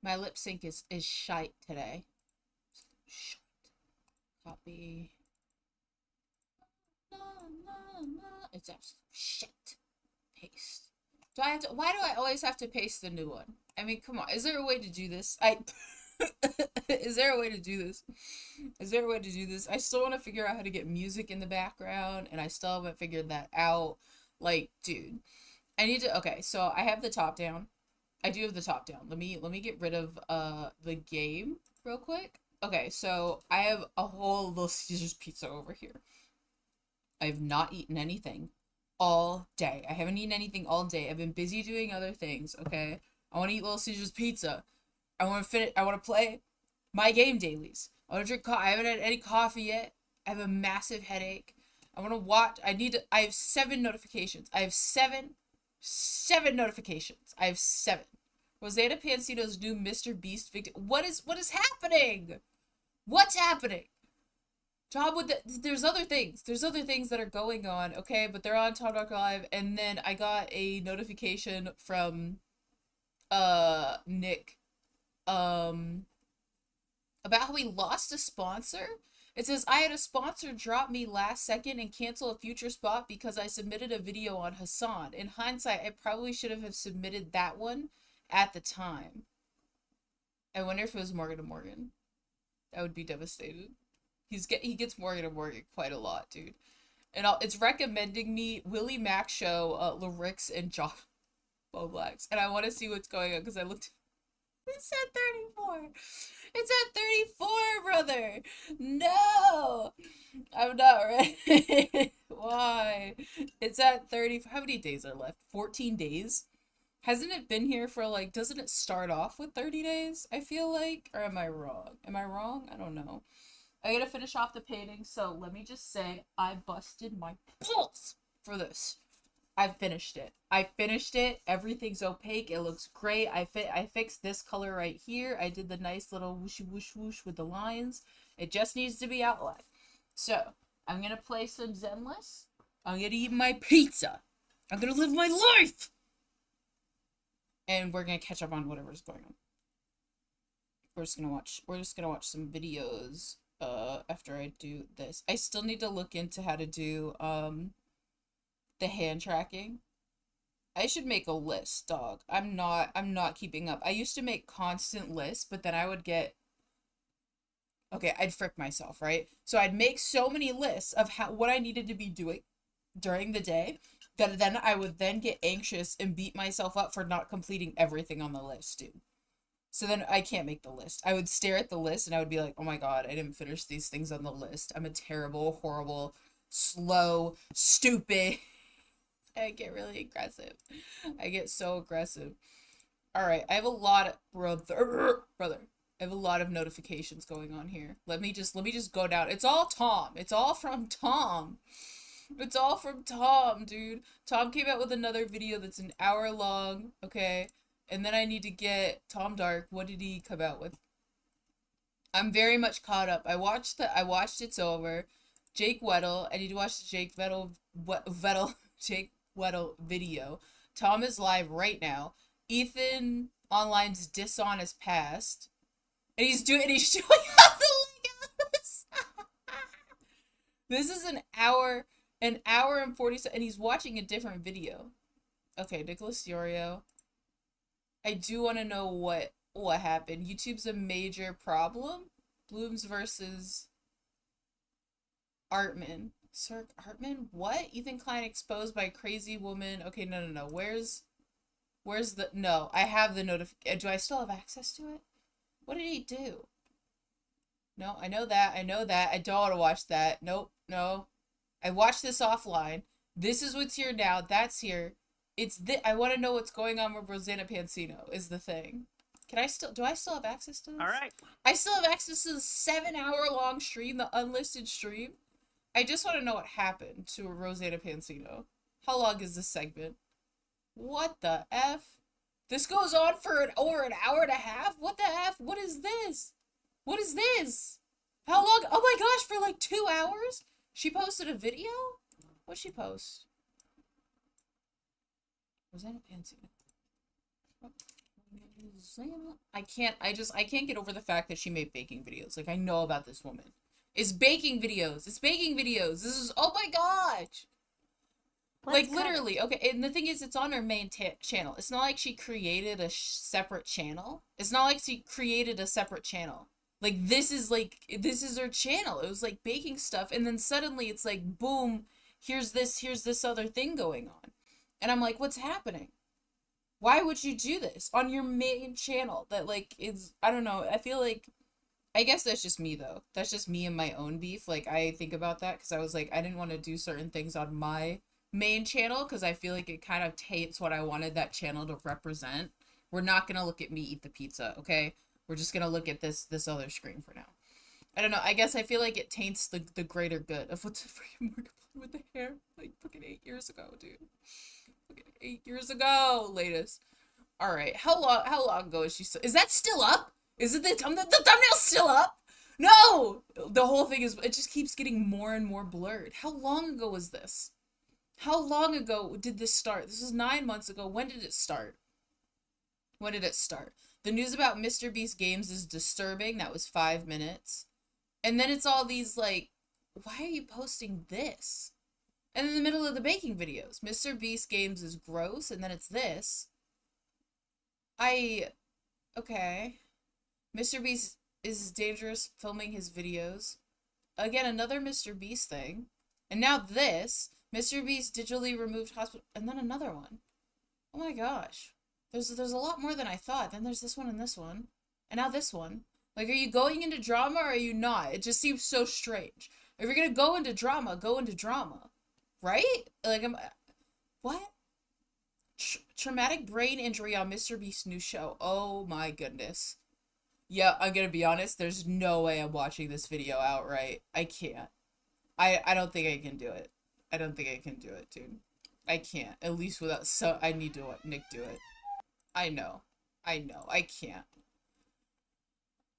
My lip sync is shite today. Shite. Copy. It's absolute shit. Paste. Do I have to? Why do I always have to paste the new one? I mean, come on. Is there a way to do this? Is there a way to do this? Is there a way to do this? I still want to figure out how to get music in the background, and I still haven't figured that out. Like, dude, I need to. Okay, so I have the top down. I do have the top down. Let me get rid of the game real quick. Okay, so I have a whole Little Caesars pizza over here. I have not eaten anything all day. I haven't eaten anything all day. I've been busy doing other things, okay? I want to eat Little Caesars pizza. I want to I want to play my game dailies. I want to drink I haven't had any coffee yet. I have a massive headache. I want to watch. I have 7 notifications. I have seven notifications. I have 7. Rosanna Pansino's new Mr. Beast victim. What is happening? What's happening? Job with there's other things. There's other things that are going on, okay? But they're on Tom Live, and then I got a notification from Nick about how we lost a sponsor. It says, I had a sponsor drop me last second and cancel a future spot because I submitted a video on Hassan. In hindsight, I probably should have submitted that one at the time. I wonder if it was Morgan & Morgan. I would be devastated. He gets Morgan & Morgan quite a lot, dude. And it's recommending me Willie Mac show, Lyrics and Josh Boblax. And I want to see what's going on because I looked. It's at 34. It's at 34, brother. No, I'm not ready. Why? It's at 30. How many days are left? 14 days? Hasn't it been here for like, doesn't it start off with 30 days? I feel like, or am I wrong? Am I wrong? I don't know. I gotta finish off the painting, so let me just say I busted my balls for this. I finished it. I finished it. Everything's opaque. It looks great. I fixed this color right here. I did the nice little whooshy whoosh whoosh with the lines. It just needs to be outlined. So, I'm gonna play some Zenless. I'm gonna eat my pizza. I'm gonna live my life! And we're gonna catch up on whatever's going on. We're just gonna watch some videos after I do this. I still need to look into how to do the hand tracking. I should make a list, dog. I'm not keeping up. I used to make constant lists, but then I would get I'd frick myself, right? So I'd make so many lists of what I needed to be doing during the day that then I would then get anxious and beat myself up for not completing everything on the list, dude. So then I can't make the list. I would stare at the list and I would be like, oh my god, I didn't finish these things on the list. I'm a terrible, horrible, slow, stupid. I get really aggressive. I get so aggressive. Alright, I have a lot of brother. I have a lot of notifications going on here. Let me just go down. It's all Tom. It's all from Tom. It's all from Tom, dude. Tom came out with another video that's an hour long, okay? And then I need to get Tom Dark. What did he come out with? I'm very much caught up. I watched It's Over. Jake Weddle. I need to watch the Jake Weddle video. Tom is live right now. Ethan Online's Dishonest Past. And he's showing off the Legos. This is an hour and 40 and he's watching a different video. Okay, Nicholas Diorio. I do want to know what happened. YouTube's a major problem. Blooms versus Artman. Sir Artman? What? Ethan Klein exposed by crazy woman. Okay, no. Where's the... No, I have the notification. Do I still have access to it? What did he do? No, I know that. I don't want to watch that. Nope, no. I watched this offline. This is what's here now. That's here. I want to know what's going on with Rosanna Pansino is the thing. Do I still have access to this? All right. I still have access to the 7-hour-long stream, the unlisted stream. I just want to know what happened to Rosanna Pansino. How long is this segment? What the F? This goes on for over an hour and a half? What the F? What is this? What is this? How long? Oh my gosh, for like 2 hours? She posted a video? What'd she post? Rosanna Pansino. I can't get over the fact that she made baking videos. Like, I know about this woman. It's baking videos. It's baking videos. This is, oh my gosh. Like, literally, okay, and the thing is, it's on her main channel. It's not like she created a separate channel. It's not like she created a separate channel. Like, this is her channel. It was, like, baking stuff, and then suddenly it's like, boom, here's this other thing going on. And I'm like, what's happening? Why would you do this on your main channel that, like, is, I don't know, I feel like, I guess that's just me, though. That's just me and my own beef. Like, I think about that, because I was like, I didn't want to do certain things on my main channel because I feel like it kind of taints what I wanted that channel to represent. We're not gonna look at me eat the pizza, okay? We're just gonna look at this other screen for now. I don't know. I guess I feel like it taints the greater good of what's freaking Markiplier with the hair, like fucking 8 years ago, dude. Fucking 8 years ago, latest. All right, how long ago is she? Is that still up? Is it the thumbnail's still up? No, the whole thing is, it just keeps getting more and more blurred. How long ago was this? How long ago did this start? This was 9 months ago. When did it start? When did it start? The news about Mr. Beast games is disturbing. That was 5 minutes. And then it's all these, like, why are you posting this? And in the middle of the baking videos, Mr. Beast games is gross, and then it's this. Okay. Mr. Beast is dangerous filming his videos. Again, another Mr. Beast thing. And now this. Mr. Beast digitally removed hospital, and then another one. Oh my gosh. There's a lot more than I thought. Then there's this one and this one. And now this one. Like, are you going into drama or are you not? It just seems so strange. If you're gonna go into drama, go into drama. Right? Like, what? Traumatic brain injury on Mr. Beast's new show. Oh my goodness. Yeah, I'm gonna be honest, there's no way I'm watching this video outright. I can't. I don't think I can do it. I don't think I can do it, dude. I can't. At least without, so I need to let Nick do it. I know. I can't.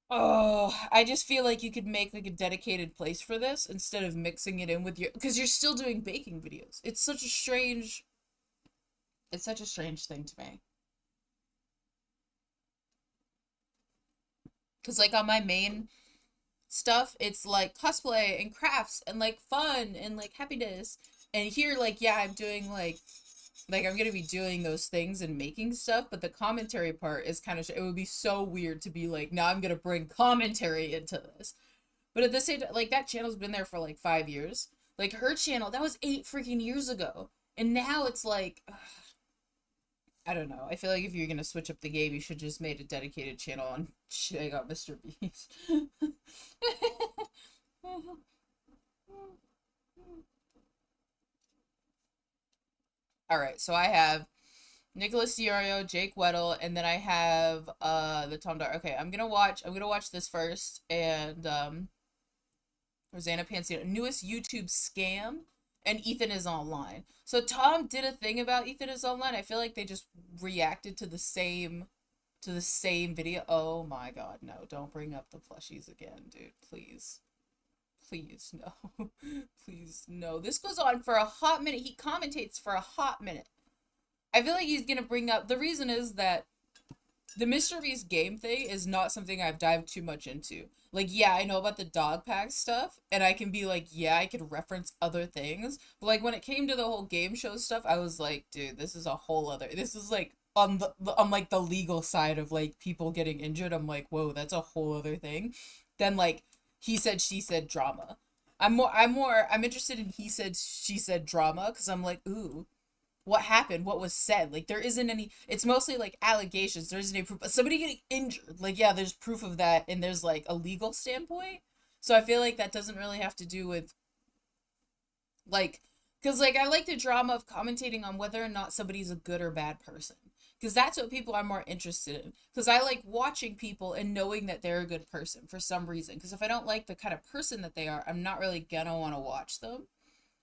Oh, I just feel like you could make, like, a dedicated place for this instead of mixing it in with your, because you're still doing baking videos. It's such a strange thing to me. Because, like, on my main stuff, it's like cosplay and crafts and like fun and like happiness. And here, like, yeah, I'm doing like I'm gonna be doing those things and making stuff, but the commentary part is kind of, it would be so weird to be like, now I'm gonna bring commentary into this. But at the same time, like, that channel's been there for like 5 years. Like, her channel, that was 8 freaking years ago. And now it's like, I don't know. I feel like if you're gonna switch up the game, you should just made a dedicated channel on shitting on Mr. Beast. Alright, so I have Nicholas Diorio, Jake Weddle, and then I have the Tom Dar. Okay, I'm gonna watch this first, and Rosanna Pansino, newest YouTube scam, and Ethan is online. So Tom did a thing about Ethan is online. I feel like they just reacted to the same video. Oh my god, no, don't bring up the plushies again, dude. Please. Please, no. Please, no. This goes on for a hot minute. He commentates for a hot minute. I feel like he's gonna bring up, the reason is that the Mr. Beast game thing is not something I've dived too much into. Like, yeah, I know about the dog pack stuff, and I can be like, yeah, I could reference other things, but like, when it came to the whole game show stuff, I was like, dude, this is a whole other, this is like, on like the legal side of like people getting injured, I'm like, whoa, that's a whole other thing. Then like, he said, she said drama. I'm interested in he said, she said drama, because I'm like, ooh, what happened? What was said? Like, there isn't any, it's mostly like allegations. There isn't any proof, but somebody getting injured. Like, yeah, there's proof of that, and there's like a legal standpoint. So I feel like that doesn't really have to do with, like, because like, I like the drama of commentating on whether or not somebody's a good or bad person. Because that's what people are more interested in. Because I like watching people and knowing that they're a good person for some reason. Because if I don't like the kind of person that they are, I'm not really gonna want to watch them.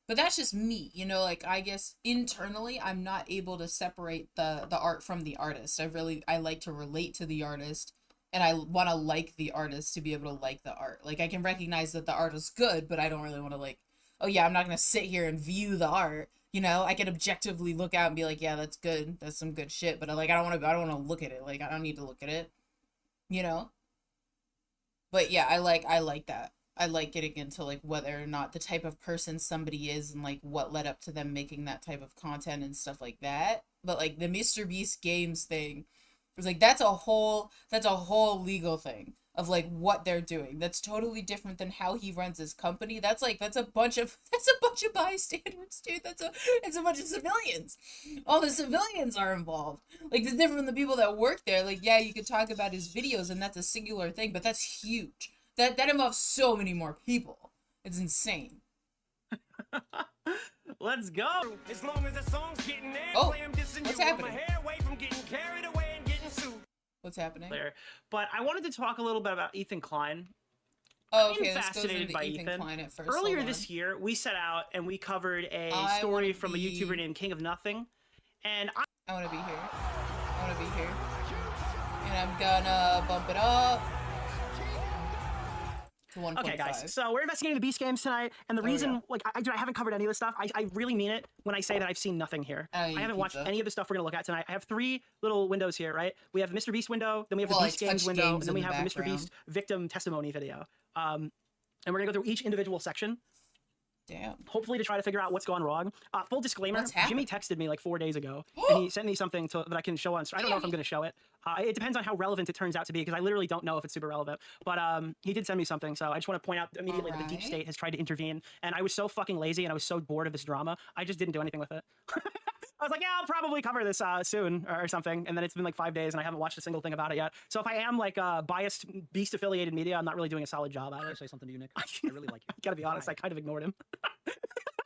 But that's just me, you know, like, I guess internally I'm not able to separate the art from the artist. I like to relate to the artist, and I want to like the artist to be able to like the art. Like, I can recognize that the art is good, but I don't really want to, like, oh yeah, I'm not going to sit here and view the art You know, I can objectively look out and be like, yeah, that's good. That's some good shit. But like, I don't want to look at it. Like, I don't need to look at it. You know. But yeah, I like that. I like getting into like whether or not the type of person somebody is and like what led up to them making that type of content and stuff like that. But like the Mr. Beast games thing, it's like that's a whole legal thing of like what they're doing. That's totally different than how he runs his company. That's a bunch of that's a bunch of bystanders, dude. It's a bunch of civilians. All the civilians are involved. Like it's different from the people that work there. Like yeah, you could talk about his videos and that's a singular thing, but that's huge. That involves so many more people. It's insane. Let's go. As long as the song's getting there, Oh, play 'em dissing what's you. happening? My hair away from getting carried away and getting sued. What's happening? There. But I wanted to talk a little bit about Ethan Klein. Oh, I'm okay, this goes fascinated into by Ethan Klein at first. Earlier Hold this on. year, we set out and we covered a I story wanna from a be- YouTuber named King of Nothing. And I want to be here. I want to be here. And I'm gonna bump it up to 1.5. Okay, guys, so we're investigating the Beast games tonight, and the Oh, yeah. reason, like, I haven't covered any of this stuff. I really mean it when I say that I've seen nothing here. Oh, I you haven't watched pizza. any of the stuff we're gonna look at tonight. I have 3 little windows here, right? We have the Mr. Beast window, then we have Well, the I Beast games touched window, games and then in we the have the Mr. background. Beast victim testimony video. And we're gonna go through each individual section, Damn. hopefully to try to figure out what's gone wrong. Full disclaimer, What's happened? Jimmy texted me like 4 days ago, and he sent me something that I can show on. I don't know if I'm going to show it. It depends on how relevant it turns out to be, because I literally don't know if it's super relevant. But he did send me something, so I just want to point out immediately that the deep Alright. state has tried to intervene, and I was so fucking lazy and I was so bored of this drama, I just didn't do anything with it. I was like, yeah, I'll probably cover this soon or something, and then it's been like 5 days and I haven't watched a single thing about it yet. So if I am like biased Beast affiliated media, I'm not really doing a solid job at it. Say something to you, Nick. I really like you. Gotta be honest, I kind of ignored him.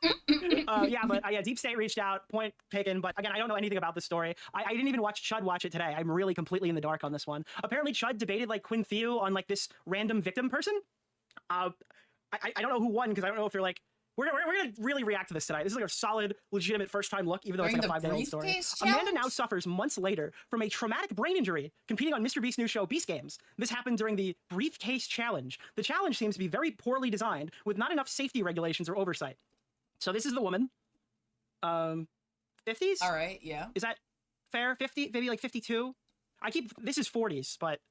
Yeah, Deep State reached out, point taken, but again, I don't know anything about this story. I didn't even watch Chud watch it today. I'm really completely in the dark on this one. Apparently Chud debated like Quinn Thieu on like this random victim person. I don't know who won, because I don't know if you're like, we're gonna really react to this tonight. This is like a solid, legitimate first-time look, even though During it's like a the 5-day-old story. briefcase Amanda challenge? now suffers months later from a traumatic brain injury competing on Mr. Beast's new show, Beast Games. This happened during the briefcase challenge. The challenge seems to be very poorly designed, with not enough safety regulations or oversight. So this is the woman. 50s? All right, yeah. Is that fair? 50? Maybe like 52? This is 40s, but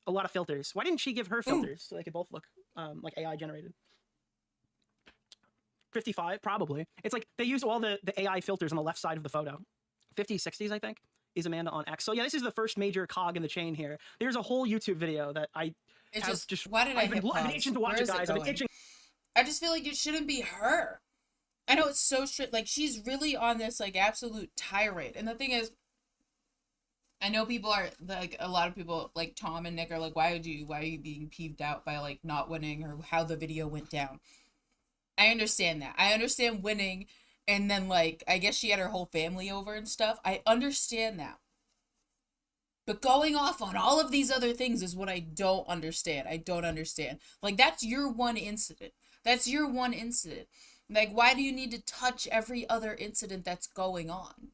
a lot of filters. Why didn't she give her filters so they could both look like AI generated? 55, probably. It's like they used all the AI filters on the left side of the photo. 50s, 60s, I think, is Amanda on X. So yeah, this is the first major cog in the chain here. There's a whole YouTube video that I It have just why did I I've hit been pause? itching to watch Where it, is it guys. I've been going? itching. I just feel like it shouldn't be her. I know it's so strict. Like she's really on this like absolute tirade. And the thing is, I know people are like a lot of people like Tom and Nick are like, why are you being peeved out by like not winning or how the video went down? I understand that. I understand winning, and then like I guess she had her whole family over and stuff. I understand that. But going off on all of these other things is what I don't understand. I don't understand. Like that's your one incident. That's your one incident. Like why do you need to touch every other incident that's going on?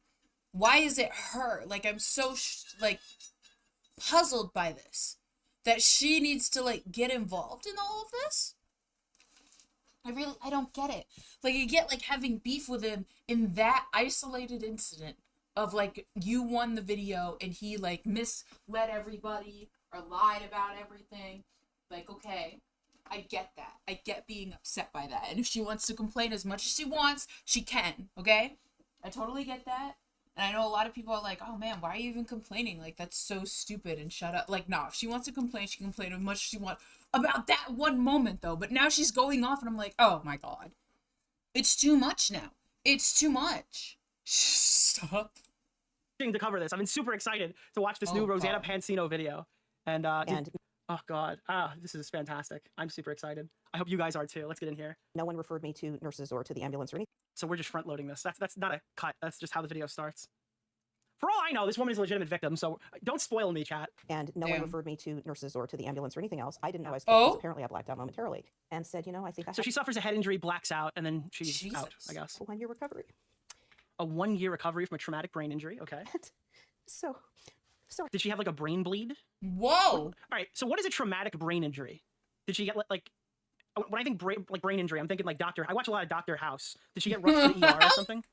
Why is it her? Like I'm so like puzzled by this. That she needs to like get involved in all of this? I don't get it. Like you get like having beef with him in that isolated incident of like you won the video and he like misled everybody or lied about everything. Like okay, I get that. I get being upset by that. And if she wants to complain as much as she wants, she can, okay? I totally get that. And I know a lot of people are like, oh man, why are you even complaining? Like, that's so stupid and shut up. Like, nah, if she wants to complain, she can complain as much as she wants about that one moment, though. But now she's going off, and I'm like, oh my god. It's too much now. It's too much. Stop. To cover this. I've been super excited to watch this new Rosanna Pansino video. And oh god, this is fantastic. I'm super excited. I hope you guys are too. Let's get in here. No one referred me to nurses or to the ambulance or anything. So we're just front loading this. That's not a cut. That's just how the video starts. For all I know, this woman is a legitimate victim, so don't spoil me, chat. And no Damn. one referred me to nurses or to the ambulance or anything else. I didn't know I was Oh? because apparently I blacked out momentarily and said, you know, I think I So she suffers a head injury, blacks out, and then she's Jesus. out, I guess. have a 1-year recovery. A 1-year recovery from a traumatic brain injury. Okay. So Did she have like a brain bleed? Whoa. All right. So what is a traumatic brain injury? Did she get like when I think brain injury, I'm thinking like I watch a lot of Dr. House. Did she get rushed to the ER or something?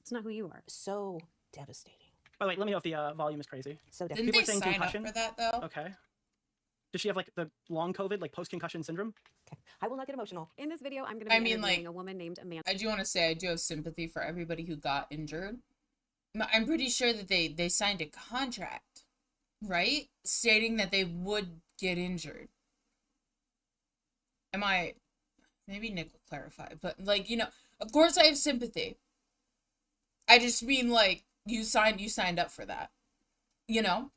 It's not who you are. So devastating. By the way, let me know if the volume is crazy. So Didn't People they are saying sign concussion. up for that though? Okay. Does she have like the long COVID, like post-concussion syndrome? Okay. I will not get emotional. In this video, I'm going to be I mean, interviewing like, a woman named Amanda. I do want to say I do have sympathy for everybody who got injured. I'm pretty sure that they signed a contract, right? Stating that they would get injured. Am I... Maybe Nick will clarify, but like, you know, of course I have sympathy. I just mean like, you signed up for that. You know?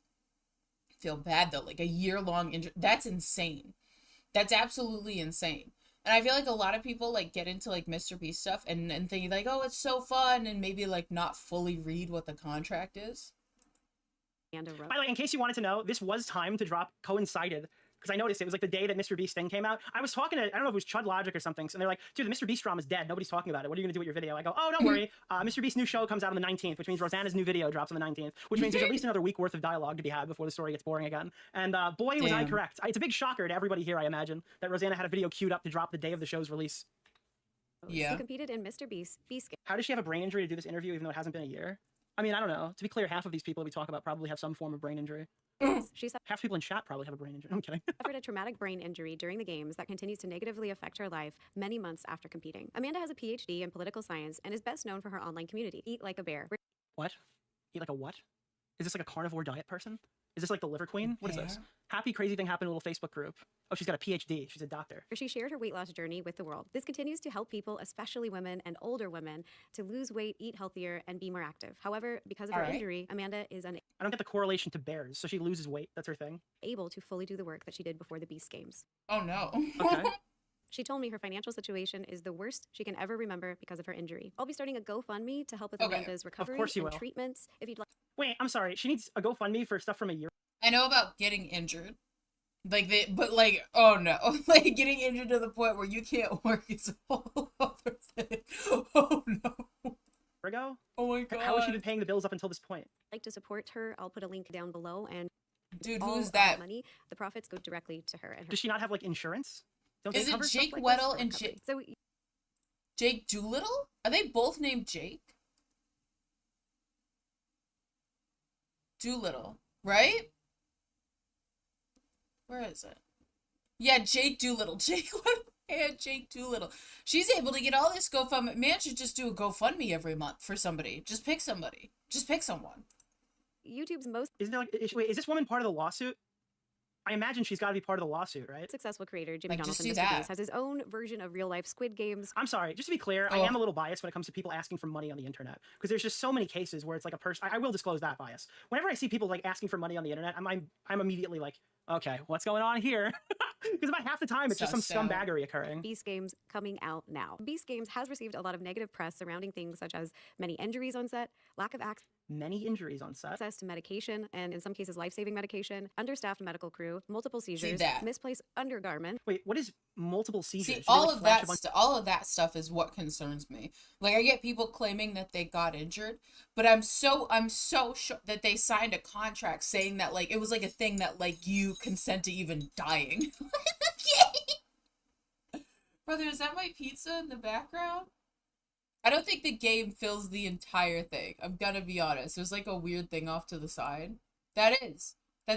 Feel bad though, like a year-long injury. That's insane. That's absolutely insane. And I feel like a lot of people like get into like Mr. Beast stuff and think like, oh, it's so fun, and maybe like not fully read what the contract is. By the way, in case you wanted to know, this was timed to drop coincided, because I noticed it was like the day that Mr. Beast thing came out. I was talking to, I don't know if it was Chud Logic or something, and they're like, dude, the Mr. Beast drama is dead. Nobody's talking about it. What are you going to do with your video? I go, oh, don't worry. Mr. Beast's new show comes out on the 19th, which means Rosanna's new video drops on the 19th, which means there's at least another week worth of dialogue to be had before the story gets boring again. And boy, was I Damn. correct. It's a big shocker to everybody here, I imagine, that Rosanna had a video queued up to drop the day of the show's release. Yeah. Who competed in Mr. Beast Game. How does she have a brain injury to do this interview even though it hasn't been a year? I mean, I don't know. To be clear, half of these people that we talk about probably have some form of brain injury. She Half people in chat probably have a brain injury. I'm kidding. suffered a traumatic brain injury during the games that continues to negatively affect her life many months after competing. Amanda has a PhD in political science and is best known for her online community, Eat Like a Bear. What? Eat like a what? Is this like a carnivore diet person? Is this like the liver queen? What is this? Bear? Happy crazy thing happened in a little Facebook group. Oh, she's got a PhD. She's a doctor. Where she shared her weight loss journey with the world. This continues to help people, especially women and older women, to lose weight, eat healthier, and be more active. However, because of her Alright. injury, Amanda is I don't get the correlation to bears. So she loses weight. That's her thing. unable to fully do the work that she did before the Beast Games. Oh no. Okay. She told me her financial situation is the worst she can ever remember because of her injury. I'll be starting a GoFundMe to help with Okay. Amanda's recovery course you and will. treatments. If you'd like Wait, I'm sorry. She needs a GoFundMe for stuff from a year. I know about getting injured. Like but like, oh no. Like getting injured to the point where you can't work is a whole other thing. Oh no. ago. Oh my god. How has she been paying the bills up until this point? to support her, I'll put a link down below, and Dude, all who's of that? the money, the profits go directly to her and her Does she not have like insurance? Don't Is they it cover stuff Jake like like this? Weddle for and recovery. Jake So Jake Doolittle? Are they both named Jake? Doolittle, right? Where is it? Yeah, Jake Doolittle. Jake Jake Doolittle. She's able to get all this GoFundMe. Man should just do a GoFundMe every month for somebody. Just pick somebody. Just pick someone. YouTube's most Isn't there like, wait, is this woman part of the lawsuit? I imagine she's got to be part of the lawsuit, right? successful creator, Jimmy Like, just Donaldson, do Mr. that. Beast, has his own version of real-life Squid Games. I'm sorry, just to be clear, I Oh. am a little biased when it comes to people asking for money on the internet, because there's just so many cases where it's like a person. I will disclose that bias. Whenever I see people like asking for money on the internet, I'm immediately like, okay, what's going on here? Because about half the time it's just some Sussed out. scumbaggery occurring. Beast Games coming out now. Beast Games has received a lot of negative press surrounding things such as many injuries on set, lack of Many injuries on set. access to medication, and in some cases life-saving medication, understaffed medical crew, multiple seizures, that. misplaced undergarment. Wait, what is multiple seizures? See, Did they, all like, of flash that a bunch- all of that stuff is what concerns me. Like I get people claiming that they got injured, but I'm so sure that they signed a contract saying that like it was like a thing that like you consent to even dying. Brother, is that my pizza in the background? I don't think the game fills the entire thing. I'm gonna be honest. There's like a weird thing off to the side. That's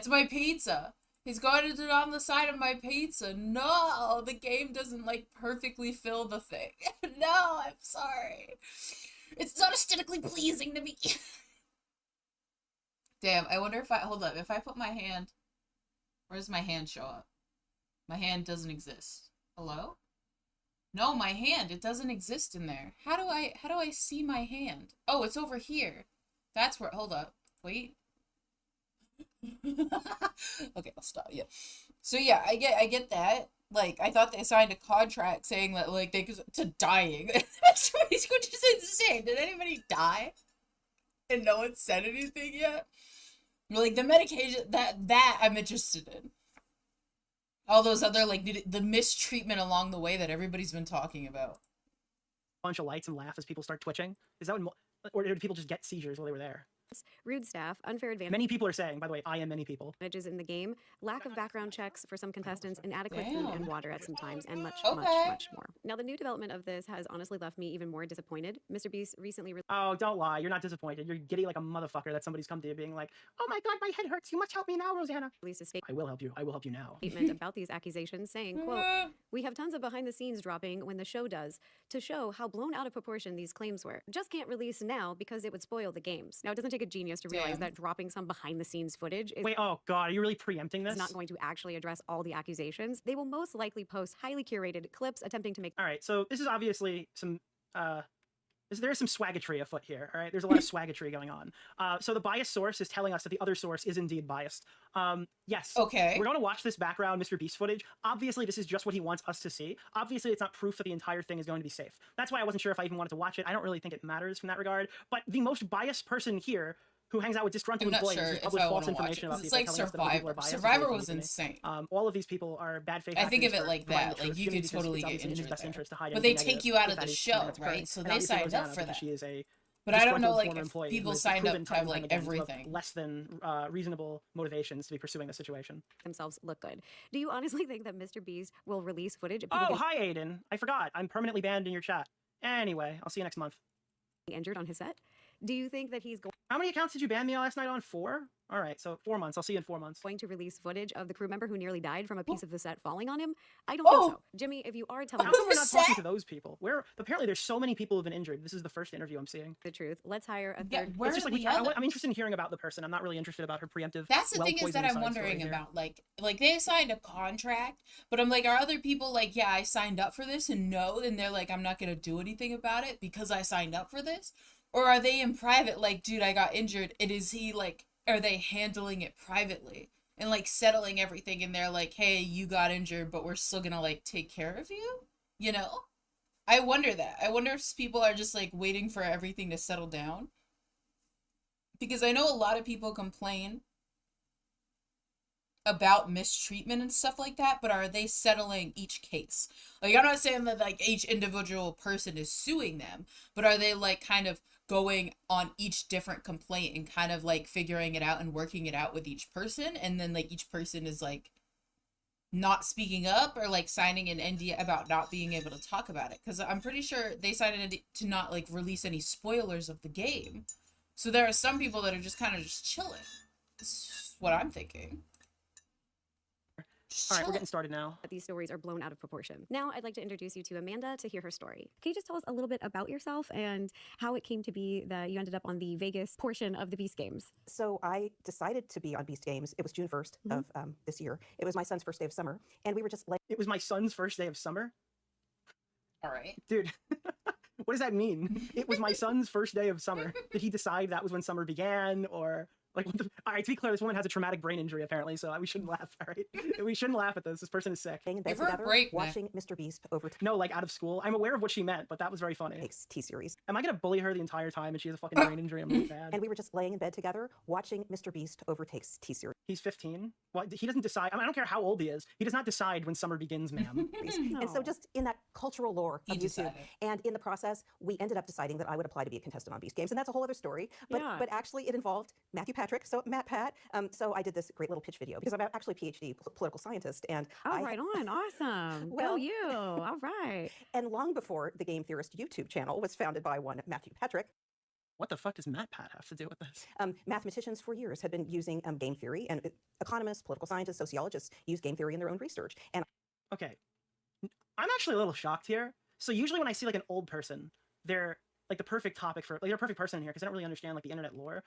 my pizza. He's got it on the side of my pizza. No, the game doesn't like perfectly fill the thing. No, I'm sorry. It's not aesthetically pleasing to me. Damn, I wonder if hold up, if I put my hand, where does my hand show up? My hand doesn't exist. Hello? No, my hand, it doesn't exist in there. How do I see my hand? Oh, it's over here. That's where, hold up. Wait. Okay, I'll stop. Yeah. So yeah, I get that. Like, I thought they signed a contract saying that like they could to dying. That's what he's going to say. Did anybody die? And no one said anything yet? Like the medication that I'm interested in. All those other like the mistreatment along the way that everybody's been talking about. bunch of lights and laugh as people start twitching? Is that when, or did people just get seizures while they were there? rude staff, unfair Many people are saying, by the way, I am many people. advantages in the game, lack of background checks for some contestants, inadequate food Damn. and water at some times, and much, Okay. much more. Now, the new development of this has honestly left me even more disappointed. Mr. Beast recently Oh, don't lie. You're not disappointed. You're giddy like a motherfucker that somebody's come to you being like, oh my god, my head hurts. You must help me now, Rosanna. released a I will help you. I will help you now. statement about these accusations saying, quote, "We have tons of behind the scenes dropping when the show does to show how blown out of proportion these claims were. Just can't release now because it would spoil the games." Now, it doesn't take a genius to realize Damn. that dropping some behind the scenes footage is Wait, oh god, are you really preempting this? not going to actually address all the accusations. They will most likely post highly curated clips attempting to make All right, so this is obviously some there is some swaggetry afoot here. All right, there's a lot of swaggetry going on. So the biased source is telling us that the other source is indeed biased. Yes. Okay. We're going to watch this background Mr. Beast footage. Obviously, this is just what he wants us to see. Obviously, it's not proof that the entire thing is going to be safe. That's why I wasn't sure if I even wanted to watch it. I don't really think it matters from that regard. But the most biased person here, who hangs out with disgruntled I'm not employees, sure who if publish I false want to watch it information about because it's people, like telling us that other people are Survivor. biased, is Survivor really was funny to me. insane. All of these people are bad faith. I think of actors it for like providing that. the Like truth, you Jimmy, could because totally it's get obviously in his injured best there. interest to hide But they anything take you negative, out of but the that is show, something that's right? occurring. So And they obviously signed up Rosanna, for because that. she is a But I don't know, disgruntled like, former if employee people who has signed up proven to have, time and like, time again to have everything. less than reasonable motivations to be pursuing the situation. themselves look good. Do you honestly think that Mr. Beast will release footage of people Oh, getting hi, Aiden. I forgot. I'm permanently banned in your chat. Anyway, I'll see you next month. injured on his set? Do you think that he's How many accounts did you ban me last night on? 4? All right, so 4 months. I'll see you in 4 months. going to release footage of the crew member who nearly died from a piece of the set falling on him? I don't Oh. think so. Jimmy, if you are telling How me come we're not Upset? talking to those people? Where apparently there's so many people who've been injured. This is the first interview I'm seeing. the truth, let's hire a Yeah, third. where It's just are like the I'm others? interested in hearing about the person. I'm not really interested about her preemptive. That's the thing is that well-poisoned I'm side wondering story here. about. Like they signed a contract, but I'm like, are other people like, yeah, I signed up for this and no, and they're like, I'm not gonna do anything about it because I signed up for this? Or are they in private, like, dude, I got injured, and is he like, are they handling it privately and like settling everything and they're like, hey, you got injured, but we're still gonna like take care of you? You know? I wonder that. I wonder if people are just like waiting for everything to settle down. Because I know a lot of people complain about mistreatment and stuff like that, but are they settling each case? Like, I'm not saying that like each individual person is suing them, but are they like kind of going on each different complaint and kind of like figuring it out and working it out with each person, and then like each person is like not speaking up or like signing an NDA about not being able to talk about it? Because I'm pretty sure they signed an NDA to not like release any spoilers of the game. So there are some people that are just kind of just chilling. That's what I'm thinking. Just All right, we're chilling. getting started now. These stories are blown out of proportion. Now, I'd like to introduce you to Amanda to hear her story. Can you just tell us a little bit about yourself and how it came to be that you ended up on the Vegas portion of the Beast Games? So I decided to be on Beast Games. It was June 1st of this year. It was my son's first day of summer. And we were just like, It was my son's first day of summer. All right. Dude, what does that mean? It was my son's first day of summer. Did he decide that was when summer began, or like what the... All right, to be clear, this woman has a traumatic brain injury apparently, so we shouldn't laugh. All right, we shouldn't laugh at this. This person is sick. laying in bed Give her a together, break, man. watching Mr. Beast over No, like out of school. I'm aware of what she meant, but that was very funny. takes T-Series. Am I gonna bully her the entire time and she has a fucking brain injury? I'm really bad. And we were just laying in bed together, watching Mr. Beast overtakes T-Series. He's 15. What? He doesn't decide. I mean, I don't care how old he is. He does not decide when summer begins, ma'am. And so just in that cultural lore He of YouTube, decided. and in the process, we ended up deciding that I would apply to be a contestant on Beast Games, and that's a whole other story. But Yeah. but actually, it involved Matthew Patrick, so Matt Pat. So I did this great little pitch video because I'm actually a PhD political scientist, and Oh, I right on. Awesome. Go Well- you. All right. and long before the Game Theorist YouTube channel was founded by one Matthew Patrick, What the fuck does Matt Pat have to do with this? mathematicians for years had been using game theory, and economists, political scientists, sociologists use game theory in their own research. And Okay, I'm actually a little shocked here. So usually when I see like an old person, they're like the perfect topic for, like they're a perfect person here because I don't really understand like the internet lore.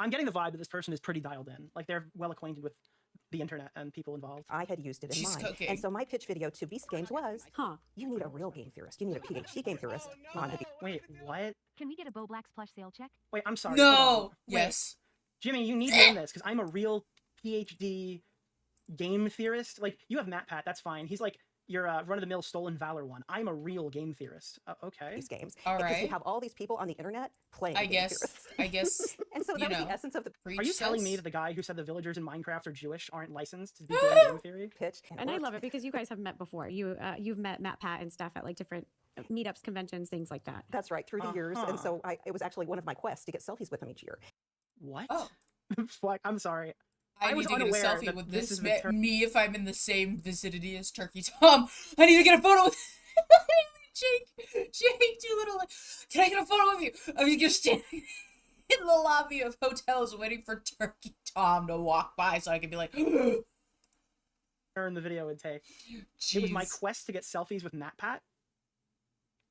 I'm getting the vibe that this person is pretty dialed in. Like they're well acquainted with the internet and people involved. I had used it in She's mine. cooking. And so my pitch video to Beast Games was, Huh. you need a real game theorist. You need a PhD game theorist on the Wait, what? Can we get a Bo Black's plush sale check? Wait, I'm sorry. hold on. No. Wait, Yes. Jimmy, you need to in this because I'm a real PhD game theorist. Like you have Matt Pat, that's fine. He's like your run-of-the-mill stolen valor one. I'm a real game theorist. Okay. Beast Games. All Because right. you have all these people on the internet playing I game guess. theorists. I guess. And so you that was know. the essence of the Are you telling me Priestess? that the guy who said the villagers in Minecraft are Jewish aren't licensed to be doing game theory? pitch. And I worked. love it because you guys have met before. You've met Matt Pat and stuff at like different meetups, conventions, things like that. That's right, through the years. Uh-huh. And so it was actually one of my quests to get selfies with him each year. What? Oh. Fuck, I'm sorry. I I need was to get a unaware selfie that with this this is the me if I'm in the same vicinity as Turkey Tom. I need to get a photo with Jake, you little. Can I get a photo of you? I mean, you're standing in the lobby of hotels waiting for Turkey Tom to walk by so I can be like, in the video would take. jeez. It was my quest to get selfies with MatPat.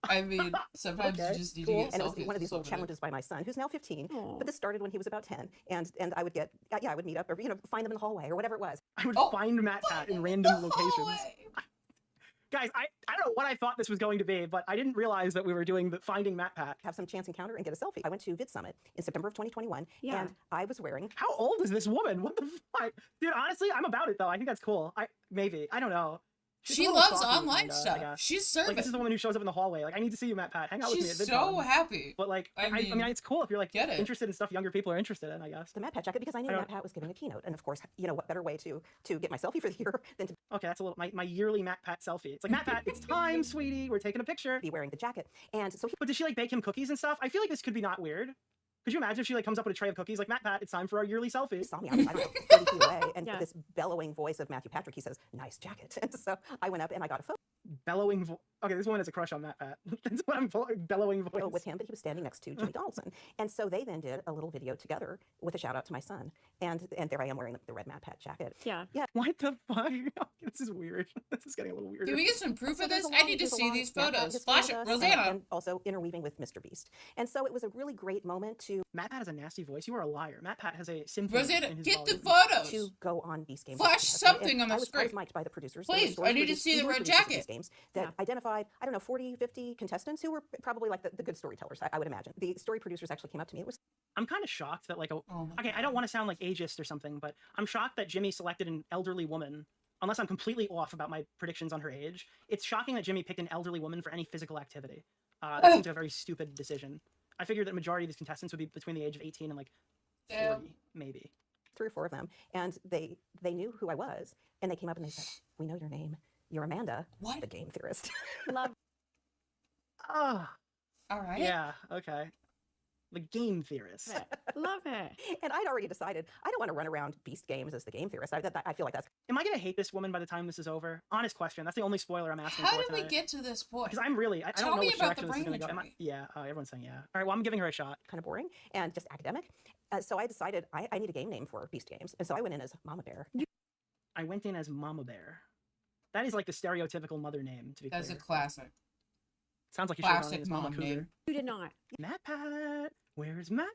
I mean, sometimes Okay, you just need cool. to get And it selfies. was one of these with little somebody. challenges by my son, who's now 15. Aw. But this started when he was about 10, and I would get I would meet up or find them in the hallway or whatever it was. I would Oh, find MatPat in in random the locations. hallway. Guys, I don't know what I thought this was going to be, but I didn't realize that we were doing the finding MatPat. Have some chance encounter and get a selfie. I went to Vid Summit in September of 2021, Yeah. and I was wearing How old is this woman? What the fuck? Dude, honestly, I'm about it though. I think that's cool. I don't know. She's a She little loves stalky, online kinda, I stuff. guess. She's Like, serving. this is the woman who shows up in the hallway. Like, I need to see you, MatPat. Hang out with me at She's VidCon. so happy. But like, I I mean, mean, it's cool if you're like get it. interested in stuff younger people are interested in, I guess. the MatPat jacket because I knew I don't- MatPat was giving a keynote, and of course, what better way to get my selfie for the year than to Okay, that's a little my yearly MatPat selfie. It's like, MatPat, it's time, sweetie. We're taking a picture. be wearing the jacket. And so he But did she like bake him cookies and stuff? I feel like this could be not weird. Could you imagine if she like comes up with a tray of cookies like, MatPat, it's time for our yearly selfie? saw me. I was, I don't know, 30 feet away, and Yeah. this bellowing voice of Matthew Patrick, he says, "Nice jacket." And so I went up and I got a photo Bellowing okay, this woman has a crush on MatPat. That's what I'm bellowing voice. with him, but he was standing next to Jimmy Donaldson. And so they then did a little video together with a shout out to my son. And there I am wearing the red MatPat jacket. Yeah. What the fuck? This is weird. This is getting a little weird. Can we get some proof So of this? there's a I long- need to there's a see long these MatPat photos. history Flash with it, us, Rosanna. and also interweaving with Mr. Beast. And so it was a really great moment to MatPat has a nasty voice. You are a liar. MatPat has a symphony Rosanna, in his get the volume. photos. go on Beast Games. Flash as a contestant. something And on the I was screen. mic'd by the producers. There were Please, story I need to producers- see the story red producers of jacket. Beast Games that identified, I don't know, 40, 50 contestants who were probably like the good storytellers, I would imagine. The story producers actually came up to me. It was I'm kind of shocked that like Oh my okay, I don't want to sound like ageist or something, but I'm shocked that Jimmy selected an elderly woman. Unless I'm completely off about my predictions on her age, it's shocking that Jimmy picked an elderly woman for any physical activity. That seems like a very stupid decision. I figured that majority of these contestants would be between the age of 18 and like 40, Damn. maybe. 3 or 4 of them, and they knew who I was, and they came up and they said, "We know your name. You're Amanda, What? the game theorist." Love. Ah, All right. yeah, okay. The game theorist. it. Love it. And I'd already decided I don't want to run around Beast Games as the game theorist. I feel like that's Am I gonna hate this woman by the time this is over? Honest question. That's the only spoiler I'm asking How for did we tonight. get to this point? Because I'm really, I Tell don't know me which about the direction this is brain gonna go. injury. Yeah, everyone's saying yeah. All right, well, I'm giving her a shot. kind of boring and just academic. So I decided I need a game name for Beast Games, and so I went in as Mama Bear. I went in as Mama Bear. That is like the stereotypical mother name, to be That's a clear. classic. Sounds like you should have gone classic in as Mama mom Cougar. name. You did not. MatPat, where's MatPat?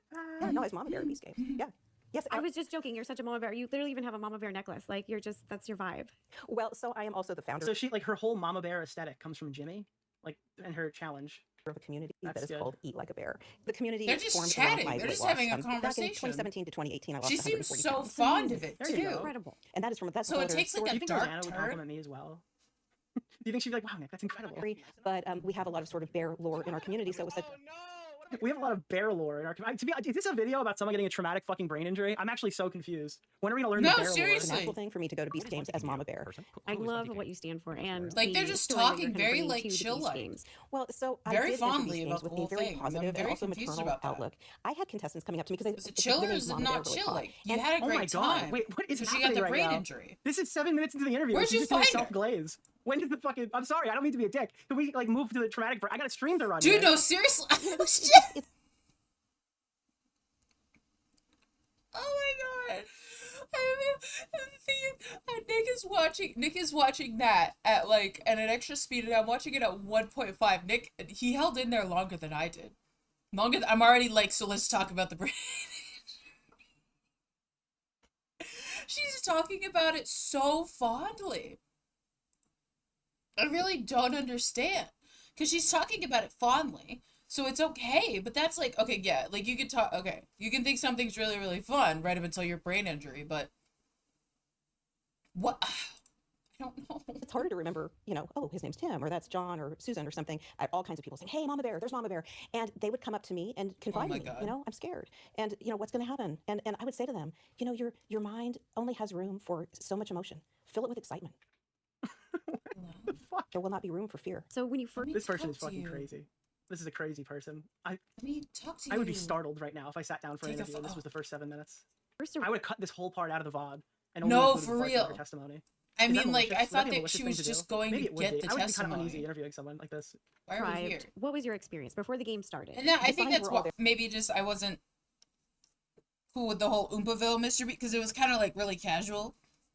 Yeah, no, I was Mama Bear at Beast Games. Yeah. Yes, I was just joking. You're such a mama bear. You literally even have a mama bear necklace. Like you're just that's your vibe. well, so I am also the founder So she, like, her whole Mama Bear aesthetic comes from Jimmy, like, and her challenge. of a community that That's is good. called Eat Like a Bear. The community They're just formed chatting. around my They're weight just loss. having a Back in conversation. 2017 to 2018, I lost She 140 seems so pounds. fond of it There you too. go. Incredible. And that is from that's So it from takes, like, story- a Do you think dark Rosanna would turn? compliment me as well? Do you think she'd be like, wow, Nick, that's incredible? But we have a lot of sort of bear lore in our community, so it was such We have a lot of bear lore in our community. To be, is this a video about someone getting a traumatic fucking brain injury? I'm actually so confused. When are we gonna learn No, the bear a seriously. natural thing for me to go to Beast Games as Mama Bear. I love what you stand for and Like, they're the just story that talking you're gonna very, bring like, to the chill Beast like. Games. Well, so I Very did enter fondly Beast about Games the with whole a very thing. I'm positive and very also confused maternal about that. outlook. I had contestants coming up to me because Is it chill or is it not chill? Like, you had a Oh great my god! time. Wait, what is Because she happening got the right brain now? injury. This is 7 minutes into the interview. Where'd She's you just doing find her? self-glaze. When did the fucking? I'm sorry, I don't mean to be a dick. Can we like move to the traumatic? I got a stream to run. Dude, here. no, seriously. It's- Oh my god! Nick is watching that at like at an extra speed, and I'm watching it at 1.5. Nick, he held in there longer than I did. I'm already like, so let's talk about the brain. She's talking about it so fondly. I really don't understand. Because she's talking about it fondly. So it's okay, but that's like, okay, yeah, like you could talk, okay, you can think something's really, really fun right up until your brain injury, but what? I don't know. It's harder to remember, oh, his name's Tim, or that's John, or Susan, or something. I had all kinds of people saying, "Hey, Mama Bear, there's Mama Bear," and they would come up to me and confide my in me. God. I'm scared, and what's going to happen? And I would say to them, your mind only has room for so much emotion. Fill it with excitement. The fuck? There will not be room for fear. So when you first This person is talk to fucking you. crazy. This is a crazy person. Let me talk to you. I would be startled right now if I sat down for an Take a interview and this pho- was the first 7 minutes. First, I would have cut this whole part out of the VOD and only No, included for the parts of her real. testimony. I Is that mean, like, malicious? I Would that thought be a that malicious she thing was to do? just going Maybe to it would get be. the I would be kind of testimony. uneasy interviewing someone like this. Why are we here? deprived. What was your experience before the game started? And that, I The think signs that's were all what maybe just I wasn't cool with the whole Oompaville mystery because it was kind of like really casual.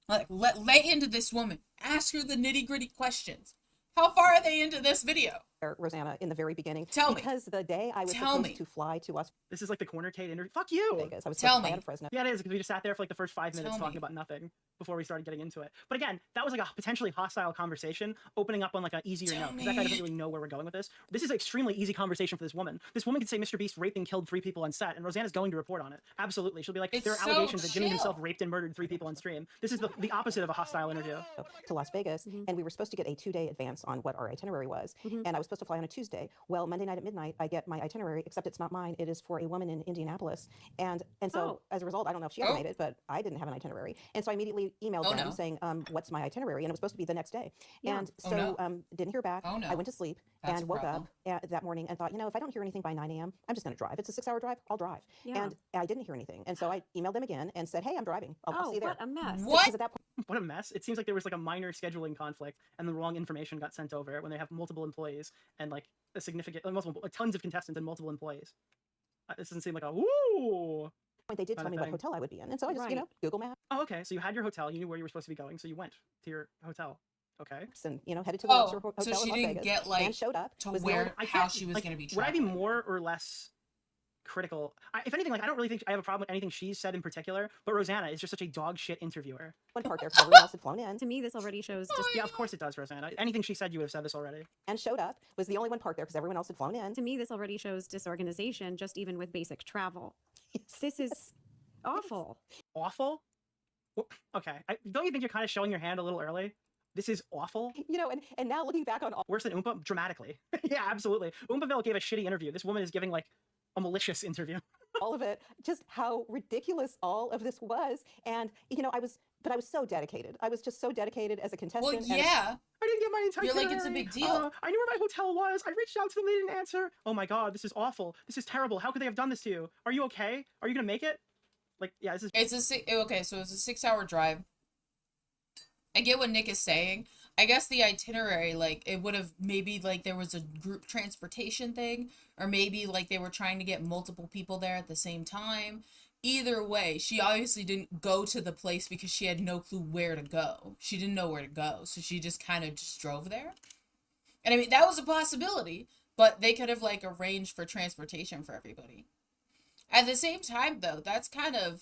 Like, lay into this woman, ask her the nitty gritty questions. How far are they into this video? Rosanna in the very beginning. Tell me. Because the day I was Tell supposed me. to fly to Las This is like the corner Kate interview. Fuck you! Vegas, I was Tell supposed to fly me. out of Fresno. Yeah, it is, because we just sat there for like the first 5 minutes Tell talking me. about nothing before we started getting into it. But again, that was like a potentially hostile conversation, opening up on like an easier Tell note, because that guy me. doesn't really know where we're going with this. This is an extremely easy conversation for this woman. This woman could say Mr. Beast raped and killed 3 people on set, and Rosanna's going to report on it. Absolutely. She'll be like, It's there are so allegations that Jimmy himself chill. raped and murdered 3 people on stream. This is the opposite of a hostile interview. To Las Vegas, and we were supposed to get a 2-day advance on what our itinerary was. And I was supposed to fly on a Tuesday. Well, Monday night at midnight, I get my itinerary, except it's not mine. It is for a woman in Indianapolis. And so as a result, I don't know if she ever Oh. made it, but I didn't have an itinerary. And so I immediately emailed Oh, them no. saying, what's my itinerary? And it was supposed to be the next day. Yeah. And Oh, so no. didn't hear back. Oh, no. I went to sleep That's a and woke problem. up that morning and thought, if I don't hear anything by 9 a.m., I'm just going to drive. It's a 6-hour drive. I'll drive. Yeah. And I didn't hear anything. And so I emailed them again and said, hey, I'm driving. I'll Oh, see you there. what a mess. What? Because at that point, What a mess. It seems like there was like a minor scheduling conflict and the wrong information got sent over when they have multiple employees and like a significant, multiple, tons of contestants and multiple employees. This doesn't seem like a woo. they did Kinda tell me what thing. hotel I would be in. And so I just, Right. Google Maps Oh, okay. So you had your hotel. You knew where you were supposed to be going. So you went to your hotel. Okay. and, headed to the Luxor Oh, Hotel so in she Las didn't Vegas get like and showed up. to was the where only- I how can't, she was like, going to be Would I be traveling. more or less critical? If anything, like I don't really think I have a problem with anything she's said in particular, but Rosanna is just such a dog shit interviewer. one part there because everyone else had flown in To me, this already shows Oh, just. Yeah, of course it does, Rosanna. Anything she said, you would have said this already. and showed up, was the only one parked there because everyone else had flown in. To me, this already shows disorganization, just even with basic travel. This is awful. Awful? Okay. Don't you think you're kind of showing your hand a little early? This is awful. And now looking back on all Worse than Oompa? Dramatically. Yeah, absolutely. Oompaville gave a shitty interview. This woman is giving like a malicious interview. of it, just how ridiculous all of this was. And, I was so dedicated. I was just so dedicated as a contestant. Well, and yeah. I didn't get my entire You're like, it's a big deal. I knew where my hotel was. I reached out to them. They didn't answer. Oh my god, this is awful. This is terrible. How could they have done this to you? Are you okay? Are you gonna make it? Like, yeah, this is. Okay, so it's a 6-hour drive. I get what Nick is saying. I guess the itinerary, like, it would have maybe, like, there was a group transportation thing, or maybe, like, they were trying to get multiple people there at the same time. Either way, she obviously didn't go to the place because she had no clue where to go. She didn't know where to go, so she just kind of just drove there. And I mean, that was a possibility, but they could have, like, arranged for transportation for everybody. At the same time, though, that's kind of...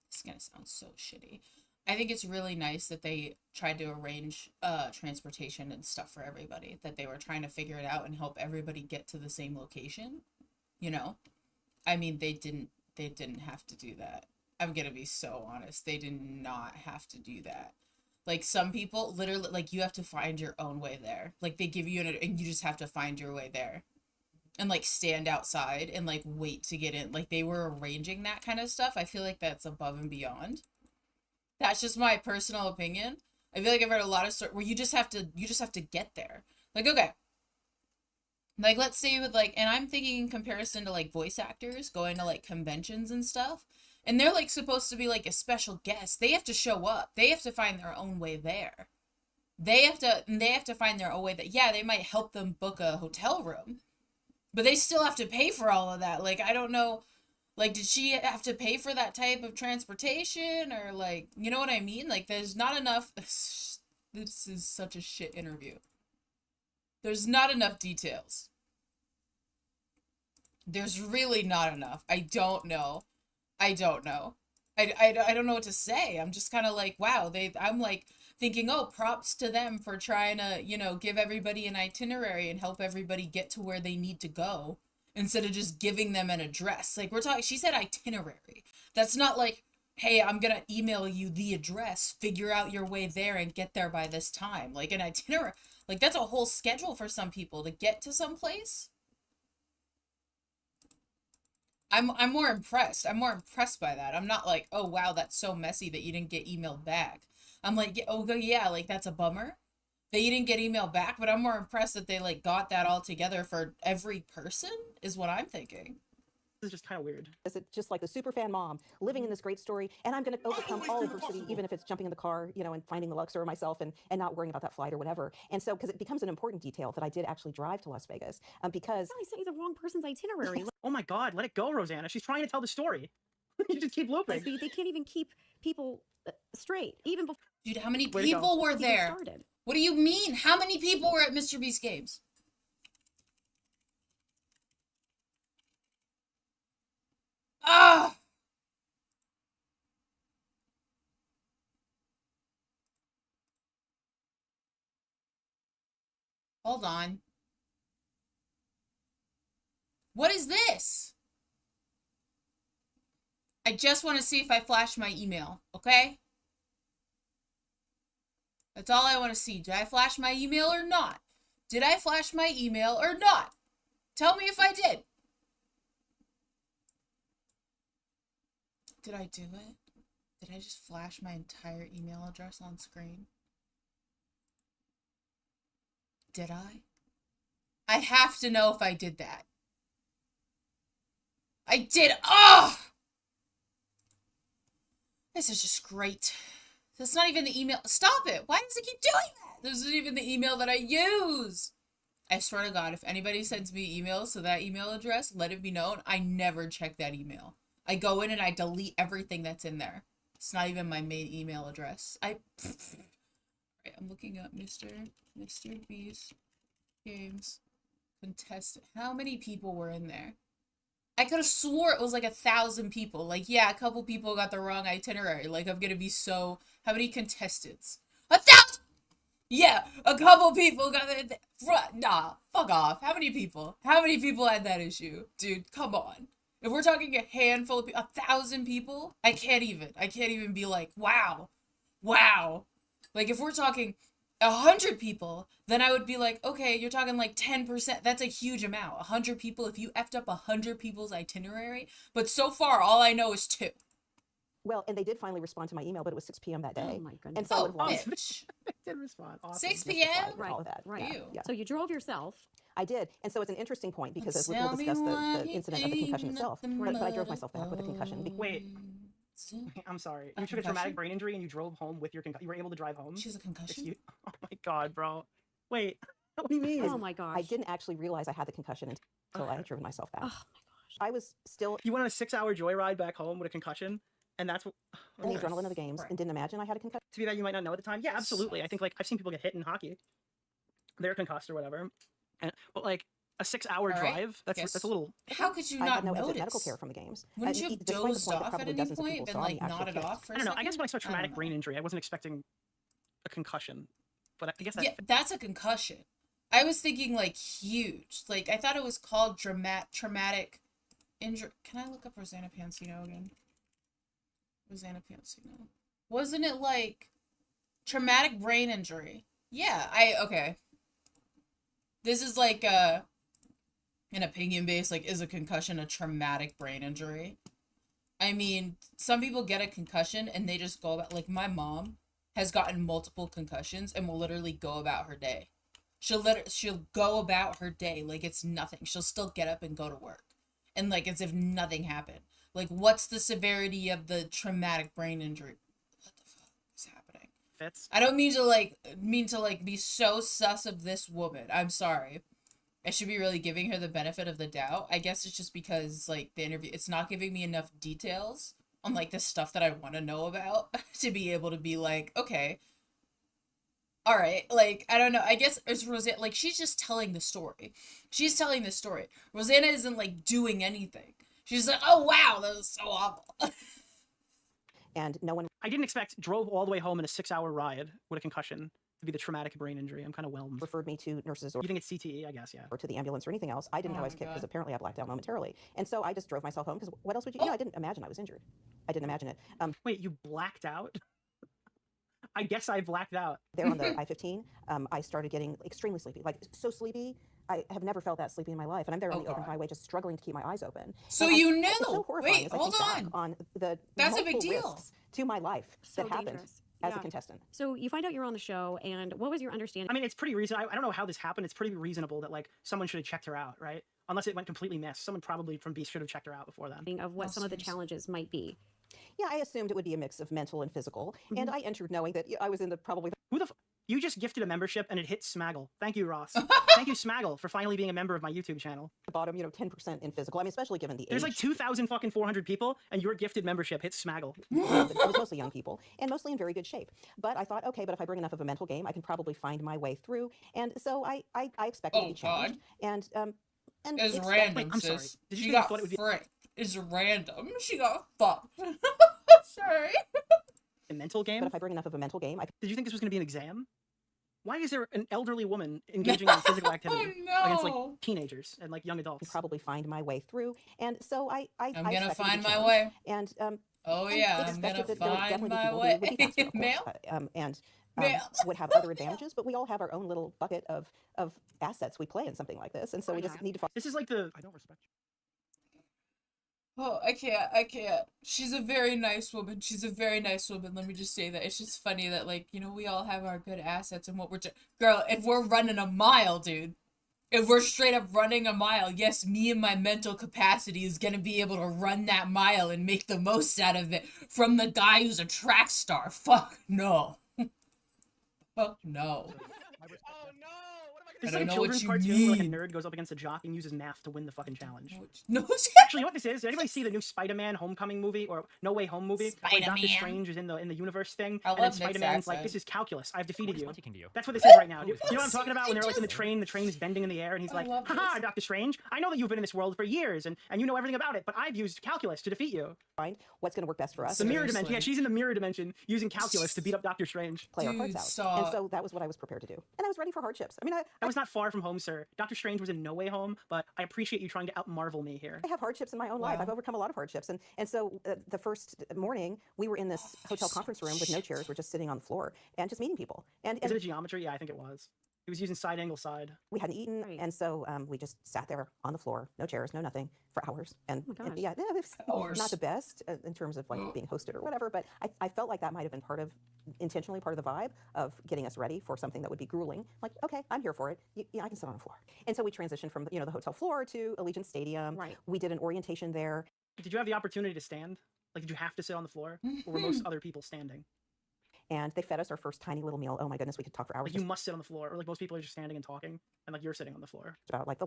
It's gonna sound so shitty. I think it's really nice that they tried to arrange transportation and stuff for everybody. That they were trying to figure it out and help everybody get to the same location. I mean, they didn't have to do that. I'm gonna be so honest. They did not have to do that. Like, some people, literally, like, you have to find your own way there. Like, they give you and you just have to find your way there. And, like, stand outside and, like, wait to get in. Like, they were arranging that kind of stuff. I feel like that's above and beyond. That's just my personal opinion. I feel like I've read a lot of stories where you just have to get there. Like, okay. Like, let's say with, like, and I'm thinking in comparison to, like, voice actors going to, like, conventions and stuff. And they're, like, supposed to be, like, a special guest. They have to show up. They have to find their own way there. They have to find their own way that, yeah, they might help them book a hotel room. But they still have to pay for all of that. Like, I don't know. Like, did she have to pay for that type of transportation? Or, like, you know what I mean? Like, there's not enough. This is such a shit interview. There's not enough details. There's really not enough. I don't know. I don't know what to say. I'm just kind of like, wow, I'm like thinking, oh, props to them for trying to, give everybody an itinerary and help everybody get to where they need to go instead of just giving them an address. Like, she said itinerary. That's not like, hey, I'm going to email you the address, figure out your way there and get there by this time. Like, an itinerary, like, that's a whole schedule for some people to get to some place. I'm more impressed. I'm more impressed by that. I'm not like, oh, wow, that's so messy that you didn't get emailed back. I'm like, oh, yeah, like, that's a bummer. that you didn't get email back, but I'm more impressed that they like got that all together for every person is what I'm thinking. This is just kind of weird. Is it just like the super fan mom living in this great story, and I'm going to overcome all adversity, even if it's jumping in the car, you know, and finding the Luxor myself, and not worrying about that flight or whatever. And so, because it becomes an important detail that I did actually drive to Las Vegas, because I sent you the wrong person's itinerary. Oh my God, let it go, Rosanna. She's trying to tell the story. You just keep looping. Like, they can't even keep people straight, even before Dude, how many Way to go. people were it even there? started. What do you mean? How many people were at Mr. Beast games? Ah! Hold on. What is this? I just want to see if I flash my email, okay? That's all I want to see. Did I flash my email or not? Did I flash my email or not? Tell me if I did. Did I do it? Did I just flash my entire email address on screen? Did I? I have to know if I did that. I did. Oh! This is just great. That's not even the email. Stop it. Why does it keep doing that? This isn't even the email that I use. I swear to God, if anybody sends me emails to that email address, let it be known, I never check that email. I go in and I delete everything that's in there. It's not even my main email address. I'm looking up Mr. Beast games contestant. How many people were in there? I could have swore it was like 1,000 people. Like, yeah, a couple people got the wrong itinerary. Like, I'm gonna be so... How many contestants? 1,000! Yeah, a couple people got the... Nah, fuck off. How many people? How many people had that issue? Dude, come on. If we're talking a handful of people, 1,000 people, I can't even be like, wow. Wow. Like, if we're talking 100 people, then I would be like, okay, you're talking like 10%. That's a huge amount. 100 people, if you effed up 100 people's itinerary. But so far, all I know is 2. well, and they did finally respond to my email, but it was 6 p.m. that day. Oh my goodness. And so I Oh, would have lost bitch. Did respond. Awesome. 6 this p.m.? reply, all of that. Right. Ew. Yeah. So you drove yourself. I did. And so it's an interesting point because as we'll Tell me discuss why the you incident of the concussion ain't itself, nothing but I drove but myself back with a concussion. Wait. I'm sorry. A You took a traumatic concussion? brain injury and you drove home with your concussion. You were able to drive home? She has a concussion? Excuse- Oh my God, bro. Wait. What do you mean? Oh my gosh. I didn't actually realize I had the concussion until I had driven myself back. Oh my gosh. I was still You went on a 6-hour joyride back home with a concussion, and that's what... in the adrenaline of the games Right. and didn't imagine I had a concussion. To be that you might not know at the time. Yeah, absolutely. I think like I've seen people get hit in hockey. They're concussed or whatever. And but like a 6-hour All right. drive, that's Yes. a little... How could you I not had no notice? exit medical care from the games. Wouldn't you have despite the dozed point that off at probably any dozens of point people and saw me like actually nodded hit. off for a I don't know. I second? guess when I saw don't traumatic brain know. injury, I wasn't expecting a concussion. But I guess that... Yeah, that's a concussion. I was thinking like huge. Like I thought it was called traumatic injury. Can I look up Rosanna Pansino again? Rosanna Pansino. Wasn't it like traumatic brain injury? Yeah, okay. This is like an opinion based, like, is a concussion a traumatic brain injury? I mean, some people get a concussion and they just go about, like, my mom has gotten multiple concussions and will literally go about her day. She'll go about her day like it's nothing. She'll still get up and go to work. And like as if nothing happened. Like what's the severity of the traumatic brain injury? What the fuck is happening? fits. I don't mean to be so sus of this woman. I'm sorry. I should be really giving her the benefit of the doubt. I guess it's just because like the interview it's not giving me enough details on like the stuff that I want to know about to be able to be like, okay, all right, like, I don't know, I guess it's Rosanna, like, she's just telling the story. She's telling the story. Rosanna isn't, like, doing anything. She's like, oh, wow, that was so awful. And no one I didn't expect drove all the way home in a 6-hour ride with a concussion to be the traumatic brain injury. I'm kind of whelmed. referred me to nurses or You think it's CTE? I guess, yeah. to the ambulance or anything else. I didn't Oh know I was my kicked because God. apparently I blacked out momentarily. And so I just drove myself home because what else would you, you know, I didn't imagine I was injured. I didn't imagine it. Wait, you blacked out? I guess I blacked out. There on the I-15, I started getting extremely sleepy, like so sleepy. I have never felt that sleepy in my life. And I'm there on Oh, the open God. highway just struggling to keep my eyes open. So And you it's so knew. horrifying Wait, as I hold think back on. the That's a big multiple deal. risks to my life So that happened. dangerous. as Yeah. a contestant. So you find out you're on the show, and what was your understanding I mean, it's pretty reasonable. I don't know how this happened. It's pretty reasonable that like someone should have checked her out, right? Unless it went completely missed. Someone probably from Beast should have checked her out before then. of what Oh, some of the seriously. challenges might be? Yeah, I assumed it would be a mix of mental and physical, and I entered knowing that I was in the probably Who the you just gifted a membership and it hit Smaggle. Thank you, Ross. Thank you, Smaggle, for finally being a member of my YouTube channel. the bottom, 10% in physical. I mean, especially given the There's age. like 2,400 people, and your gifted membership hits Smaggle. It was mostly young people and mostly in very good shape. But I thought, okay, but if I bring enough of a mental game, I can probably find my way through. And so I expected to Oh, be challenged. And It's it's- random, Wait, I'm sorry. sis. Did you She say you got thought it would be- fricked. It's random. She got fucked. Sorry. A mental game? But if I bring enough of a mental game, I Did you think this was going to be an exam? Why is there an elderly woman engaging in physical activity against like no. teenagers and like young adults? can probably find my way through. And so I I'm gonna expected to be find my challenged. way. And Oh and yeah, I'm expected gonna that there would find definitely be my people way. who would be faster, of course, Ma'am? and Ma'am. would have other advantages. But we all have our own little bucket of assets we play in something like this, and so we just need to find. This is like the I don't respect you. Oh, I can't. She's a very nice woman. She's a very nice woman. Let me just say that. It's just funny that, like, we all have our good assets and what we're Girl, if we're running a mile, dude. If we're straight up running a mile, yes, me and my mental capacity is gonna be able to run that mile and make the most out of it from the guy who's a track star. Fuck no. Fuck no. I respect Oh that. no! What am I This is I like don't a know what children's you cartoon where like a mean. nerd goes up against a jock and uses math to win the fucking challenge. No, Actually, you know what this is? Did anybody see the new Spider-Man Homecoming movie or No Way Home movie? Where Doctor Spider-Man. Strange is in the universe thing, I and then love Nick's Spider-Man's like, accent. "This is calculus. I've defeated What is you." Monty King to you? That's what this is right now. You know what I'm talking about? When they're like in the train is bending in the air, and he's I like, love "Haha, this. Doctor Strange, I know that you've been in this world for years, and you know everything about it, but I've used calculus to defeat you." What's going to work best for us. The mirror Seriously. dimension. Yeah, she's in the mirror dimension using calculus to beat up Doctor Strange. Play our Dude, hearts out. stop. And so that was what I was prepared to do. And I was ready for hardships. I mean, I was not far from home, sir. Doctor Strange was in No Way Home, but I appreciate you trying to out-Marvel me here. I have hardships in my own life. Wow. I've overcome a lot of hardships. And so the first morning, we were in this hotel conference room with no chairs. We're just sitting on the floor and just meeting people. And Is it a geometry? Yeah, I think it was. He was using side angle side. we hadn't eaten. Right. And so we just sat there on the floor, no chairs, no nothing, for hours. And, Oh my and gosh. yeah, it was Hours. not the best in terms of like being hosted or whatever. But I felt like that might have been intentionally part of the vibe of getting us ready for something that would be grueling. Like, okay, I'm here for it. Yeah, I can sit on the floor. And so we transitioned from the hotel floor to Allegiant Stadium. Right. We did an orientation there. Did you have the opportunity to stand? Like, did you have to sit on the floor? Or were most other people standing? And they fed us our first tiny little meal. Oh my goodness, we could talk for hours. Like, you just must sit on the floor. Or, like, most people are just standing and talking. And, like, you're sitting on the floor. about like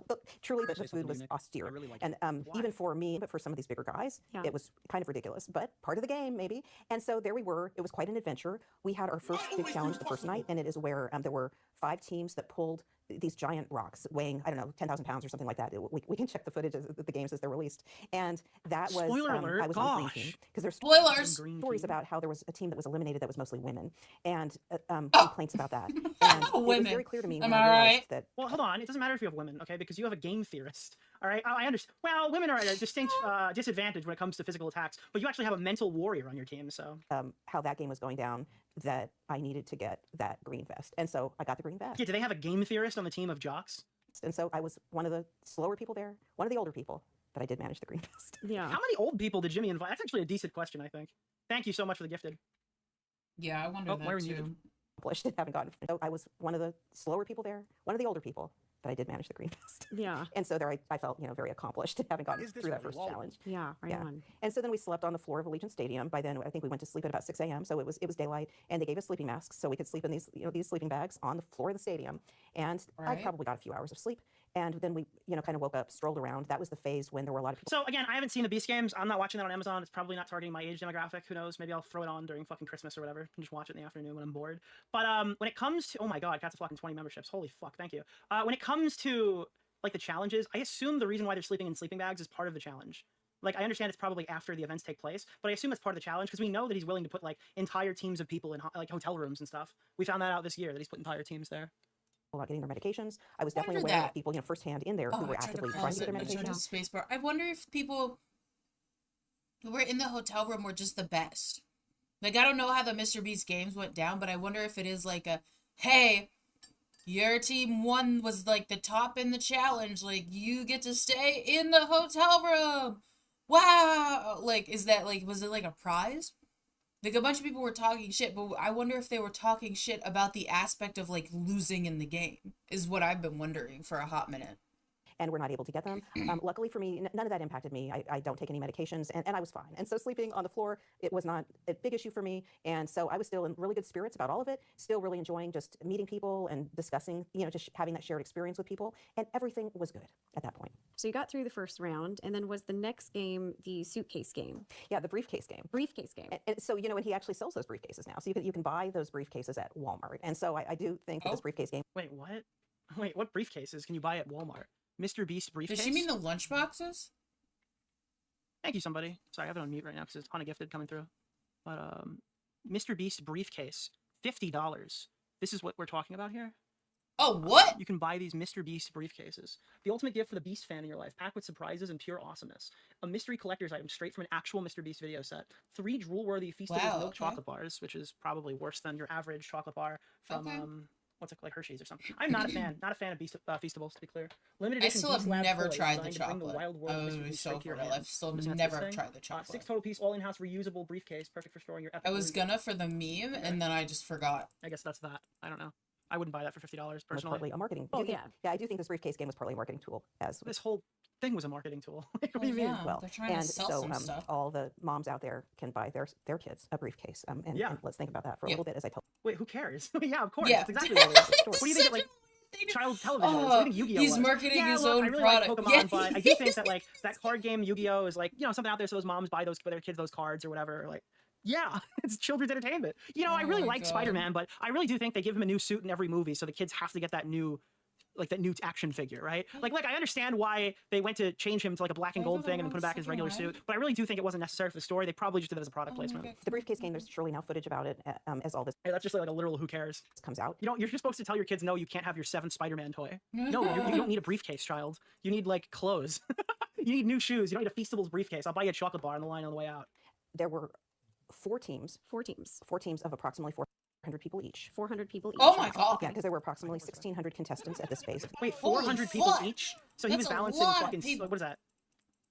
truly the Say food was something, Nick. austere. I really like And Why? even for me, but for some of these bigger guys, Yeah. it was kind of ridiculous, but part of the game maybe. And so there we were. It was quite an adventure. We had our first big challenge the first night, and it is where there were 5 teams that pulled these giant rocks weighing, I don't know, 10,000 pounds or something like that. We can check the footage of the games as they're released. And that was, Spoiler alert, I was on the green gosh. team. Because there's Spoilers. Green stories team. about how there was a team that was eliminated that was mostly women, and complaints about that. And it was Women. very clear to me Am when I I realized right? that Well, hold on. It doesn't matter if you have women, okay? Because you have a game theorist. All right? I understand. Well, women are at a distinct disadvantage when it comes to physical attacks, but you actually have a mental warrior on your team, so. how that game was going down, that I needed to get that green vest. And so I got the green vest. Yeah, do they have a game theorist on the team of jocks? And so I was one of the slower people there, one of the older people, but I did manage the green vest. Yeah. How many old people did Jimmy invite? That's actually a decent question, I think. Thank you so much for the gifted. Yeah, I wonder Oh, that why are too. you- Accomplished and haven't gotten. So I was one of the slower people there, one of the older people, but I did manage the green vest. Yeah. And so there I felt, very accomplished having gotten Is this through that really first long? challenge. Yeah. Right Yeah. on. And so then we slept on the floor of Allegiant Stadium. By then, I think we went to sleep at about 6 a.m. So it was daylight, and they gave us sleeping masks so we could sleep in these these sleeping bags on the floor of the stadium. And I Right. probably got a few hours of sleep. And then we kind of woke up, strolled around. That was the phase when there were a lot of people. So, again, I haven't seen the Beast games. I'm not watching that on Amazon. It's probably not targeting my age demographic. Who knows? Maybe I'll throw it on during fucking Christmas or whatever and just watch it in the afternoon when I'm bored. But when it comes to, oh my god, Cats of fucking 20 memberships. Holy fuck, thank you. When it comes to, like, the challenges, I assume the reason why they're sleeping in sleeping bags is part of the challenge. Like, I understand it's probably after the events take place, but I assume it's part of the challenge because we know that he's willing to put, like, entire teams of people in, like, hotel rooms and stuff. We found that out this year, that he's put entire teams there. About getting their medications. I was definitely Wonder aware that. of people, firsthand in there Oh, who were I tried to actively trying pause to get it. their I tried to medications. space bar. I wonder if people who were in the hotel room were just the best. Like, I don't know how the Mr. Beast games went down, but I wonder if it is like a, hey, your team one was like the top in the challenge. Like, you get to stay in the hotel room. Wow. Like, is that like, was it like a prize? Like, a bunch of people were talking shit, but I wonder if they were talking shit about the aspect of, like, losing in the game, is what I've been wondering for a hot minute. and we're not able to get them. Luckily for me, none of that impacted me. I don't take any medications, and I was fine. And so sleeping on the floor, it was not a big issue for me. And so I was still in really good spirits about all of it, still really enjoying just meeting people and discussing, just having that shared experience with people. And everything was good at that point. So you got through the first round, and then was the next game the suitcase game? Yeah, the briefcase game. Briefcase game. And so, and he actually sells those briefcases now. So you can buy those briefcases at Walmart. And so I do think that this briefcase game. Wait, what? Wait, what briefcases can you buy at Walmart? Mr. Beast briefcase? Does she mean the lunch boxes? Thank you, somebody. Sorry, I have it on mute right now because it's Gifted coming through. But, Mr. Beast briefcase, $50. This is what we're talking about here? Oh, what? You can buy these Mr. Beast briefcases. The ultimate gift for the Beast fan in your life, packed with surprises and pure awesomeness. A mystery collector's item straight from an actual Mr. Beast video set. 3 drool-worthy Feastables milk chocolate bars, which is probably worse than your average chocolate bar from, what's it, like Hershey's or something. I'm not a fan. Not a fan of Feastables, to be clear. Limited edition I still Beast have Lab never toy tried the designed to bring chocolate. wild world of Mr. Beast So straight to for your real, hand. I've still Listen, that's never this thing. tried the chocolate. 6 total piece, all in-house reusable briefcase, perfect for storing your epic I was movie. gonna for the meme, and then I just forgot. I guess that's that. I don't know. I wouldn't buy that for $50 Was personally. partly a marketing. Oh, Yeah, I do think this briefcase game was partly a marketing tool. As This whole thing was a marketing tool. Like, what do you mean? Yeah, well, they're trying and to sell so some stuff. all the moms out there can buy their kids a briefcase. And let's think about that for a little bit as I tell. Wait, who cares? Yeah, of course. Yeah. That's exactly what it is. What do you think Such that, like, a- child television is? What do you think Yu-Gi-Oh he's was? marketing his look, own I really product. like Pokemon, Yeah. but I do think that, like, that card game Yu-Gi-Oh is, like, something out there so those moms buy those for their kids those cards or whatever. Like, yeah, it's children's entertainment. I really my like God. Spider-Man, but I really do think they give him a new suit in every movie, so the kids have to get that new action figure, right? Like I understand why they went to change him to like a black and gold thing and then put him back in his regular suit, but I really do think it wasn't necessary for the story. They probably just did it as a product placement. The briefcase game, there's surely now footage about it as all this Hey, that's just like a literal who cares. comes out. You're just supposed to tell your kids, no, you can't have your 7th Spider-Man toy. No, you don't need a briefcase, child. You need like clothes. You need new shoes. You don't need a Feastables briefcase. I'll buy you a chocolate bar on the line on the way out. There were 4 teams. 4 teams. 4 teams of approximately 400 people each. 400 people each. Oh my God. Yeah, because there were approximately 1,600 contestants at this phase. Wait, Holy 400 people fuck! each? So he was That's a balancing lot of fucking, people. what is that?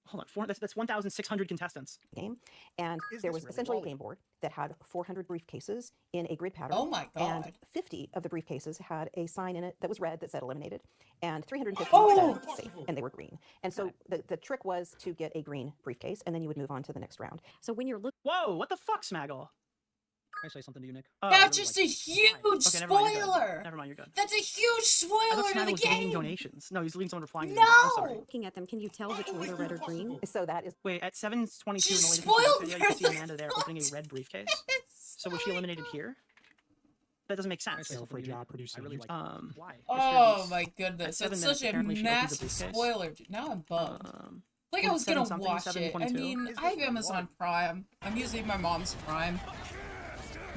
Hold on, that's 1,600 contestants. Game, and there was essentially a game board that had 400 briefcases in a grid pattern. Oh my And God. 50 of the briefcases had a sign in it that was red that said eliminated, and 350 Oh! said safe, and they were green. And so the trick was to get a green briefcase, and then you would move on to the next round. So when you're looking Whoa, what the fuck, Smaggle? Can I say something to you, Nick? That's just a huge Okay, never mind, you're good. spoiler. Never mind, you're good. That's a huge I spoiler thought to Smaggle the was donating game. donations. No, he's leaving someone replying to them. I'm sorry. looking at them, can you tell which ones are red or green? So that is Wait, at 7:22 in the latest She video, spoiled you can see her. Amanda there opening a red briefcase. So was she eliminated here? That doesn't make sense. for a job producing. Why? Oh my goodness, At 7 that's minutes, such a apparently she opens a massive briefcase. spoiler. Now I'm bummed. Like I was was it gonna 7-something, watch it. I 7:22? mean, I have Amazon Prime. I'm using my mom's Prime.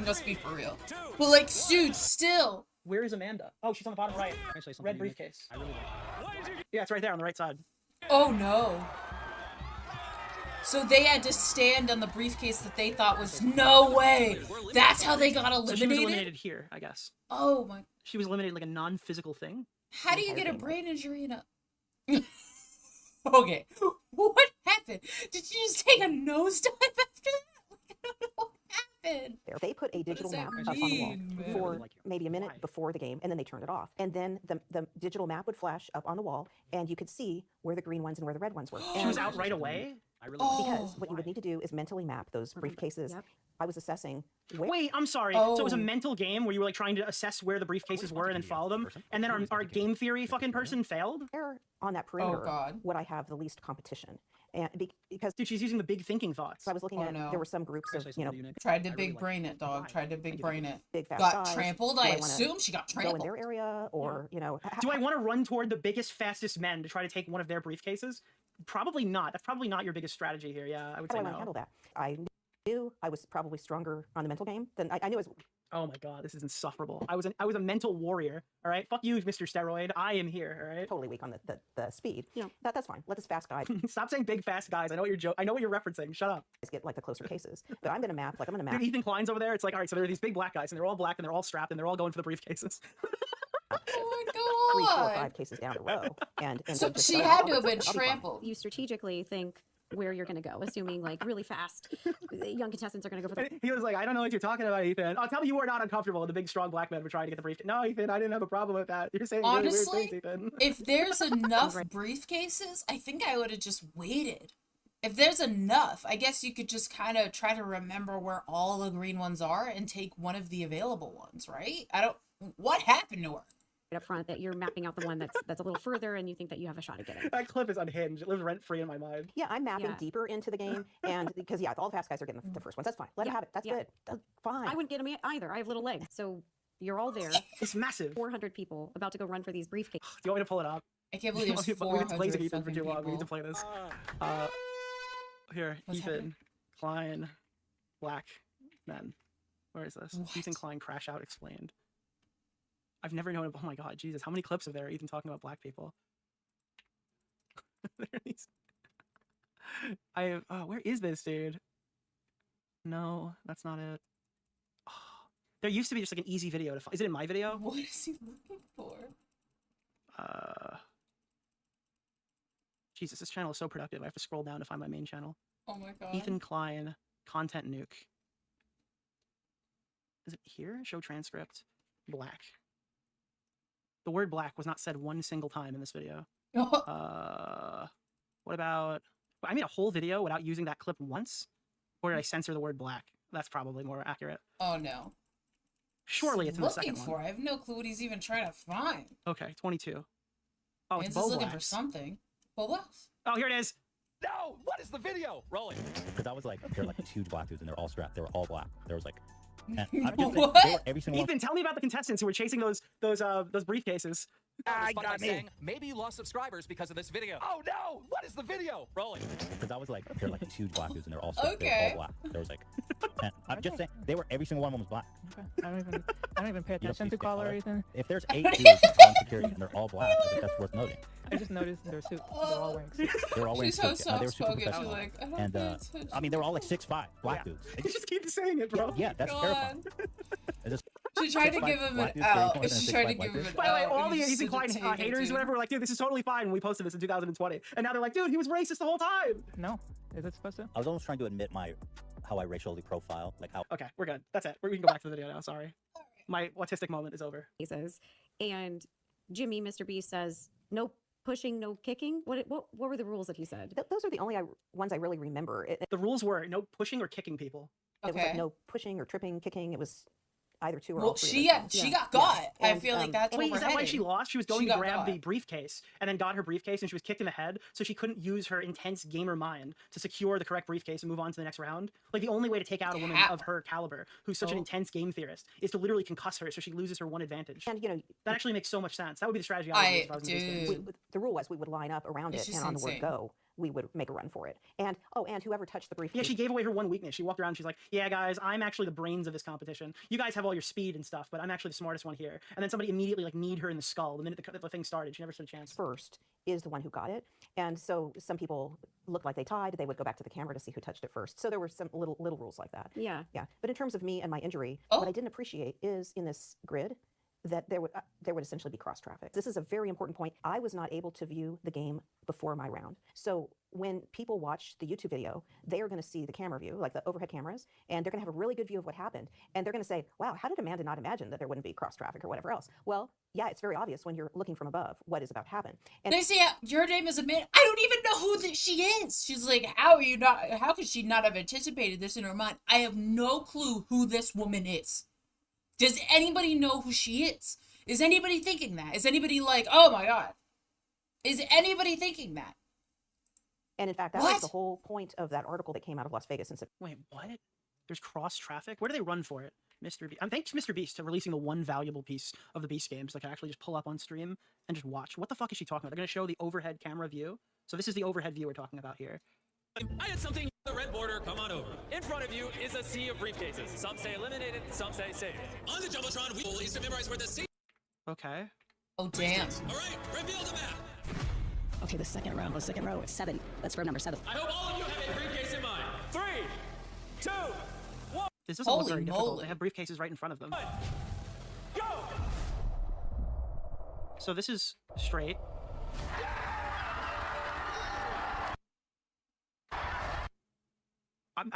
Must be for real. But like, dude, still. Where is Amanda? Oh, she's on the bottom right. Red briefcase. Yeah, it's right there on the right side. Oh no. So they had to stand on the briefcase that they thought was no way. That's how they got So she was eliminated. eliminated here, I guess. Oh my. She was eliminated like a non-physical thing. How do you get a brain injury in a? Okay. What happened? Did you just take a nosedive after that? Like, I don't know what happened. there. They put a digital does map that up on the wall mean, man? for maybe a minute Why? before the game, and then they turned it off. And then the digital map would flash up on the wall, and you could see where the green ones and where the red ones were. She was And out right away. because what you would need to do is mentally map those briefcases. Yep. I was assessing where. Wait, I'm sorry. So it was a Oh. mental game where you were like trying to assess where the briefcases were and then follow them, and then our game theory fucking person failed. Where on that perimeter God. would I have the least competition? And because Dude, she's using the big thinking thoughts. I was looking Oh, at, no. there were some groups of, Tried to big brain it, dog. Tried to big brain it. big fast Got guys. trampled. Do I wanna assume she got go in trampled. their area, or Do I want to run toward the biggest, fastest men to try to take one of their briefcases? Probably not. That's probably not your biggest strategy here. Yeah, I would how say do I want to no. handle that? I knew I was probably stronger on the mental game than I knew I was. Oh my god, this is insufferable. I was a mental warrior. All right, fuck you, Mr. Steroid. I am here. All right. Totally weak on the speed. That's fine. Let this fast guy Stop saying big fast guys. I know what you're I know what you're referencing. Shut up. get like the closer cases. But I'm gonna map. Dude, Ethan Klein's over there. It's like, all right, so there are these big black guys, and they're all black, and they're all strapped, and they're all going for the briefcases. Oh 3, 4, my or god. 5 cases down a row. And So then just she go, had "Oh, to have been I'll be fine." trampled. You strategically think, where you're going to go, assuming like really fast young contestants are going to go for the. He was like, I don't know what you're talking about, Ethan. Oh, tell me you were not uncomfortable. The big, strong black men were trying to get the briefcase. No, Ethan, I didn't have a problem with that. You're saying really weird Honestly, things, Ethan. if there's enough briefcases, I think I would have just waited. If there's enough, I guess you could just kind of try to remember where all the green ones are and take one of the available ones, right? What happened to her? Up front, that you're mapping out the one that's a little further, and you think that you have a shot at getting. That clip is unhinged. It lives rent free in my mind. Yeah, I'm mapping deeper into the game, and because all the fast guys are getting the first ones. That's fine. Let them have it. That's good. That's fine. I wouldn't get them either. I have little legs, so you're all there. It's massive. 400 people about to go run for these briefcases. Do you want me to pull it up? I can't believe there's We've been 400 blazing Ethan for fucking too long. We need to people. play this. Here, What's Ethan, happening? Klein, black men. Where is this? What? Ethan Klein, crash out explained. I've never known. Oh my god, Jesus! How many clips are there? Ethan talking about black people. There are these. Where is this, dude? No, that's not it. Oh, there used to be just like an easy video to find. Is it in my video? What is he looking for? Jesus, this channel is so productive. I have to scroll down to find my main channel. Oh my god. Ethan Klein, content nuke. Is it here? Show transcript. Black. The word black was not said one single time in this video. What about... I made a whole video without using that clip once? Or did I censor the word black? That's probably more accurate. Oh no. Surely it's in the second looking for. one. I have no clue what he's even trying to find. Okay, 22. Oh, it's Man's Bo is looking for Blacks. something. Bo Blacks? Oh, here it is. No! What is the video? Rolling. Because I was like, they're like these huge black dudes, and they're all strapped. They were all black. There was like, and I'm just saying, What? they were every single one. Ethan, tell me about the contestants who were chasing those briefcases. I got me. Saying, maybe you lost subscribers because of this video. Oh no! What is the video? Rolling. Because I was like, they're like these huge black dudes, and they're all strapped. They were Okay. all black. There was like, and I'm just saying, they were every single one of them was black. Okay. I don't even pay You don't attention to speak color or color. anything. If there's 8 dudes on security and they're all black, I think that's worth noting. I just noticed their suits. They're all wearing suits. They were all wearing She's so suits. They were super soft-spoken. She's professional. like, I don't And pay attention. I mean, they were all like 6'5" black dudes. You just keep saying it, bro. Yeah, that's Go terrifying. on. It's just She tried to 6'5" give him black an dudes, 30 out. points, and She 6'5" tried to white give him dudes. an By the way, out. all and the he Ethan should've Klein taken haters to. or whatever were like, dude, this is totally fine when we posted this in 2020. And now they're like, dude, he was racist the whole time. No, is it supposed to? I was almost trying to admit how I racially profile, like how. Okay, we're good. That's it. We can go back to the video now. Sorry. My autistic moment is over. And Jimmy, Mr. B says, no pushing, no kicking. What were the rules that he said? Those are the only ones I really remember. The rules were no pushing or kicking people. It was Okay. like no pushing or tripping, kicking. It was either two or all Well, three. of those things. she got got. I And, feel like that's Wait, what is we're that why heading. she lost? She was going She to got grab the got. briefcase and then got her briefcase and she was kicked in the head, so she couldn't use her intense gamer mind to secure the correct briefcase and move on to the next round. Like the only way to take out a woman How? of her caliber, who's such an Oh. intense game theorist, is to literally concuss her so she loses her one advantage. And That actually makes so much sense. That would be the strategy I would use if I was in these games. Dude. the rule was we would line up around It's it, just and on the word insane. go, we would make a run for it. And whoever touched the briefcase. Yeah, she gave away her one weakness. She walked around and she's like, yeah, guys, I'm actually the brains of this competition. You guys have all your speed and stuff, but I'm actually the smartest one here. And then somebody immediately like kneed her in the skull the minute the thing started. She never stood a chance. first is the one who got it. And so some people looked like they tied. They would go back to the camera to see who touched it first. So there were some little rules like that. Yeah. Yeah. But in terms of me and my injury, Oh. what I didn't appreciate is in this grid that there would essentially be cross traffic. This is a very important point. I was not able to view the game before my round. So when people watch the YouTube video, they are going to see the camera view, like the overhead cameras, and they're going to have a really good view of what happened. And they're going to say, wow, how did Amanda not imagine that there wouldn't be cross traffic or whatever else? Well, yeah, it's very obvious when you're looking from above what is about to happen. And They say your name is Amanda. I don't even know who she is. She's like, how could she not have anticipated this in her mind? I have no clue who this woman is. Does anybody know who she is? Is anybody thinking that? Is anybody like, oh my god? Is anybody thinking that? And in fact, that What? was the whole point of that article that came out of Las Vegas in September. Wait, what? There's cross traffic? Where do they run for it? Mr. Beast. Thanks Mr. Beast to releasing the one valuable piece of the Beast games that I can actually just pull up on stream and just watch. What the fuck is she talking about? They're going to show the overhead camera view. So this is the overhead view we're talking about here. I had something. The red border, come on over. In front of you is a sea of briefcases. Some say eliminated, some say saved. On the Jumbotron, we will is to memorize where the sea. Okay. Oh damn. All right, reveal the map. Okay, the second row. The second row is 7. That's row number 7. I hope all of you have a briefcase in mind. 3, 2, 1. This doesn't look Holy very difficult. moly. They have briefcases right in front of them. Go! So this is straight.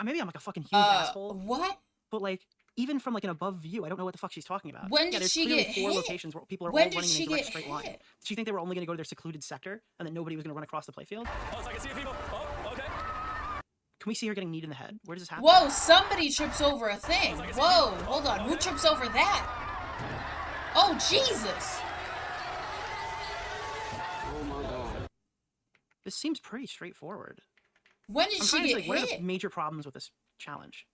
maybe I'm like a fucking huge asshole. What? But like, even from like an above view, I don't know what the fuck she's talking about. When yeah, did there's she clearly get 4 hit? locations where people are When all did running in she a direct get straight line. hit? Did she think they were only going to go to their secluded sector and that nobody was going to run across the playfield? Oh, so I can see people. Oh, okay. Can we see her getting kneed in the head? Where does this happen? Whoa, somebody trips over a thing. Whoa, hold on. Who trips over that? Oh, Jesus. Oh my god. This seems pretty straightforward. When did I'm she trying to get see, like, what are the hit? major problems with this challenge?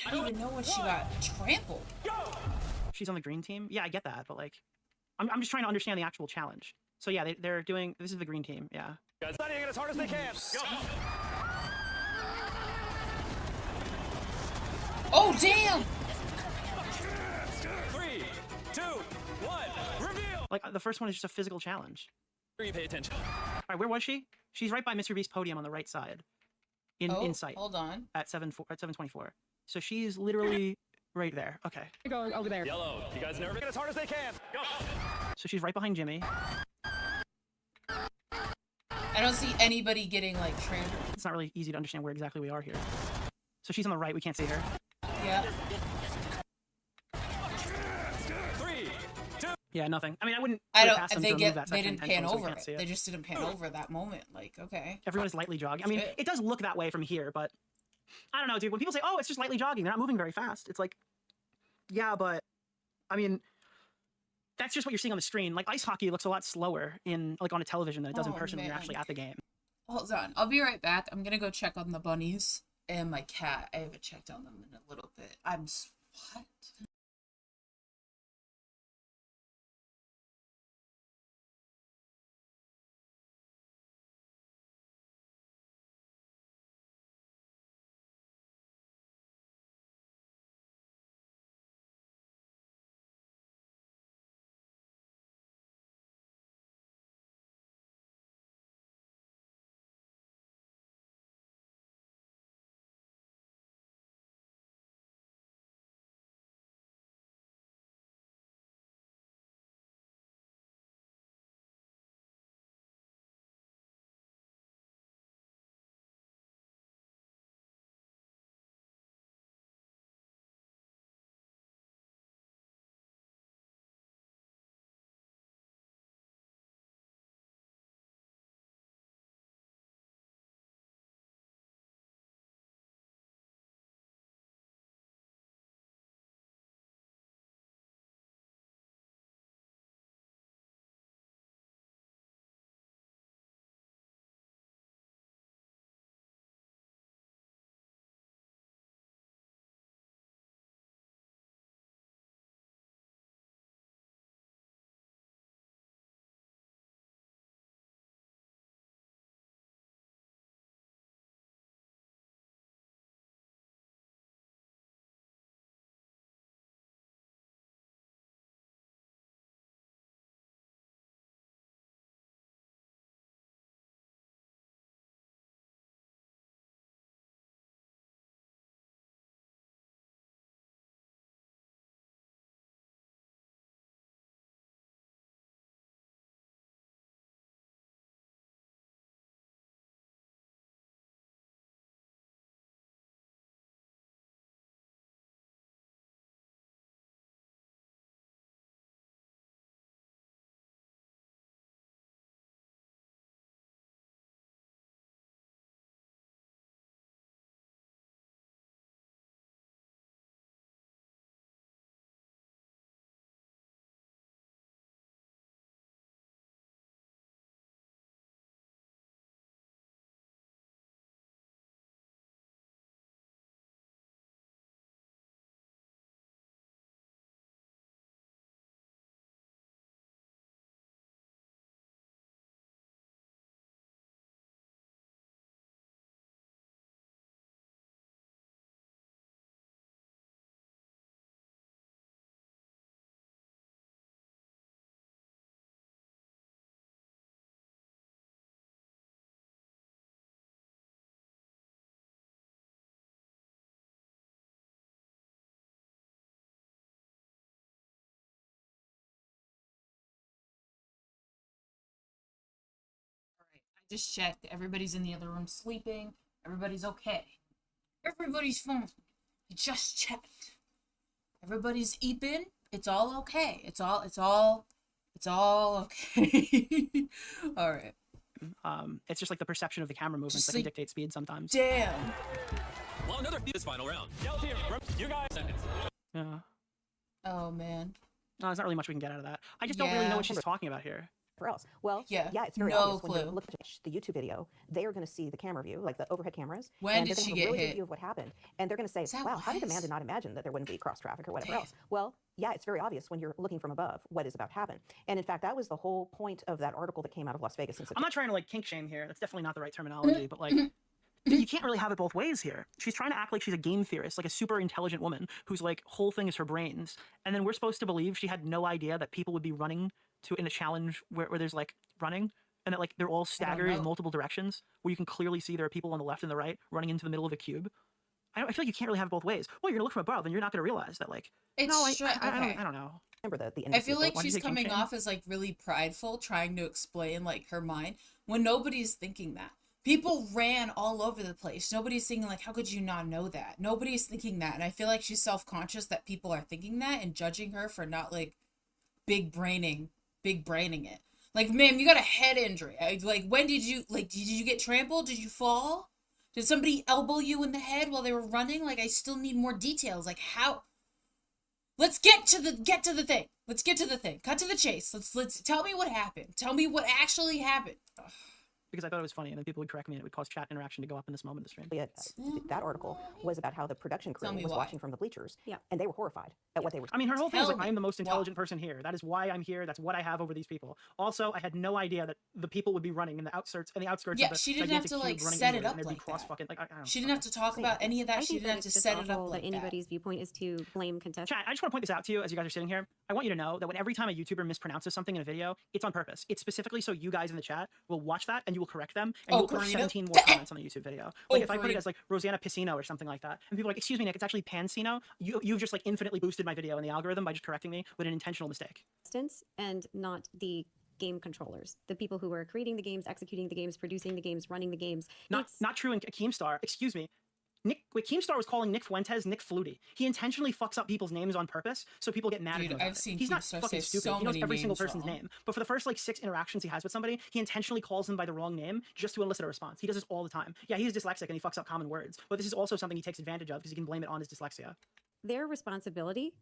I don't even know when she got trampled. She's on the green team? Yeah, I get that, but like, I'm just trying to understand the actual challenge. So yeah, they're doing, this is the green team, yeah. Guys, studying it as hard as they can. Go. Oh, damn! 3, 2, 1, reveal! Like, the first one is just a physical challenge. You pay attention. All right, where was she? She's right by Mr. Beast's podium on the right side. In sight. Hold on. At 724. So she's literally right there. Okay. Go over there. Yellow, you guys nervous? As hard as they can. Go. So she's right behind Jimmy. I don't see anybody getting, like, trampled. It's not really easy to understand where exactly we are here. So she's on the right, we can't see her. Yeah. 3, 2. Yeah, nothing. I mean, I wouldn't. I put it don't. past them They to remove get. that They section didn't pan intentionally so we over can't it. see They just didn't pan over that moment. Like, okay. Everyone is lightly jogging. I mean, Shit. it does look that way from here, but I don't know, dude. When people say, "Oh, it's just lightly jogging," they're not moving very fast. It's like, yeah, but I mean, that's just what you're seeing on the screen. Like ice hockey looks a lot slower in like on a television than it does in Oh, person when you're man. actually at the game. Hold on. I'll be right back. I'm gonna go check on the bunnies and my cat. I haven't checked on them in a little bit. What? Just checked. Everybody's in the other room sleeping. Everybody's okay. everybody's fine. I just checked. Everybody's eeping. It's all okay. It's all okay. All right. It's just like the perception of the camera movements Just that can like, dictate speed sometimes. Damn. Well, another this final round. Yell team, you guys seconds. Yeah. Oh man. No, there's not really much we can get out of that. I just don't really know what she's talking about here. Else. Well, Yeah, it's very no obvious when clue. you look at the YouTube video. They are going to see the camera view, like the overhead cameras. When and did they're she gonna have a get really hit? good view of what happened, and they're going to say, that "Wow, how did wise? Amanda not imagine that there wouldn't be cross traffic or whatever Damn. else?" Well, yeah, it's very obvious when you're looking from above what is about to happen. And in fact, that was the whole point of that article that came out of Las Vegas. I'm not trying to like kink shame here. That's definitely not the right terminology, but like you can't really have it both ways here. She's trying to act like she's a game theorist, like a super intelligent woman whose like whole thing is her brains. And then we're supposed to believe she had no idea that people would be running in a challenge where there's like running and that like they're all staggered in know. multiple directions where you can clearly see there are people on the left and the right running into the middle of a cube. I feel like you can't really have it both ways. Well, you're gonna look from above and you're not gonna realize that like It's no, okay. I don't know. Remember the I feel like Why do you she's say kink coming shame? off as like really prideful, trying to explain like her mind when nobody's thinking that. People ran all over the place. Nobody's thinking like, how could you not know that? Nobody's thinking that. And I feel like she's self-conscious that people are thinking that and judging her for not like big braining it. Like, ma'am, you got a head injury. Like, when did you get trampled? Did you fall? Did somebody elbow you in the head while they were running? Like, I still need more details. Like, how? Let's get to the thing. Let's get to the thing. Cut to the chase. Let's tell me what happened. Tell me what actually happened. Ugh. Because I thought it was funny and then people would correct me and it would cause chat interaction to go up in this moment of the stream. that article was about how the production crew Tell me was why. watching from the bleachers, Yeah. and they were horrified at what they were. I mean, her whole thing is Tell like, I me am the most why. intelligent person here. That is why I'm here. That's what I have over these people. Also, I had no idea that the people would be running in the outskirts Yeah, of the she didn't have gigantic to cube like running set into it and up there'd be like cross that. fucking like I don't know. She didn't have to talk about any of that. I She think didn't that have to it's just set it up awful like that that. anybody's viewpoint is to blame contestants. Chat, I just want to point this out to you as you guys are sitting here. I want you to know that when every time a YouTuber mispronounces something in a video, it's on purpose. It's specifically so you guys in the chat will watch that and you will correct them and you will put Karina. 17 more comments on the YouTube video. Like if I put it Karina. as like Rosanna Piscino or something like that, and people are like, excuse me, Nick, it's actually Pansino. You've just like infinitely boosted my video in the algorithm by just correcting me with an intentional mistake. And not the game controllers, the people who are creating the games, executing the games, producing the games, running the games. Not true in Keemstar. Excuse me. Keemstar was calling Nick Fuentes Nick Flutie. He intentionally fucks up people's names on purpose so people get mad Dude, at him. about I've it. seen He's not Keemstar fucking say stupid. so He knows many every single names person's wrong. name. But for the first like 6 interactions he has with somebody, he intentionally calls them by the wrong name just to elicit a response. He does this all the time. Yeah, he's dyslexic and he fucks up common words. But this is also something he takes advantage of because he can blame it on his dyslexia. Their responsibility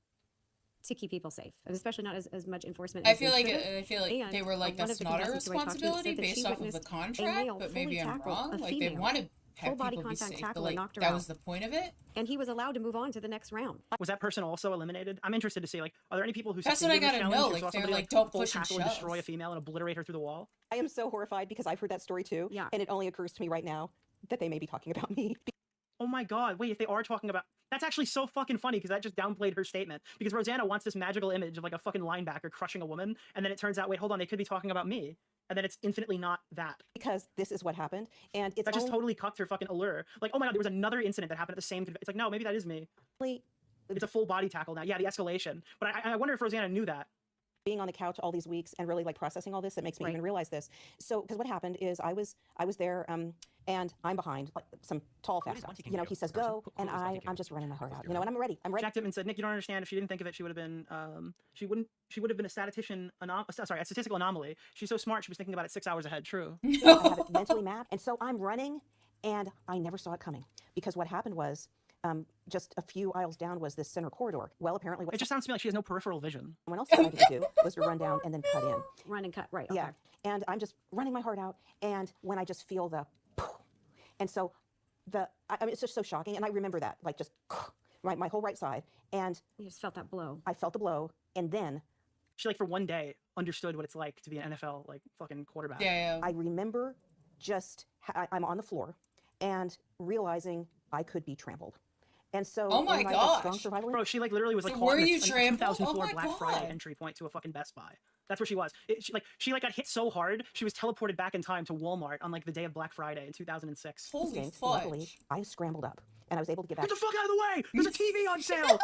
to keep people safe, and especially not as much enforcement. I as feel they like should. And they were like, one of that's the not our contestants who I talked to responsibility said that she based off of the witnessed a contract, male but fully maybe I'm tackle wrong. a Like they female. want to have Full body people be contact safe, but tackle like and knocked her that out. was the point of it. And he was allowed to move on to the next round. Was that person also eliminated? I'm interested to see, like, are there any people who That's what I succeeded in this gotta challenge know, who like, saw they're somebody, like, don't full push and tackle and shove. destroy a female and obliterate her through the wall? I am so horrified because I've heard that story too, Yeah. and it only occurs to me right now that they may be talking about me. Oh my god, wait, if they are talking about... That's actually so fucking funny because that just downplayed her statement. Because Rosanna wants this magical image of like a fucking linebacker crushing a woman, and then it turns out, wait, hold on, they could be talking about me. And then it's infinitely not that. Because this is what happened, and it's That just totally cucked her fucking allure. Like, oh my god, there was another incident that happened at the same... It's like, no, maybe that is me. only It's a full body tackle now. Yeah, the escalation. But I wonder if Rosanna knew that. being on the couch all these weeks and really like processing all this that makes me even realize this. So, because what happened is I was there, and I'm behind like some tall fast guys. You know, he says go, and I'm just running my heart out. You know, and I'm ready. Checked him and said, Nick, you don't understand. If she didn't think of it, she would have been, she would have been a a statistical anomaly. She's so smart. She was thinking about it 6 hours ahead. True. I have it mentally mapped, and so I'm running, and I never saw it coming because what happened was. Just a few aisles down was this center corridor. Well, apparently, what it just sounds to me like she has no peripheral vision. Someone else decided to do was to run down and then cut in. Run and cut, right? Yeah, Okay. and I'm just running my heart out, and when I just feel the, and so I mean, it's just so shocking, and I remember that, like just my whole right side, and You just felt that blow. I felt the blow, and then She like for one day understood what it's like to be an NFL like fucking quarterback. Yeah. I remember just I'm on the floor and realizing I could be trampled. And so Oh my in that strong gosh. survival Bro, she like literally was like So caught were in you a trampled? 2004 Oh my Black Friday God. entry point to a fucking Best Buy. That's where she was. She got hit so hard she was teleported back in time to Walmart on like the day of Black Friday in 2006. Holy instinct, luckily, fudge. I scrambled up and I was able to get back Get the fuck out of the way! There's a TV on sale.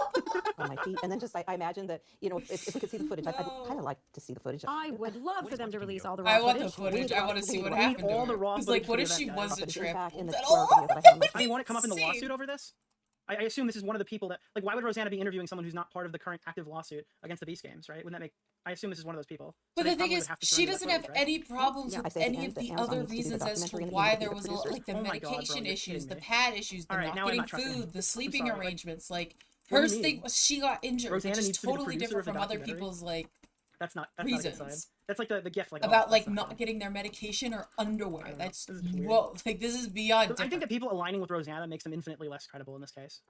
on my feet. And then just I imagine that, you know, if we could see the footage, I'd kind of like to see the footage. I would love for them to release all the raw I want the footage. footage. I want to see what We need happened to all the her. raw It's like, footage what for if the she event, guys. wasn't In fact, in trampled the at 2-hour all? video that I have on my I mean, want to come up in the Insane. lawsuit over this? I assume this is one of the people that, like, why would Rosanna be interviewing someone who's not part of the current active lawsuit against the Beast Games, right? Wouldn't that make, I assume this is one of those people. But So the they thing probably is, would have to she surrender that doesn't have footage, right? any problems Yeah, I with say at the any end of that the Amazon other needs to do the reasons as to documentary and why even there the was producers. like the Oh my God, bro, medication you're issues, kidding the me. pad issues, the All right, not now I'm getting not trusting food, you. the sleeping sorry, like, arrangements. Like what do her you thing mean? was she got injured, Rosanna which is needs to be the totally producer different of the from other documentary? people's like That's not a good sign. reasons That's like the gift, like about oh, like that's not good. getting their medication or underwear. know. That's This is weird. whoa, like this is beyond I think different. that people aligning with Rosanna makes them infinitely less credible in this case.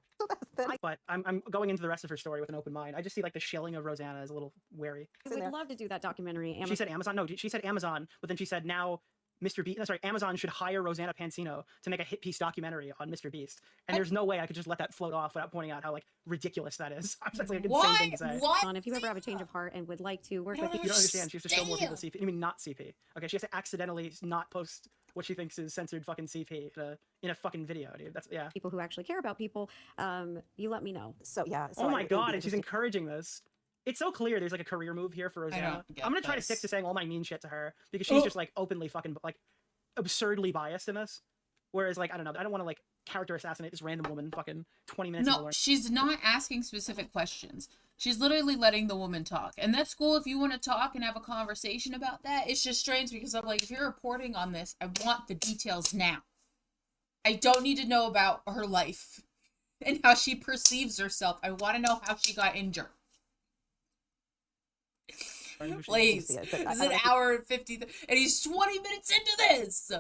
That's But I'm going into the rest of her story with an open mind. I just see like the shilling of Rosanna as a little wary. I in would there. love to do that documentary. She said Amazon. No, she said Amazon, but then she said now Mr. Beast. No, sorry, Amazon should hire Rosanna Pansino to make a hit piece documentary on Mr. Beast. And there's no way I could just let that float off without pointing out how like ridiculous that is. That's like an insane thing to say. What? If you ever have a change of heart and would like to work with You you, don't understand. She has to show more people Damn. CP. I mean, not CP. Okay, she has to accidentally not post what she thinks is censored fucking CP in a fucking video, dude. That's yeah. people who actually care about people, you let me know. So yeah. So Oh it my would be god, and she's interesting. encouraging this. It's so clear there's like a career move here for Rosanna. get I'm gonna try to this. stick to saying all my mean shit to her because she's just like openly fucking like absurdly biased in this. Whereas like I don't know, I don't want to like character assassinate this random woman fucking 20 minutes into No, learn. she's not asking specific questions. She's literally letting the woman talk. And that's cool if you want to talk and have a conversation about that. It's just strange because I'm like, if you're reporting on this, I want the details now. I don't need to know about her life and how she perceives herself. I want to know how she got injured. Please. see it, This but is I an think- hour and 50, and he's 20 minutes into this.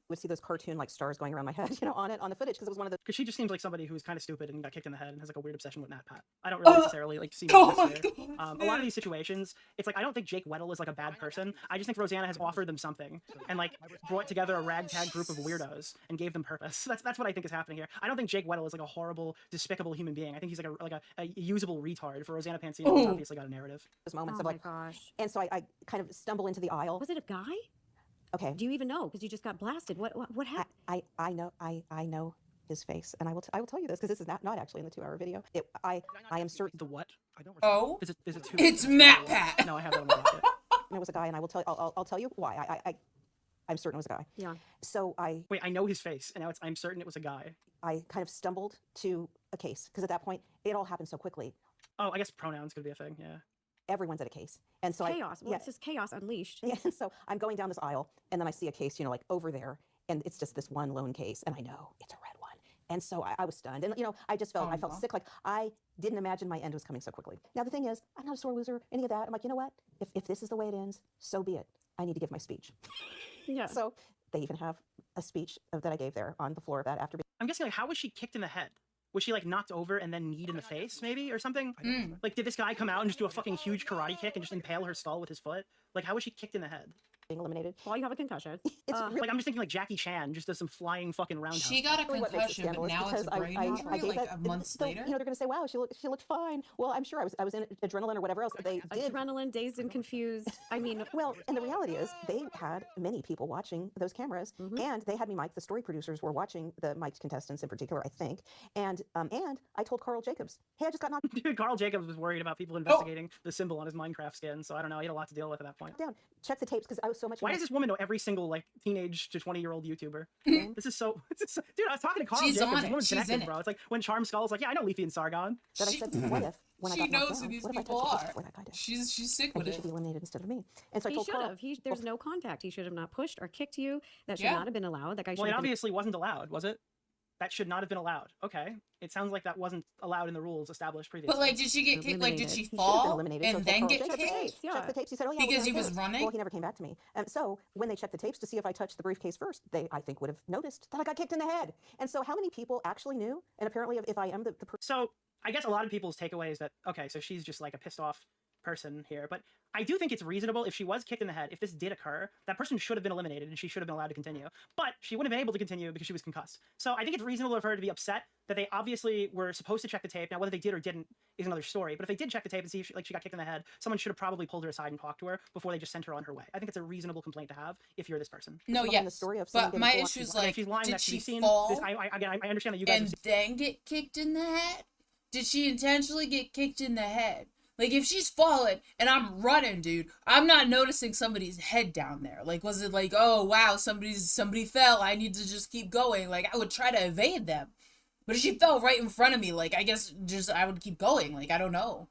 Would see those cartoon like stars going around my head, you know, on the footage because it was one of the. Because she just seems like somebody who's kind of stupid and got kicked in the head and has like a weird obsession with Nat Pat. I don't really necessarily like see oh much my of this here. God, A lot of these situations, it's like I don't think Jake Weddle is like a bad person. I just think Rosanna has offered them something and like brought together a ragtag group of weirdos and gave them purpose. That's what I think is happening here. I don't think Jake Weddle is like a horrible, despicable human being. I think he's like a usable retard for Rosanna Pansino. Who's Ooh. obviously got a narrative. Those moments Oh of my like, gosh. and so I kind of stumble into the aisle. Was it a guy? Okay, Do you even know? Because you just got blasted. What happened? I know his face, and I will tell you this because this is not actually in the 2-hour video. I am certain The what? Oh, Is it two? it's Matt Pat. No, I have that on my docket. it was a guy, and I will tell. I'll tell you why. I'm certain it was a guy. Yeah. So Wait, I know his face, and now I'm certain it was a guy. I kind of stumbled to a case because at that point it all happened so quickly. Oh, I guess pronouns could be a thing. Yeah. Everyone's at a case, and so Chaos. Well, yeah, it's just chaos unleashed. yeah. And so I'm going down this aisle, and then I see a case, you know, like over there, and it's just this one lone case, and I know it's a red one. And so I was stunned, and you know, I just felt sick. Like I didn't imagine my end was coming so quickly. Now the thing is, I'm not a sore loser, any of that. I'm like, you know what? If this is the way it ends, so be it. I need to give my speech. Yeah. So they even have a speech that I gave there on the floor of that after. I'm guessing like how was she kicked in the head? Was she like knocked over and then kneed in the face maybe or something? Like did this guy come out and just do a fucking huge karate kick and just impale her skull with his foot? Like how was she kicked in the head? Being eliminated. While you have a concussion. It's really Like I'm just thinking like Jackie Chan just does some flying fucking roundhouse. She got a what makes it concussion, but scandalous now it's because a brain injury, gave like that, months still, later. You know, they're going to say, "Wow, she looked fine." Well, I'm sure I was in adrenaline or whatever else. They did. Adrenaline, dazed and confused. I mean, Well, and the reality is, they had many people watching those cameras, and they had me mic'd. The story producers were watching the mic'd contestants in particular, I think. And I told Carl Jacobs, "Hey, I just got knocked Dude, Carl Jacobs was worried about people investigating the symbol on his Minecraft skin, so I don't know, he had a lot to deal with at that point. down. Check the tapes because I was so much." Why does this woman know every single like teenage to 20-year-old YouTuber? This is so dude, I was talking to Carl She's Jacobs, on this it. woman's She's connected, in it. bro. It's like when Charm Skull's like, yeah, I know Leafy and Sargon. that I said, "What if when I She got knocked knows who down, these what if I people touched the case are. before that guy did? She's sick And with he it. should be eliminated instead of me." And so I he told should Carl, have. There's no contact. He should have not pushed or kicked you. That should Yeah. not have been allowed. That guy should Well, it have been. obviously wasn't allowed, was it? That should not have been allowed. Okay. It sounds like that wasn't allowed in the rules established previously. But like, did she get kicked? Like, did Eliminated. she He should have been fall eliminated. and So I then told get Carl, check the kicked? tapes. Check the tapes. He said, "Oh yeah." Because well, he right was there." running? Well, he never came back to me. So when they checked the tapes to see if I touched the briefcase first, they, I think, would have noticed that I got kicked in the head. And so how many people actually knew? And apparently, if I am the person. So I guess a lot of people's takeaway is that okay, so she's just like a pissed off person here, but I do think it's reasonable if she was kicked in the head. If this did occur, that person should have been eliminated and she should have been allowed to continue. But she wouldn't have been able to continue because she was concussed. So I think it's reasonable of her to be upset that they obviously were supposed to check the tape. Now, whether they did or didn't is another story. But if they did check the tape and see if she got kicked in the head, someone should have probably pulled her aside and talked to her before they just sent her on her way. I think it's a reasonable complaint to have if you're this person. No, Behind yes. the story of But someone my getting issue is full-on- like, If she's lying, did that should she be seen. fall I understand that you guys and then get kicked in the head? Did she intentionally get kicked in the head? Like, if she's fallen and I'm running, dude, I'm not noticing somebody's head down there. Like, was it like, oh, wow, somebody fell, I need to just keep going? Like, I would try to evade them. But if she fell right in front of me, like, I guess just I would keep going. Like, I don't know.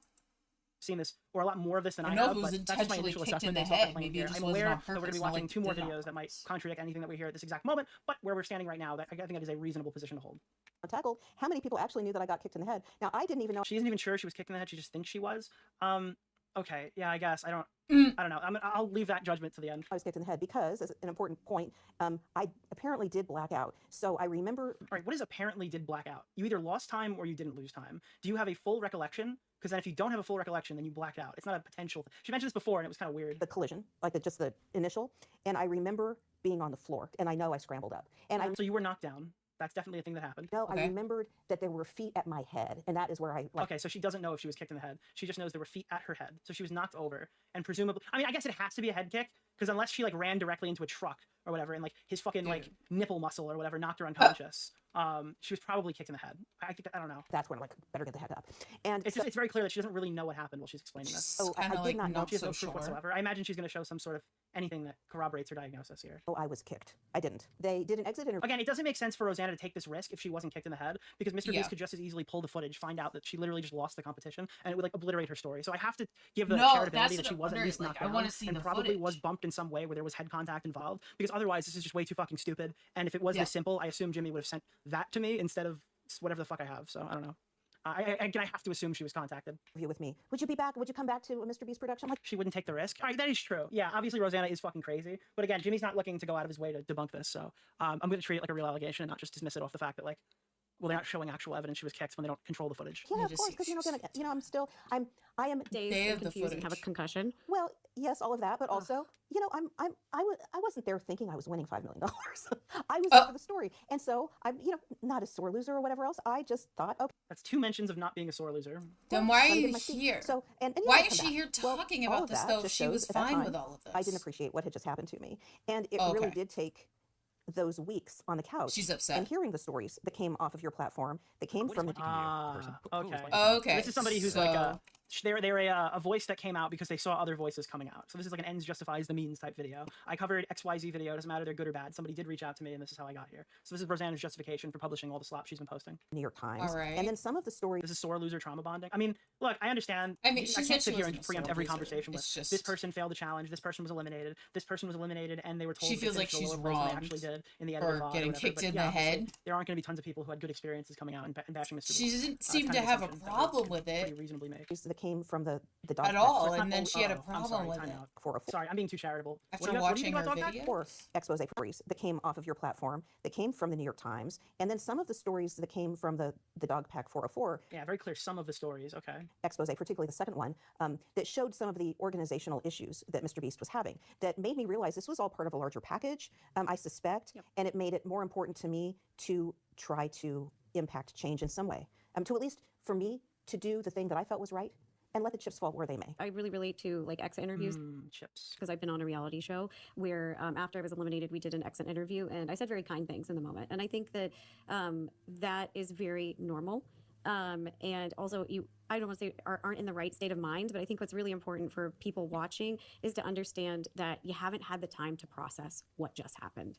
seen this or a lot more of this than I know have, if it was but that's just my intentionally initial kicked in assessment the based off head. the claim Maybe it here. just I'm wasn't aware on that we're going to purpose, be not watching like 2 more did on videos that might purpose. contradict anything that we hear at this exact moment, but where we're standing right now, I think that is a reasonable position to hold. tackled. How many people actually knew that I got kicked in the head? Now, I didn't even know She isn't even sure she was kicked in the head, she just thinks she was. Okay, yeah, I guess. I don't know. I'll leave that judgment to the end. I was kicked in the head because, as an important point, I apparently did black out. So I remember. All right, what is apparently did black out? You either lost time or you didn't lose time. Do you have a full recollection? Because then if you don't have a full recollection, then you blacked out. It's not a potential. She mentioned this before, and it was kind of weird. The collision, like just the initial, and I remember being on the floor, and I know I scrambled up, and I So you were knocked down. That's definitely a thing that happened. know Okay. I remembered that there were feet at my head, and that is where I like. Okay, so she doesn't know if she was kicked in the head. She just knows there were feet at her head. So she was knocked over, and presumably, I mean, I guess it has to be a head kick, because unless she like ran directly into a truck or whatever, and like his fucking like nipple muscle or whatever knocked her unconscious, she was probably kicked in the head. I don't know. That's when I'm like, better get the head up. And It's so, just, it's very clear that she doesn't really know what happened while she's explaining this. so I Kinda did like not know. not She has no so proof sure. whatsoever. I imagine she's going to show some sort of anything that corroborates her diagnosis here. Oh, I was kicked. I didn't. They did an exit interview. Again, it doesn't make sense for Rosanna to take this risk if she wasn't kicked in the head, because Mr. Yeah. Beast could just as easily pull the footage, find out that she literally just lost the competition, and it would like obliterate her story. So I have to give the No, charitability that's that she what was I'm at least wondering, knocked like, I down wanna see and the probably was footage. bumped in some way where there was head contact involved, because otherwise this is just way too fucking stupid. And if it was this simple, I assume Jimmy would have sent that to me instead of whatever the fuck I have. So I don't know. I have to assume she was contacted. With me. Would you be back? Would you come back to a Mr. Beast production? I'm like, She wouldn't take the risk. All right, that is true. Yeah, obviously Rosanna is fucking crazy. But again, Jimmy's not looking to go out of his way to debunk this. So I'm going to treat it like a real allegation and not just dismiss it off the fact that, like, well, they're not showing actual evidence she was kicked when they don't control the footage. yeah, Let me of just course, see. because I'm still, I am. Dazed They and have the confused and have a footage. concussion. Well, yes, all of that, but also, I wasn't there thinking I was winning $5 million. I was there for the story, and so I'm, not a sore loser or whatever else. I just thought, okay. That's 2 mentions of not being a sore loser. Then well, why let are me get you my seat. here? So, and Why I'll is come she back. here Well, talking all about of this, that though, if just she shows was at that fine time, with all of this? I didn't appreciate what had just happened to me, and it Oh, really okay. did take those weeks on the couch She's upset. and hearing the stories that came off of your platform, that came What is from one thing you person? Okay. Okay. This is somebody who's like they're a voice that came out because they saw other voices coming out. So this is like an ends justifies the means type video. I covered XYZ video. Doesn't matter they're good or bad. Somebody did reach out to me, and this is how I got here. So this is Rosanna's justification for publishing all the slop she's been posting. New York Times. All right. And then some of the stories. This is sore loser trauma bonding. I mean, look, I understand. I mean, she I said can't she sit here wasn't and a preempt sore every loser. conversation with It's just- this person failed the challenge. This person was eliminated. This person was eliminated, and they were told She to feels like finish she's the lower version they actually wronged did in the edited for VOD or getting whatever. kicked But in yeah, the obviously, head. there aren't going to be tons of people who had good experiences coming out and bashing Mr. She Beast. doesn't It's seem kind to of have a assumption that we problem can with pretty it reasonably make. That came from the dog at pack all, It's not and then all- she had a I'm problem sorry, with time it. out. for a Sorry, I'm being too charitable. After What do you what do you watching want her to talk video? about? for expose stories that came off of your platform, that came from the New York Times, and then some of the stories that came from the Dog Pack 404 Yeah, very clear. Some of the stories. Okay. expose, particularly the second one, that showed some of the organizational issues that Mr. Beast was having, that made me realize this was all part of a larger package, I suspect, and it made it more important to me to try to impact change in some way, to at least for me to do the thing that I felt was right and let the chips fall where they may. I really relate to like exit interviews Chips. because I've been on a reality show where after I was eliminated, we did an exit interview and I said very kind things in the moment. And I think that that is very normal. And also I don't want to say aren't in the right state of mind, but I think what's really important for people watching is to understand that you haven't had the time to process what just happened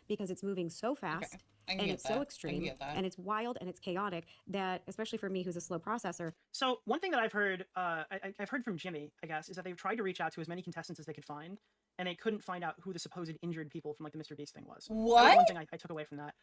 because it's moving so fast. I can And get it's that. so I can extreme get that. and it's wild and it's chaotic that, especially for me, who's a slow processor. So one thing that I've heard, I've heard from Jimmy, I guess, is that they've tried to reach out to as many contestants as they could find, and they couldn't find out who the supposed injured people from like the Mr. Beast thing was. That was What? one thing I took away from that.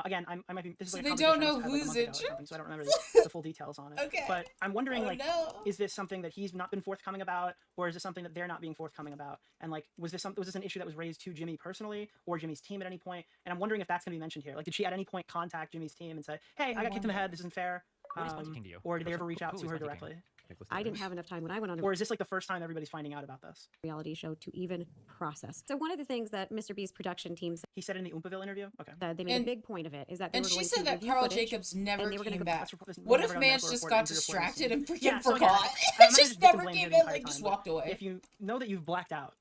Again, I might be. This is So like a they don't conversation I know was had, like, a who's month ago or injured? something, so I don't remember the full details on it. Okay. But I'm wondering, Oh, like, no. is this something that he's not been forthcoming about, or is this something that they're not being forthcoming about? And like, was this an issue that was raised to Jimmy personally or Jimmy's team at any point? And I'm wondering if that's going to be mentioned here. Like, did she at any point contact Jimmy's team and say, "Hey, I got kicked in the head. This isn't fair"? What is one thing to you? Or did they Person? ever reach out Who to is her one thing? directly? I didn't have enough time when I went on a Or is this like the first time everybody's finding out about this? reality show to even process. So one of the things that Mr. B's production team He said in the Oompaville interview? Okay. said, they made a big point of it, is that they And were she going said to that review Carl footage, Jacobs never and they were gonna came go- back. This What never if got a Mance medical just report, got injury report, and distracted and freaking Yeah, so again, forgot? I'm not Just just never blame came here in, the entire like just time, but walked away. If you know that you've blacked out,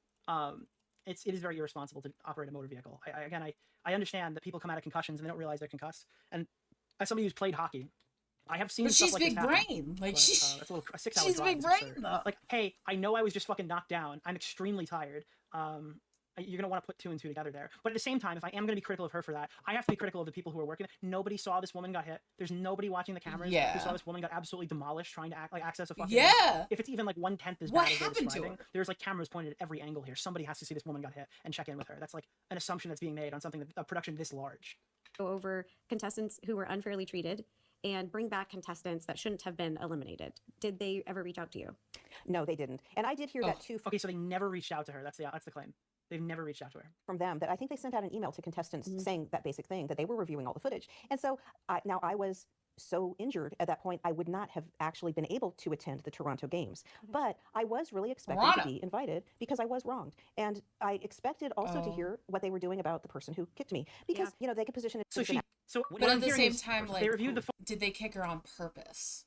it is very irresponsible to operate a motor vehicle. I understand that people come out of concussions and they don't realize they're concussed. And as somebody who's played hockey, I have seen But stuff she's like this big happen, brain. Like but, she's that's a 6-hour she's drive big is brain absurd. though. Like, hey, I know I was just fucking knocked down. I'm extremely tired. You're gonna want to put 2 and 2 together there. But at the same time, if I am gonna be critical of her for that, I have to be critical of the people who are working. Nobody saw this woman got hit. There's nobody watching the cameras who Yeah. saw this woman got absolutely demolished trying to access a fucking. Yeah. If it's even like 1/10 as What bad as they're happened to describing, her? there's like cameras pointed at every angle here. Somebody has to see this woman got hit and check in with her. That's like an assumption that's being made on something that a production this large. go over contestants who were unfairly treated and bring back contestants that shouldn't have been eliminated. Did they ever reach out to you? No, they didn't. And I did hear that too Okay, so they never reached out to her. That's the claim. They've never reached out to her. from them, that I think they sent out an email to contestants saying that basic thing, that they were reviewing all the footage. And so now I was so injured at that point, I would not have actually been able to attend the Toronto games. But I was really expecting to be invited because I was wronged. And I expected also to hear what they were doing about the person who kicked me, because, you know, they could position it So as she. an So But what at I'm the hearing same is time, like, they reviewed the. did they kick her on purpose?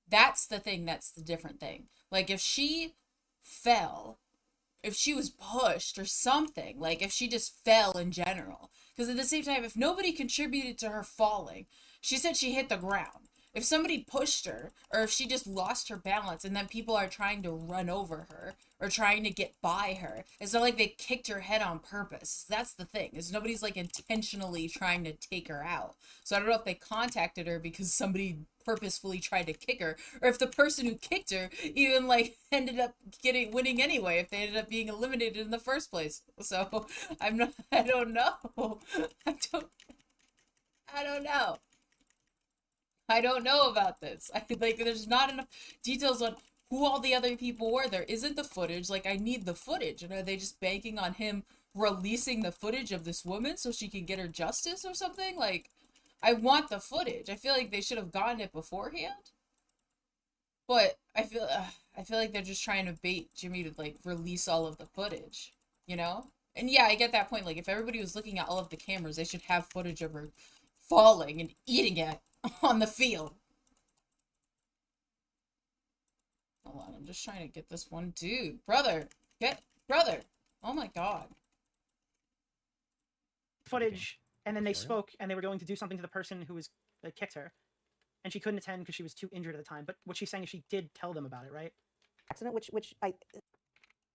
That's the thing. That's the different thing. Like, if she fell, if she was pushed or something, like if she just fell in general. Because at the same time, if nobody contributed to her falling, she said she hit the ground. If somebody pushed her, or if she just lost her balance and then people are trying to run over her or trying to get by her, it's not like they kicked her head on purpose. That's the thing, is nobody's like intentionally trying to take her out. So I don't know if they contacted her because somebody purposefully tried to kick her, or if the person who kicked her even like ended up winning anyway, if they ended up being eliminated in the first place. So I don't know. I don't know. I don't know about this. There's not enough details on who all the other people were. There isn't the footage. Like, I need the footage. And are they just banking on him releasing the footage of this woman so she can get her justice or something? Like, I want the footage. I feel like they should have gotten it beforehand. But I feel like they're just trying to bait Jimmy to like release all of the footage, you know? And yeah, I get that point. Like, if everybody was looking at all of the cameras, they should have footage of her falling and eating it on the field. Hold on, I'm just trying to get this one dude. Brother! Oh my god. Footage, and then they spoke, and they were going to do something to the person who was that kicked her, and she couldn't attend because she was too injured at the time. But what she's saying is she did tell them about it, right? accident, which I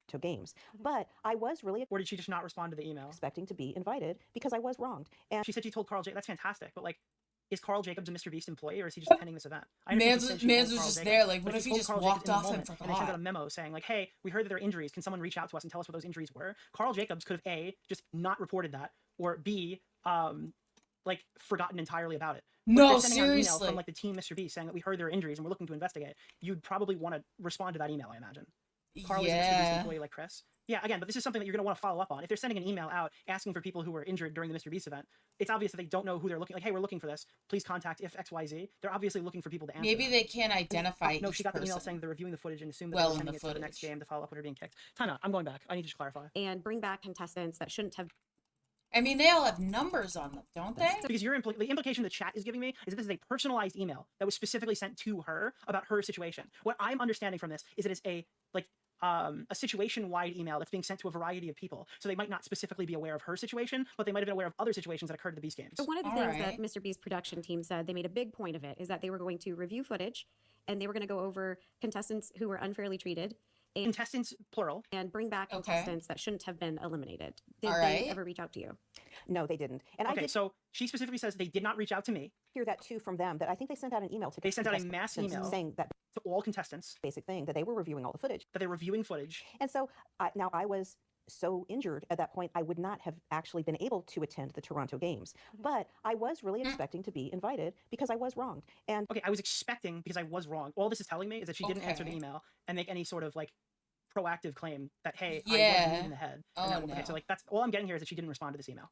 to games. But I was really Or did she just not respond to the email? expecting to be invited because I was wronged. And She said she told Carl Jacobs. That's fantastic, but like, is Carl Jacobs a Mr. Beast employee, or is he just attending this event? I understand she said she Mans told was Carl just Jacobs, there, like, but what if he told just Carl Jacobs walked in the off and moment, and they sent out forgot? a memo saying like, hey, we heard that there are injuries. Can someone reach out to us and tell us what those injuries were? Carl Jacobs could have A, just not reported that, or B, like forgotten entirely about it. But if No, they're sending out an email seriously. from like the team Mr. Beast saying that we heard there are injuries and we're looking to investigate, you'd probably want to respond to that email, I imagine. Carl is a Mr. Beast Yeah. employee like Chris. Yeah, again, but this is something that you're going to want to follow up on. If they're sending an email out asking for people who were injured during the Mr. Beast event, it's obvious that they don't know who they're looking. Like, hey, we're looking for this. Please contact if XYZ. They're obviously looking for people to answer. Maybe that. they can't identify No, each she got the email person. saying they're reviewing the footage and assume that Well, they're in sending the it to the next footage. game to follow up when they're being kicked. Time out. I'm going back. I need to just clarify. And bring back contestants that shouldn't have. I mean, they all have numbers on them, don't they? Because the implication the chat is giving me is that this is a personalized email that was specifically sent to her about her situation. What I'm understanding from this is that it's a situation-wide email that's being sent to a variety of people. So they might not specifically be aware of her situation, but they might have been aware of other situations that occurred at the Beast Games. So one of the All things right. that Mr. B's production team said, they made a big point of it, is that they were going to review footage and they were going to go over contestants who were unfairly treated Contestants, plural. and bring back Okay. contestants that shouldn't have been eliminated. Did All they right. ever reach out to you? no, they didn't. And I Okay, did so she specifically says they did not reach out to me, hear that too from them, that I think they sent out an email to They sent out a mass contestants email. saying that to all contestants, basic thing, that they were reviewing all the footage. that they're reviewing footage. And so now I was so injured at that point, I would not have actually been able to attend the Toronto games. But I was really expecting to be invited because I was wronged. And Okay, I was expecting, because I was wrong. All this is telling me is that she didn't answer the Okay. email and make any sort of like proactive claim that, hey, I Yeah. wasn't in the head. Oh, And that, okay, no. so like that's all I'm getting here is that she didn't respond to this email.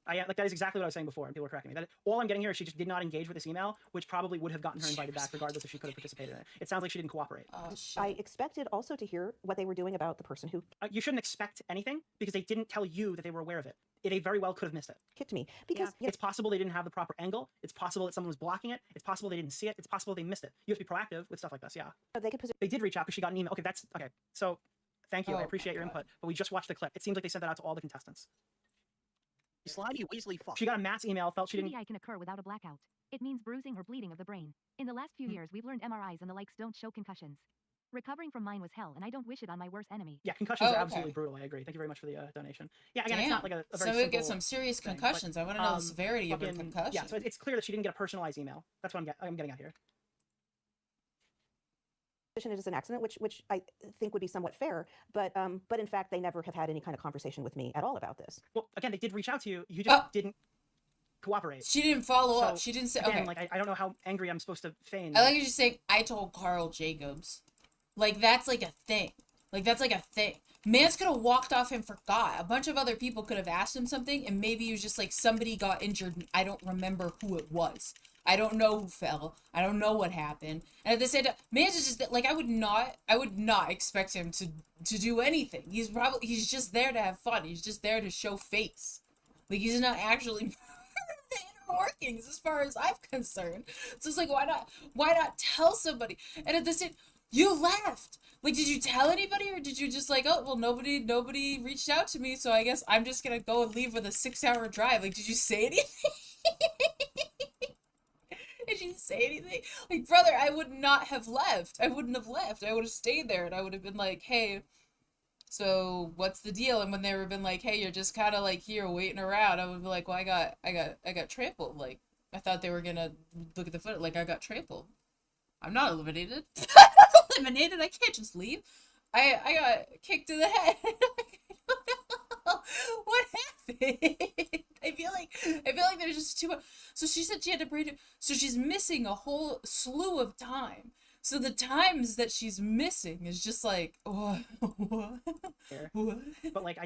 like that is exactly what I was saying before, and people were correcting me. That all I'm getting here is she just did not engage with this email, which probably would have gotten her invited back regardless if she could have participated in it. It sounds like she didn't cooperate. Oh, shit. I expected also to hear what they were doing about the person who You shouldn't expect anything because they didn't tell you that they were aware of it. They very well could have missed it. kicked me because you know, It's possible they didn't have the proper angle. It's possible that someone was blocking it. It's possible they didn't see it. It's possible they missed it. You have to be proactive with stuff like this. Yeah. they could position They did reach out because she got an email. Okay, that's okay. So thank you. Oh I my appreciate your God. input. But we just watched the clip. It seems like they sent that out to all the contestants. Slimy Weasley fuck. She got a mass email, felt she didn't. TBI can occur without a blackout. It means bruising or bleeding of the brain. In the last few years, we've learned MRIs and the likes don't show concussions. Recovering from mine was hell, and I don't wish it on my worst enemy. Yeah, concussions Oh, are okay. absolutely brutal. I agree. Thank you very much for the donation. Yeah, again, Damn. it's not like a very Somebody simple get some serious thing, but, concussions. I want to know the severity of a fucking- concussion. Yeah, so it's clear that she didn't get a personalized email. That's what I'm getting at here. it as an accident, which I think would be somewhat fair. But in fact, they never have had any kind of conversation with me at all about this. Well, again, they did reach out to you. You just didn't cooperate. She didn't follow up. So, She didn't say, Again, okay. like I don't know how angry I'm supposed to feign. I like you just saying, I told Carl Jacobs. Like, that's like a thing. Like, that's like a thing. Mance could have walked off and forgot. A bunch of other people could have asked him something, and maybe it was just like somebody got injured and I don't remember who it was. I don't know who fell. I don't know what happened. And at the same time, Mance is just like, I would not expect him to do anything. He's just there to have fun. He's just there to show face. Like, he's not actually the inner workings as far as I'm concerned. So it's like, why not tell somebody? And at the same, you left. Like, did you tell anybody, or did you just like, oh, well, nobody reached out to me, so I guess I'm just gonna go and leave with a 6-hour drive? Like, did you say anything? Did you say anything? Like, brother, I would not have left. I wouldn't have left. I would have stayed there, and I would have been like, hey, so what's the deal? And when they would have been like, hey, you're just kind of like here waiting around, I would be like, well, I got trampled. Like, I thought they were gonna look at the foot. Like, I got trampled. I'm not eliminated. I'm not eliminated. I can't just leave. I got kicked in the head. What happened? I feel like there's just too much. So she said she had to braid it. So she's missing a whole slew of time. So the times that she's missing is just like, what? But like,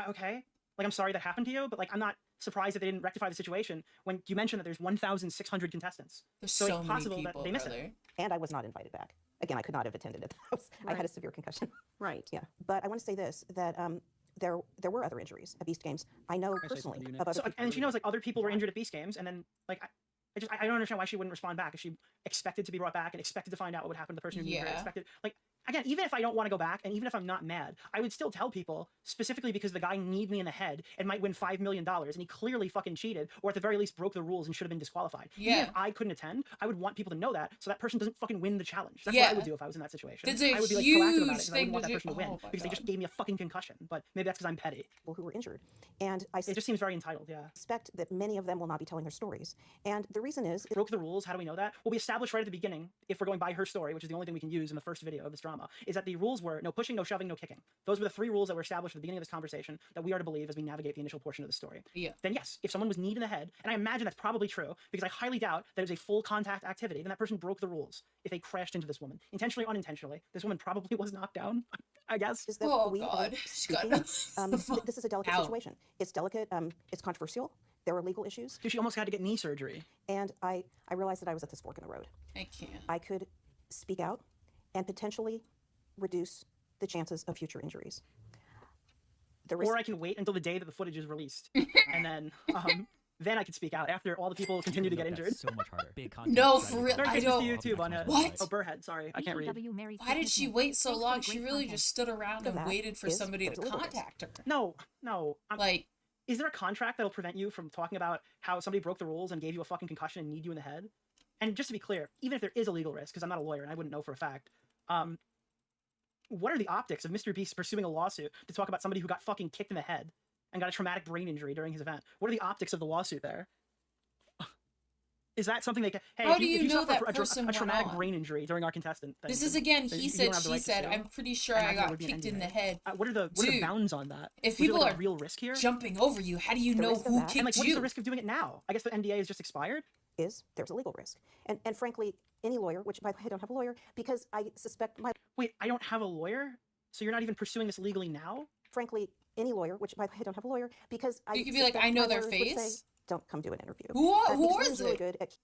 okay. Like, I'm sorry that happened to you, but like, I'm not surprised that they didn't rectify the situation when you mentioned that there's 1,600 contestants. There's so so it's many possible people, that they missed brother. it. And I was not invited back. Again, I could not have attended it. I had a severe concussion. Right. Yeah. But I want to say this, that there were other injuries at Beast Games. I know personally of other So, people. and she knows like other people were injured at Beast Games, and then like I don't understand why she wouldn't respond back if she expected to be brought back and expected to find out what would happen to the person who knew her. Yeah. Expected, like, again, even if I don't want to go back and even if I'm not mad, I would still tell people, specifically because the guy kneed me in the head and might win $5 million, and he clearly fucking cheated, or at the very least broke the rules and should have been disqualified. Even Yeah. if I couldn't attend, I would want people to know that so that person doesn't fucking win the challenge. That's Yeah. what I would do if I was in that situation. That's a I would be like proactive about huge it because I thing wouldn't want to that person to do. win Oh my because they just God. gave me a fucking concussion. But maybe that's because I'm petty. People who were injured. And I It just seems very entitled, yeah. suspect that many of them will not be telling their stories. And the reason is, Broke the rules. How do we know that? Well, we established right at the beginning, if we're going by her story, which is the only thing we can use in the first video of this drama, is that the rules were no pushing, no shoving, no kicking. Those were the 3 rules that were established at the beginning of this conversation that we are to believe as we navigate the initial portion of the story. Yeah. Then yes, if someone was kneed in the head, and I imagine that's probably true, because I highly doubt that it was a full contact activity, then that person broke the rules if they crashed into this woman. Intentionally or unintentionally. This woman probably was knocked down, I guess. is that Oh, we are God. She got speaking, this is a delicate Ow. situation. It's delicate. It's controversial. There are legal issues. Dude, she almost had to get knee surgery. And I realized that I was at this fork in the road. I can't. I could speak out and potentially reduce the chances of future injuries. The risk, Or I can wait until the day that the footage is released, and then I can speak out after all the people continue to get injured. So much harder. Big content. No, strategy. for real. Merry I Christmas don't. to you too, Bunna. What? Oh, Burrhead, sorry, I can't read. BW Merry Why did Christmas, she Nick. wait so Thanks for long? the She great really content. just stood around So and that waited for is- somebody there's to a little risk. contact her. No. Like, Is there a contract that'll prevent you from talking about how somebody broke the rules and gave you a fucking concussion and kneed you in the head? And just to be clear, even if there is a legal risk, because I'm not a lawyer and I wouldn't know for a fact, what are the optics of Mr. Beast pursuing a lawsuit to talk about somebody who got fucking kicked in the head and got a traumatic brain injury during his event? What are the optics of the lawsuit there? Is that something they can? Hey, How if do you know suffer that person a went traumatic on? brain injury during our contestant thing, this is then again, you he don't said, have the she right to said. sue. I'm pretty sure I I imagine there got would be an kicked in NDA. the head. What are the Dude, bounds on that? if Was there, people like, are a real risk here? jumping over you, how do you The know risk of who that- kicked And like, what's you? the risk of doing it now? I guess the NDA is just expired. is there's a legal risk. And frankly, any lawyer, which by the way, I don't have a lawyer, because I suspect my Wait, I don't have a lawyer, so you're not even pursuing this legally now? frankly, any lawyer, which by the way, I don't have a lawyer, because I You could be like, suspect I know my their lawyers would say, face. don't come do an interview. Who because who Lily's is really it? good at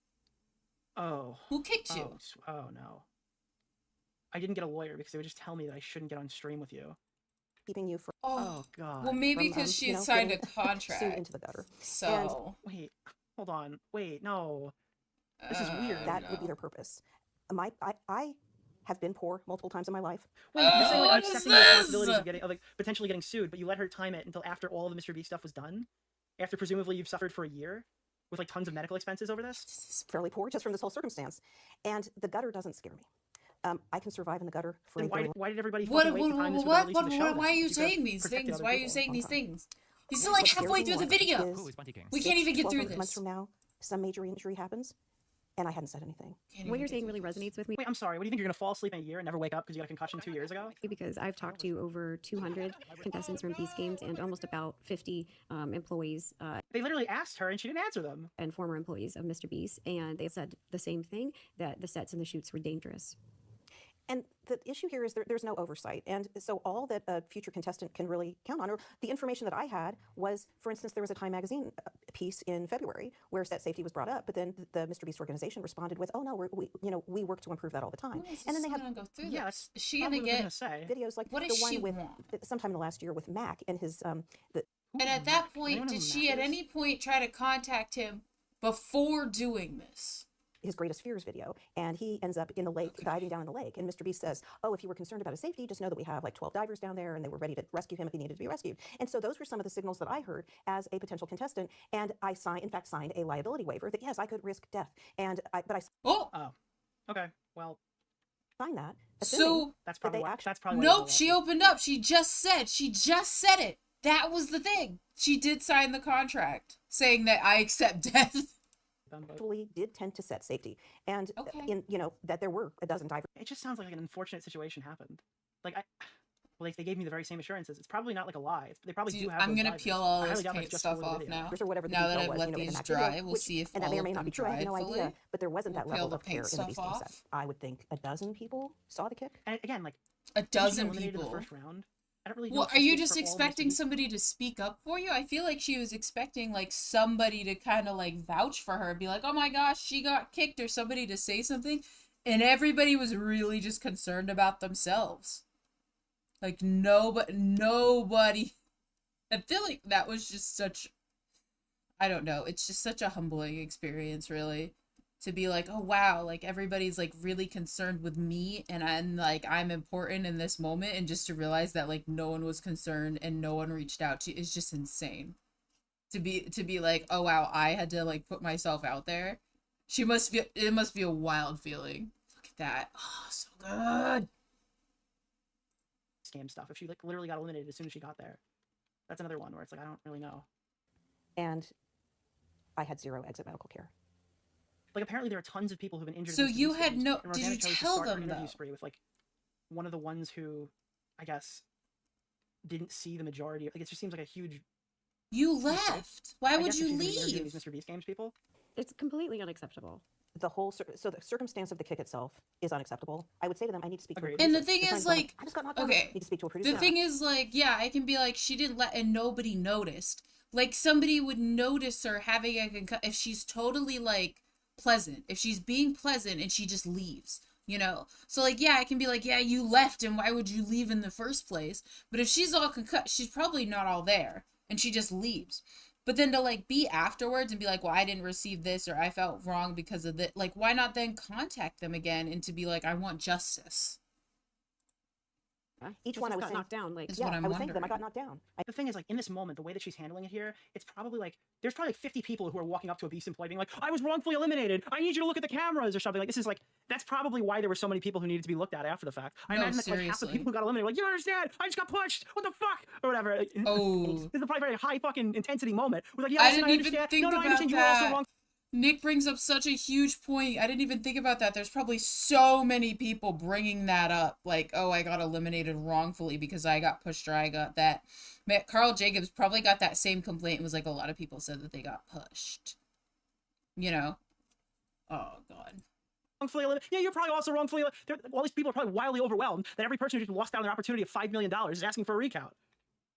Oh. Who kicked you? Oh no. I didn't get a lawyer because they would just tell me that I shouldn't get on stream with you. keeping you from. Oh, God. well, maybe from, because she you had know, signed a getting contract. sued into the gutter. So. Wait, hold on. Wait, no. This is weird. That would be their purpose. I have been poor multiple times in my life. Wait, you're saying like what I'm is accepting the possibilities this? of like potentially getting sued, but you let her time it until after all the Mr. B stuff was done? After presumably you've suffered for a year? With like tons of medical expenses over this? This is fairly poor just from this whole circumstance. And the gutter doesn't scare me. I can survive in the gutter for Then a very why did everybody What? fucking wait to time this with the release of the show? Why are then? you If you could've saying these protected things? other Why are you people. saying these Long time. things? He's still like What scares halfway me through the more video. is Who is Bunty King? We can't even get through 1200 months this. from now, some major injury happens, and I hadn't said anything. What you're saying really resonates with me Wait, I'm sorry. What do you think? You're gonna fall asleep in a year and never wake up because you got a concussion 2 years ago? because I've talked to over 200 contestants from Beast Games and almost about 50 employees They literally asked her and she didn't answer them. and former employees of Mr. Beast, and they said the same thing, that the sets and the shoots were dangerous. And the issue here is there's no oversight. And so all that a future contestant can really count on, or the information that I had was, for instance, there was a Time magazine piece in February where set safety was brought up, but then the Mr. Beast organization responded with, oh no, we work to improve that all the time. And then they have go through Yes. this. Is she gonna get? videos like What the does one she with want? sometime in the last year with Mac and his the And at that I don't point, know did who she Mac at is. any point try to contact him before doing this? his greatest fears video, and he ends up in the lake, diving down in the lake. And Mr. Beast says, oh, if you were concerned about his safety, just know that we have like 12 divers down there, and they were ready to rescue him if he needed to be rescued. And so those were some of the signals that I heard as a potential contestant, and I in fact signed a liability waiver that yes, I could risk death, but I Oh, Okay. Well, signed that. so assuming that's that probably they why. actually That's probably why. nope. She opened up. She just said it. That was the thing. She did sign the contract saying that I accept death. actually did tend to set safety, and Okay. that there were a dozen divers. It just sounds like an unfortunate situation happened. Like like they gave me the very same assurances. It's probably not like a lie. They probably do Dude, have. I'm those gonna divers. peel all I highly this doubt that's paint just stuff for the off video. now. Or whatever the Now that detail I've was, let in these that dry, video, we'll see if and all that may or of may not them be true. I dry have no fully. idea, but there wasn't that We'll peel level the of care paint in the stuff Beast Game off. set. I would think a dozen people saw the kick. And again, like A didn't she get dozen eliminated in people. the first round. I don't really know Well, if are she you speaks just for all of Mr. expecting Beast. somebody to speak up for you? I feel like she was expecting like somebody to kind of like vouch for her, be like, "Oh my gosh, she got kicked," or somebody to say something, and everybody was really just concerned about themselves. Like nobody. I feel like that was just I don't know. It's just such a humbling experience, really, to be like, oh wow, like everybody's like really concerned with me, and I'm important in this moment, and just to realize that like no one was concerned and no one reached out to is just insane. To be like, oh wow, I had to like put myself out there. It must be a wild feeling. Look at that. Oh, so good. Scam stuff. If she like literally got eliminated as soon as she got there, that's another one where it's like I don't really know. And I had zero exit medical care. Like apparently there are tons of people who've been injured. So in Mr. you Beast had games, no- and did Rosanna you chose to tell start her them, interview though? spree with like one of the ones who, I guess, didn't see the majority. Like it just seems like a huge. You left. Why I would guess if you she's gonna be interviewing leave? these Mr. Beast games people. It's completely unacceptable. The whole so the circumstance of the kick itself is unacceptable. I would say to them, I need to speak to a Agreed. And producer. the thing They're trying is, to tell me, like, I just got knocked out. okay, I need to speak to a producer. the thing is, like, yeah, I can be like, she didn't let, and nobody noticed. Like, somebody would notice her having a concussion if she's totally, like, pleasant. If she's being pleasant and she just leaves, you know? So, like, yeah, I can be like, yeah, you left, and why would you leave in the first place? But if she's all concussed, she's probably not all there, and she just leaves. But then to, like, be afterwards and be like, well, I didn't receive this, or I felt wrong because of that. Like, why not then contact them again and to be like, I want justice? Each one I was got saying, knocked down. Like, Is yeah, what I'm I was saying to them, I got wondering. knocked down. The thing is, like, in this moment, the way that she's handling it here, it's probably like, there's probably like 50 people who are walking up to a Beast employee being like, I was wrongfully eliminated. I need you to look at the cameras or something. Like, this is like, that's probably why there were so many people who needed to be looked at after the fact. I No, imagine that like half the seriously. people who got eliminated were like, you don't understand. I just got pushed. What the fuck? Or whatever. Like, Oh. this is probably a very high fucking intensity moment. We're like, yeah, I listen, didn't even understand. think no, I about understand you were also that. wrong. Nick brings up such a huge point. I didn't even think about that. There's probably so many people bringing that up. Like, oh, I got eliminated wrongfully because I got pushed or I got that. Carl Jacobs probably got that same complaint. It was like a lot of people said that they got pushed. You know? Oh, God. Wrongfully eliminated. Yeah, you're probably also wrongfully eliminated. All these people are probably wildly overwhelmed that every person who just lost out on their opportunity of $5 million is asking for a recount.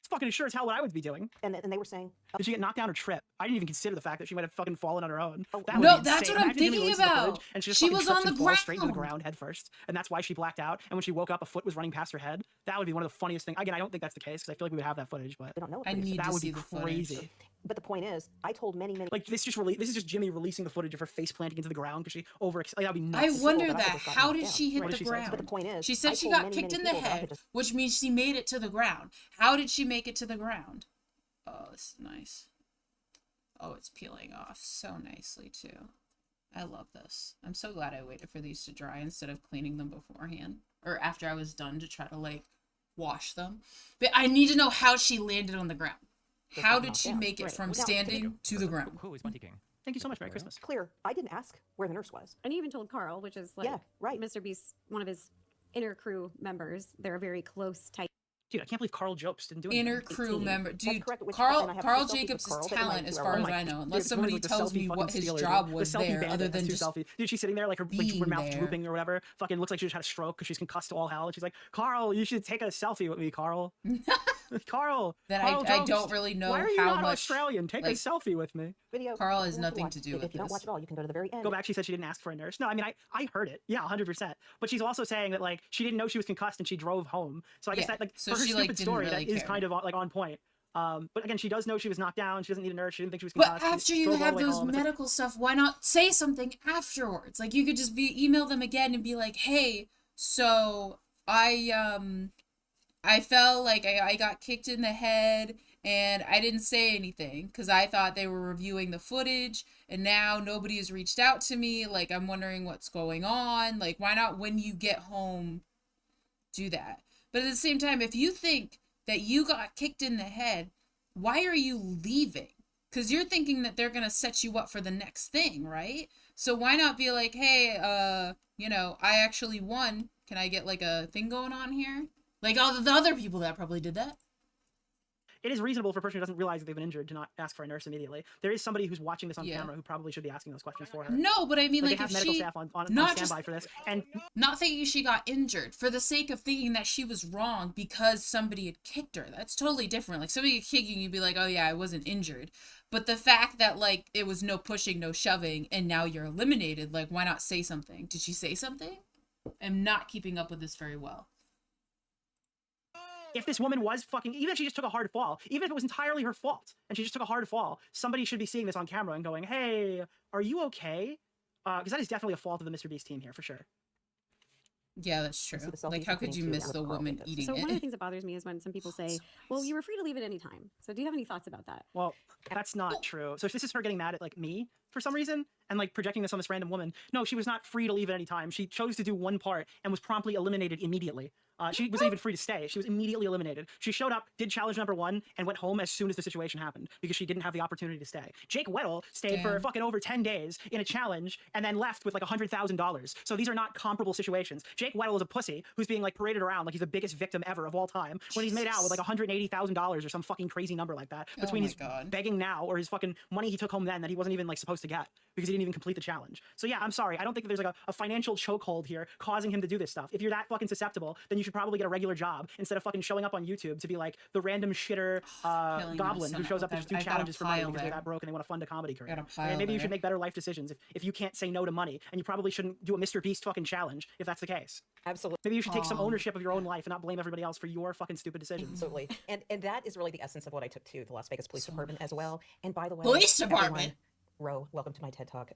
It's fucking sure as hell what I would be doing. And they were saying, did she get knocked down or trip? I didn't even consider the fact that she might have fucking fallen on her own. That would No, be that's insane. what I'm Imagine Jimmy thinking releases the about. footage and she just She fucking was trips on and the falls straight to the ground. ground head first, and that's why she blacked out. And when she woke up, a foot was running past her head. That would be one of the funniest things. Again, I don't think that's the case because I feel like we would have that footage, but I don't know. I need that to would see be the footage. crazy. But the point is, I told many Like this is just Jimmy releasing the footage of her face planting into the ground because she like that'd be nuts. I wonder that I that. just got How knocked did down. she hit What the did she say? ground? But the point is, She I said she told got many, kicked many in the people that I head, could just- which means she made it to the ground. How did she make it to the ground? Oh, this is nice. Oh, it's peeling off so nicely too. I love this. I'm so glad I waited for these to dry instead of cleaning them beforehand or after I was done to try to like wash them. But I need to know how she landed on the ground. How did she make it from standing to the ground? Who is Wendy King? Thank you so much. Merry Christmas. Clear. I didn't ask where the nurse was. And he even told Carl, which is like Yeah, right. Mr. Beast's one of his inner crew members. They're a very close, tight. Dude, I can't believe Carl Jopes didn't do anything. Inner crew member, dude. correct, which- Carl and I have Carl two selfies with Jacobs' Carl that talent, might as do far our as own. I know, unless Dude, remember, somebody like, the tells selfie me fucking what his stealer, job dude. was The selfie there, bandit other that's than too just selfie. Dude, she's sitting there like her being mouth there. drooping or whatever. Fucking looks like she just had a stroke because she's concussed to all hell. And she's like, Carl, you should take a selfie with me, Carl. Carl. That Carl I Jopes, don't really know why are you how not much, Australian? Take a like, selfie with me. Video. Carl you has don't have nothing watch. to do If with you don't this. watch it all, you can go to the very end. Go back. She said she didn't ask for a nurse. No, I mean, I heard it. Yeah, 100%. But she's also saying that like she didn't know she was concussed and she drove home. So I guess Yeah, that like so for her she, stupid like, didn't story really that is care. kind of like on point. But again, she does know she was knocked down. She doesn't need a nurse. She didn't think she was But concussed. She after you drove all have the way those home. It's like, medical stuff, why not say something afterwards? Like you could just email them again and be like, "Hey, so I felt like I got kicked in the head and I didn't say anything because I thought they were reviewing the footage and now nobody has reached out to me. Like, I'm wondering what's going on. Like, why not when you get home do that? But at the same time, if you think that you got kicked in the head, why are you leaving? Because you're thinking that they're going to set you up for the next thing, right? So why not be like, hey, I actually won. Can I get like a thing going on here? Like all the other people that probably did that. it is reasonable for a person who doesn't realize that they've been injured to not ask for a nurse immediately. There is somebody who's watching this on Yeah. camera who probably should be asking those questions for her. No, but I mean, like they have if medical she staff on not standby just for this, and not thinking she got injured for the sake of thinking that she was wrong because somebody had kicked her. That's totally different. Like somebody kicking, you'd be like, oh yeah, I wasn't injured. But the fact that like it was no pushing, no shoving, and now you're eliminated, like why not say something? Did she say something? I'm not keeping up with this very well. if this woman was fucking, even if she just took a hard fall, even if it was entirely her fault and she just took a hard fall, somebody should be seeing this on camera and going, hey, are you okay? Because that is definitely a fault of the Mr. Beast team here, for sure. Yeah, that's true. So the selfies Like, how are could coming you too, miss with the Carl woman Jacobs. eating So it? one of the things that bothers me is when some people say, well, you were free to leave at any time. So do you have any thoughts about that? Well, that's not true. So if this is her getting mad at like me for some reason and like projecting this on this random woman, no, she was not free to leave at any time. She chose to do one part and was promptly eliminated immediately. She wasn't even free to stay. She was immediately eliminated. She showed up, did challenge number 1, and went home as soon as the situation happened because she didn't have the opportunity to stay. Jake Weddle stayed for Damn. fucking over 10 days in a challenge and then left with like $100,000. So these are not comparable situations. Jake Weddle is a pussy who's being like paraded around like he's the biggest victim ever of all time when he's made out with like $180,000 or some fucking crazy number like that between my his God. begging now or his fucking money he took home then that he wasn't even like supposed to get because he didn't even complete the challenge. So yeah, I'm sorry. I don't think that there's like a financial chokehold here causing him to do this stuff. If you're that fucking susceptible, then you should probably get a regular job instead of fucking showing up on YouTube to be like the random shitter Killing goblin my who son. shows up to just do I've got a challenges for money pile because they're there. that broke and they want to fund a comedy career. Got a pile And maybe you should there. make better life decisions if you can't say no to money, and you probably shouldn't do a Mr. Beast fucking challenge if that's the case. Absolutely. Maybe you should take some ownership of your own life and not blame everybody else for your fucking stupid decisions. Absolutely. And that is really the essence of what I took to the Las Vegas Police Department as well. And by the way, Police everyone, Department? Ro, welcome to my TED Talk.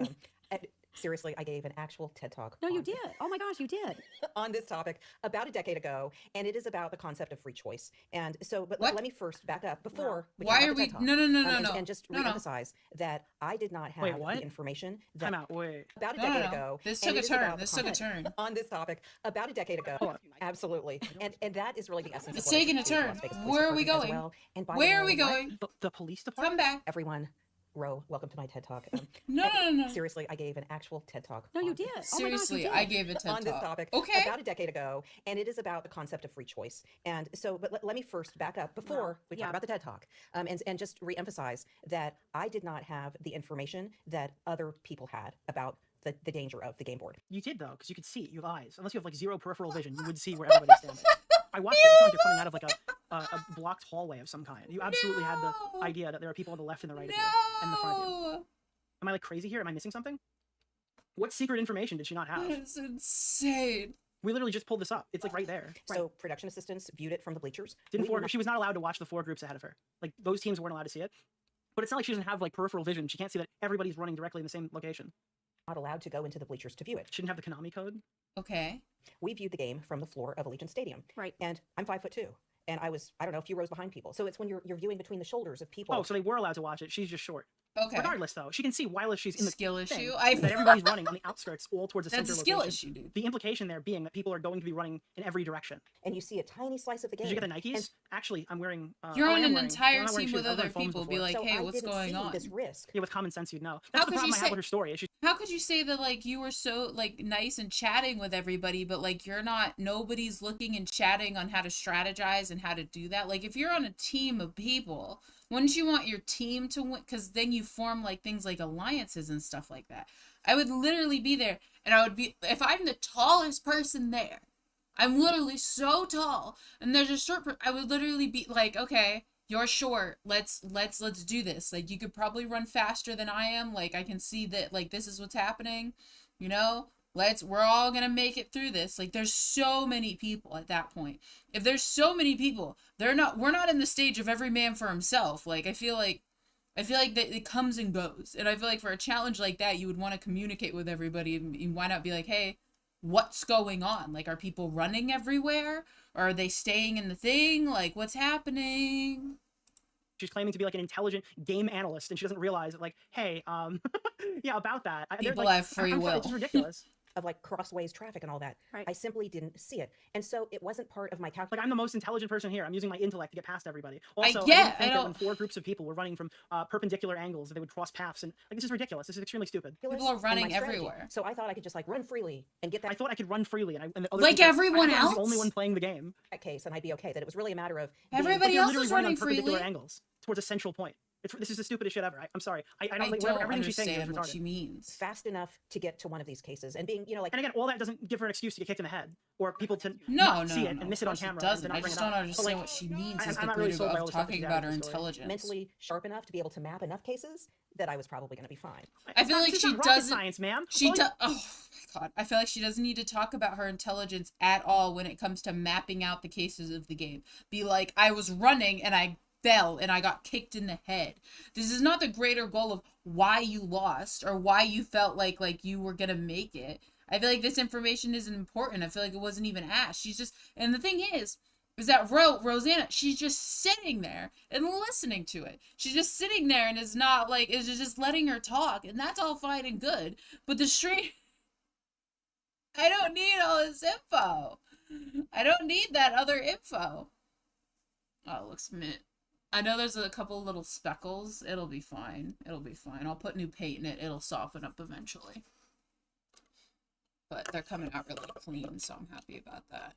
Seriously, I gave an actual TED Talk. No, you on- did. Oh my gosh, you did. on this topic about a decade ago, and it is about the concept of free choice. And so, but What? let me first back up before. we Why talk are about the we- TED Talk, no, no, no, no, and, no. and just No, no. reemphasize that I did not have Wait, what? the information that Time out. Wait. about a No, decade no, no. ago. This and took it a is turn. about the This took a concept turn. on this topic about a decade ago. Hold on. Absolutely, and that is really the essence. It's of what I taking took a to the turn. Las Vegas Police Where are we Department as going? well. And by the Where are way, we going? The police Come department? back. everyone, Ro, welcome to my TED Talk. No, no, no, no. Seriously, I gave an actual TED Talk. No, you on- did. Oh my gosh, Seriously, you did. I gave a TED on this Talk. topic Okay. about a decade ago, and it is about the concept of free choice. And so, but let me first back up before we talk yeah. about the TED Talk, and just reemphasize that I did not have the information that other people had about the danger of the game board. You did though, because you could see. You have eyes. Unless you have like zero peripheral vision, you would see where everybody's standing. I watched it. It's not like you're coming out of like a blocked hallway of some kind. You absolutely had the idea that there are people on the left and the right of you and the front of you. Am I like crazy here? Am I missing something? What secret information did she not have? That is insane. We literally just pulled this up. It's like right there. So production assistants viewed it from the bleachers. She was not allowed to watch the 4 groups ahead of her. Like those teams weren't allowed to see it. But it's not like she doesn't have like peripheral vision. She can't see that everybody's running directly in the same location. Not allowed to go into the bleachers to view it. She didn't have the Konami code. Okay. We viewed the game from the floor of Allegiant Stadium. Right. And I'm 5'2". And I was, I don't know, a few rows behind people. So it's when you're viewing between the shoulders of people. Oh, so they were allowed to watch it. She's just short. Okay. Regardless, though, she can see while she's in the skill thing, issue. that everybody's running on the outskirts, all towards the That's center a skill location. issue, dude. The implication there being that people are going to be running in every direction. And you see a tiny slice of the game. Did you get the Nikes? Actually, I'm wearing. You're I on am an wearing- entire I'm not wearing team shoes. with I've worn other foams people. Be before. like, So hey, I what's didn't going see on? this risk. Yeah, with common sense, you'd know. How That's the could you problem I have say- with her story. Is she's How could you say that like you were so like nice and chatting with everybody, but like you're not, nobody's looking and chatting on how to strategize and how to do that? Like if you're on a team of people, wouldn't you want your team to win? Because then you form like things like alliances and stuff like that. I would literally be there, and I would be, if I'm the tallest person there, I'm literally so tall, and there's a short I would literally be like, okay, you're short, let's do this. Like you could probably run faster than I am. Like I can see that like this is what's happening, you know? We're all gonna make it through this. Like there's so many people at that point. If there's so many people, we're not in the stage of every man for himself. Like I feel like that it comes and goes. And I feel like for a challenge like that, you would want to communicate with everybody, and why not be like, hey, what's going on? Like, are people running everywhere? Or are they staying in the thing? Like, what's happening? she's claiming to be like an intelligent game analyst, and she doesn't realize that, like, hey, yeah, about that. People like, have free will. It's ridiculous. Of like crossways traffic and all that. Right. I simply didn't see it. And so it wasn't part of my calculus. Like, I'm the most intelligent person here. I'm using my intellect to get past everybody. Also, I get, didn't I think that don't- when 4 groups of people were running from perpendicular angles, that they would cross paths. And like, this is ridiculous. This is extremely stupid. People are and running my strategy. everywhere. So I thought I could just like run freely and get that I thought I could run freely, and the other Like people, everyone I was the only else? one playing the game. case and I'd be okay. That it was really a matter of being- Everybody They're else literally is running running on perpendicular freely. angles towards a central point. This is the stupidest shit ever. I'm sorry. I I don't like don't everything she's saying here is understand what retarded. she means. fast enough to get to one of these cases and being, you know, like And again, all that doesn't give her an excuse to get kicked in the head or people to No, not no, see no, it no, and miss of it on course it camera. doesn't. And I just don't understand what she means is the I'm not really point sold by all of the stuff that talking she about her has in the story. intelligence. mentally sharp enough to be able to map enough cases that I was probably going to be fine. I feel like It's she not rocket doesn't. science, ma'am. She All you- does. Oh my god! I feel like she doesn't need to talk about her intelligence at all when it comes to mapping out the cases of the game. Be like, I was running and I fell and I got kicked in the head. This is not the greater goal of why you lost or why you felt like you were gonna make it. I feel like this information isn't important. I feel like it wasn't even asked. She's just, and the thing is that Rosanna, she's just sitting there and listening to it. She's just sitting there and is not like, is just letting her talk, and that's all fine and good. But the stream, I don't need all this info. I don't need that other info. Oh, it looks mint. I know there's a couple little speckles. It'll be fine. It'll be fine. I'll put new paint in it. It'll soften up eventually. But they're coming out really clean, so I'm happy about that.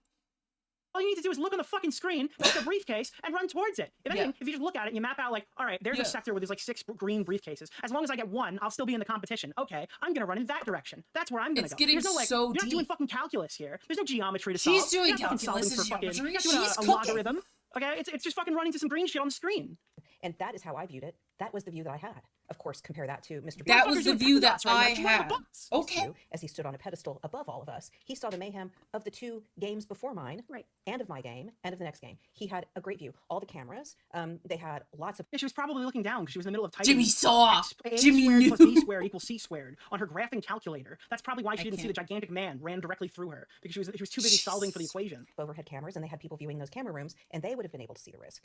All you need to do is look on the fucking screen, pick a briefcase, and run towards it. If anything, Yeah. if you just look at it and you map out, like, all right, there's Yeah. a sector where there's like 6 green briefcases. As long as I get 1, I'll still be in the competition. Okay, I'm gonna run in that direction. That's where I'm gonna It's go. getting There's no, like, so you're not doing deep. fucking calculus here. There's no geometry to She's solve. doing You're not fucking calculus solving and for fucking- geometry. you're not doing She's a cooking. logarithm. Okay, it's just fucking running to some green shit on the screen. And that is how I viewed it. That was the view that I had. Of course, compare that to Mr. That Motherfucker's was the doing view dots that right now. I She's wearing a had. box. Okay. View, as he stood on a pedestal above all of us. He saw the mayhem of the 2 games before mine, Right. and of my game, and of the next game. He had a great view. All the cameras, they had lots of Yeah, she was probably looking down because she was in the middle of typing. Jimmy saw. A Jimmy squared knew. plus B squared equals C squared on her graphing calculator. That's probably why she I didn't see the can't. gigantic man ran directly through her because she was too busy solving for the equation. overhead cameras, and they had people viewing those camera rooms, and they would have been able to see the risk.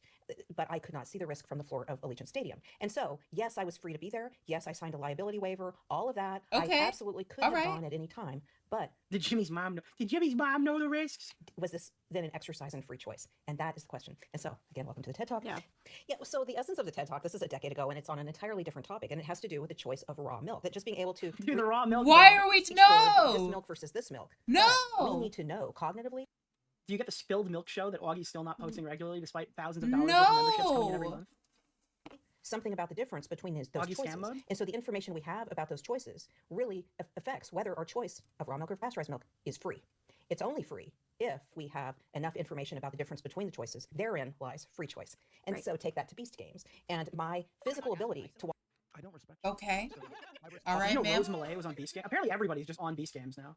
But I could not see the risk from the floor of Allegiant Stadium. And so, yes, I was free to be there. Yes, I signed a liability waiver, all of that. Okay. I absolutely could All have right. gone at any time. But Did Jimmy's mom know? Did Jimmy's mom know the risks? was this then an exercise in free choice? And that is the question. And so, again, welcome to the TED Talk. Yeah. Yeah, so the essence of the TED Talk, this is a decade ago, and it's on an entirely different topic, and it has to do with the choice of raw milk. That just being able to Dude, the raw milk. Why though. are we choose this no? milk versus this milk. No. But we need to know cognitively. Do you get the spilled milk show that Augie's still not posting regularly despite thousands of dollars worth of memberships coming in every No. month? Something about the difference between those Augie's choices. scam mode? And so the information we have about those choices really affects whether our choice of raw milk or pasteurized milk is free. It's only free if we have enough information about the difference between the choices, therein lies free choice. And Right. so take that to Beast Games. And my physical ability to I don't respect. Okay. I All You right, know, ma'am. Rose Malay was on Beast Games. Apparently, everybody's just on Beast Games now.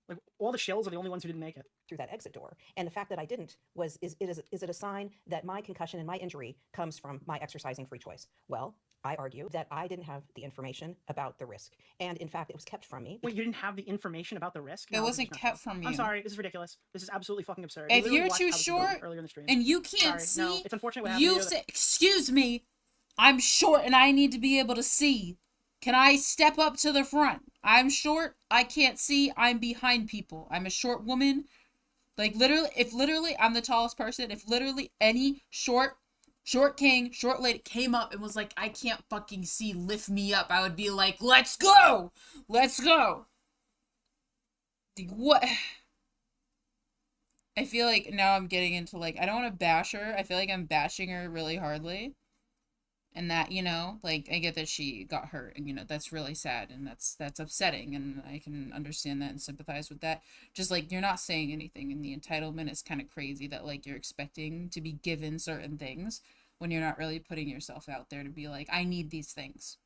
Like all the shills are the only ones who didn't make it. through that exit door. And the fact that I didn't is it a sign that my concussion and my injury comes from my exercising free choice? Well, I argue that I didn't have the information about the risk. And in fact, it was kept from me. Wait, you didn't have the information about the risk? It No, this is wasn't not kept true. from you. I'm sorry, this is ridiculous. This is absolutely fucking absurd. We If literally you're watched too how this was built short earlier in the stream. and you can't Sorry, see, no, it's unfortunate what happened to you you. say, excuse me, I'm short and I need to be able to see. Can I step up to the front? I'm short, I can't see, I'm behind people. I'm a short woman. Like literally, if literally I'm the tallest person, if literally any short king, short lady came up and was like, I can't fucking see, lift me up, I would be like, let's go! Let's go! Like, what? I feel like now I'm getting into like, I don't want to bash her. I feel like I'm bashing her really hardly. And that, you know, like, I get that she got hurt, and, you know, that's really sad, and that's upsetting, and I can understand that and sympathize with that. Just, like, you're not saying anything, and the entitlement is kind of crazy that, like, you're expecting to be given certain things when you're not really putting yourself out there to be like, I need these things.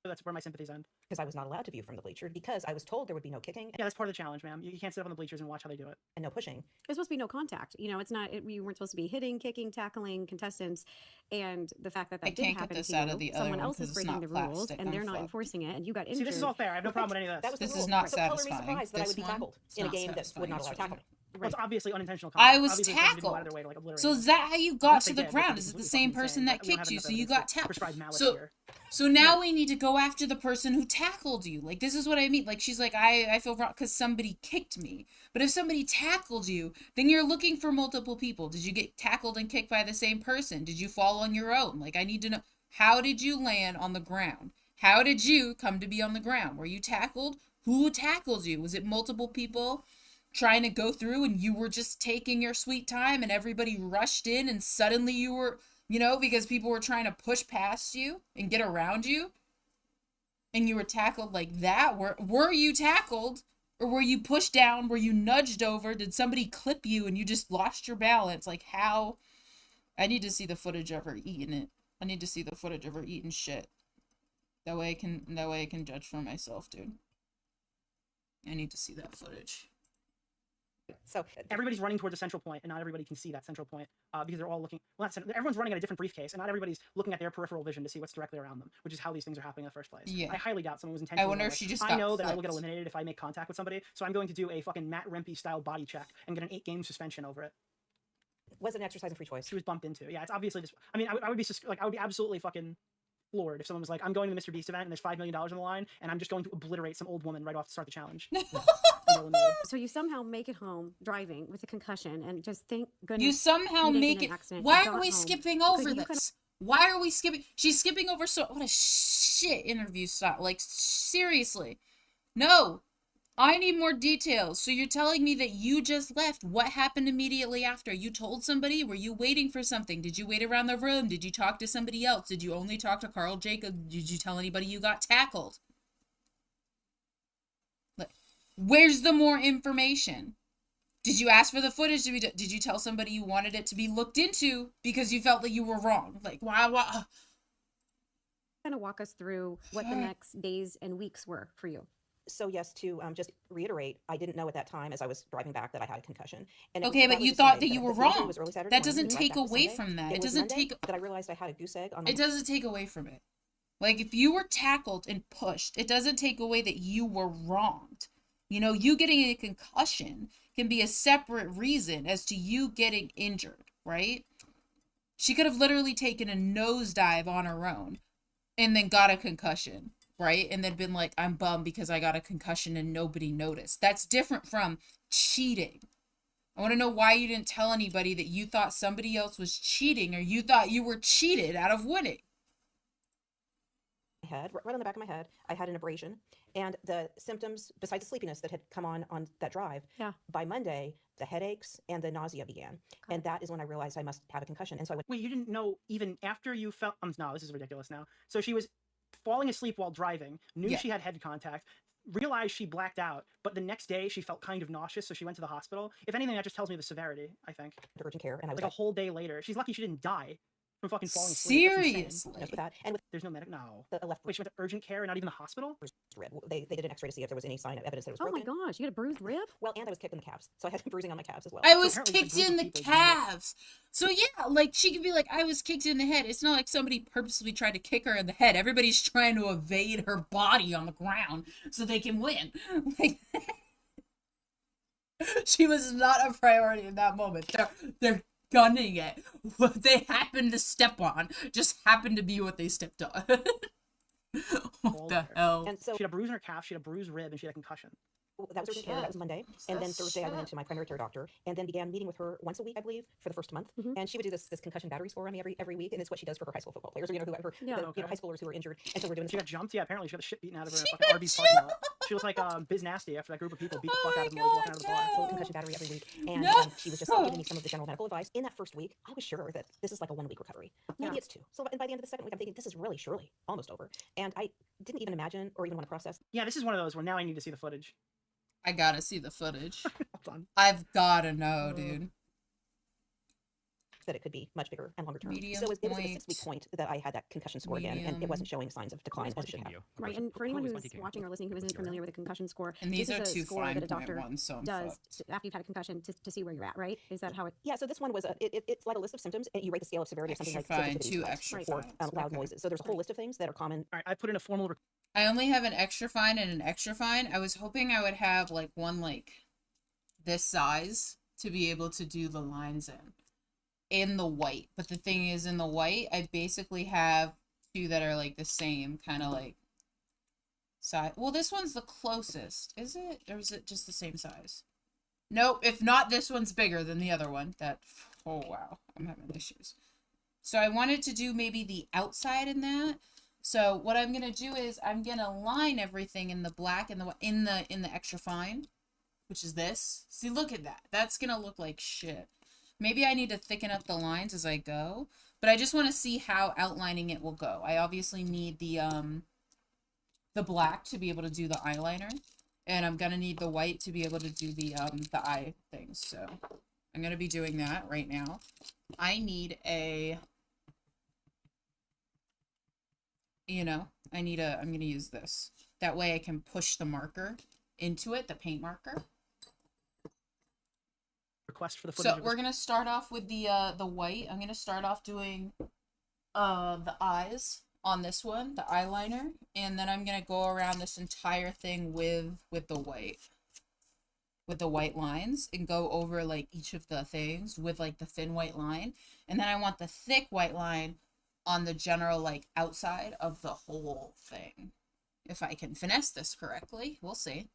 That's where my sympathies end. Because I was not allowed to view from the bleachers because I was told there would be no kicking Yeah, that's part of the challenge, ma'am. You can't sit up on the bleachers and watch how they do it. and no pushing. There's supposed to be no contact. You know, it's not. We weren't supposed to be hitting, kicking, tackling contestants, and the fact that I that did can't get happen this to out you, of the other someone one else 'cause is it's breaking not the rules, plastic. and I'm they're not fucked. enforcing it, and you got injured. See, this is all fair. I have no problem with any of That this. was the This is rule. not So color me satisfying. surprised that I This would be one, tackled it's in a not game that would satisfying. not It's allow really tackling. Well, it's obviously unintentional I contact. was Obviously, somebody didn't go out of tackled. their way to, like, obliterate So you. is that how you Unless got they to the did, which ground? would be Is it the completely same fucking person insane, that but we don't kicked have you, enough so you evidence got to tackled? prescribe malice So, here. so now we need to go after the person who tackled you. Like, this is what I mean. Like, she's like, I feel wrong because somebody kicked me. But if somebody tackled you, then you're looking for multiple people. Did you get tackled and kicked by the same person? Did you fall on your own? Like, I need to know, how did you land on the ground? How did you come to be on the ground? Were you tackled? Who tackled you? Was it multiple people trying to go through and you were just taking your sweet time and everybody rushed in and suddenly you were, you know, because people were trying to push past you and get around you and you were tackled like that? Were you tackled, or were you pushed down? Were you nudged over? Did somebody clip you and you just lost your balance? Like, how? I need to see the footage of her eating it. I need to see the footage of her eating shit. That way I can judge for myself, dude. I need to see that footage. So Everybody's running towards a central point, and not everybody can see that central point because they're all looking. Well, everyone's running at a different briefcase, and not everybody's looking at their peripheral vision to see what's directly around them, which is how these things are happening in the first place. Yeah. I highly doubt someone was intentionally. I wonder if like, she just I got know that I will get clipped. eliminated if I make contact with somebody, so I'm going to do a fucking Matt Rempe style body check and get an 8-game suspension over it. was it an exercise in free choice? She was bumped into. Yeah, it's obviously just. I mean, I would be like, I would be absolutely fucking floored if someone was like, I'm going to the Mr. Beast event and there's $5 million on the line, and I'm just going to obliterate some old woman right off to start the challenge. So you somehow make it home driving with a concussion, and just thank goodness You somehow you didn't make get it. in an accident. Why You are got we home. skipping Because over you this? could've- Why are we skipping? She's skipping over so what a shit interview style. Like, seriously. No. I need more details. So you're telling me that you just left. What happened immediately after? You told somebody? Were you waiting for something? Did you wait around the room? Did you talk to somebody else? Did you only talk to Carl Jacob? Did you tell anybody you got tackled? Like, where's the more information? Did you ask for the footage? Did you tell somebody you wanted it to be looked into because you felt that you were wrong? Like, why? Kind of walk us through what the next days and weeks were for you. So yes, to just reiterate, I didn't know at that time as I was driving back that I had a concussion. And Okay, but was you a thought Sunday. that you The were injury wrong. was early Saturday That morning, doesn't right take back to away Sunday. from that. It was doesn't Monday take. that I realized I had a goose egg on. It doesn't take away from it. Like, if you were tackled and pushed, it doesn't take away that you were wronged. You know, you getting a concussion can be a separate reason as to you getting injured, right? She could have literally taken a nosedive on her own and then got a concussion, right? And then been like, I'm bummed because I got a concussion and nobody noticed. That's different from cheating. I want to know why you didn't tell anybody that you thought somebody else was cheating or you thought you were cheated out of winning. Head, right on the back of my head, I had an abrasion, and the symptoms, besides the sleepiness that had come on that drive, by Monday, the headaches and the nausea began, and that is when I realized I must have a concussion. And so I went. Wait, you didn't know even after you felt? No, this is ridiculous now. So she was falling asleep while driving, knew Yeah. she had head contact, realized she blacked out, but the next day she felt kind of nauseous, so she went to the hospital. If anything, that just tells me the severity, I think. To urgent care, and I was like a whole day later. She's lucky she didn't die from fucking falling asleep. That's insane. Seriously? Just with that, and with There's no medic. No. the left Wait, she went to urgent care and not even the hospital? rib, they did an X-ray to see if there was any sign of evidence that it was Oh my broken. gosh, you got a bruised rib? Well, and I was kicked in the calves, so I had bruising on my calves as well. I was apparently kicked it's a in group the of people who- calves. So yeah, like she could be like, I was kicked in the head. It's not like somebody purposely tried to kick her in the head. Everybody's trying to evade her body on the ground so they can win. Like, she was not a priority in that moment. They're gunning it. What they happened to step on just happened to be what they stepped on. What the hell? And so She had a bruise in her calf, she had a bruised rib, and she had a concussion. that was urgent care. That was Monday, and then Thursday I went into my primary care doctor, and then began meeting with her once a week, I believe, for the first month. And she would do this concussion battery score on me every week, and it's what she does for her high school football players, or whoever, high schoolers who are injured. And so we're doing. She got jumped. Yeah, apparently she got the shit beaten out of her in a fucking Arby's parking lot. She looked like Biz Nasty after that group of people beat the fuck out of him while he was walking out of the bar. Full concussion battery every week, and she was just giving me some of the general medical advice. In that first week, I was sure that this is like a 1 week recovery. Maybe it's 2. So and by the end of the second week, I'm thinking this is really surely almost over, and I didn't even imagine or even want to process. Yeah, this is one of those where now I need to see the footage. I gotta see the footage. Hold on. I've gotta know, dude. That it could be much bigger and longer term. Medium So it was at the point. 6-week point that I had that concussion score again, and it wasn't showing signs of decline as it should have. Right, and for anyone who's watching or listening who isn't familiar with a concussion score, And these this are is a two score that a doctor 5.1, so I'm does fucked. after you've had a concussion to see where you're at, right? Is that how it? Yeah, so this one was it's like a list of symptoms, and you rate the scale of severity of something like Extra fine, sensitivity 2 to light extra or fines. loud noises. So there's a whole list of things that are common. All right, I put in a formal I only have an extra fine and an extra fine. I was hoping I would have like one like this size to be able to do the lines in the white. But the thing is, in the white, I basically have 2 that are like the same kind of like size. Well, this one's the closest, is it? Or is it just the same size? Nope. If not, this one's bigger than the other one. Oh wow, I'm having issues. So I wanted to do maybe the outside in that. So what I'm gonna do is I'm gonna line everything in the black and in the extra fine, which is this. See, look at that. That's gonna look like shit. Maybe I need to thicken up the lines as I go, but I just want to see how outlining it will go. I obviously need the black to be able to do the eyeliner, and I'm gonna need the white to be able to do the eye things. So I'm gonna be doing that right now. I need a, I'm gonna use this. That way I can push the marker into it, the paint marker. request for the footage. So we're gonna start off with the white. I'm gonna start off doing the eyes on this one, the eyeliner, and then I'm gonna go around this entire thing with the white lines and go over like each of the things with like the thin white line, and then I want the thick white line on the general like outside of the whole thing. If I can finesse this correctly, we'll see.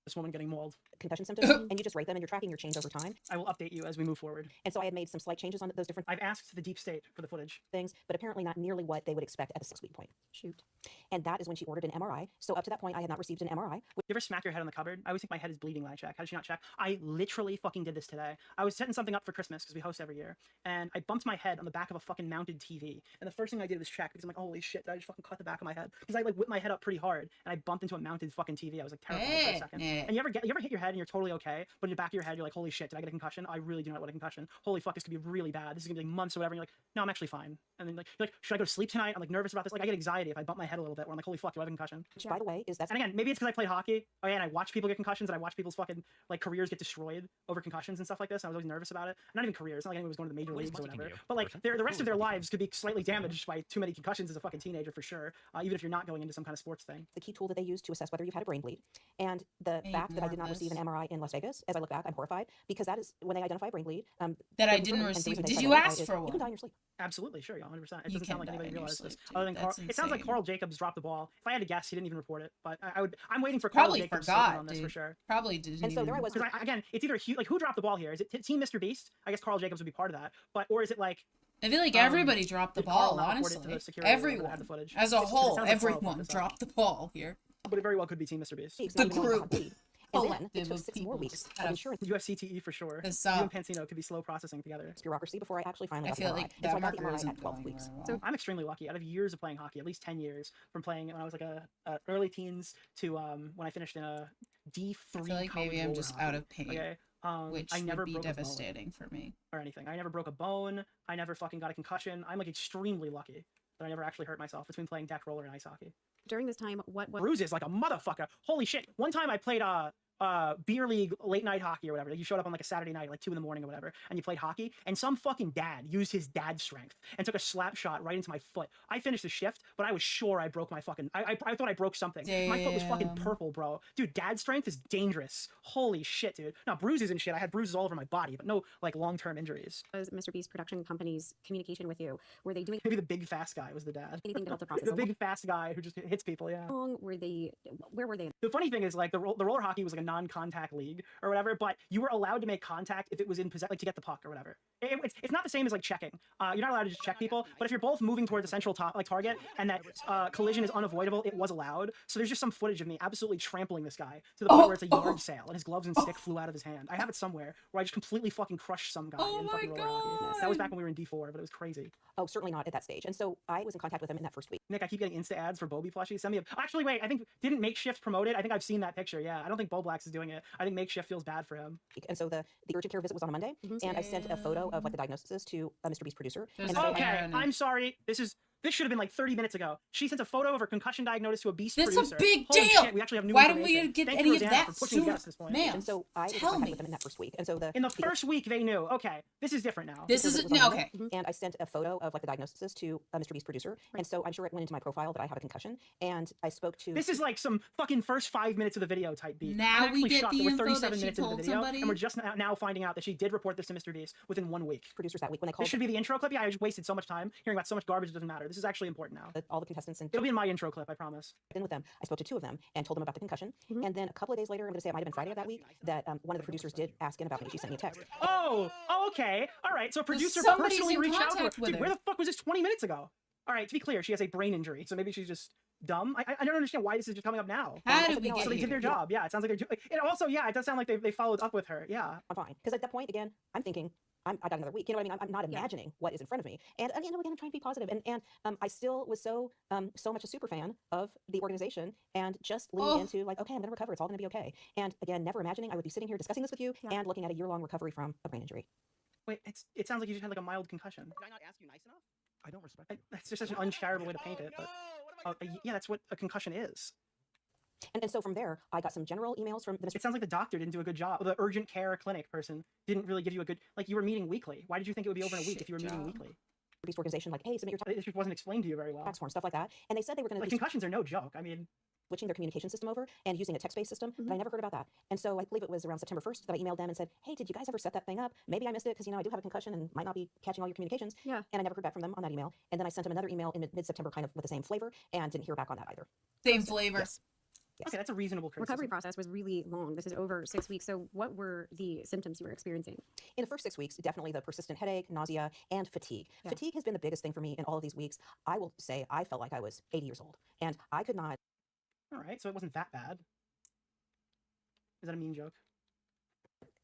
This woman getting mauled. Concussion symptoms, and you just rate them, and you're tracking your change over time. I will update you as we move forward. And so I had made some slight changes on those different I've asked the deep state for the footage. things, but apparently not nearly what they would expect at the 6-week point. Shoot. And that is when she ordered an MRI. So up to that point, I had not received an MRI. You ever smack your head on the cupboard? I always think my head is bleeding when I check. How did she not check? I literally fucking did this today. I was setting something up for Christmas because we host every year, and I bumped my head on the back of a fucking mounted TV. And the first thing I did was check because I'm like, holy shit, did I just fucking cut the back of my head? Because I like whipped my head up pretty hard, and I bumped into a mounted fucking TV. I was like terrified for a second. And you ever hit your head and you're totally okay, but in the back of your head you're like, holy shit, did I get a concussion? I really do not want a concussion. Holy fuck, this could be really bad. This is gonna be like months or whatever. And you're like, no, I'm actually fine. And then like you're like, should I go to sleep tonight? I'm like nervous about this. Like I get anxiety if I bump my head a little bit. Where I'm like, holy fuck, do I have a concussion? Which, by the way, is that's And again, maybe it's because I played hockey. Oh yeah, and I watch people get concussions, and I watch people's fucking like careers get destroyed over concussions and stuff like this. And I was always nervous about it. Not even careers. It's not like anyone was going to the major leagues or whatever. But like the rest of their lives could be slightly damaged by too many concussions as a fucking teenager for sure. Even if you're not going into some kind of sports thing. the key tool that they use to assess whether you've had a brain bleed. And the Need fact that I more did not of receive an this. MRI in Las Vegas, as I look back, I'm horrified because that is when they identify a brain bleed. That I very didn't early, and the receive. reason they Did try you to identify ask is for You can one? die in your sleep. Absolutely, sure, yeah, 100%. It You doesn't can sound like die anybody in your realized sleep, this. dude. Other than That's it sounds like insane. Carl Jacobs dropped the ball. If I had to guess, he didn't even report it. But I'm waiting for Carl Probably Jacobs' forgot, statement on this dude. for sure. Probably didn't. And so there I was. Because again, it's either like who dropped the ball here? Is it Team Mr. Beast? I guess Carl Jacobs would be part of that. But or is it like I feel like everybody dropped the did Carl ball, not report it to honestly. the security or whoever Everyone, had the footage? as a It sounds whole, like Carl everyone fucked this up. dropped the ball here. But it very well could be Team Mr. Beast. It's The not even knowing group. about bleed. And then it collective took of 6 more people weeks just of kind of insurance UFCTE for sure. This, You and Pansino could be slow processing together. bureaucracy before I actually finally I got the feel MRI. like And so that I got the marker MRI isn't at 12 going weeks. very well. So I'm extremely lucky. Out of years of playing hockey, at least 10 years from playing when I was like a early teens to when I finished in a D3 I feel like college maybe I'm roller just hockey. out of pain, Okay. which I never would be broke a bone devastating for me. or anything. I never broke a bone. I never fucking got a concussion. I'm like extremely lucky that I never actually hurt myself between playing deck roller and ice hockey. During this time, what Bruises like a motherfucker. Holy shit. One time I played beer league late night hockey or whatever. You showed up on like a Saturday night, like 2 in the morning or whatever, and you played hockey, and some fucking dad used his dad strength and took a slap shot right into my foot. I finished the shift, but I was sure I broke my fucking I thought I broke something. My foot was fucking Damn. purple, bro. Dude, dad strength is dangerous. Holy shit, dude. Now bruises and shit. I had bruises all over my body, but no like long-term injuries. was Mr. Beast production company's communication with you? Were they doing Maybe the big fast guy was the dad. anything to help the process The big fast guy who just hits people, yeah. along? Were they? Where were they? The funny thing is, like, the roller hockey was like a non-contact league or whatever, but you were allowed to make contact if it was in possession, like to get the puck or whatever. It's not the same as like checking. You're not allowed to just check people, but if you're both moving towards a central target and that collision is unavoidable, it was allowed. So there's just some footage of me absolutely trampling this guy to the point where it's a yard sale and his gloves and stick flew out of his hand. I have it somewhere where I just completely fucking crushed some guy in fucking roller hockey. That was back when we were in D4, but it was crazy. Oh, certainly not at that stage. And so I was in contact with him in that first week. Nick, I keep getting Insta ads for Bobby plushies. Send me a... Actually, wait, I think, didn't Makeshift promote it? I think I've seen that picture, yeah. I don't think Bo Blacks is doing it. I think Makeshift feels bad for him. And so the urgent care visit was on a Monday, and I sent a photo of like the diagnosis to a Mr. Beast producer. There's And so Okay, I'm sorry. This should have been like 30 minutes ago. She sent a photo of her concussion diagnosis to a Beast That's producer. a big Holy deal! shit, we actually have new Why didn't information. we get Thank any you, of Rosanna, that for pushing to get us sooner? to this point. Ma'am, And so I was in tell contact me. with him in that first week. And so In the first week, they knew. Okay, this is different now. This visit isn't was on okay. Monday, and I sent a photo of like the diagnosis to a Mr. Beast producer. And so I'm sure it went into my profile that I have a concussion. And I spoke to This is like some fucking first 5 minutes of the video type beat. Now I'm we actually get shocked the that we're info 37 that she minutes into the told video, somebody? and we're just now finding out that she did report this to Mr. Beast within 1 week. producers that week when they called This should be the intro clip. Yeah, I just wasted so much time hearing about so much garbage. It doesn't matter. This is actually important now. all the contestants and It'll be in my intro clip, I promise. in with them. I spoke to 2 of them and told them about the concussion. And then a couple of days later, I'm going to say it might have been Friday of that week, that one of the producers did ask in about me. She sent me a text. Oh, okay. All right. So a producer somebody's personally in reached out to her. contact with Dude, her. where the fuck was this 20 minutes ago? All right, to be clear, she has a brain injury, so maybe she's just dumb. I don't understand why this is just coming up now. How did we get So they did their here? job. Yeah, it sounds like they're. And also, yeah, it does sound like they followed up with her. Yeah. I'm fine. Because at that point, again, I'm thinking, I got another week. You know what I mean? I'm not imagining what is in front of me. And you know, again, I'm trying to be positive. And I still was so much a super fan of the organization and just leaned into like, okay, I'm going to recover. It's all going to be okay. And again, never imagining I would be sitting here discussing this with you and looking at a year-long recovery from a brain injury. Wait, it sounds like you just had like a mild concussion. Did I not ask you nice enough? I don't respect it. That's just such an uncharitable way to paint it. But yeah, that's what a concussion is. And so from there, I got some general emails from the Mr. It sounds like the doctor didn't do a good job. The urgent care clinic person didn't really give you a good, like you were meeting weekly. Why did you think it would be over in a week if you were meeting weekly? Beast organization, like, hey, submit your This just wasn't explained to you very well. tax form, stuff like that. And they said they were going to Like concussions are no joke. I mean, switching their communication system over and using a text-based system, but I never heard about that. And so I believe it was around September 1st that I emailed them and said, hey, did you guys ever set that thing up? Maybe I missed it because, you know, I do have a concussion and might not be catching all your communications. Yeah. And I never heard back from them on that email. And then I sent them another email in mid-September kind of with the same flavor and didn't hear back on that either. Same flavor. Yes. okay, that's a reasonable criticism. Recovery process was really long. This is over 6 weeks. So what were the symptoms you were experiencing? In the first 6 weeks, definitely the persistent headache, nausea, and fatigue. Yeah. Fatigue has been the biggest thing for me in all of these weeks. I will say I felt like I was 80 years old and I could not All right, so it wasn't that bad. Is that a mean joke?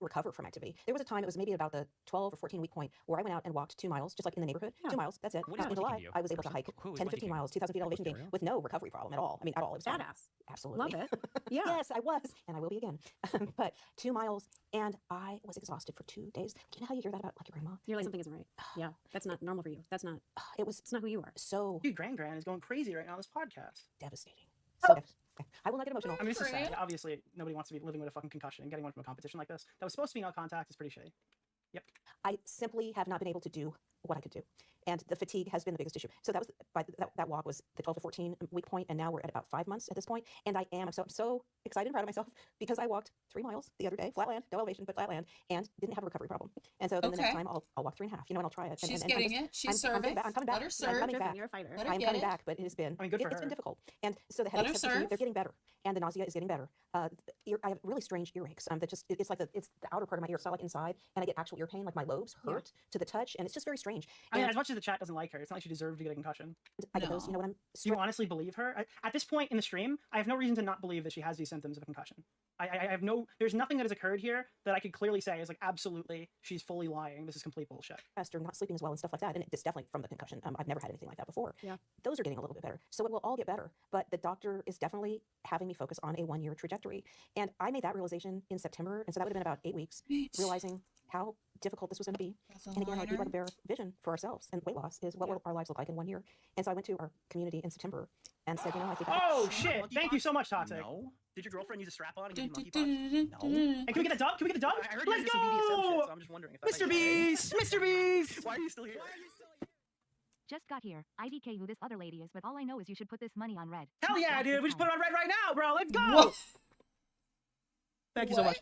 recover from activity. There was a time, it was maybe about the 12 or 14 week point, where I went out and walked 2 miles, just like in the neighborhood. Yeah. 2 miles, that's it. What is In it July, taking you? I was able to hike Who is 10 to what 15 taking miles, 2,000 feet elevation gain Tutorial? with no recovery problem at all. I mean, at all. It was fine. Badass. Absolutely. Love it. Yeah. Yes, I was, and I will be again. But 2 miles, and I was exhausted for 2 days. You know how you hear that about like your grandma? You're like, something isn't right. Yeah. That's not normal for you. That's not, It's not who you are. so Dude, Gran is going crazy right now on this podcast. devastating. So devastating. I will not get emotional. I mean, this is Gran? sad. Obviously, nobody wants to be living with a fucking concussion and getting one from a competition like this. That was supposed to be no contact. It's pretty shitty. Yep. I simply have not been able to do what I could do. And the fatigue has been the biggest issue. So that was that walk was the 12 to 14 week point, and now we're at about 5 months at this point. And I'm so excited and proud of myself because I walked 3 miles the other day, flatland, no elevation, but flatland, and didn't have a recovery problem. And so then the next Okay. time I'll walk 3.5, you know, and I'll try it. And, She's and getting I'm it. She's I'm serving. I'm coming back. Let her I'm serve. coming back. You're a fighter. Let her I'm get coming it. back, but it has been, I mean, good for it's been her. difficult. And so the Let her headaches have continued. serve. They're getting better, and the nausea is getting better. I have really strange earaches. That just it's like it's the outer part of my ear. It's not like inside, and I get actual ear pain. Like my lobes hurt to the touch, and it's just very strange. I mean, And as much as the chat doesn't like her, it's not like she deserved to get a concussion. I get those, you know what I'm Do you honestly believe her? At this point in the stream, I have no reason to not believe that she has these symptoms of a concussion. I have no, there's nothing that has occurred here that I could clearly say is like, absolutely, she's fully lying. This is complete bullshit. Or not sleeping as well and stuff like that, and it's definitely from the concussion. I've never had anything like that before. Yeah. Those are getting a little bit better, so it will all get better. But the doctor is definitely having me focus on a 1-year trajectory, and I made that realization in September, and so that would have been about 8 weeks, realizing how difficult this was going to be. And again, like we want to bear vision for ourselves, and weight loss is what will our lives look like in 1 year. And so I went to our community in September and said, you know, I think oh shit! Thank you so much, Toxic. No. Did your girlfriend use a strap on and give you monkeypox? No. Hey, can we get the dub? Can we get the dub? I heard Let's you did some BDSM shit, go! so I'm just wondering if that's Mr. Beast! Mr. Beast! Why are you still here? Just got here. IDK who this other lady is, but all I know is you should put this money on red. Hell yeah, dude! We just put it on red right now, bro. Let's go! What? Thank you so much.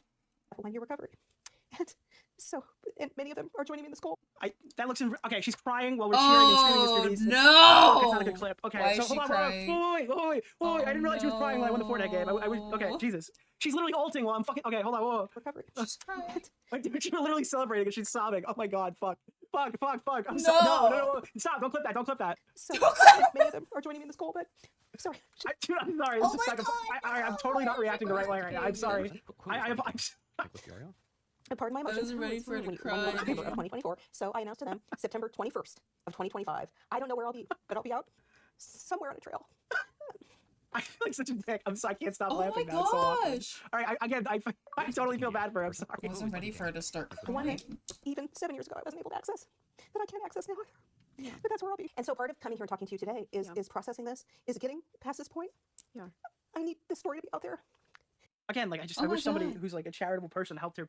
1 year recovery. And so, and many of them are joining me in this call. That looks okay. She's crying while we're cheering and screaming, Mr. Beast. No! That's not a good clip. Okay, Why so is she hold on, crying? wait. I didn't realize she was crying when I won the Fortnite game. I was okay. Jesus, she's literally ulting while I'm fucking. Okay, hold on. Whoa. Recovery. She's crying. Wait, dude, she's literally celebrating and she's sobbing. Oh my god, fuck. I'm No. no. Stop! Don't clip that. So, many of them are joining me in this call, but sorry. Dude, I'm sorry. This is I'm totally not reacting the right way right now. I'm sorry. I'm pardon my I emotions. wasn't ready for her to When cry. October of 2024. So I announced to them September 21st of 2025. I don't know where I'll be, but I'll be out somewhere on a trail. I feel like such a dick. I'm sorry. I can't stop Oh laughing my now. It's so awkward. gosh. All right, I totally feel bad for her. I'm sorry. I wasn't ready for her to start One, crying. even 7 years ago, I wasn't able to access that I can't access now either. But that's where I'll be. And so part of coming here and talking to you today is processing this, is getting past this point. Yeah. I need this story to be out there. Again, like Oh I my wish somebody God. who's like a charitable person helped her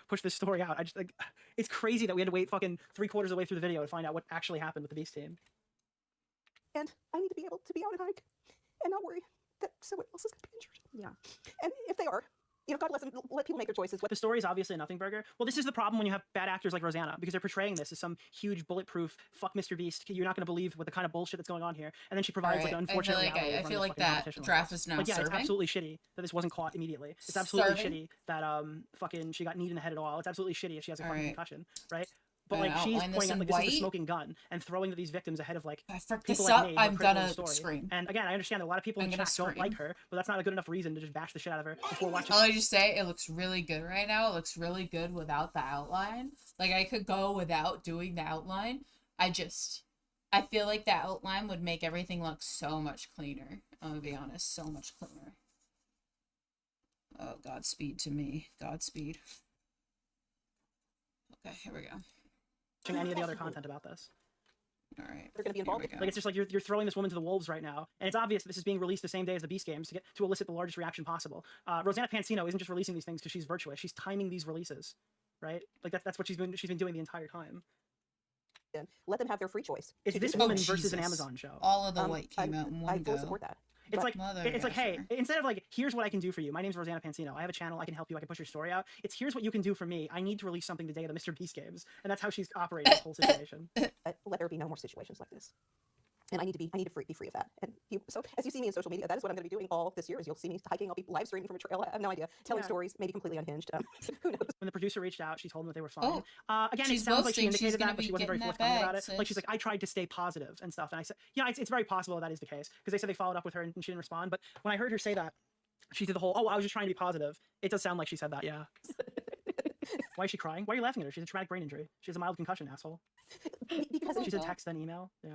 push this story out. I just like, it's crazy that we had to wait fucking 3/4 of the way through the video to find out what actually happened with the Beast team. And I need to be able to be out and hike and not worry that someone else is going to be injured. Yeah. And if they are, you know, God bless them, let people make their choices. The story is obviously a nothing burger. Well, this is the problem when you have bad actors like Rosanna, because they're portraying this as some huge bulletproof fuck Mr. Beast. You're not going to believe what the kind of bullshit that's going on here. And then she provides like an unfortunate reality of I running feel a like fucking that competition like draft this. is now Like, yeah, serving. it's absolutely shitty that this wasn't caught immediately. It's absolutely Serving? shitty that fucking she got kneed in the head at all. It's absolutely shitty if she has a fucking Alright. concussion, right? But And like she's outline this pointing out in like this is white? the smoking gun and throwing these victims ahead of like If I frick people this like up, me who are I'm critical of gonna the story. scream. And again, I understand that a lot of people in I'm chat gonna don't like scream. her, but that's not a good enough reason to just bash the shit out of her before watching. All I just say, it looks really good right now. It looks really good without the outline. Like, I could go without doing the outline. I feel like the outline would make everything look so much cleaner. I'm gonna be honest, so much cleaner. Oh, Godspeed to me. Godspeed. Okay, here we go. Watching any of the other content about this. All right. They're going to be involved. Like, it's just like you're throwing this woman to the wolves right now, and it's obvious this is being released the same day as the Beast games to elicit the largest reaction possible. Rosanna Pansino isn't just releasing these things because she's virtuous; she's timing these releases, right? Like that's what she's been doing the entire time. Let them have their free choice. It's to this do woman this. versus an Amazon show. All of the white came out in one I fully go. support that. It's like Mother it's like, hey, effer. instead of like, here's what I can do for you. My name's Rosanna Pansino. I have a channel. I can help you. I can push your story out. It's here's what you can do for me. I need to release something today of the Mr. Beast games, and that's how she's operating this whole situation. Let there be no more situations like this. And I need to be free of that. And so as you see me in social media, that is what I'm going to be doing all this year. Is you'll see me hiking. I'll be live streaming from a trail. I have no idea, telling stories, maybe completely unhinged. Who knows? When the producer reached out, she told them that they were fine. Oh, Again, it she's sounds like she boasting she's indicated gonna that, but be she wasn't very getting that forthcoming bag, about it. Like she's sis. like, I tried to stay positive and stuff, and I said, yeah, it's very possible that is the case because they said they followed up with her and she didn't respond. But when I heard her say that, she did the whole, oh, I was just trying to be positive. It does sound like she said that, yeah. Why is she crying? Why are you laughing at her? She's a traumatic brain injury. She has a mild concussion, asshole. Because She said text then email. Yeah.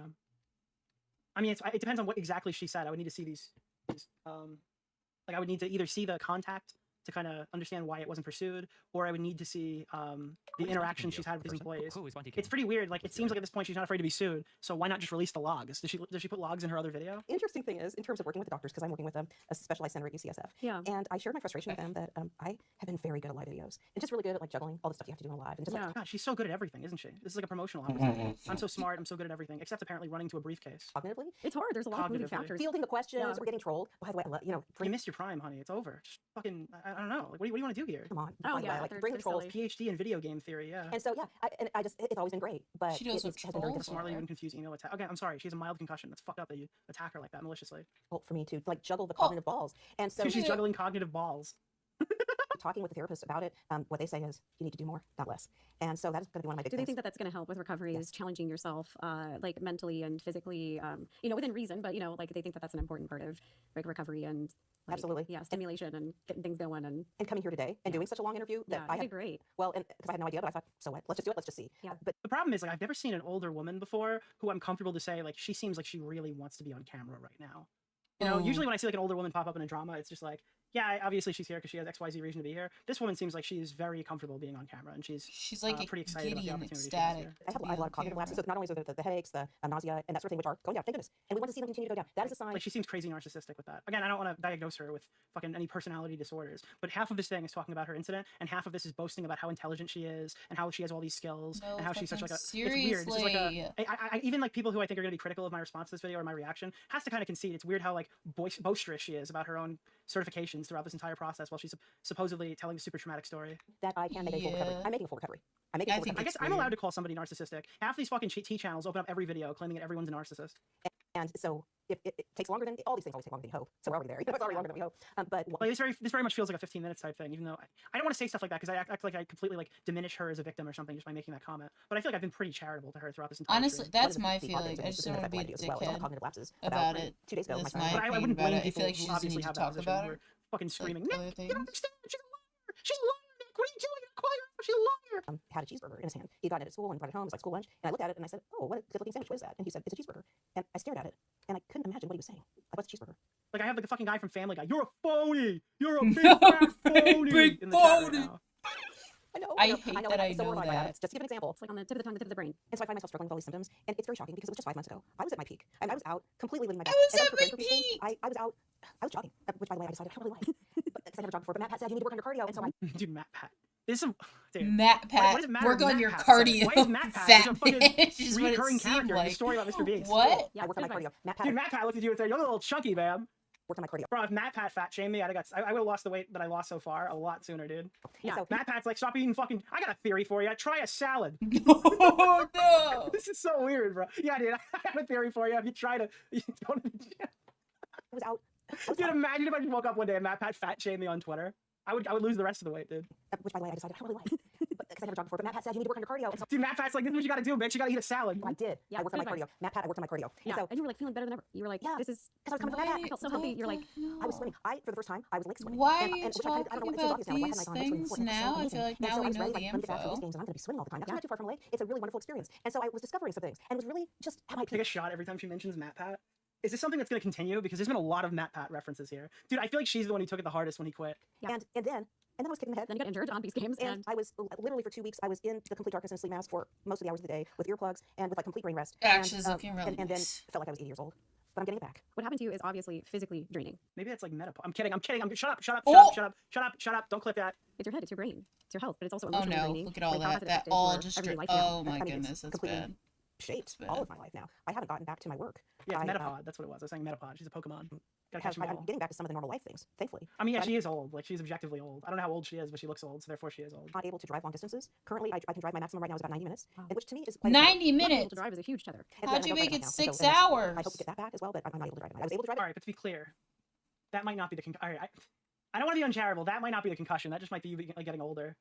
I mean, it depends on what exactly she said. I would need to see these like I would need to either see the contact to kind of understand why it wasn't pursued, or I would need to see the interaction she's had with these employees. It's pretty weird. Like, it seems like at this point she's not afraid to be sued, so why not just release the logs? Does she put logs in her other video? Interesting thing is, in terms of working with the doctors, because I'm working with a specialized center at UCSF. Yeah. And I shared my frustration with them that I have been very good at live videos and just really good at like juggling all the stuff you have to do in live. And just like, God, she's so good at everything, isn't she? This is like a promotional opportunity. I'm so smart. I'm so good at everything, except apparently running to a briefcase. cognitively, It's hard. There's a lot of moving Cognitively. factors. fielding the questions Yeah. or getting trolled. By the way, you know, You missed your prime, honey. It's over. Just fucking, I don't know. Like, what do you want to do here? come on. Oh, by the way, yeah, like they're- bring the they're trolls. silly. PhD in video game theory, yeah. And so yeah, I just it's always been great, but She knows it what has been very trolls difficult Smartly are. even confused email attack. Okay, I'm sorry. She has a mild concussion. That's fucked up that you attack her like that maliciously. for me to like juggle the cognitive balls. And so She's juggling cognitive balls. talking with the therapist about it, what they say is you need to do more, not less. And so that's going to be one of my big Do they things. think that that's going to help with recovery? Is challenging yourself, like mentally and physically, within reason, but like they think that that's an important part of like recovery and like, Absolutely. yeah, stimulation and getting things going and coming here today and doing such a long interview that yeah, I you had did great. well, and because I had no idea, but I thought, so what? Let's just do it. Let's just see. Yeah. But The problem is, like, I've never seen an older woman before who I'm comfortable to say, like, she seems like she really wants to be on camera right now. You know, usually when I see like an older woman pop up in a drama, it's just like, yeah, obviously she's here because she has XYZ reason to be here. This woman seems like she's very comfortable being on camera, and she's like pretty excited about giddy the and opportunity. ecstatic. I have a lot of cognitive lapses. So not only is there the headaches, the nausea, and that sort of thing, which are going down, thank goodness. And we want to see them continue to go down. That is a sign. Like, she seems crazy narcissistic with that. Again, I don't want to diagnose her with fucking any personality disorders, but half of this thing is talking about her incident, and half of this is boasting about how intelligent she is, and how she has all these skills, No, and how she's such like a. seriously. It's weird. This is like I even like people who I think are going to be critical of my response to this video or my reaction has to kind of concede. It's weird how like boisterous she is about her own certifications throughout this entire process while she's supposedly telling a super traumatic story. That I can make a full recovery. I'm making a full recovery. I'm making a full recovery. I guess I'm allowed to call somebody narcissistic. Half these fucking T channels open up every video claiming that everyone's a narcissist. And so if it takes longer than all these things always take longer than we hope. So we're already there. It's already longer than we hope. But like, this very much feels like a 15 minutes type thing. Even though I don't want to say stuff like that because I act like I completely like diminish her as a victim or something just by making that comment. But I feel like I've been pretty charitable to her throughout this entire. Honestly, stream. that's my feeling. I just don't want to be a dickhead about it. 2 days ago. That's My my I opinion wouldn't about blame it. I people feel like who she doesn't obviously need to have that talk position about who it. are fucking screaming. Like, other Nick, you things. don't understand. She's a liar. She's a liar, Nick. What are you doing? Call her out. She's a liar. Had a cheeseburger in his hand. He got it at school and brought it home. It was like school lunch. And I looked at it and I said, "Oh, what a good-looking sandwich. What is that?" And he said, "It's a cheeseburger." And I stared at it and I couldn't imagine what he was saying. Like, what's a cheeseburger? Like, I have like the fucking guy from Family Guy. You're a phony. You're a big fat phony. Big in the chat right phony. now. I hate that I so know we're that. Just to give an example. It's like on the tip of the tongue, the tip of the brain. And so I find myself struggling with all these symptoms, and it's very shocking because it was just 5 months ago. I was at my peak, and I was out completely living my best. I was and at preparing my for these things. peak! I was out. I was jogging, which by the way I decided I don't really like, because I never jogged before. But Matt Pat said you need to work on your cardio, and so I. Dude, Matt Pat. This is dude. Matt Pat, What does it matter work what on Matt your Pat said? cardio. Why is Matt Pat Fat such a fucking bitch is what it recurring seemed character in the like. story about Mr. Beast? What? Yeah, I worked on my cardio. Matt Pat. Dude, Matt Pat looked at you and said, "You're a little chunky, man." Worked on my cardio. Bro, if Matt Pat fat shamed me, I would have lost the weight that I lost so far a lot sooner, dude. Yeah. So Matt Pat's like, stop eating fucking. I got a theory for you. Try a salad. Oh no! This is so weird, bro. Yeah, dude, I have a theory for you. If you try to, you don't. I was out. Dude, imagine if I just woke up one day and Matt Pat fat shamed me on Twitter. I would lose the rest of the weight, dude. Which by the way I decided I don't really like, because I never jogged before. But Matt Pat said you need to work on your cardio. And so Dude, Matt Pat's like, this is what you gotta do, bitch. You gotta eat a salad. I did. Yeah, I worked on my good cardio. Matt Pat, I worked on my cardio. Yeah, And so and you were like feeling better than ever. You were like, Yeah. this is. because I was coming from Matt Pat. I felt so healthy. You're like, I was swimming. For the first time, I was lake swimming. Why and, are you which I don't know talking what, it's so about obvious now. Like, why hadn't I gone lake swimming these before? It's things so now? I amazing. feel like And now so we I was know ready, the like, let me get back for these info. games, and I'm going to be swimming all the time. That's not too far from a lake. It's a really wonderful experience. And so I was discovering some things, and was really just at my Take a shot every time she mentions Matt Pat. Is this something that's gonna continue? Because there's been a lot of Matt Pat references here. Dude, I feel like she's the one who took it the hardest when he quit. Yeah. And then I was kicking the head. Then you got injured on these games, And I was literally for 2 weeks, I was in the complete darkness and sleep mask for most of the hours of the day with earplugs and with like complete brain rest. Actually, and, it's looking really and then nice. felt like I was 80 years old. But I'm getting it back. what happened to you is obviously physically draining. Maybe that's like menopause. I'm kidding. Shut up. Oh! Shut up. Don't clip that. It's your head, it's your brain, it's your health, but it's also Oh emotionally no! draining. Look at all Like, how has that. it That affected all your just. everyday life Oh now? my I mean, it's goodness, that's completely bad. Shaped bad. all of my life now. I haven't gotten back to my work. Yeah, it's I, Metapod. That's what it was. I was saying Metapod. She's a Pokemon. Gotta catch 'em I'm all. getting back to some of the normal life things, thankfully. I mean, yeah, But she is old. Like, she's objectively old. I don't know how old she is, but she looks old, so therefore she is old. Not able to drive long distances. Currently, I can drive my maximum right now is about 90 minutes, Wow. which to me is quite 90 Not being able minutes. to drive is a huge tether. And How'd then I you don't make drive it right now, 6 so then hours? I hope to get that back as well, but I'm not able to drive it. I was able to drive it. All right, but to be clear, that might not be the all right. I don't want to be uncharitable. That might not be the concussion. That just might be you like getting older.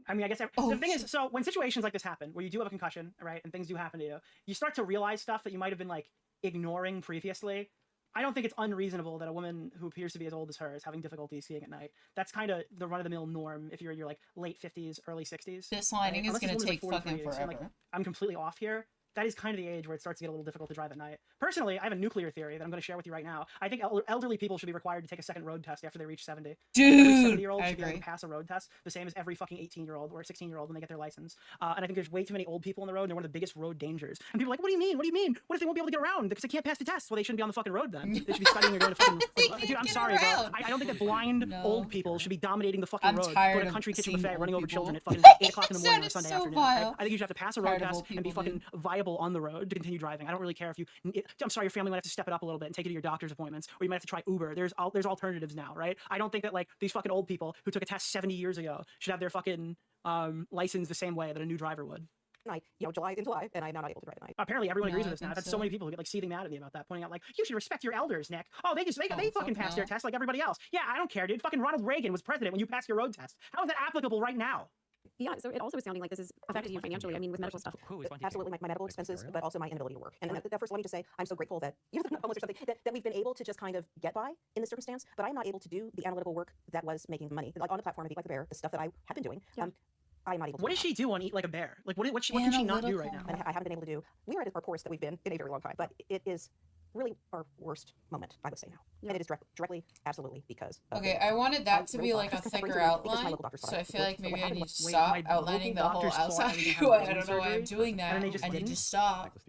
I mean, I guess the thing is, so when situations like this happen, where you do have a concussion, right, and things do happen to you, you start to realize stuff that you might have been like ignoring previously. I don't think it's unreasonable that a woman who appears to be as old as her is having difficulty seeing at night. That's kind of the run-of-the-mill norm if you're in your like late 50s, early 60s. This lining is Unless this gonna woman's, take like, fucking 43, so, like, forever. I'm completely off here. That is kind of the age where it starts to get a little difficult to drive at night. Personally, I have a nuclear theory that I'm going to share with you right now. I think elderly people should be required to take a second road test after they reach 70. Dude, every 70-year-old I should be able agree. to pass a road test, the same as every fucking 18-year-old or 16-year-old when they get their license. And I think there's way too many old people on the road, and they're one of the biggest road dangers. And people are like, what do you mean? What do you mean? What if they won't be able to get around because they can't pass the test? Well, they shouldn't be on the fucking road then. They should be studying or going to fucking... They Dude, can't I'm get sorry, bro. around. I don't think that blind No. old people should be dominating the fucking I'm road. tired Going to of country kitchen seeing buffet, old running over people. children at fucking 8 o'clock in the morning on a Sounded Sunday so afternoon. vile. I think you should have to pass a road Tired of test old and be people, fucking viable on the road to continue driving. I don't really care if you... I'm sorry, your family might have to step it up a little bit and take you to your doctor's appointments, or you might have to try Uber. There's alternatives now, right? I don't think that like these fucking old people who took a test 70 years ago should have their fucking license the same way that a new driver would. night, in July, and I'm not able to drive at night. Apparently, everyone No, agrees I with this now. think I've had so so. many people who get like seething mad at me about that, pointing out like, you should respect your elders, Nick. Oh, they Oh, fucking fuck passed their no. test like everybody else. Yeah, I don't care, dude. Fucking Ronald Reagan was president when you passed your road test. How is that applicable right now? Yeah, so it also is sounding like this is affected you financially. I mean, with medical stuff. Absolutely, my medical expenses, but also my inability to work. And that first, let me just say, I'm so grateful that, even though I'm homeless or something, that we've been able to just kind of get by in this circumstance, but I'm not able to do the analytical work that was making money. Like on the platform, Eat Like a Bear, the stuff that I have been doing, I'm not able to What do does now. she do on Eat Like a Bear? Like, what can she not do right now? And I haven't been able to do. We are at our poorest that we've been in a very long time, but it is really our worst moment, I would say now. And it is directly, absolutely, because of Okay, the- I wanted that to really be thought like a this kind of thicker brings me- because my outline, local doctors thought so I I was feel like good. So maybe what I happened need was- to Wait, stop my outlining the local whole doctors thought I outside. was gonna have I brain don't know why I'm surgery, doing that. and then they just I need to didn't? stop.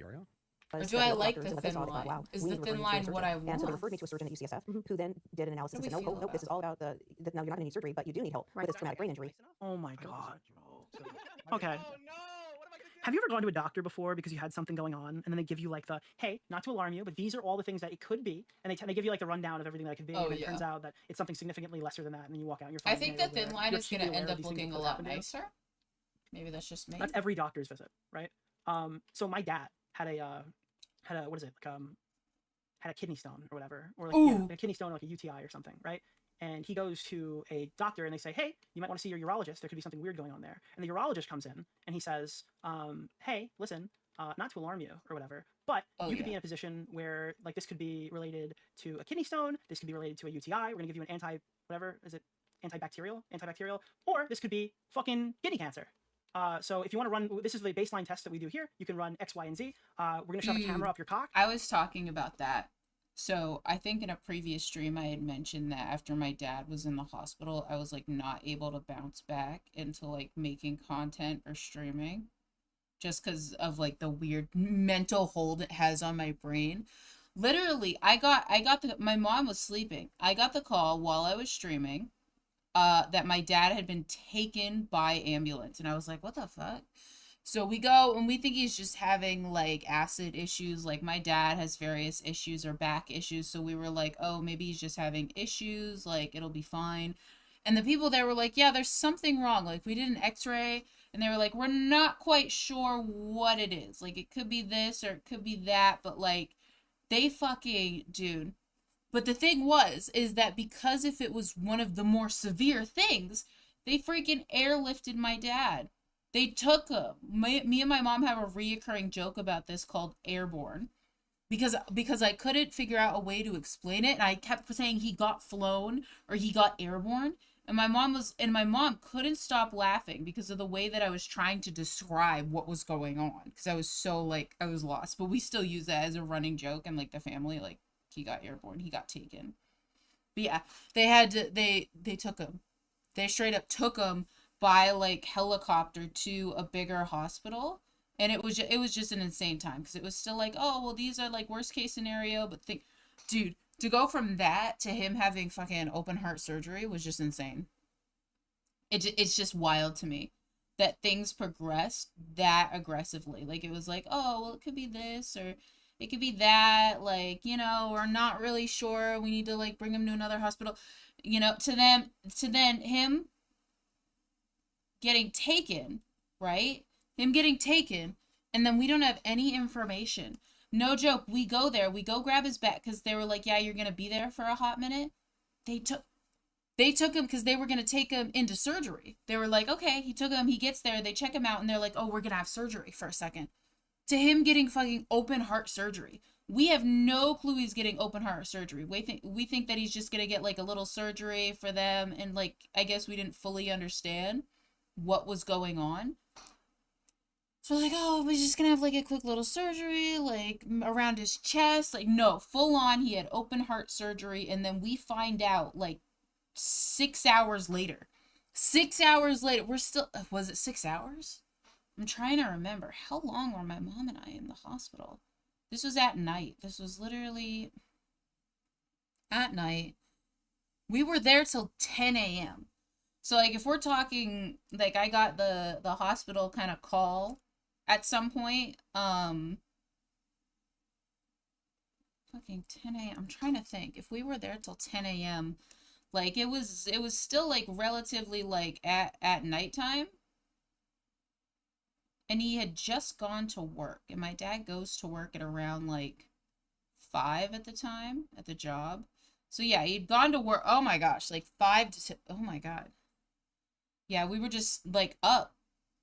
Or was do that I local like doctors the and what they thin saw was like, line? wow, Is we the need to refer thin you to a line what I surgeon. And so they want? referred me to a surgeon at UCSF who then did an analysis What and do said, we no, feel nope, this is about all about no, you're not going to need surgery, but you do need help with this traumatic brain injury. Oh my god. Okay. Have you ever gone to a doctor before because you had something going on, and then they give you like the, hey, not to alarm you, but these are all the things that it could be, and they give you like the rundown of everything that it could be, Oh, and it yeah. turns out that it's something significantly lesser than that, and then you walk out, and you're fine. I think and the you're thin aware- line you're is gonna acutely aware end of up these things that looking a could lot happen to you. nicer. Maybe that's just me. That's every doctor's visit, right? So my dad had a what is it, like had a kidney stone or whatever, or like Ooh. a kidney stone, like a UTI or something, right? And he goes to a doctor and they say, hey, you might want to see your urologist. There could be something weird going on there. And the urologist comes in and he says, hey, listen, not to alarm you or whatever, but you could be in a position where like this could be related to a kidney stone. This could be related to a UTI. We're going to give you an antibacterial, or this could be fucking kidney cancer. So if you want to run, this is the baseline test that we do here. You can run X, Y, and Z. We're going to shove a camera up your cock. I was talking about that. So I think in a previous stream I had mentioned that after my dad was in the hospital, I was like not able to bounce back into like making content or streaming just because of like the weird mental hold it has on my brain. Literally, my mom was sleeping. I got the call while I was streaming that my dad had been taken by ambulance, and I was like, what the fuck? So we go and we think he's just having like acid issues. Like my dad has various issues or back issues. So we were like, oh, maybe he's just having issues. Like it'll be fine. And the people there were like, yeah, there's something wrong. Like we did an x-ray and they were like, we're not quite sure what it is. Like it could be this or it could be that. But like they fucking, dude. But the thing is that because if it was one of the more severe things, they freaking airlifted my dad. They took him. Me and my mom have a reoccurring joke about this called airborne. Because I couldn't figure out a way to explain it. And I kept saying he got flown or he got airborne. And my mom couldn't stop laughing because of the way that I was trying to describe what was going on. Because I was so like, I was lost. But we still use that as a running joke. And like the family, like he got airborne. He got taken. But yeah, they took him. They straight up took him by like helicopter to a bigger hospital, and it was just an insane time because it was still like, oh well, these are like worst case scenario, but dude, to go from that to him having fucking open heart surgery was just insane. It's just wild to me that things progressed that aggressively. Like it was like, oh well, it could be this or it could be that, like, you know, we're not really sure, we need to like bring him to another hospital, you know, to then him getting taken, right? Him getting taken, and then we don't have any information. No joke. We go there. We go grab his bag because they were like, yeah, you're going to be there for a hot minute. They took him because they were going to take him into surgery. They were like, okay, he took him. He gets there. They check him out, and they're like, oh, we're going to have surgery for a second. To him getting fucking open heart surgery. We have no clue he's getting open heart surgery. We think that he's just going to get like a little surgery for them. And like, I guess we didn't fully understand what was going on. So like, oh, we're just gonna have like a quick little surgery, like around his chest. Like, no, full on, he had open heart surgery, and then we find out like 6 hours later. 6 hours later, we're still, was it 6 hours? I'm trying to remember. How long were my mom and I in the hospital? This was at night. This was literally at night. We were there till 10 a.m. So, like, if we're talking, like, I got the hospital kind of call at some point, fucking 10 a.m. I'm trying to think. If we were there till 10 a.m., like, it was still, like, relatively, like, at nighttime. And he had just gone to work. And my dad goes to work at around like 5 at the time at the job. So yeah, he'd gone to work. Oh my gosh, like 5 to oh my God. Yeah, we were just like up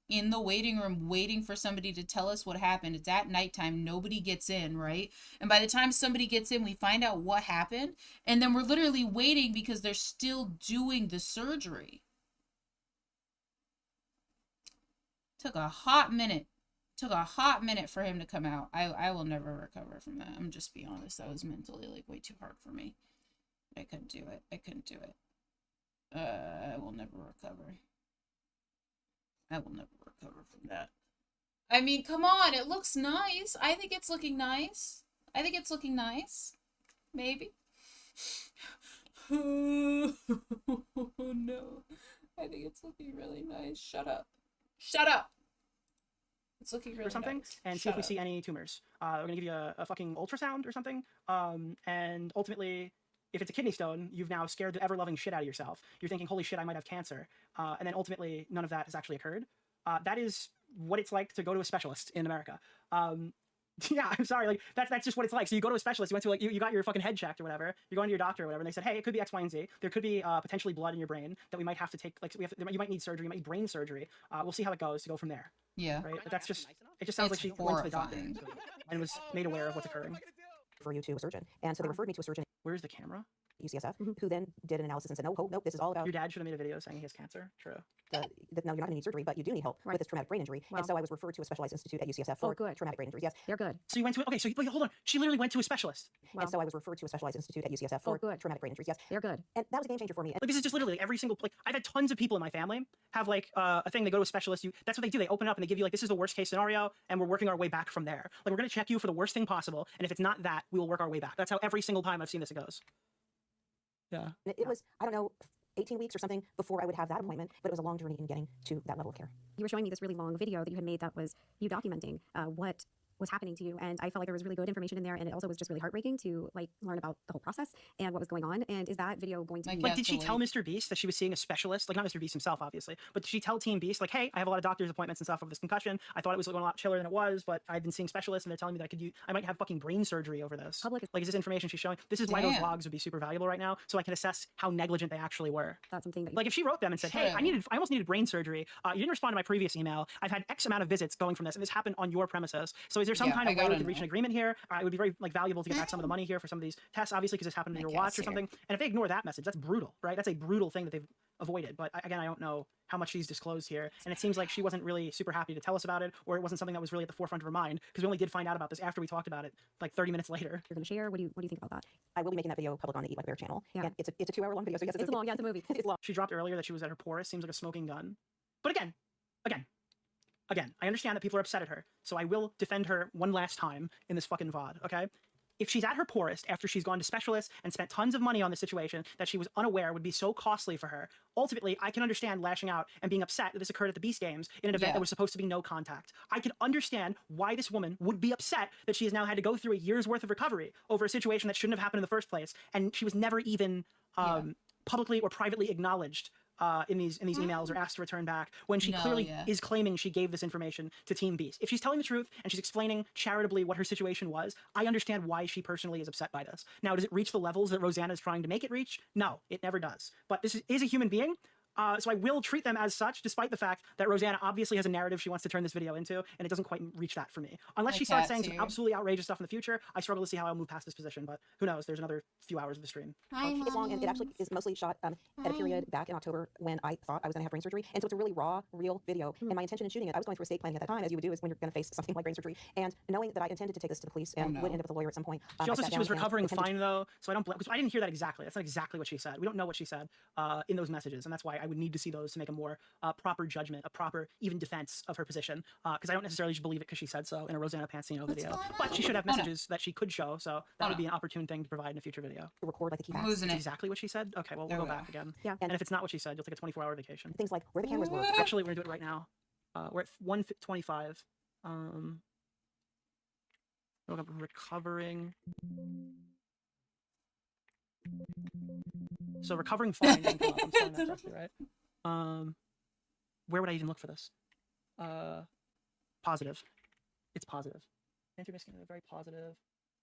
in the waiting room waiting for somebody to tell us what happened. It's at nighttime. Nobody gets in, right? And by the time somebody gets in, we find out what happened. And then we're literally waiting because they're still doing the surgery. Took a hot minute. Took a hot minute for him to come out. I will never recover from that. I'm just be honest. That was mentally like way too hard for me. I couldn't do it. I couldn't do it. I will never recover. I will never recover from that. I mean, come on. It looks nice. I think it's looking nice. I think it's looking nice. Maybe. Oh, no. I think it's looking really nice. Shut up. Shut up. It's looking really or something, nice. and see if we see any tumors. We're gonna give you a fucking ultrasound or something. And ultimately, if it's a kidney stone, you've now scared the ever-loving shit out of yourself. You're thinking, holy shit, I might have cancer. And then ultimately, none of that has actually occurred. That is what it's like to go to a specialist in America. Yeah, I'm sorry, like that's just what it's like. So you go to a specialist, you went to like you got your fucking head checked or whatever. You're going to your doctor or whatever, and they said, hey, it could be X, Y, and Z. There could be potentially blood in your brain that we might have to take. Like you might need surgery. You might need brain surgery. We'll see how it goes to go from there. Yeah. Right. But that's just it. Just sounds like she went to the doctor and was made aware of what's occurring. Refer you to a surgeon, and so they referred me to a surgeon. Where's the camera? UCSF, who then did an analysis and said, no, this is all about. Your dad should have made a video saying he has cancer. True. No, you're not going to need surgery, but you do need help with this traumatic brain injury. Wow. And so I was referred to a specialized institute at UCSF for traumatic brain injuries. Yes. They're good. So you went to okay. So wait, hold on. She literally went to a specialist. And so I was referred to a specialized institute at UCSF for traumatic brain injuries. Yes. They're good. And that was a game changer for me. Like this is just literally like, every single like I've had tons of people in my family have like a thing. They go to a specialist. That's what they do. They open up and they give you like this is the worst case scenario, and we're working our way back from there. Like we're gonna check you for the worst thing possible, and if it's not that, we will work our way back. That's how every single time I've seen this it goes. Yeah. It was, I don't know, 18 weeks or something before I would have that appointment, but it was a long journey in getting to that level of care. You were showing me this really long video that you had made that was you documenting what was happening to you, and I felt like there was really good information in there, and it also was just really heartbreaking to like learn about the whole process and what was going on. And is that video going to be like did she tell Mr. Beast that she was seeing a specialist? Like not Mr. Beast himself obviously, but did she tell Team Beast like, hey, I have a lot of doctor's appointments and stuff over this concussion. I thought it was going a lot chiller than it was, but I've been seeing specialists and they're telling me that I might have fucking brain surgery over this. Public like is this information she's showing? This is why those logs would be super valuable right now, so I can assess how negligent they actually were. That's something that like if she wrote them and said, hey, I almost needed brain surgery. You didn't respond to my previous email. I've had X amount of visits going from this, and this happened on your premises. So is there some kind of way we can reach an agreement here? It would be very like valuable to get back some of the money here for some of these tests, obviously, because this happened in your watch or something. And if they ignore that message, that's brutal, right? That's a brutal thing that they've avoided. But again, I don't know how much she's disclosed here, and it seems like she wasn't really super happy to tell us about it, or it wasn't something that was really at the forefront of her mind, because we only did find out about this after we talked about it like 30 minutes later. You're going to share? What do you think about that? I will be making that video public on the Eat Like Bear channel. Yeah. And it's a 2-hour long video, so yes, it's long. Yeah, it's a movie. It's long. She dropped earlier that she was at her poorest. Seems like a smoking gun. But again, I understand that people are upset at her, so I will defend her one last time in this fucking VOD, okay? If she's at her poorest after she's gone to specialists and spent tons of money on the situation that she was unaware would be so costly for her, ultimately, I can understand lashing out and being upset that this occurred at the Beast Games in an event that was supposed to be no contact. I can understand why this woman would be upset that she has now had to go through a year's worth of recovery over a situation that shouldn't have happened in the first place, and she was never even publicly or privately acknowledged in these emails or asked to return back when she clearly is claiming she gave this information to Team Beast. If she's telling the truth and she's explaining charitably what her situation was, I understand why she personally is upset by this. Now, does it reach the levels that Rosanna is trying to make it reach? No, it never does. But this is a human being. So I will treat them as such, despite the fact that Rosanna obviously has a narrative she wants to turn this video into, and it doesn't quite reach that for me. Unless she starts saying some absolutely outrageous stuff in the future, I struggle to see how I'll move past this position, but who knows? There's another few hours of the stream. It's long, and it actually is mostly shot at a period back in October when I thought I was going to have brain surgery, and so it's a really raw, real video. And my intention in shooting it, I was going through estate planning at that time, as you would do is when you're going to face something like brain surgery, and knowing that I intended to take this to the police and would end up with a lawyer at some point. She also said she was recovering fine, though, so I don't because I didn't hear that exactly. That's not exactly what she said. We don't know what she said in those messages, and that's why I would need to see those to make a more proper judgment, a proper even defense of her position, because I don't necessarily just believe it because she said so in a Rosanna Pansino video, but she should have messages that she could show, so that would be an opportune thing to provide in a future video. Record like the key facts. That's exactly what she said? Okay, well, we'll go back again. Yeah. And if it's not what she said, you'll take a 24-hour vacation. Things like where the cameras were. Actually, we're gonna do it right now. We're at 1:25. Recovering. So recovering fine. I'm spelling that correctly, right? Where would I even look for this? positive. It's positive. Anti-masking is very positive.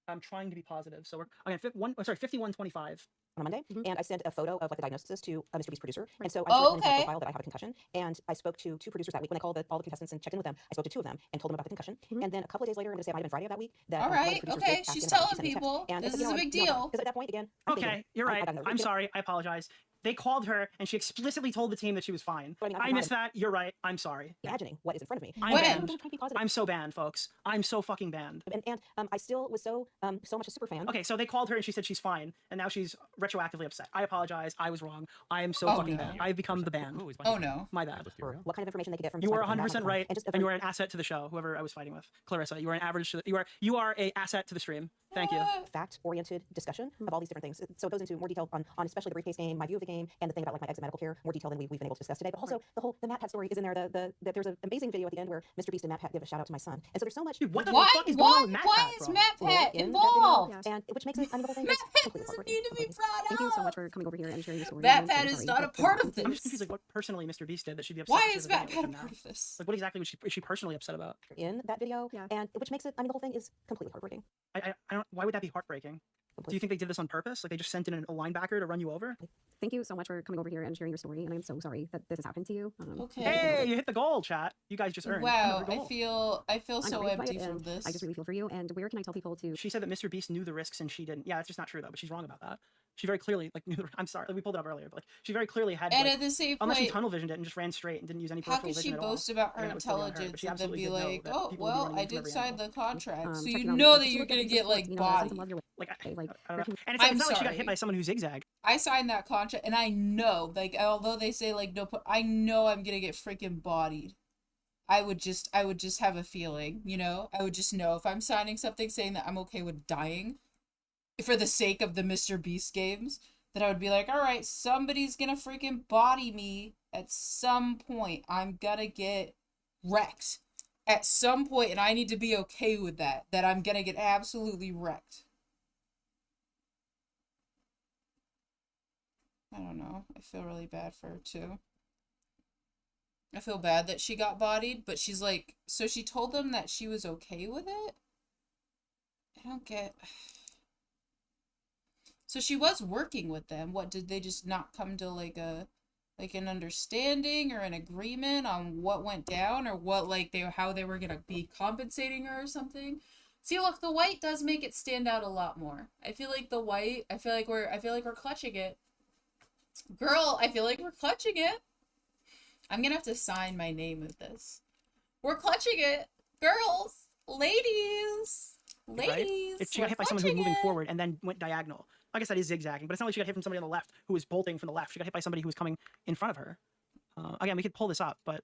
I'm trying to be positive. So we're again 5125. On Monday, and I sent a photo of like the diagnosis to a Mr. Beast producer, and so I Oh, written in my okay. profile that I have a concussion, and I spoke to 2 producers that week when I called all the contestants and checked in with them. I spoke to 2 of them and told them about the concussion, and then a couple of days later, I'm going to say it might have been Friday of that week. That All one of the right, producers okay, did ask she's him about it. telling She sent me a text, people. and This I said, is a "You know big what? You know what? deal. Because at that point, again, I'm thinking, Okay, you're I right. don't know. I'm sorry. I apologize. They called her and she explicitly told the team that she was fine. But I mean, I missed that. You're right. I'm sorry. Imagining what is in front of me. I'm When? banned. Trying to be positive. I'm so banned, folks. I'm so fucking banned. And I still was so much a super fan. Okay, so they called her and she said she's fine, and now she's retroactively upset. I apologize. I was wrong. I am so Oh, fucking no. banned. I've become the band. Oh no. My bad. Or what kind of information they could get from You were Cyberpunk, that 100% kind of right, and just and you are an asset to the show. Whoever I was fighting with, Clarissa, you are an average. You are a asset to the stream. Thank you. fact-oriented discussion of all these different things. So it goes into more detail on especially the briefcase game, my view of the game, and the thing about like my exit medical care, more detail than we've been able to discuss today. But also the MatPat story is in there. That there's an amazing video at the end where Mr. Beast and MatPat give a shout out to my son. And so there's so much. Dude, what the Why? fuck is going on with Why MatPat, is bro? MatPat in that involved? video, and which makes it, I mean, the whole thing is MatPat completely doesn't heartbreaking. need to be brought Thank you so up. much for coming over here and sharing your story. MatPat is not a part of I'm this. just confused, like what personally Mr. Beast did that she'd be upset. Why that she is was a video MatPat a with him part now. of this? Like, what exactly is she personally upset about? In that video, Yeah. and which makes it, I mean, the whole thing is completely heartbreaking. I don't. Why would that be heartbreaking? Do you think they did this on purpose? Like they just sent in a linebacker to run you over? Thank you so much for coming over here and sharing your story. And I'm so sorry that this has happened to you. Okay. Hey, you hit the goal, chat. You guys just earned Wow, another I goal. feel I'm so outraged by empty it, from and this. I just really feel for you. And where can I tell people to? She said that Mr. Beast knew the risks and she didn't. Yeah, it's just not true though. But she's wrong about that. She very clearly like knew. I'm sorry, like, we pulled it up earlier, but like she very clearly had. And like, at the same unless she point, tunnel visioned it and just ran straight and didn't use any how peripheral could she vision at all. boast about her And it was totally on her, but intelligence she and then absolutely be did know like, that oh, people would be well, running I into did every sign angle. the contract, so check you in on know me. that Just you're look at gonna things get with, like you know, send bodied. some love your way. Like, Like, I don't know. where can- And it's I'm not like she got sorry. hit by someone who zigzagged. I signed that contract, and I know, like, although they say like no, I know I'm gonna get freaking bodied. I would just have a feeling, you know. I would just know if I'm signing something saying that I'm okay with dying, for the sake of the Mr. Beast games, that I would be like, all right, somebody's gonna freaking body me at some point. I'm gonna get wrecked at some point, and I need to be okay with that. That I'm gonna get absolutely wrecked. I don't know. I feel really bad for her too. I feel bad that she got bodied, but she's like, so she told them that she was okay with it? I don't get... So she was working with them. What, did they just not come to like an understanding or an agreement on what went down, or what, like, how they were gonna be compensating her or something? See, look, the white does make it stand out a lot more. I feel like the white, I feel like we're clutching it. Girl, I feel like we're clutching it. I'm gonna have to sign my name with this. We're clutching it. Girls, ladies, Right? If she got hit by someone who was moving forward and then went diagonal. I guess that is zigzagging, but it's not like she got hit from somebody on the left who was bolting from the left. She got hit by somebody who was coming in front of her. Again, we could pull this up, but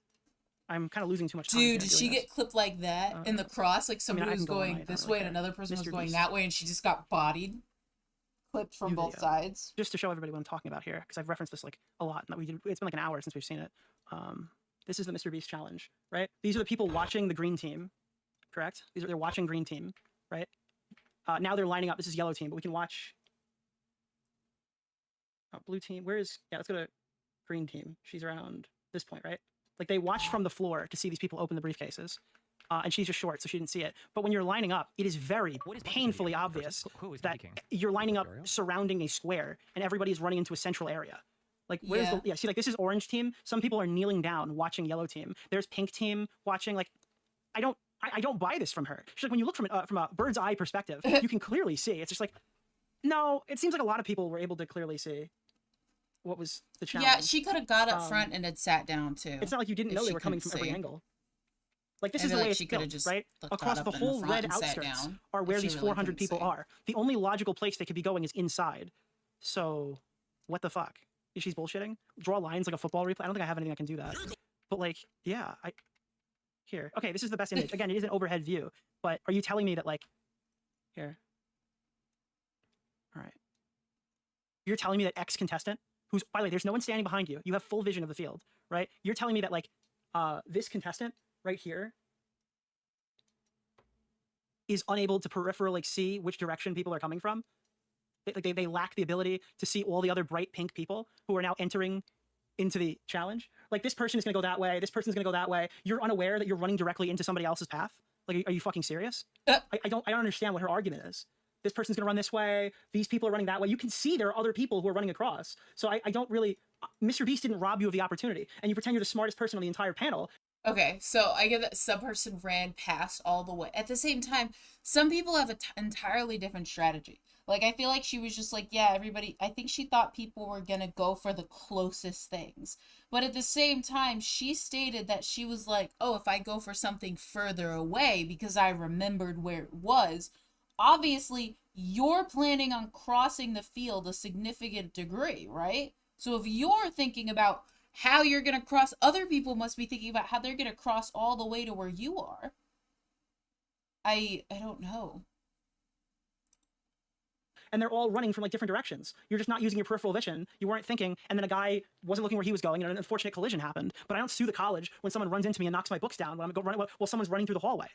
I'm kind of losing too much time. Dude, did she get clipped like that in the cross? Like somebody I was can go all going night, I this don't way really and care. another person was Mr. going Beast. that way, and she just got bodied. Clipped from New both video. sides. Just to show everybody what I'm talking about here, because I've referenced this like a lot. And it's been like an hour since we've seen it. This is the Mr. Beast challenge, right? These are the people watching the green team, correct? They're watching green team, right? Now they're lining up. This is yellow team, but we can watch blue team. Let's go to green team. She's around this point, right? Like they watched from the floor to see these people open the briefcases. And she's just short, so she didn't see it. But when you're lining up, it is very painfully obvious that you're lining up surrounding a square, and everybody is running into a central area. Like, where's the... see, like, this is orange team. Some people are kneeling down watching yellow team. There's pink team watching, like... I don't buy this from her. She's like, when you look from a bird's eye perspective, you can clearly see. It's just like... No, it seems like a lot of people were able to clearly see what was the challenge. Yeah, she could have got up front and had sat down, too. It's not like you didn't know they were coming from every angle. Like, this is the way it's built, right? Across the whole red outskirts are where these 400 people are. The only logical place they could be going is inside. So, what the fuck? She's bullshitting? Draw lines like a football replay? I don't think I have anything that can do that. But, like, yeah, Here. Okay, this is the best image. Again, it is an overhead view. But are you telling me that, like... Here. All right. You're telling me that X contestant, who's... By the way, there's no one standing behind you. You have full vision of the field, right? You're telling me that, like, this contestant right here is unable to peripherally see which direction people are coming from. They lack the ability to see all the other bright pink people who are now entering into the challenge. Like, this person is going to go that way. This person's going to go that way. You're unaware that you're running directly into somebody else's path. Like, are you fucking serious? I don't understand what her argument is. This person's going to run this way. These people are running that way. You can see there are other people who are running across. So I don't really, Mr. Beast didn't rob you of the opportunity, and you pretend you're the smartest person on the entire panel. Okay, so I get that some person ran past all the way. At the same time, some people have an entirely different strategy. Like, I feel like she was just like, yeah, everybody, I think she thought people were gonna go for the closest things. But at the same time, she stated that she was like, oh, if I go for something further away because I remembered where it was, obviously, you're planning on crossing the field a significant degree, right? So if you're thinking about how you're going to cross, other people must be thinking about how they're going to cross all the way to where you are. I don't know. And they're all running from like different directions. You're just not using your peripheral vision. You weren't thinking, and then a guy wasn't looking where he was going, and an unfortunate collision happened. But I don't sue the college when someone runs into me and knocks my books down when I'm going running while someone's running through the hallway.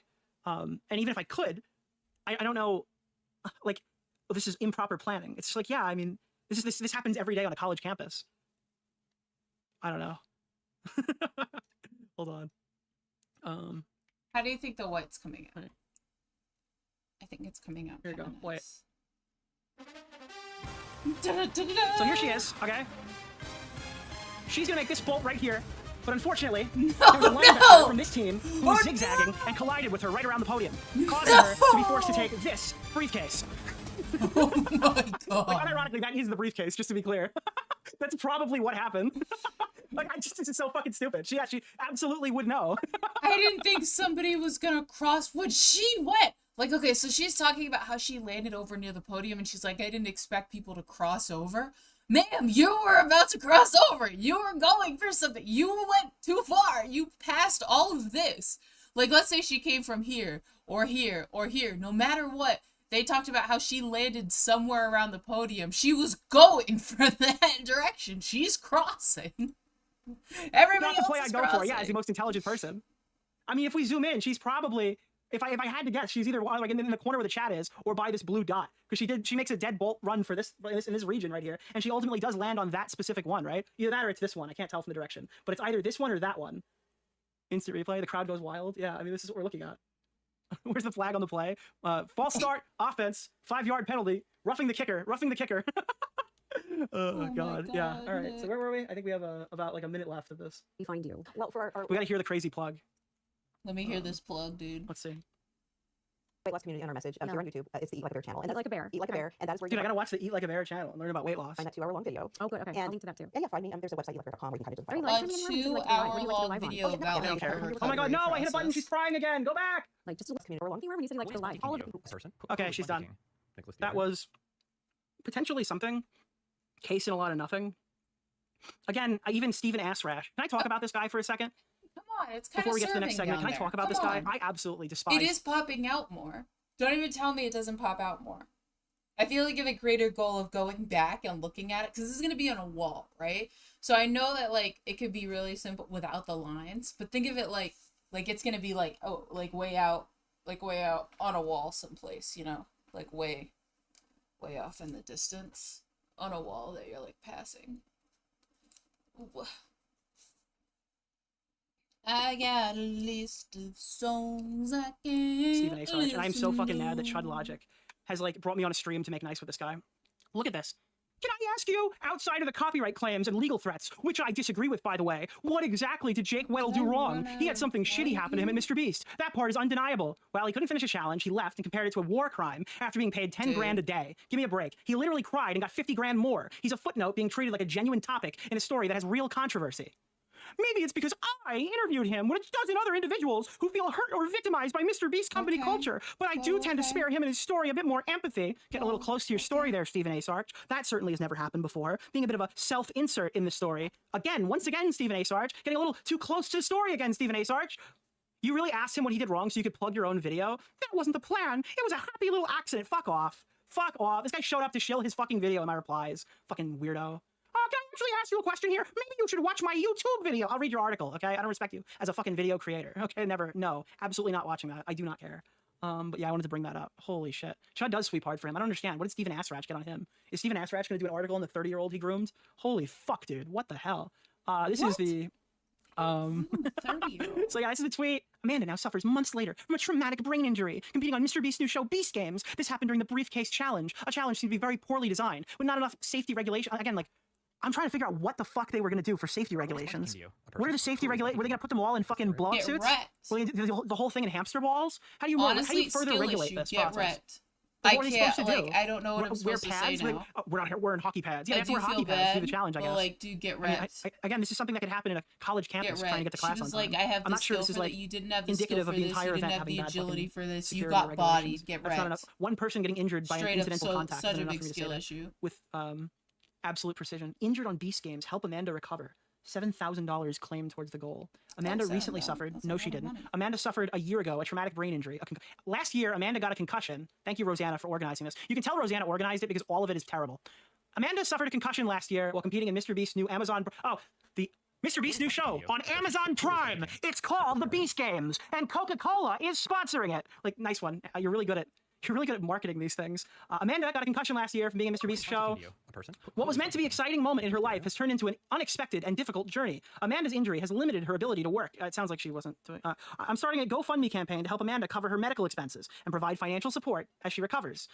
And even if I could, I don't know, like, oh, this is improper planning. It's just like, yeah, I mean, this happens every day on a college campus. I don't know. Hold on. How do you think the white's coming out? Right. I think it's coming out. Here you go. Nice. So here she is, okay? She's gonna make this bolt right here, but unfortunately, there was a linebacker from this team who was zigzagging and collided with her right around the podium, causing her to be forced to take this briefcase. Oh my god. Like, unironically, that is the briefcase, just to be clear. That's probably what happened. Like, this is so fucking stupid. She absolutely would know. I didn't think somebody was gonna cross when she went. Like, okay, so she's talking about how she landed over near the podium, and she's like, I didn't expect people to cross over. Ma'am, you were about to cross over. You were going for something. You went too far. You passed all of this. Like, let's say she came from here, or here, or here. No matter what, they talked about how she landed somewhere around the podium. She was going for that direction. She's crossing. Everybody Not the play else I is go crossing. for, yeah, as the most intelligent person. I mean, if we zoom in, she's probably, if I had to guess, she's either like in the corner where the chat is, or by this blue dot, because she makes a deadbolt run for this in this region right here, and she ultimately does land on that specific one, right? Either that or it's this one. I can't tell from the direction, but it's either this one or that one. Instant replay. The crowd goes wild. Yeah, I mean, this is what we're looking at. Where's the flag on the play? False start, offense, 5-yard penalty, roughing the kicker. Oh god, yeah. All right, so where were we? I think we have about like a minute left of this. We find you. Well, for our We gotta hear the crazy plug. Let me hear this plug, dude. Let's see. weight loss community on our message here on YouTube, it's the Eat Like a Bear channel. And Eat Like a Bear. Eat Like a Bear, and that is where Dude, you I gotta watch the Eat Like a Bear channel and learn about weight loss. find that 2-hour-long video. Oh, good. Okay, And I'll link to that too. Yeah, find me. There's a website, eatlikea.com, where you can kind of just Are you find live out. streaming or A are you like to live? What do you like to do live 2-hour-long on? video Oh, yeah, about yeah, like yeah. her Oh my god, no, I hit a button, she's process. crying again, go back! Like just a community or long. Do you remember you said you like to go live? All of the Person? Okay, she's done. That was potentially something. Case in a lot of nothing. Again, even Steven Assrash. Can I talk about this guy for a second? Come on, it's kind Before of we get to the next segment, can I talk about this guy? I absolutely despise. It is popping out more. Don't even tell me it doesn't pop out more. I feel like you have a greater goal of going back and looking at it, because this is going to be on a wall, right? So I know that, like, it could be really simple without the lines, but think of it like it's going to be like, oh, like way out on a wall someplace, you know? Like way off in the distance on a wall that you're, like, passing. Ooh. I got a list of songs I can Stephen A. Sarge, and I'm so fucking mad that Chud Logic has like brought me on a stream to make nice with this guy. Look at this. Can I ask you, outside of the copyright claims and legal threats, which I disagree with, by the way, what exactly did Jake Weddle do wrong? He had something shitty happen to him at Mr. Beast. That part is undeniable. Well, he couldn't finish a challenge, he left and compared it to a war crime after being paid 10 grand a day. Give me a break. He literally cried and got 50 grand more. He's a footnote being treated like a genuine topic in a story that has real controversy. Maybe it's because I interviewed him with a dozen other individuals who feel hurt or victimized by Mr. Beast company culture, but I do tend to spare him and his story a bit more empathy. Getting a little close to your story there, Stephen A. Sarge. That certainly has never happened before. Being a bit of a self-insert in the story. Once again, Stephen A. Sarge. Getting a little too close to the story again, Stephen A. Sarge. You really asked him what he did wrong so you could plug your own video? That wasn't the plan. It was a happy little accident. Fuck off. Fuck off. This guy showed up to shill his fucking video in my replies. Fucking weirdo. Can I actually ask you a question here? Maybe you should watch my YouTube video. I'll read your article, okay? I don't respect you as a fucking video creator, okay? Never. No. Absolutely not watching that. I do not care. But yeah, I wanted to bring that up. Holy shit. Chud does sweep hard for him. I don't understand. What did Steven Assrash get on him? Is Steven Assrash going to do an article on the 30-year-old he groomed? Holy fuck, dude. What the hell? This is the so yeah, this is a tweet. Amanda now suffers months later from a traumatic brain injury, competing on Mr. Beast's new show, Beast Games. This happened during the briefcase challenge. A challenge seemed to be very poorly designed, with not enough safety regulation. Again, like, I'm trying to figure out what the fuck they were going to do for safety regulations. What are the safety regulations? Were they going to put them all in fucking blow-up Get suits? wrecked. Were they gonna do the whole thing in hamster balls? How do you Honestly, further skill regulate issue, this get process? wrecked. Like, I what are they can't, supposed to like, do? I don't know what I'm Wear supposed to pads? say Like, now. we're not here wearing hockey pads. Yeah, I they have to do wear feel hockey pads bad, to do the challenge, I but, guess. like, dude, get I mean, wrecked. again, this is something that could happen in a college campus trying to get to class She was on like, time. I have I'm the not sure skill this is for like that. You didn't have the skill indicative for of the this. entire You didn't event have having the bad agility fucking for this. You security got regulations. bodied. Get That's not enough. wrecked. One person getting injured by an Straight up, incidental contact such is a enough big for me to say skill that. issue. With absolute precision. Injured on Beast Games, help Amanda recover. $7,000 claimed towards the goal. Amanda recently suffered. No, she didn't. Amanda suffered a year ago a traumatic brain injury. Last year, Amanda got a concussion. Thank you, Rosanna, for organizing this. You can tell Rosanna organized it because all of it is terrible. Amanda suffered a concussion last year while competing in Mr. Beast's new Amazon. The Mr. Beast's new show on Amazon Prime. It's called The Beast Games, and Coca-Cola is sponsoring it. Like, nice one. You're really good at marketing these things. Amanda got a concussion last year from being in Mr. Beast's show. What was meant to be an exciting moment in her life has turned into an unexpected and difficult journey. Amanda's injury has limited her ability to work. It sounds like she wasn't doing... I'm starting a GoFundMe campaign to help Amanda cover her medical expenses and provide financial support as she recovers.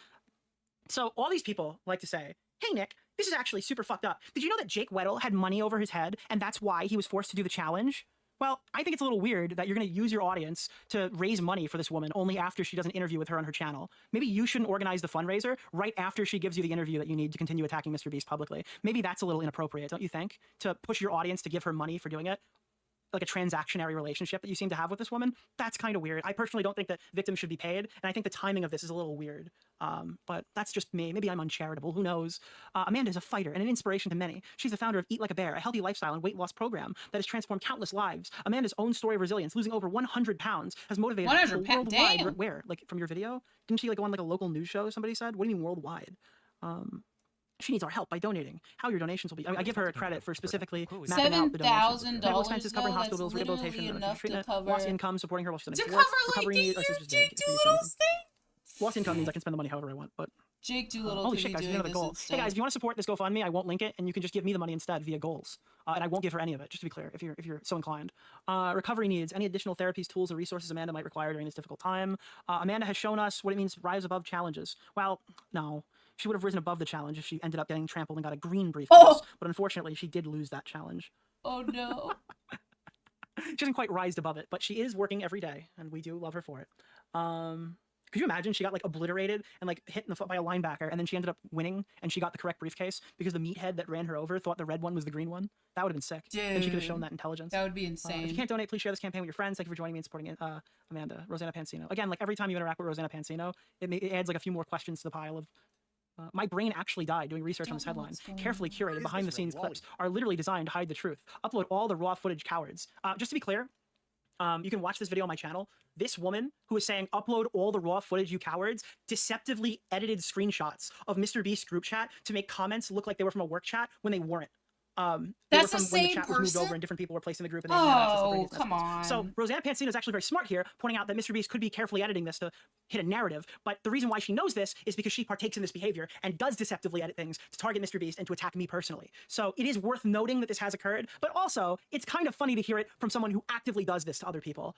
So all these people like to say, hey, Nick, this is actually super fucked up. Did you know that Jake Weddle had money over his head, and that's why he was forced to do the challenge? Well, I think it's a little weird that you're going to use your audience to raise money for this woman only after she does an interview with her on her channel. Maybe you shouldn't organize the fundraiser right after she gives you the interview that you need to continue attacking Mr. Beast publicly. Maybe that's a little inappropriate, don't you think? To push your audience to give her money for doing it? Like a transactionary relationship that you seem to have with this woman. That's kind of weird. I personally don't think that victims should be paid, and I think the timing of this is a little weird. But that's just me. Maybe I'm uncharitable. Who knows? Amanda is a fighter and an inspiration to many. She's the founder of Eat Like a Bear, a healthy lifestyle and weight loss program that has transformed countless lives. Amanda's own story of resilience, losing over 100 pounds, has motivated people worldwide. Damn. Where? Like from your video? Didn't she like go on like a local news show? Somebody said. What do you mean worldwide? She needs our help by donating. How your donations will be. I give her credit for specifically mapping out the donations. Medical expenses covering hospital bills, rehabilitation, treatment, lost income, supporting her while she's To on cover recovery. Jake Doolittle's thing. Lost income means I can spend the money however I want, but Jake Doolittle holy could shit, be guys, we doing have another this goal. instead. Hey guys, if you want to support this GoFundMe, I won't link it, and you can just give me the money instead via goals, and I won't give her any of it. Just to be clear, if you're so inclined. Recovery needs any additional therapies, tools, or resources Amanda might require during this difficult time. Amanda has shown us what it means to rise above challenges. Well, no. She would have risen above the challenge if she ended up getting trampled and got a green briefcase. But unfortunately, she did lose that challenge. Oh no. She hasn't quite rised above it, but she is working every day, and we do love her for it. Could you imagine she got like obliterated and like hit in the foot by a linebacker, and then she ended up winning, and she got the correct briefcase because the meathead that ran her over thought the red one was the green one? That would have been sick. Dude, and she could have shown that intelligence. That would be insane. If you can't donate, please share this campaign with your friends. Thank you for joining me and supporting Amanda. Rosanna Pansino. Again, like every time you interact with Rosanna Pansino, it adds like a few more questions to the pile of my brain actually died doing research on this headline. Carefully curated behind-the-scenes clips are literally designed to hide the truth. Upload all the raw footage, cowards. Just to be clear, you can watch this video on my channel. This woman who is saying, upload all the raw footage, you cowards, deceptively edited screenshots of Mr. Beast's group chat to make comments look like they were from a work chat when they weren't. That's the when same the chat was moved over and different people were placed in the group. And they oh, come on. So Rosanna Pansino is actually very smart here, pointing out that Mr. Beast could be carefully editing this to hit a narrative. But the reason why she knows this is because she partakes in this behavior and does deceptively edit things to target Mr. Beast and to attack me personally. So it is worth noting that this has occurred, but also it's kind of funny to hear it from someone who actively does this to other people,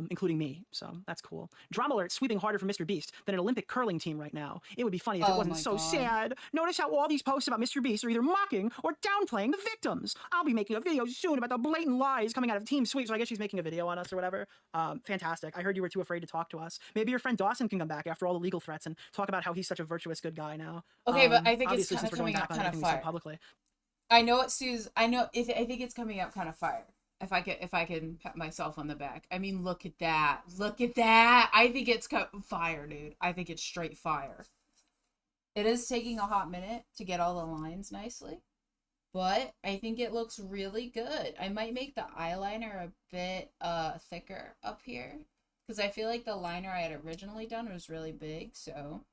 including me. So that's cool. Drama alert sweeping harder for Mr. Beast than an Olympic curling team right now. It would be funny if it wasn't so sad. Notice how all these posts about Mr. Beast are either mocking or downplaying the victims. I'll be making a video soon about the blatant lies coming out of Team Sweep, so I guess she's making a video on us or whatever. Fantastic. I heard you were too afraid to talk to us. Maybe your friend Dawson can come back after all the legal threats and talk about how he's such a virtuous good guy now. Okay, but I think it's obviously, kind since of we're going coming out back on kind of everything we said fire. publicly. I know it, Suze. I know. I think it's coming out kind of fire. If I can pat myself on the back. I mean, look at that. Look at that. I think it's fire, dude. I think it's straight fire. It is taking a hot minute to get all the lines nicely, but I think it looks really good. I might make the eyeliner a bit thicker up here because I feel like the liner I had originally done was really big, so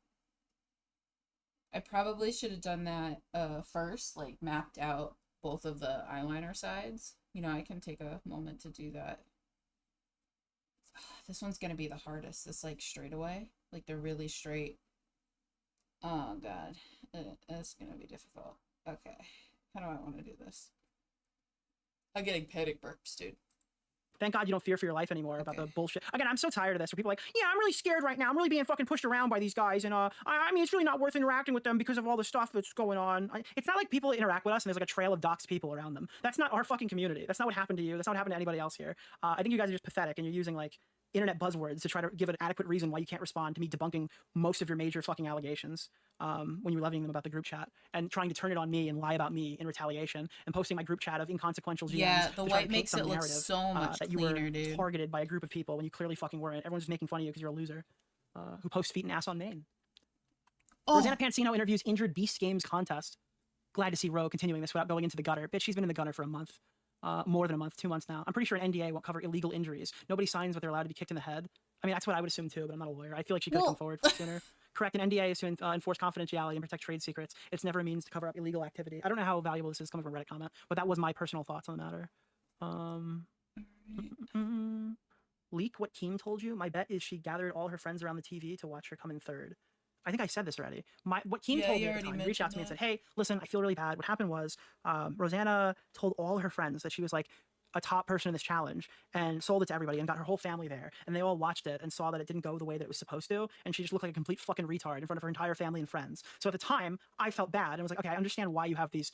I probably should have done that first, like mapped out both of the eyeliner sides. You know, I can take a moment to do that. This one's gonna be the hardest, this like straightaway, like the really straight. Oh god, it's gonna be difficult. Okay, how do I want to do this? I'm getting panic burps, dude. Thank God you don't fear for your life anymore about the bullshit. Again, I'm so tired of this. Where people are like, yeah, I'm really scared right now. I'm really being fucking pushed around by these guys, and I mean, it's really not worth interacting with them because of all the stuff that's going on. It's not like people interact with us and there's like a trail of doxed people around them. That's not our fucking community. That's not what happened to you. That's not what happened to anybody else here. I think you guys are just pathetic, and you're using like internet buzzwords to try to give an adequate reason why you can't respond to me debunking most of your major fucking allegations when you're levying them about the group chat and trying to turn it on me and lie about me in retaliation and posting my group chat of inconsequential GMs. Yeah, the to try to white paint makes some it look narrative, so much that you cleaner, were dude. targeted by a group of people when you clearly fucking weren't. Everyone's just making fun of you because you're a loser who posts feet and ass on main. Rosanna Pansino interviews injured Beast Games contest. Glad to see Ro continuing this without going into the gutter. Bitch, she's been in the gutter for a month. More than a month, 2 months now. I'm pretty sure an NDA won't cover illegal injuries. Nobody signs what they're allowed to be kicked in the head. I mean, that's what I would assume too, but I'm not a lawyer. I feel like she could have come forward sooner. Correct, an NDA is to enforce confidentiality and protect trade secrets. It's never a means to cover up illegal activity. I don't know how valuable this is coming from a Reddit comment, but that was my personal thoughts on the matter. Leak what Keem told you? My bet is she gathered all her friends around the TV to watch her come in third. I think I said this already. What Keem told me at the time, he reached out to me and said, hey, listen, I feel really bad. What happened was Rosanna told all her friends that she was like a top person in this challenge and sold it to everybody and got her whole family there. And they all watched it and saw that it didn't go the way that it was supposed to. And she just looked like a complete fucking retard in front of her entire family and friends. So at the time, I felt bad and was like, okay, I understand why you have these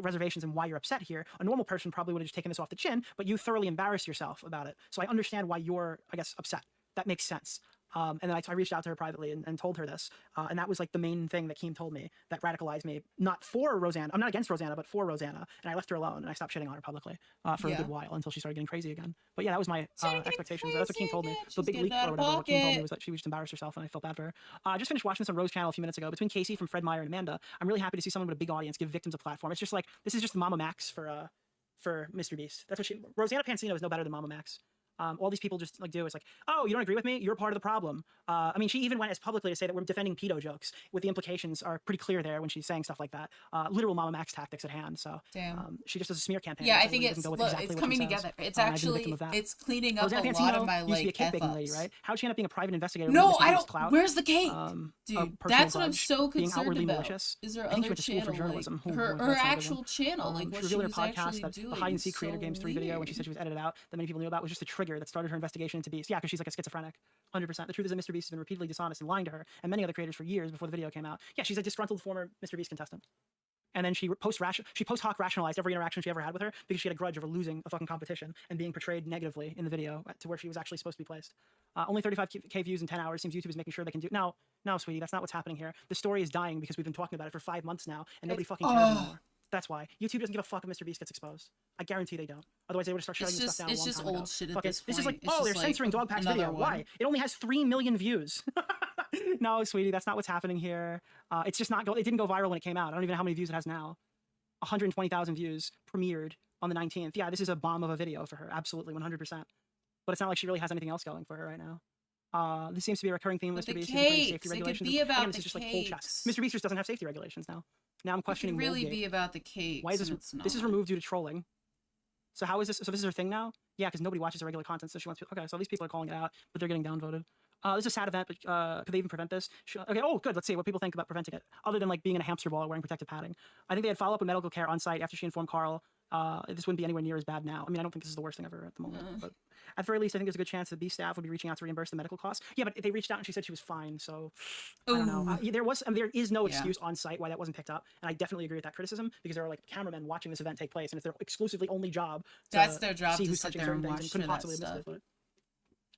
reservations and why you're upset here. A normal person probably would have just taken this off the chin, but you thoroughly embarrassed yourself about it. So I understand why you're, I guess, upset. That makes sense. And then I reached out to her privately and told her this. And that was like the main thing that Keem told me that radicalized me. Not for Rosanna. I'm not against Rosanna, but for Rosanna. And I left her alone and I stopped shitting on her publicly for a good while until she started getting crazy again. But yeah, that was my expectations. That's what Keem told me. The big leak or whatever. What Keem told me was that she was just embarrassed herself and I felt bad for her. I just finished watching this on Rose's channel a few minutes ago. Between Casey from Fred Meyer and Amanda, I'm really happy to see someone with a big audience give victims a platform. It's just like, this is just Mama Max for Mr. Beast. That's what Rosanna Pansino is no better than Mama Max. All these people just like do is like, oh, you don't agree with me? You're part of the problem. I mean, she even went as publicly to say that we're defending pedo jokes, with the implications are pretty clear there when she's saying stuff like that. Literal Mama Max tactics at hand. So she just does a smear campaign. Yeah, I think it's coming together. It's actually it's cleaning up Rosanna a Pansino lot of my used to be a cake baking lady, F-ups. right? How'd she end up being a private investigator? No, I don't. Clout? Where's the cake, dude? That's what I'm grudge, so being concerned outwardly about. malicious. Is her I think she other went to school for channel, journalism. like, Oh, her that's actual channel, like what she she revealed was her podcast actually that doing? the Hide and Seek is Creator so Games 3 video when she weird. said she was edited out that many people knew about was just a trigger that started her investigation into Beast. Yeah, because she's like a schizophrenic. 100%. The truth is that Mr. Beast has been repeatedly dishonest and lying to her and many other creators for years before the video came out. Yeah, she's a disgruntled former Mr. Beast contestant. And then she post hoc rationalized every interaction she ever had with her because she had a grudge over losing a fucking competition and being portrayed negatively in the video to where she was actually supposed to be placed. Only 35K views in 10 hours. Seems YouTube is making sure they can do. No, sweetie, that's not what's happening here. The story is dying because we've been talking about it for 5 months now and nobody fucking cares anymore. That's why. YouTube doesn't give a fuck if Mr. Beast gets exposed. I guarantee they don't. Otherwise, they would start shutting this stuff down a long time ago. It's just old shit at this point. This is like, It's oh, they're just censoring like Dogpack's another video. one. Why? It only has 3 million views. No, sweetie, that's not what's happening here. It's just not. It didn't go viral when it came out. I don't even know how many views it has now. 120,000 views premiered on the 19th. Yeah, this is a bomb of a video for her. Absolutely, 100%. But it's not like she really has anything else going for her right now. This seems to be a recurring theme with Mr. Beast. Cakes. It could be about the just like whole chats. Mr. Beast just doesn't have safety regulations now. Now I'm questioning. It could really Moldgate. be about the cakes. Why is this? This is removed due to trolling. So how is this? So this is her thing now? Yeah, because nobody watches the regular content, so she wants to. Okay, so these people are calling it out, but they're getting downvoted. This is a sad event, but could they even prevent this? Okay, oh, good. Let's see what people think about preventing it, other than like being in a hamster ball or wearing protective padding. I think they had follow-up with medical care on site after she informed Carl. This wouldn't be anywhere near as bad now. I mean, I don't think this is the worst thing ever at the moment, but at the very least, I think there's a good chance that B staff would be reaching out to reimburse the medical costs. Yeah, but they reached out and she said she was fine, so I don't know. There is no excuse on site why that wasn't picked up, and I definitely agree with that criticism because there are like cameramen watching this event take place, and it's their exclusively only job. That's their job see to who's sit touching there certain and things watch and couldn't for that possibly miss stuff. it.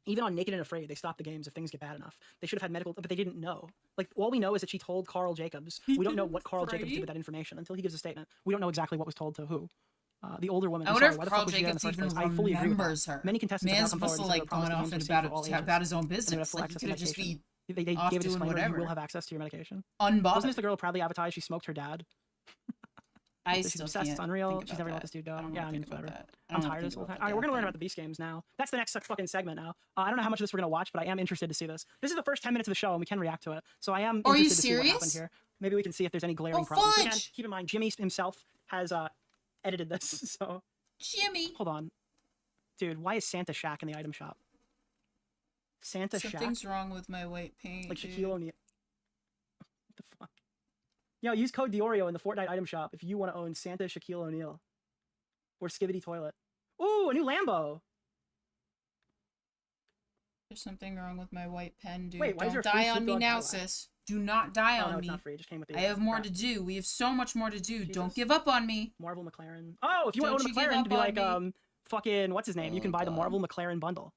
Even on Naked and Afraid, they stopped the games if things get bad enough. They should have had medical, but they didn't know. Like, all we know is that she told Carl Jacobs. We don't know what Carl Jacobs did with that information until he gives a statement. We don't know exactly what was told to who. The older woman. I wonder if Carl Jacobs even remembers her. Many contestants Man's have now come supposed to forward like gone off and about his own business. Like, he could have just be they gave a disclaimer, you will have access to your medication. Unbothered. Wasn't this the girl who proudly advertised she smoked her dad? She's obsessed. It's unreal. She's never let this dude go. Yeah, I mean, whatever. I'm tired of this whole time. All right, we're gonna learn about the Beast games now. That's the next fucking segment now. I don't know how much of this we're gonna watch, but I am interested to see this. This is the first 10 minutes of the show, and we can react to it. So I am interested to see what happened here. Maybe we can see if there's any glaring problems. Again, keep in mind, Jimmy himself has edited this. So Jimmy, hold on, dude. Why is Santa Shack in the item shop? Santa Shack. Something's wrong with my white paint. Like Shaquille O'Neal. What the fuck? Yo, use code Diorio in the Fortnite item shop if you want to own Santa Shaquille O'Neal. or Skibbity Toilet. Ooh, a new Lambo. There's something wrong with my white pen, dude. Wait, why is there Don't a free die on Snoop me Dogg now, eyelash? sis. Do not die Oh, on no, me. it's not free. It just came with the I have more crap. to do. We have so much more to do. Jesus. Don't give up on me. Marvel McLaren. Oh, if you want Don't to you give McLaren up to be on like me. fucking what's his name? You Oh, can buy the God. Marvel McLaren bundle.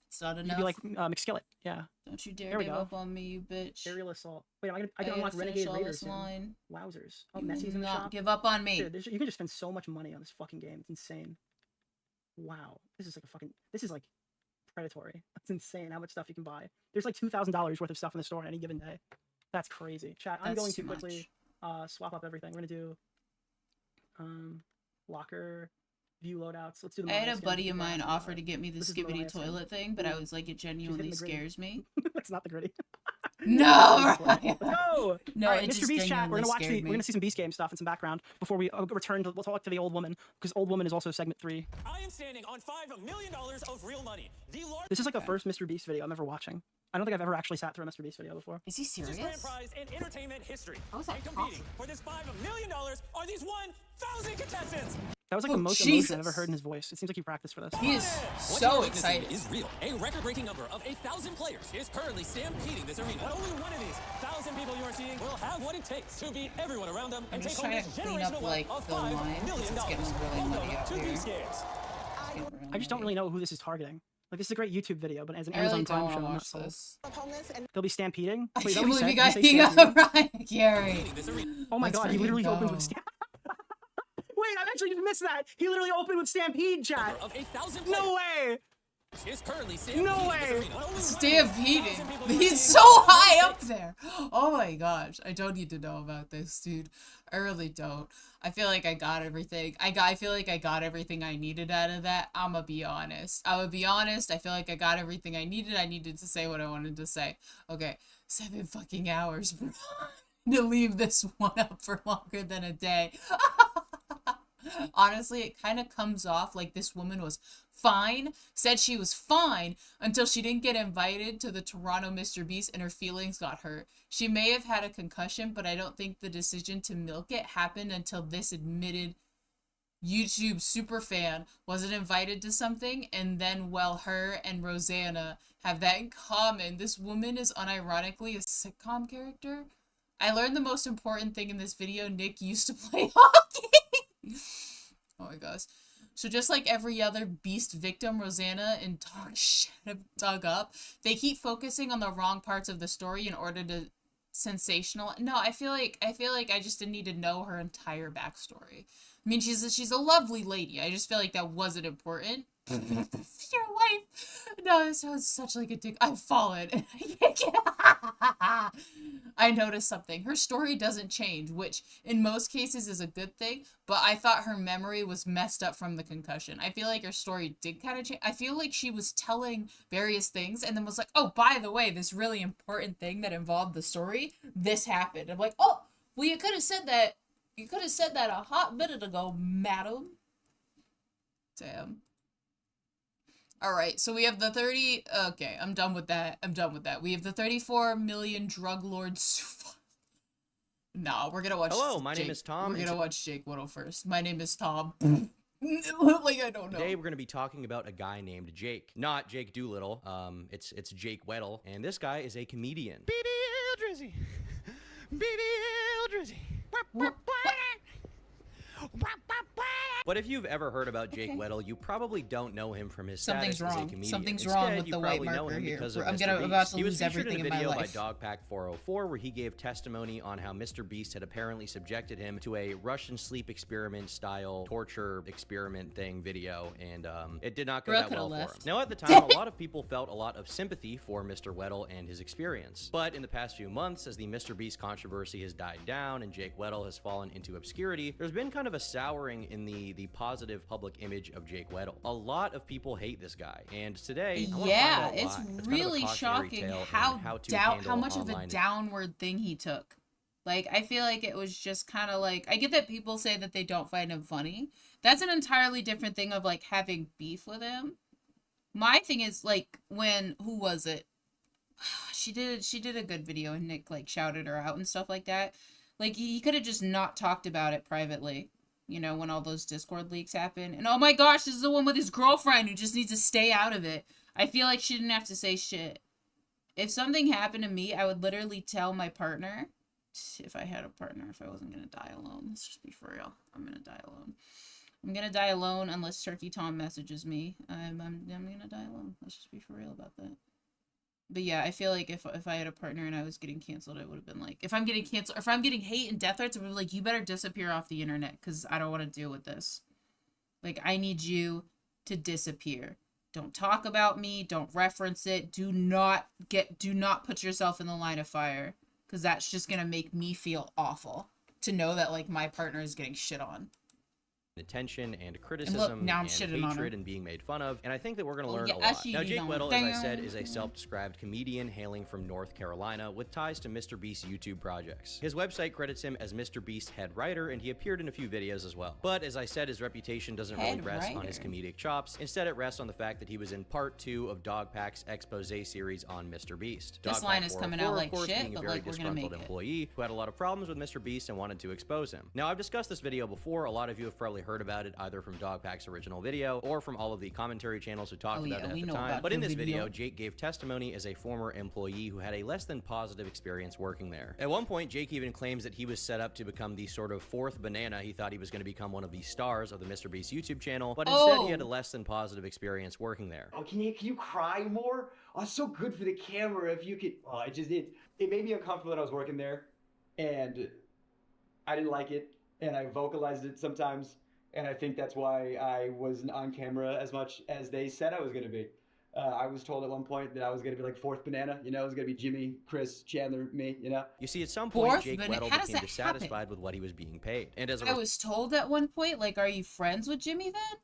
It's not You enough. could be like McSkillet. Yeah. Don't you dare There we give go. up on me, you bitch. Aerial assault. Wait, I I can unlock gotta finish Renegade all Raiders this soon. line. Wowzers. Oh, You Messi's will in the not shop. give up on me. Dude, you can just spend so much money on this fucking game. It's insane. Wow. This is like predatory. That's insane how much stuff you can buy. There's like $2,000 worth of stuff in the store on any given day. That's crazy. Chat, I'm That's going too to quickly swap up everything. We're gonna do locker view loadouts. Let's do the I had Mariah a skin. buddy of Mariah mine skin. offer to get me the This is the skibbity Mariah skin. toilet thing, but I Ooh. was like, it She's genuinely hitting the gritty. scares me. That's not the gritty. No, Let's go. No, All right, it Mr. just Beast chat. We're genuinely gonna watch scared we're gonna me. see some Beast Game stuff and some background before we return to. We'll talk to the old woman because old woman is also segment 3. I am standing on $5 million of real money. The largest This is like the first Mr. Beast video I'm ever watching. I don't think I've ever actually sat through a Mr. Beast video before. Is he serious? grand prize in entertainment history. How is that And competing possible? for this $5 million are these 1,000 contestants. That was like Oh, the most emotion I've ever Jesus. heard in his voice. It seems like he practiced for this. He is What so you're witnessing excited. is real. A record-breaking number of 1,000 players is currently stampeding this arena. But only one of these 1,000 people you are seeing will have what it takes to beat everyone around them I'm and take just home trying this to clean generational up, wealth like, of the $5 line, 'cause million. it's getting really Welcome muddy out to here. Beast Games. I just don't really know who this is targeting. Like, this is a great YouTube video, but as an I really Amazon don't Prime want show, to I'm not watch sold. this. They'll be stampeding. I Wait, is that can't what believe he said? Did he say got stampeding? Ryan Gary. Beating this arena. Oh my Let's god, he literally freaking opens with go. stamp. Wait, I've actually just missed that. He literally opened with Stampede, chat. Of 1,000 No way. is currently stampeding No this way. arena. But only one of these Stampeding. 1,000 people you are He's seeing so will have what it high up takes. there. Oh my gosh. I don't need to know about this, dude. I really don't. I feel like I got everything. I feel like I got everything I needed out of that. I'ma be honest. I would be honest. I feel like I got everything I needed. I needed to say what I wanted to say. Okay. 7 fucking hours, bro. To leave this one up for longer than a day. Honestly, it kind of comes off like this woman was fine, said she was fine until she didn't get invited to the Toronto Mr. Beast and her feelings got hurt. She may have had a concussion, but I don't think the decision to milk it happened until this admitted YouTube superfan wasn't invited to something, and then while her and Rosanna have that in common, this woman is unironically a sitcom character. I learned the most important thing in this video. Nick used to play hockey. Oh my gosh. So just like every other Beast victim Rosanna and Dog Shit have dug up, they keep focusing on the wrong parts of the story in order to sensational. No, I feel like I just didn't need to know her entire backstory. I mean, she's a lovely lady. I just feel like that wasn't important. Your wife. No, this sounds such like a dick. I've fallen. I noticed something. Her story doesn't change, which in most cases is a good thing, but I thought her memory was messed up from the concussion. I feel like her story did kind of change. I feel like she was telling various things and then was like, oh, by the way, this really important thing that involved the story, this happened. I'm like, oh, well, you could have said that. You could have said that a hot minute ago, madam. Damn. All right, so we have the 30. Okay, I'm done with that. We have the 34 million drug lords. No, we're gonna watch. Hello, my name Jake. is Tom. We're gonna watch Jake Whittle first. My name is Tom. Like, I don't know. Today we're going to be talking about a guy named Jake, not Jake Doolittle. It's Jake Weddle, and this guy is a comedian. Drizzy. Drizzy. But if you've ever heard about Jake Weddle, you probably don't know him from his Something's status as a wrong. comedian. Something's Instead, wrong with you the white probably know marker him here. because of I'm Mr. about Beast. to He was lose featured everything in in a my video by life. Dogpack404 where he gave testimony on how Mr. Beast had apparently subjected him to a Russian sleep experiment style torture experiment thing video, and it did not go Bro that coulda well for him. left. Now at the time, a lot of people felt a lot of sympathy for Mr. Weddle and his experience. But in the past few months, as the Mr. Beast controversy has died down and Jake Weddle has fallen into obscurity, there's been kind of a souring in the positive public image of Jake Weddle. A lot of people hate this guy, and today, I wanna Yeah, find out it's why. kind of a really cautionary shocking tale how on how to handle much of a online downward thing he took. Like, I feel like it was just kind of like, I get that people say that they don't find him funny. That's an entirely different thing of like having beef with him. My thing is like who was it? She did a good video and Nick like shouted her out and stuff like that. Like he could have just not talked about it privately. You know, when all those Discord leaks happen. And oh my gosh, this is the one with his girlfriend who just needs to stay out of it. I feel like she didn't have to say shit. If something happened to me, I would literally tell my partner, if I had a partner, if I wasn't gonna die alone. Let's just be for real. I'm gonna die alone. I'm gonna die alone unless Turkey Tom messages me. I'm gonna die alone. Let's just be for real about that. But yeah, I feel like if I had a partner and I was getting canceled, it would have been like, if I'm getting canceled, or if I'm getting hate and death threats, it would be like, you better disappear off the internet because I don't want to deal with this. Like, I need you to disappear. Don't talk about me. Don't reference it. Do not put yourself in the line of fire because that's just going to make me feel awful to know that, like, my partner is getting shit on. Attention and criticism now I'm and shitting on her. hatred and being made fun of, and I think that we're going to learn yeah, a lot. actually, Now, Jake Weddle, as I said, is a Damn. self-described comedian hailing from North Carolina with ties to Mr. Beast's YouTube projects. His website credits him as Mr. Beast's head writer, and he appeared in a few videos as well. But as I said, his reputation doesn't really Head rest on his writer. comedic chops. Instead, it rests on the fact that he was in part 2 of Dogpack's expose series on Mr. Beast. This Dogpack line is coming out 404, like of course, shit, being a but, very like, we're gonna disgruntled make it. employee who had a lot of problems with Mr. Beast and wanted to expose him. Now, I've discussed this video before. A lot of you have probably heard about it either from Dogpack's original video or from all of the commentary channels who talked about it at the time. But in this video, Jake gave testimony as a former employee who had a less than positive experience working there. At one point, Jake even claims that he was set up to become the sort of fourth banana. He thought he was going to become one of the stars of the Mr. Beast YouTube channel, but instead he had a less than positive experience working there. Oh, can you cry more? Oh, it's so good for the camera if you could. Oh, it made me uncomfortable that I was working there, and I didn't like it, and I vocalized it sometimes. And I think that's why I wasn't on camera as much as they said I was going to be. I was told at one point that I was going to be like fourth banana, you know, it was going to be Jimmy, Chris, Chandler, me, you know? You see, at some point, Fourth Jake banana? Weddle How does became that dissatisfied happen? with what he was being paid. And as a I was told at one point, like, are you friends with Jimmy then?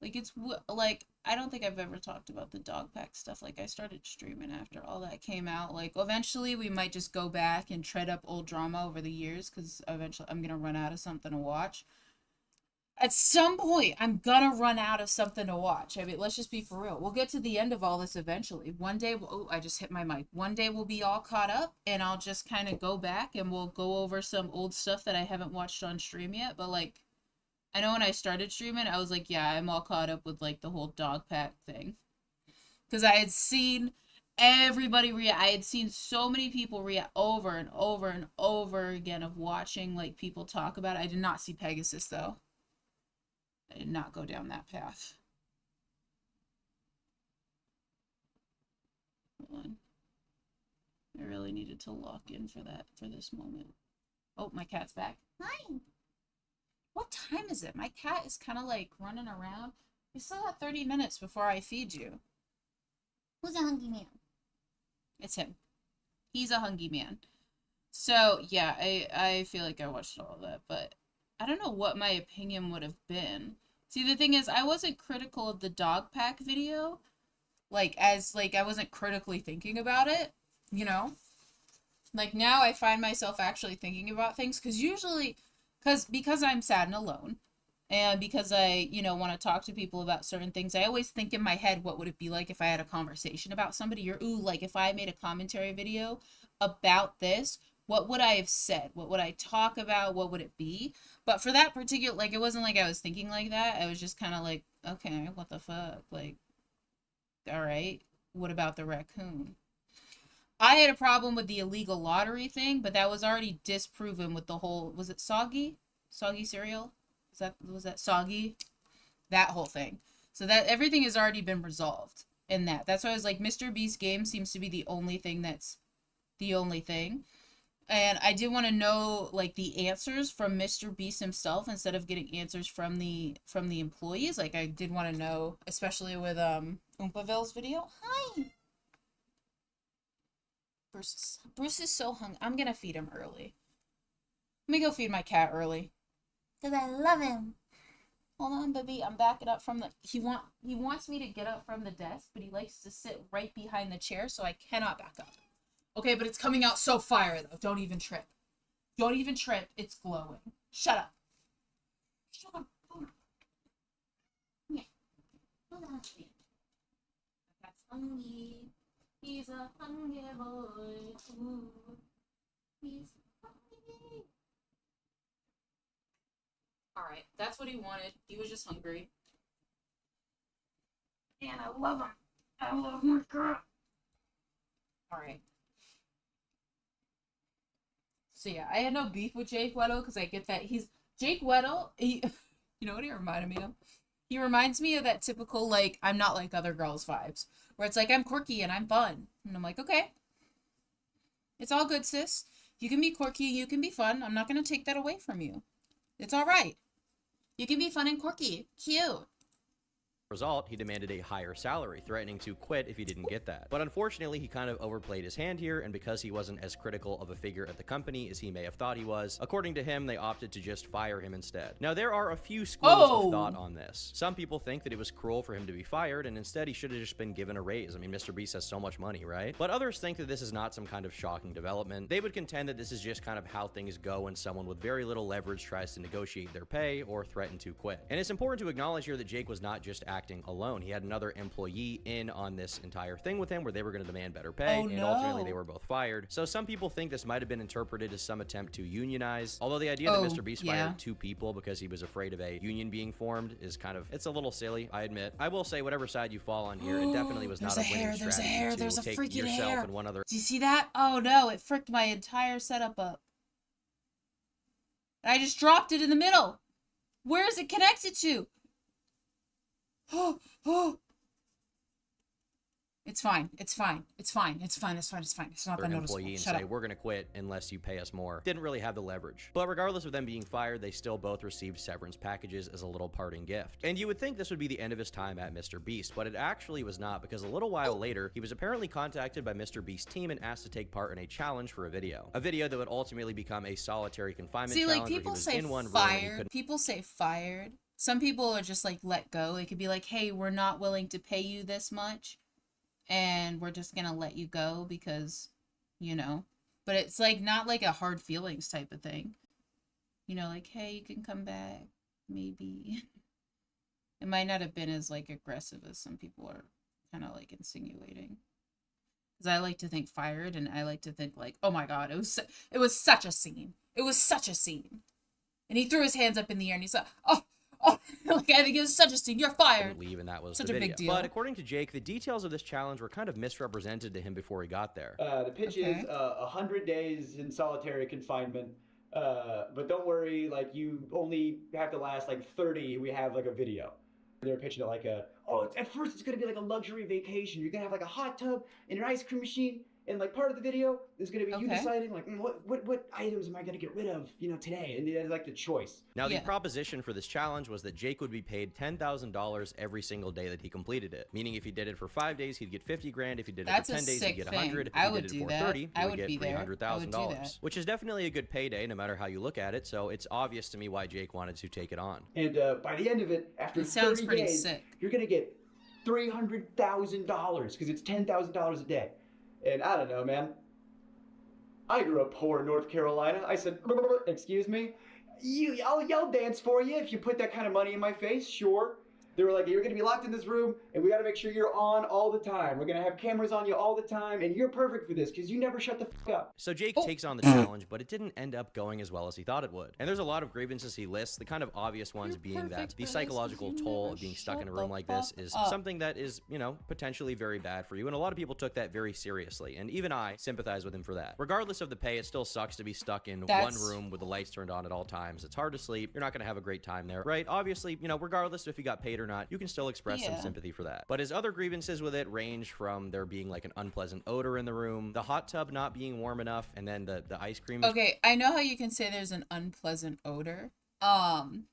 Like, it's, like, I don't think I've ever talked about the dog pack stuff. Like, I started streaming after all that came out. Like, eventually we might just go back and tread up old drama over the years, because eventually I'm going to run out of something to watch. At some point, I'm gonna run out of something to watch. I mean, let's just be for real. We'll get to the end of all this eventually. One day, oh, I just hit my mic. One day we'll be all caught up, and I'll just kind of go back and we'll go over some old stuff that I haven't watched on stream yet. But, like, I know when I started streaming, I was like, yeah, I'm all caught up with, like, the whole dog pack thing. Because I had seen everybody react. I had seen so many people react over and over and over again of watching, like, people talk about it. I did not see Pegasus, though. I did not go down that path. Hold on. I really needed to lock in for this moment. Oh, my cat's back. Hi. What time is it? My cat is kind of like running around. We still have 30 minutes before I feed you. Who's a hungry man? It's him. He's a hungry man. So, yeah, I feel like I watched all of that, but I don't know what my opinion would have been. See, the thing is, I wasn't critical of the dog pack video. Like, I wasn't critically thinking about it, you know? Like, now I find myself actually thinking about things, because I'm sad and alone, and because I, you know, want to talk to people about certain things, I always think in my head, what would it be like if I had a conversation about somebody? Or, ooh, like, if I made a commentary video about this, what would I have said? What would I talk about? What would it be? But for that particular, like, it wasn't like I was thinking like that. I was just kind of like, okay, what the fuck? Like, all right, what about the raccoon? I had a problem with the illegal lottery thing, but that was already disproven with the whole, was it Soggy? Soggy cereal? Was that Soggy? That whole thing. So that everything has already been resolved in that. That's why I was like, Mr. Beast game seems to be the only thing that's the only thing. And I did want to know, like, the answers from Mr. Beast himself instead of getting answers from the employees. Like, I did want to know, especially with Oompaville's video. Hi. Bruce is so hungry. I'm gonna feed him early. Let me go feed my cat early, cause I love him. Hold on, baby. I'm backing up from the. He wants me to get up from the desk, but he likes to sit right behind the chair, so I cannot back up. Okay, but it's coming out so fire, though. Don't even trip. Don't even trip. It's glowing. Shut up. Shut up. Yeah. That's hungry. He's a hungry boy. Ooh. He's hungry. Alright, that's what he wanted. He was just hungry. And I love him. I love my girl. Alright. So yeah, I had no beef with Jake Weddle because I get that he's Jake Weddle. He, you know what he reminded me of? He reminds me of that typical like I'm not like other girls vibes, where it's like I'm quirky and I'm fun, and I'm like okay, it's all good, sis. You can be quirky, you can be fun. I'm not gonna take that away from you. It's all right. You can be fun and quirky, cute. Result, he demanded a higher salary, threatening to quit if he didn't get that. But unfortunately, he kind of overplayed his hand here, and because he wasn't as critical of a figure at the company as he may have thought he was, according to him, they opted to just fire him instead. Now, there are a few schools of thought on this. Some people think that it was cruel for him to be fired, and instead he should have just been given a raise. I mean, Mr. Beast has so much money, right? But others think that this is not some kind of shocking development. They would contend that this is just kind of how things go when someone with very little leverage tries to negotiate their pay or threaten to quit. And it's important to acknowledge here that Jake was not just acting alone. He had another employee in on this entire thing with him where they were going to demand better pay, and ultimately they were both fired. So some people think this might have been interpreted as some attempt to unionize, although the idea that Mr. Beast fired 2 people because he was afraid of a union being formed is kind of, it's a little silly, I admit. I will say, whatever side you fall on here, it definitely was not a winning strategy to take yourself and one other. Do you see that? Oh no, it fricked my entire setup up. And I just dropped it in the middle. Where is it connected to? Oh. It's fine. It's fine. It's fine. It's fine. It's fine. It's fine. It's not that noticeable. Employee and Shut say, up. we're going to quit unless you pay us more. Didn't really have the leverage. But regardless of them being fired, they still both received severance packages as a little parting gift. And you would think this would be the end of his time at Mr. Beast, but it actually was not, because a little while later, he was apparently contacted by Mr. Beast's team and asked to take part in a challenge for a video. A video that would ultimately become a solitary confinement challenge where he was in one room and he couldn't. People say fired. Some people are just like let go. It could be like, hey, we're not willing to pay you this much, and we're just gonna let you go because, you know. But it's like not like a hard feelings type of thing. You know, like, hey, you can come back, maybe. It might not have been as like aggressive as some people are kind of like insinuating. Because I like to think fired, and I like to think like, oh my god, it was such a scene. It was such a scene. And he threw his hands up in the air and he said, oh, like, I think it was such a scene. You're fired. Leave, and that was such the a video. big deal. But according to Jake, the details of this challenge were kind of misrepresented to him before he got there. The pitch is 100 days in solitary confinement. But don't worry, like you only have to last like 30. We have like a video. They're pitching it like at first it's gonna be like a luxury vacation. You're gonna have like a hot tub and an ice cream machine. And like part of the video is going to be you deciding like what items am I going to get rid of, you know, today, and it's like the choice. Now the proposition for this challenge was that Jake would be paid $10,000 every single day that he completed it. Meaning if he did it for 5 days, he'd get 50 grand. If he did it for 10 days, he'd get 100. If he did it for 30, he would get $300,000, which is definitely a good payday no matter how you look at it. So it's obvious to me why Jake wanted to take it on. And by the end of it, after 30 days, you're going to get $300,000 because it's $10,000 a day. And I don't know, man. I grew up poor in North Carolina. I said, excuse me? I'll dance for you if you put that kind of money in my face, sure. They were like, you're going to be locked in this room, and we got to make sure you're on all the time. We're going to have cameras on you all the time, and you're perfect for this because you never shut the f up. So Jake takes on the challenge, but it didn't end up going as well as he thought it would. And there's a lot of grievances he lists, the kind of obvious ones being that the psychological toll of being stuck in a room like this is something that is, you know, potentially very bad for you. And a lot of people took that very seriously. And even I sympathize with him for that. Regardless of the pay, it still sucks to be stuck in one room with the lights turned on at all times. It's hard to sleep. You're not going to have a great time there, right? Obviously, you know, regardless if you got paid or not, you can still express some sympathy for that. But his other grievances with it range from there being like an unpleasant odor in the room, the hot tub not being warm enough, and then the ice cream. Okay, I know how you can say there's an unpleasant odor. I'm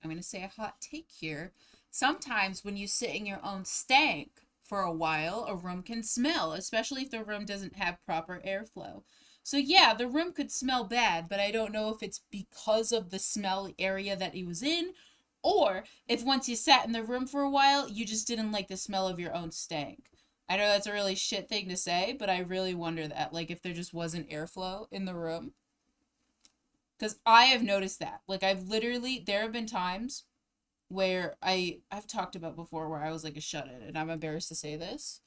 gonna say a hot take here. Sometimes when you sit in your own stank for a while, a room can smell, especially if the room doesn't have proper airflow. So yeah, the room could smell bad, but I don't know if it's because of the smell area that he was in, or if once you sat in the room for a while, you just didn't like the smell of your own stank. I know that's a really shit thing to say, but I really wonder that, like, if there just wasn't airflow in the room. Because I have noticed that. Like, there have been times where I've talked about before where I was like a shut-in, and I'm embarrassed to say this.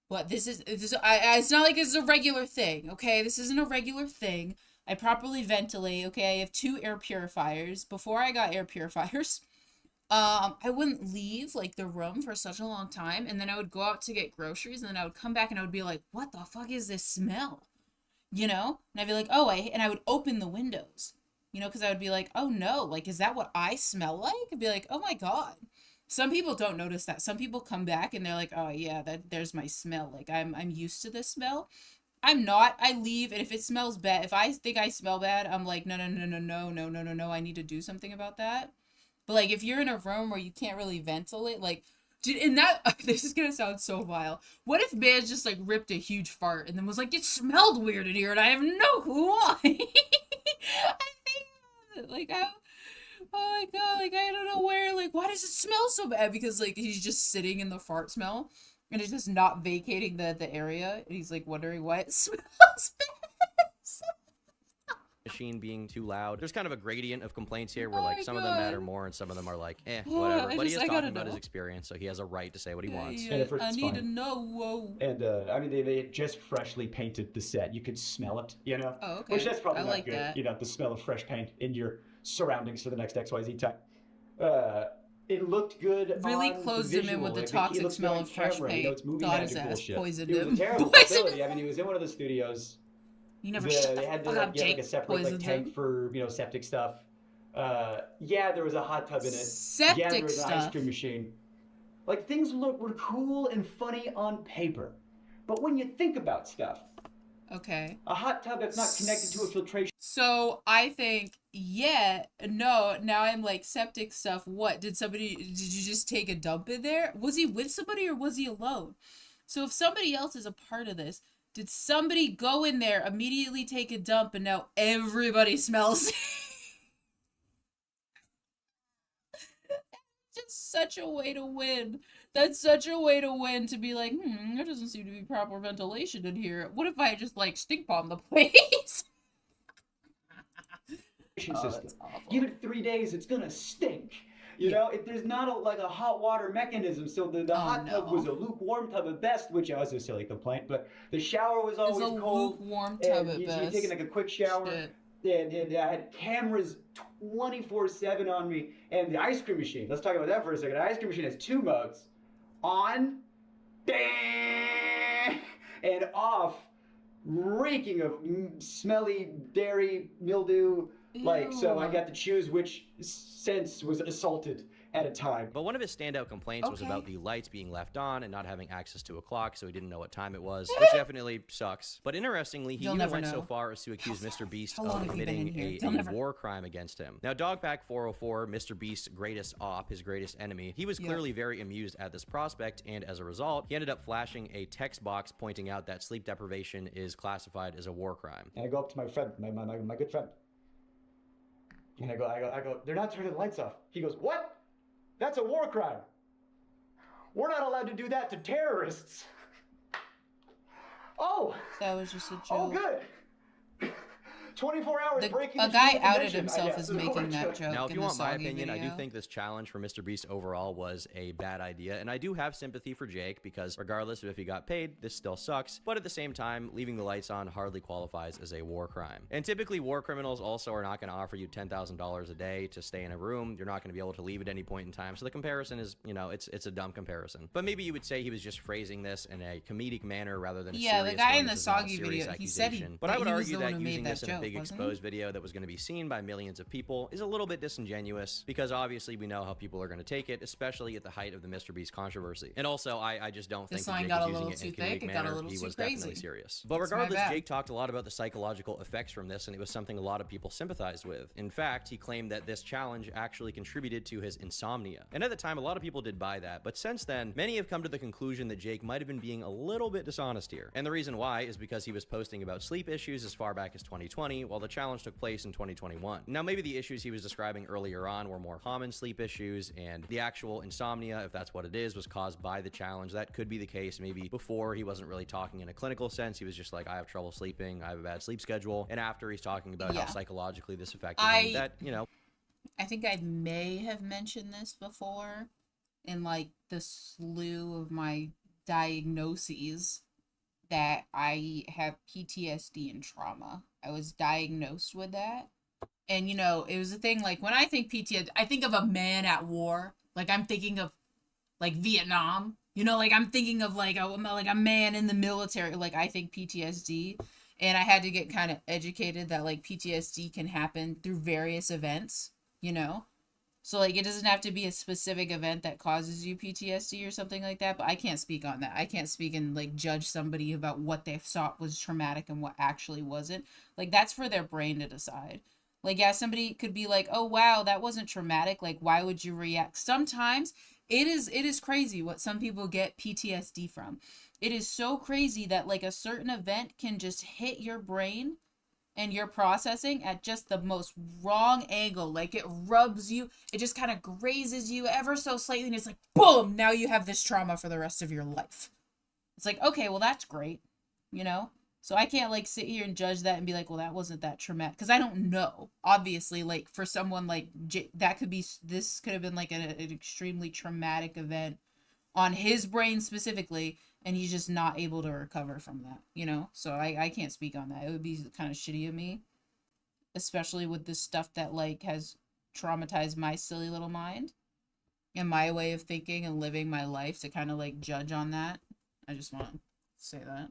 But it's not like it's a regular thing, okay? This isn't a regular thing. I properly ventilate. Okay, I have 2 air purifiers. Before I got air purifiers, I wouldn't leave like the room for such a long time, and then I would go out to get groceries, and then I would come back and I would be like, what the fuck is this smell? You know? And I'd be like, oh, and I would open the windows, you know, because I would be like, oh no, like, is that what I smell like? I'd be like, oh my God. Some people don't notice that. Some people come back and they're like, oh yeah, there's my smell. Like, I'm used to this smell. I'm not. I leave, and if it smells bad, if I think I smell bad, I'm like, no, I need to do something about that. But like, if you're in a room where you can't really ventilate, like, dude, in that, this is gonna sound so vile. What if man just like ripped a huge fart and then was like, it smelled weird in here, and I have no clue why. I think, like, oh my God, like, I don't know where, like, why does it smell so bad? Because like, he's just sitting in the fart smell, and it's just not vacating the area, and he's like wondering why it smells bad. Machine being too loud. There's kind of a gradient of complaints here where like some of them matter more and some of them are like, whatever. But he is talking about his experience, so he has a right to say what he wants. Yeah, I need to know. Whoa. And I mean, they had just freshly painted the set. You could smell it, you know? Oh, okay. Which that's probably I not like good. that. You know, the smell of fresh paint in your surroundings for the next XYZ time. It looked good. Really on closed him in with the Like, toxic looks smell good on of fresh camera, paint. You know, it's movie God, his magic ass bullshit. poisoned It was him. a terrible Poisoned facility. I mean, he was in one of the studios. You never They had to fuck like, up, get like Jake. a separate like, Poisoned tank him. for, you know, septic stuff. Yeah, there was a hot tub in it. Septic yeah, there was an ice stuff. cream machine. Like, things were cool and funny on paper. But when you think about stuff, Okay. a hot tub that's not connected to a filtration. So I think, yeah, no, now I'm like, septic stuff, what? Did you just take a dump in there? Was he with somebody or was he alone? So if somebody else is a part of this, did somebody go in there, immediately take a dump, and now everybody smells it? Just such a way to win. That's such a way to win, to be like, there doesn't seem to be proper ventilation in here. What if I just like stink bomb the place? System. Give it 3 days, it's gonna stink. You know, if there's not a hot water mechanism, so the hot tub was a lukewarm tub at best, which was a silly complaint, but the shower was always It's a cold. lukewarm tub and at you're best. taking like a quick shower. And I had cameras 24/7 on me, and the ice cream machine. Let's talk about that for a second. The ice cream machine has 2 modes: on, and off, reeking of smelly dairy mildew. Like, so I got to choose which sense was assaulted at a time. But one of his standout complaints was about the lights being left on and not having access to a clock, so he didn't know what time it was, which definitely sucks. But interestingly, he even went so far as to accuse Mr. Beast of committing a war crime against him. Now, Dogpack404, Mr. Beast's greatest op, his greatest enemy, he was clearly very amused at this prospect, and as a result, he ended up flashing a text box pointing out that sleep deprivation is classified as a war crime. And I go up to my friend, my good friend. And I go, they're not turning the lights off. He goes, what? That's a war crime. We're not allowed to do that to terrorists. Oh. That was just a joke. Oh, good. 24 hours breaking a the guy chain of outed convention, himself as making that joke. Now, if in you the want my soggy opinion, I do video. think this challenge for Mr. Beast overall was a bad idea, and I do have sympathy for Jake because regardless of if he got paid, this still sucks, but at the same time, leaving the lights on hardly qualifies as a war crime. And typically, war criminals also are not going to offer you $10,000 a day to stay in a room. You're not going to be able to leave at any point in time, so the comparison is, you know, it's a dumb comparison. But maybe you would say he was just phrasing this in a comedic manner rather than a serious the guy one. in the This is not a soggy serious video, he said accusation. But I would he was argue the one that who made using that this in a joke, big wasn't he? exposed video that was going to be seen by millions of people is a little bit disingenuous because obviously we know how people are going to take it, especially at the height of the Mr. Beast controversy. And also, I just don't think This that line Jake got a was little using it too in a thick, comedic it got a manner. little He too was crazy. definitely serious. But That's my regardless, bad. Jake talked a lot about the psychological effects from this, and it was something a lot of people sympathized with. In fact, he claimed that this challenge actually contributed to his insomnia. And at the time, a lot of people did buy that, but since then, many have come to the conclusion that Jake might have been being a little bit dishonest here. And the reason why is because he was posting about sleep issues as far back as 2020, while the challenge took place in 2021. Now, maybe the issues he was describing earlier on were more common sleep issues, and the actual insomnia, if that's what it is, was caused by the challenge. That could be the case. Maybe before he wasn't really talking in a clinical sense. He was just like, I have trouble sleeping, I have a bad sleep schedule. And after he's talking about how psychologically this affected him, that, you know. I think I may have mentioned this before in like the slew of my diagnoses that I have PTSD and trauma. I was diagnosed with that. And, you know, it was a thing, like, when I think PTSD, I think of a man at war. Like, I'm thinking of, like, Vietnam. You know, like, I'm thinking of, like a man in the military. Like, I think PTSD. And I had to get kind of educated that, like, PTSD can happen through various events, you know? So, like, it doesn't have to be a specific event that causes you PTSD or something like that, but I can't speak on that. I can't speak and, like, judge somebody about what they thought was traumatic and what actually wasn't. Like, that's for their brain to decide. Like, yeah, somebody could be like, oh, wow, that wasn't traumatic. Like, why would you react? Sometimes it is crazy what some people get PTSD from. It is so crazy that, like, a certain event can just hit your brain and you're processing at just the most wrong angle. Like, it rubs you, it just kind of grazes you ever so slightly, and it's like, boom, now you have this trauma for the rest of your life. It's like, okay, well, that's great, you know? So I can't, like, sit here and judge that and be like, well, that wasn't that traumatic, because I don't know. Obviously, like, for someone like that could be, this could have been like an extremely traumatic event on his brain specifically, and he's just not able to recover from that, you know? So I can't speak on that. It would be kind of shitty of me, especially with this stuff that, like, has traumatized my silly little mind and my way of thinking and living my life, to kind of, like, judge on that. I just want to say that.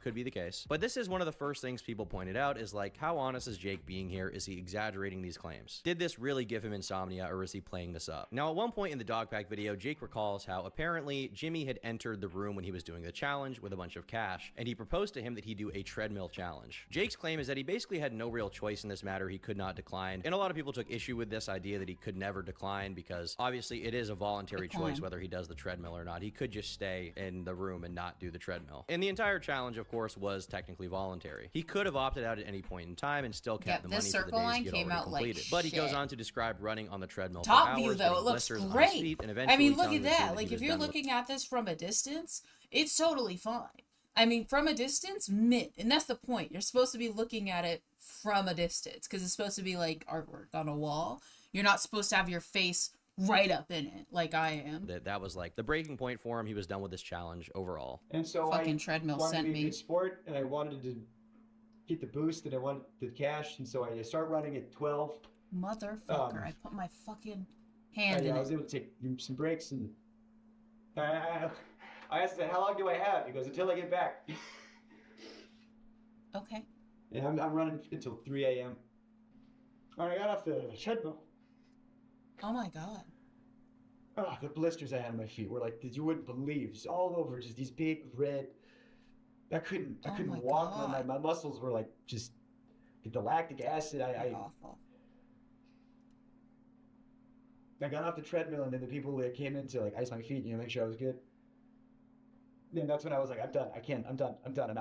Could be the case. But this is one of the first things people pointed out, is like, how honest is Jake being here? Is he exaggerating these claims? Did this really give him insomnia, or is he playing this up? Now, at one point in the dog pack video, Jake recalls how apparently Jimmy had entered the room when he was doing the challenge with a bunch of cash, and he proposed to him that he do a treadmill challenge. Jake's claim is that he basically had no real choice in this matter. He could not decline, and a lot of people took issue with this idea that he could never decline, because obviously it is a voluntary choice whether he does the treadmill or not. He could just stay in the room and not do the treadmill. And the entire challenge, of course, was technically voluntary. He could have opted out at any point in time and still kept the money for the days he had already completed. But he goes on to describe running on the treadmill for Top hours, view, though, it looks great. And I mean, look at that. Like, if you're looking at this from a distance, it's totally fine. I mean, from a distance, and that's the point. You're supposed to be looking at it from a distance, because it's supposed to be like artwork on a wall. You're not supposed to have your face right up in it like I am. That was like the breaking point for him. He was done with this challenge overall. And so fucking I treadmill wanted sent to be a me good sport, and I wanted to get the boost, and I wanted the cash, and so I start running at 12. Motherfucker, I put my fucking hand in I was it. able to take some breaks, and I asked him, how long do I have? He goes, until I get back. Okay. And I'm running until 3 a.m. When I got off the treadmill, oh my god. Oh, the blisters I had on my feet were like, you wouldn't believe, just all over, just these big red. I couldn't walk. My muscles were like just the lactic acid. Awful. I got off the treadmill, and then the people that came in to, like, ice my feet, make sure I was good. Then that's when I was like, I'm done. I'm done.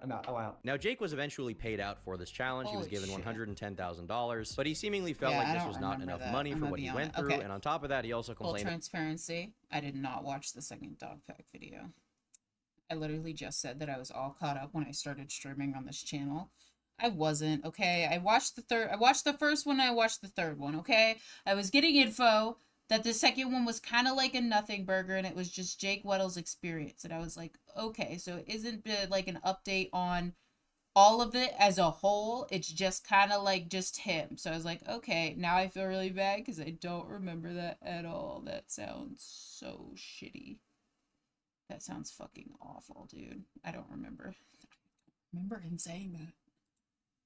I'm out. Now, Jake was eventually paid out for this challenge. He was given $110,000, but he seemingly felt like this was not enough money for what he went through. And on top of that, he also complained. Full transparency, I did not watch the second dog pack video. I literally just said that I was all caught up when I started streaming on this channel. I wasn't, okay? I watched the first one, I watched the third one, okay? I was getting info that the second one was kind of like a nothing burger, and it was just Jake Weddle's experience. And I was like, okay, so it isn't like an update on all of it as a whole. It's just kind of like just him. So I was like, okay, now I feel really bad because I don't remember that at all. That sounds so shitty. That sounds fucking awful, dude. I don't remember. Remember him saying that.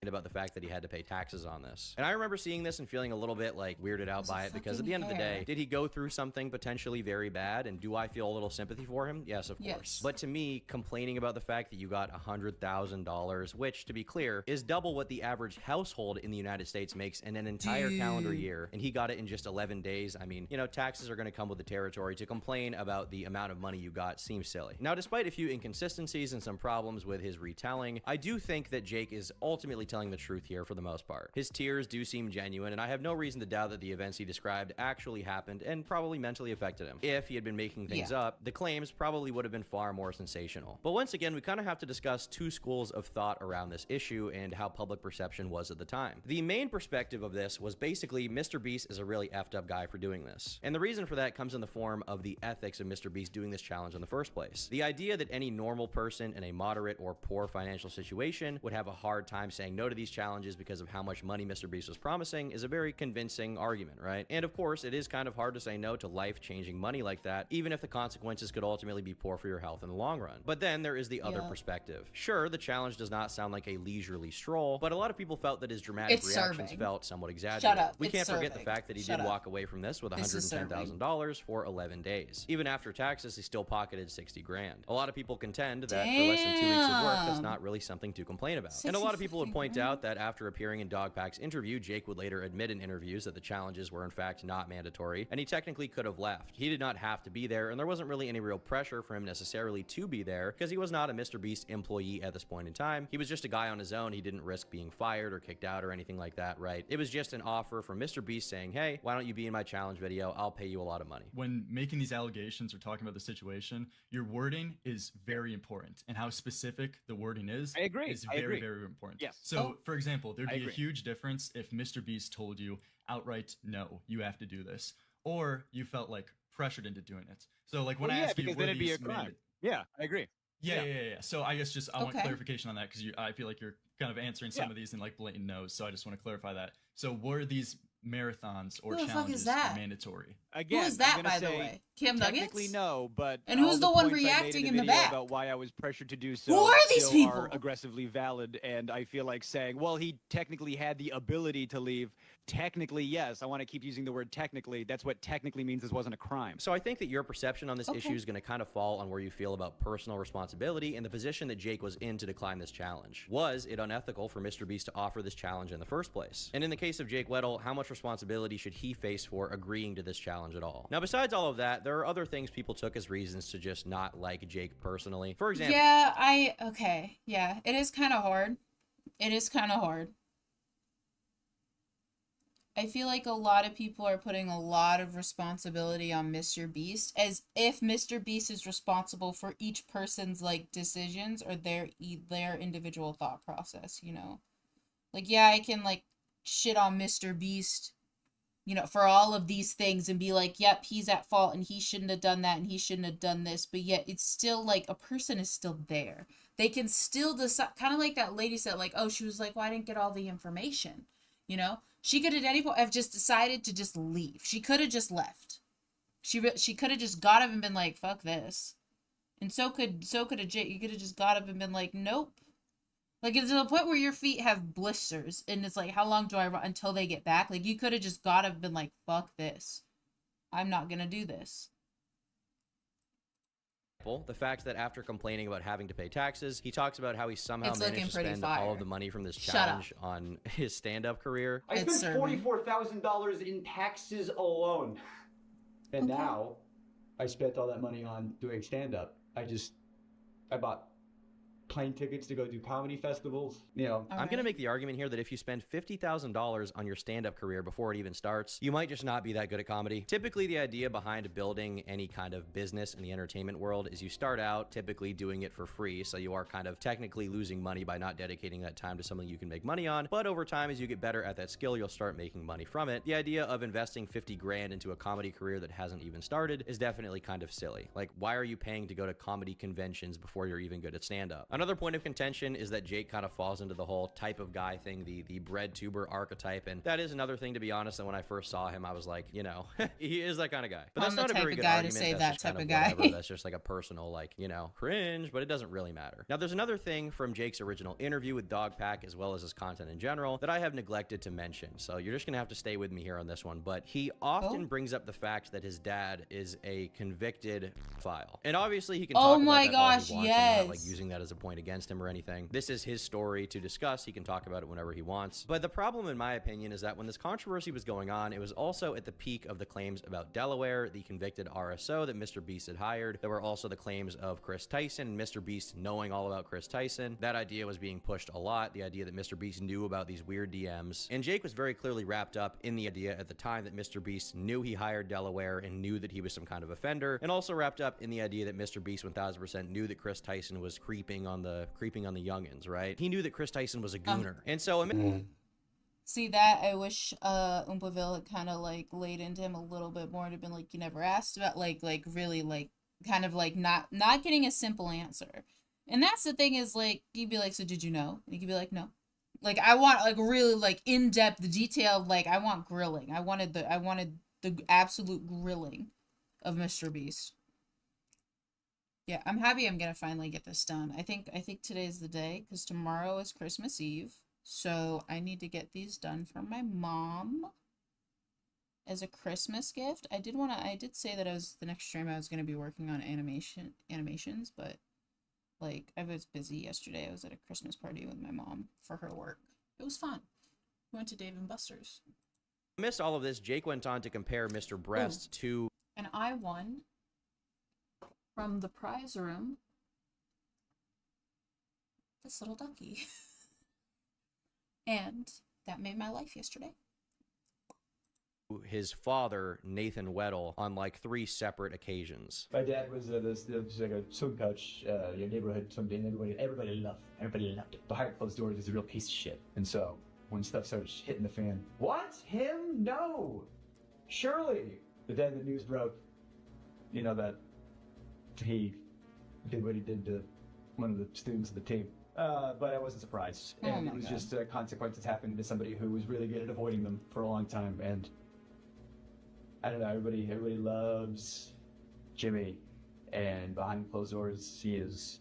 About the fact that he had to pay taxes on this. And I remember seeing this and feeling a little bit like weirded out by it, because at the end of the day, did he go through something potentially very bad, and do I feel a little sympathy for him? Yes, of course. But to me, complaining about the fact that you got $100,000, which, to be clear, is double what the average household in the United States makes in an entire calendar year, and he got it in just 11 days. I mean, taxes are going to come with the territory. To complain about the amount of money you got seems silly. Now, despite a few inconsistencies and some problems with his retelling, I do think that Jake is ultimately telling the truth here for the most part. His tears do seem genuine, and I have no reason to doubt that the events he described actually happened and probably mentally affected him. If he had been making things up, the claims probably would have been far more sensational. But once again, we kind of have to discuss two schools of thought around this issue and how public perception was at the time. The main perspective of this was basically Mr. Beast is a really effed up guy for doing this. And the reason for that comes in the form of the ethics of Mr. Beast doing this challenge in the first place. The idea that any normal person in a moderate or poor financial situation would have a hard time saying no to these challenges because of how much money Mr. Beast was promising is a very convincing argument, right? And of course, it is kind of hard to say no to life-changing money like that, even if the consequences could ultimately be poor for your health in the long run. But then there is the other perspective. Sure, the challenge does not sound like a leisurely stroll, but a lot of people felt that his dramatic reactions felt somewhat exaggerated. Shut up. We can't forget the fact that he did walk away from this with $110,000 for 11 days. Even after taxes, he still pocketed 60 grand. A lot of people contend that for less than 2 weeks of work, that's not really something to complain about. And a lot of people would point out that after appearing in Dogpack's interview, Jake would later admit in interviews that the challenges were in fact not mandatory, and he technically could have left. He did not have to be there, and there wasn't really any real pressure for him necessarily to be there, because he was not a Mr. Beast employee at this point in time. He was just a guy on his own. He didn't risk being fired or kicked out or anything like that, right? It was just an offer from Mr. Beast saying, hey, why don't you be in my challenge video? I'll pay you a lot of money. When making these allegations or talking about the situation, your wording is very important, and how specific the wording is very, very important. Yes. So, for example, there'd be a huge difference if Mr. Beast told you outright, no, you have to do this, or you felt like pressured into doing it. So, like when I ask you, because then it'd be a crime. Yeah, I agree. Yeah. So I guess just I want clarification on that, because I feel like you're kind of answering some of these in like blatant no's. So I just want to clarify that. So were these marathons or challenges mandatory? Again, who is that, by the way? Cam Nuggets? Technically, no, but and who's the one reacting in the back about why I was pressured to do so? Who are these people? Are aggressively valid, and I feel like saying, well, he technically had the ability to leave. Technically, yes. I want to keep using the word technically. That's what technically means. This wasn't a crime. So I think that your perception on this issue is going to kind of fall on where you feel about personal responsibility and the position that Jake was in to decline this challenge. Was it unethical for Mr. Beast to offer this challenge in the first place? And in the case of Jake Weddle, how much responsibility should he face for agreeing to this challenge at all? Now, besides all of that, there are other things people took as reasons to just not like Jake personally. For example, it is kind of hard. It is kind of hard. I feel like a lot of people are putting a lot of responsibility on Mr. Beast, as if Mr. Beast is responsible for each person's like decisions or their individual thought process, you know? Like, yeah, I can like shit on Mr. Beast, you know, for all of these things and be like, yep, he's at fault and he shouldn't have done that and he shouldn't have done this, but yet it's still like a person is still there. They can still decide, kind of like that lady said, like, oh, she was like, well, I didn't get all the information, you know? She could at any point have just decided to just leave. She could have just left. She could have just got up and been like, fuck this. And so could a Jake. You could have just got up and been like, nope. Like, it's to the point where your feet have blisters and it's like, how long do I run until they get back? Like, you could have just got up and been like, fuck this. I'm not gonna do this. The fact that after complaining about having to pay taxes, he talks about how he somehow managed to spend all of the money from this challenge on his stand-up career. I spent $44,000 in taxes alone. And now I spent all that money on doing stand-up. I bought plane tickets to go do comedy festivals, you know. I'm going to make the argument here that if you spend $50,000 on your stand-up career before it even starts, you might just not be that good at comedy. Typically, the idea behind building any kind of business in the entertainment world is you start out typically doing it for free, so you are kind of technically losing money by not dedicating that time to something you can make money on, but over time, as you get better at that skill, you'll start making money from it. The idea of investing 50 grand into a comedy career that hasn't even started is definitely kind of silly. Like, why are you paying to go to comedy conventions before you're even good at stand-up? Another point of contention is that Jake kind of falls into the whole type of guy thing, the bread tuber archetype, and that is another thing, to be honest, that when I first saw him, I was like, you know, he is that kind of guy. But that's not a very good argument. That's just kind of whatever. That's just like a personal, like, you know, cringe, but it doesn't really matter. Now, there's another thing from Jake's original interview with Dogpack, as well as his content in general, that I have neglected to mention, so you're just gonna have to stay with me here on this one, but he often brings up the fact that his dad is a convicted pedophile. And obviously he can talk about that all he wants and not, like, using that as a point against him or anything. This is his story to discuss. He can talk about it whenever he wants. But the problem, in my opinion, is that when this controversy was going on, it was also at the peak of the claims about Delaware, the convicted RSO that Mr. Beast had hired. There were also the claims of Chris Tyson and Mr. Beast knowing all about Chris Tyson. That idea was being pushed a lot, the idea that Mr. Beast knew about these weird DMs. And Jake was very clearly wrapped up in the idea at the time that Mr. Beast knew he hired Delaware and knew that he was some kind of offender, and also wrapped up in the idea that Mr. Beast 1000% knew that Chris Tyson was creeping on the youngins, right? He knew that Chris Tyson was a gooner. And so see that I wish Oompaville had kind of like laid into him a little bit more and have been like, you never asked about like really like kind of like not getting a simple answer. And that's the thing is like you'd be like, so did you know? And you could be like, no. Like I want like really like in-depth detailed, like I want grilling. I wanted the absolute grilling of Mr. Beast. Yeah, I'm happy I'm gonna finally get this done. I think today's the day because tomorrow is Christmas Eve. So I need to get these done for my mom as a Christmas gift. I did say that the next stream I was gonna be working on animations, but like I was busy yesterday. I was at a Christmas party with my mom for her work. It was fun. We went to Dave & Buster's. Amidst all of this, Jake went on to compare Mr. Breast to... And I won from the prize room this little ducky. And that made my life yesterday. His father, Nathan Weddle, on like 3 separate occasions. My dad was like a swim coach, your neighborhood swim team. Everybody loved it. Behind closed doors, he's a real piece of shit. And so when stuff started hitting the fan, what? Him? No. Surely. The day the news broke, you know, that he did what he did to one of the students of the team. But I wasn't surprised. And it was just consequences happening to somebody who was really good at avoiding them for a long time. And I don't know, everybody loves Jimmy. And behind closed doors, he is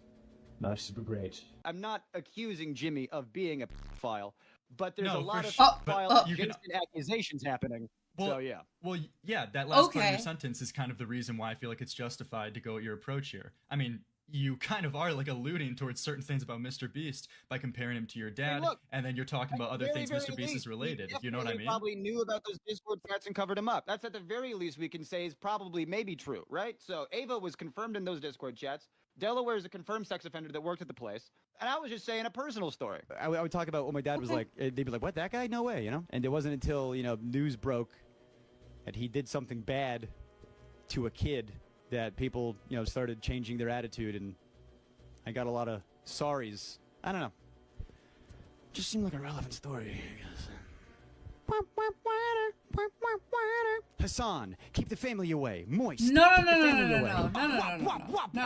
not super great. I'm not accusing Jimmy of being a pedophile, but there's a lot of pedophile accusations happening. Well, so yeah. Well, yeah, that last part of your sentence is kind of the reason why I feel like it's justified to go at your approach here. I mean, you kind of are like alluding towards certain things about Mr. Beast by comparing him to your dad, look, and then you're talking about other things Mr. Beast is related. You know what I mean? Probably knew about those Discord chats and covered him up. That's at the very least we can say is probably maybe true, right? So Ava was confirmed in those Discord chats. Delaware is a confirmed sex offender that worked at the place. And I was just saying a personal story. I would talk about what my dad was like. They'd be like, what, that guy? No way, you know? And it wasn't until, you know, news broke that he did something bad to a kid that people, you know, started changing their attitude, and I got a lot of sorries. I don't know. Just seemed like a relevant story, I guess. Hassan, keep the family away. Moist. No. I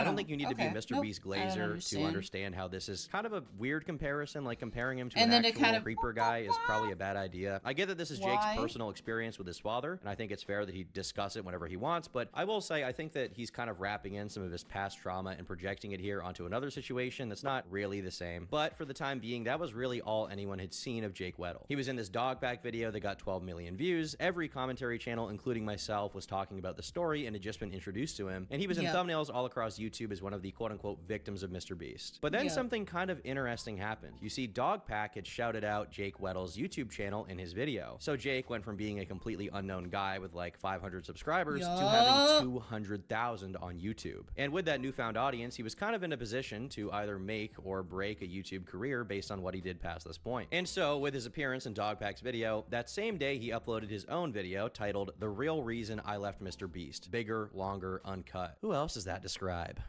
don't think you need to be Mr. Beast Glazer to understand how this is kind of a weird comparison. Like comparing him to an actual creeper guy is probably a bad idea. I get that this is Jake's personal experience with his father, and I think it's fair that he discuss it whenever he wants. But I will say, I think that he's kind of wrapping in some of his past trauma and projecting it here onto another situation that's not really the same. But for the time being, that was really all anyone had seen of Jake Weddle. He was in this dog pack video that got 12 million views. Every commentary channel, including myself, was talking about the story and had just been introduced to him, and he was in thumbnails all across YouTube as one of the quote-unquote victims of Mr. Beast. But then something kind of interesting happened. You see, Dogpack had shouted out Jake Weddle's YouTube channel in his video. So Jake went from being a completely unknown guy with like 500 subscribers to having 200,000 on YouTube. And with that newfound audience, he was kind of in a position to either make or break a YouTube career based on what he did past this point. And so with his appearance in Dogpack's video, that same day he uploaded his own video titled The Real Reason I Left Mr. Beast. Bigger, longer, uncut. Who else does that describe?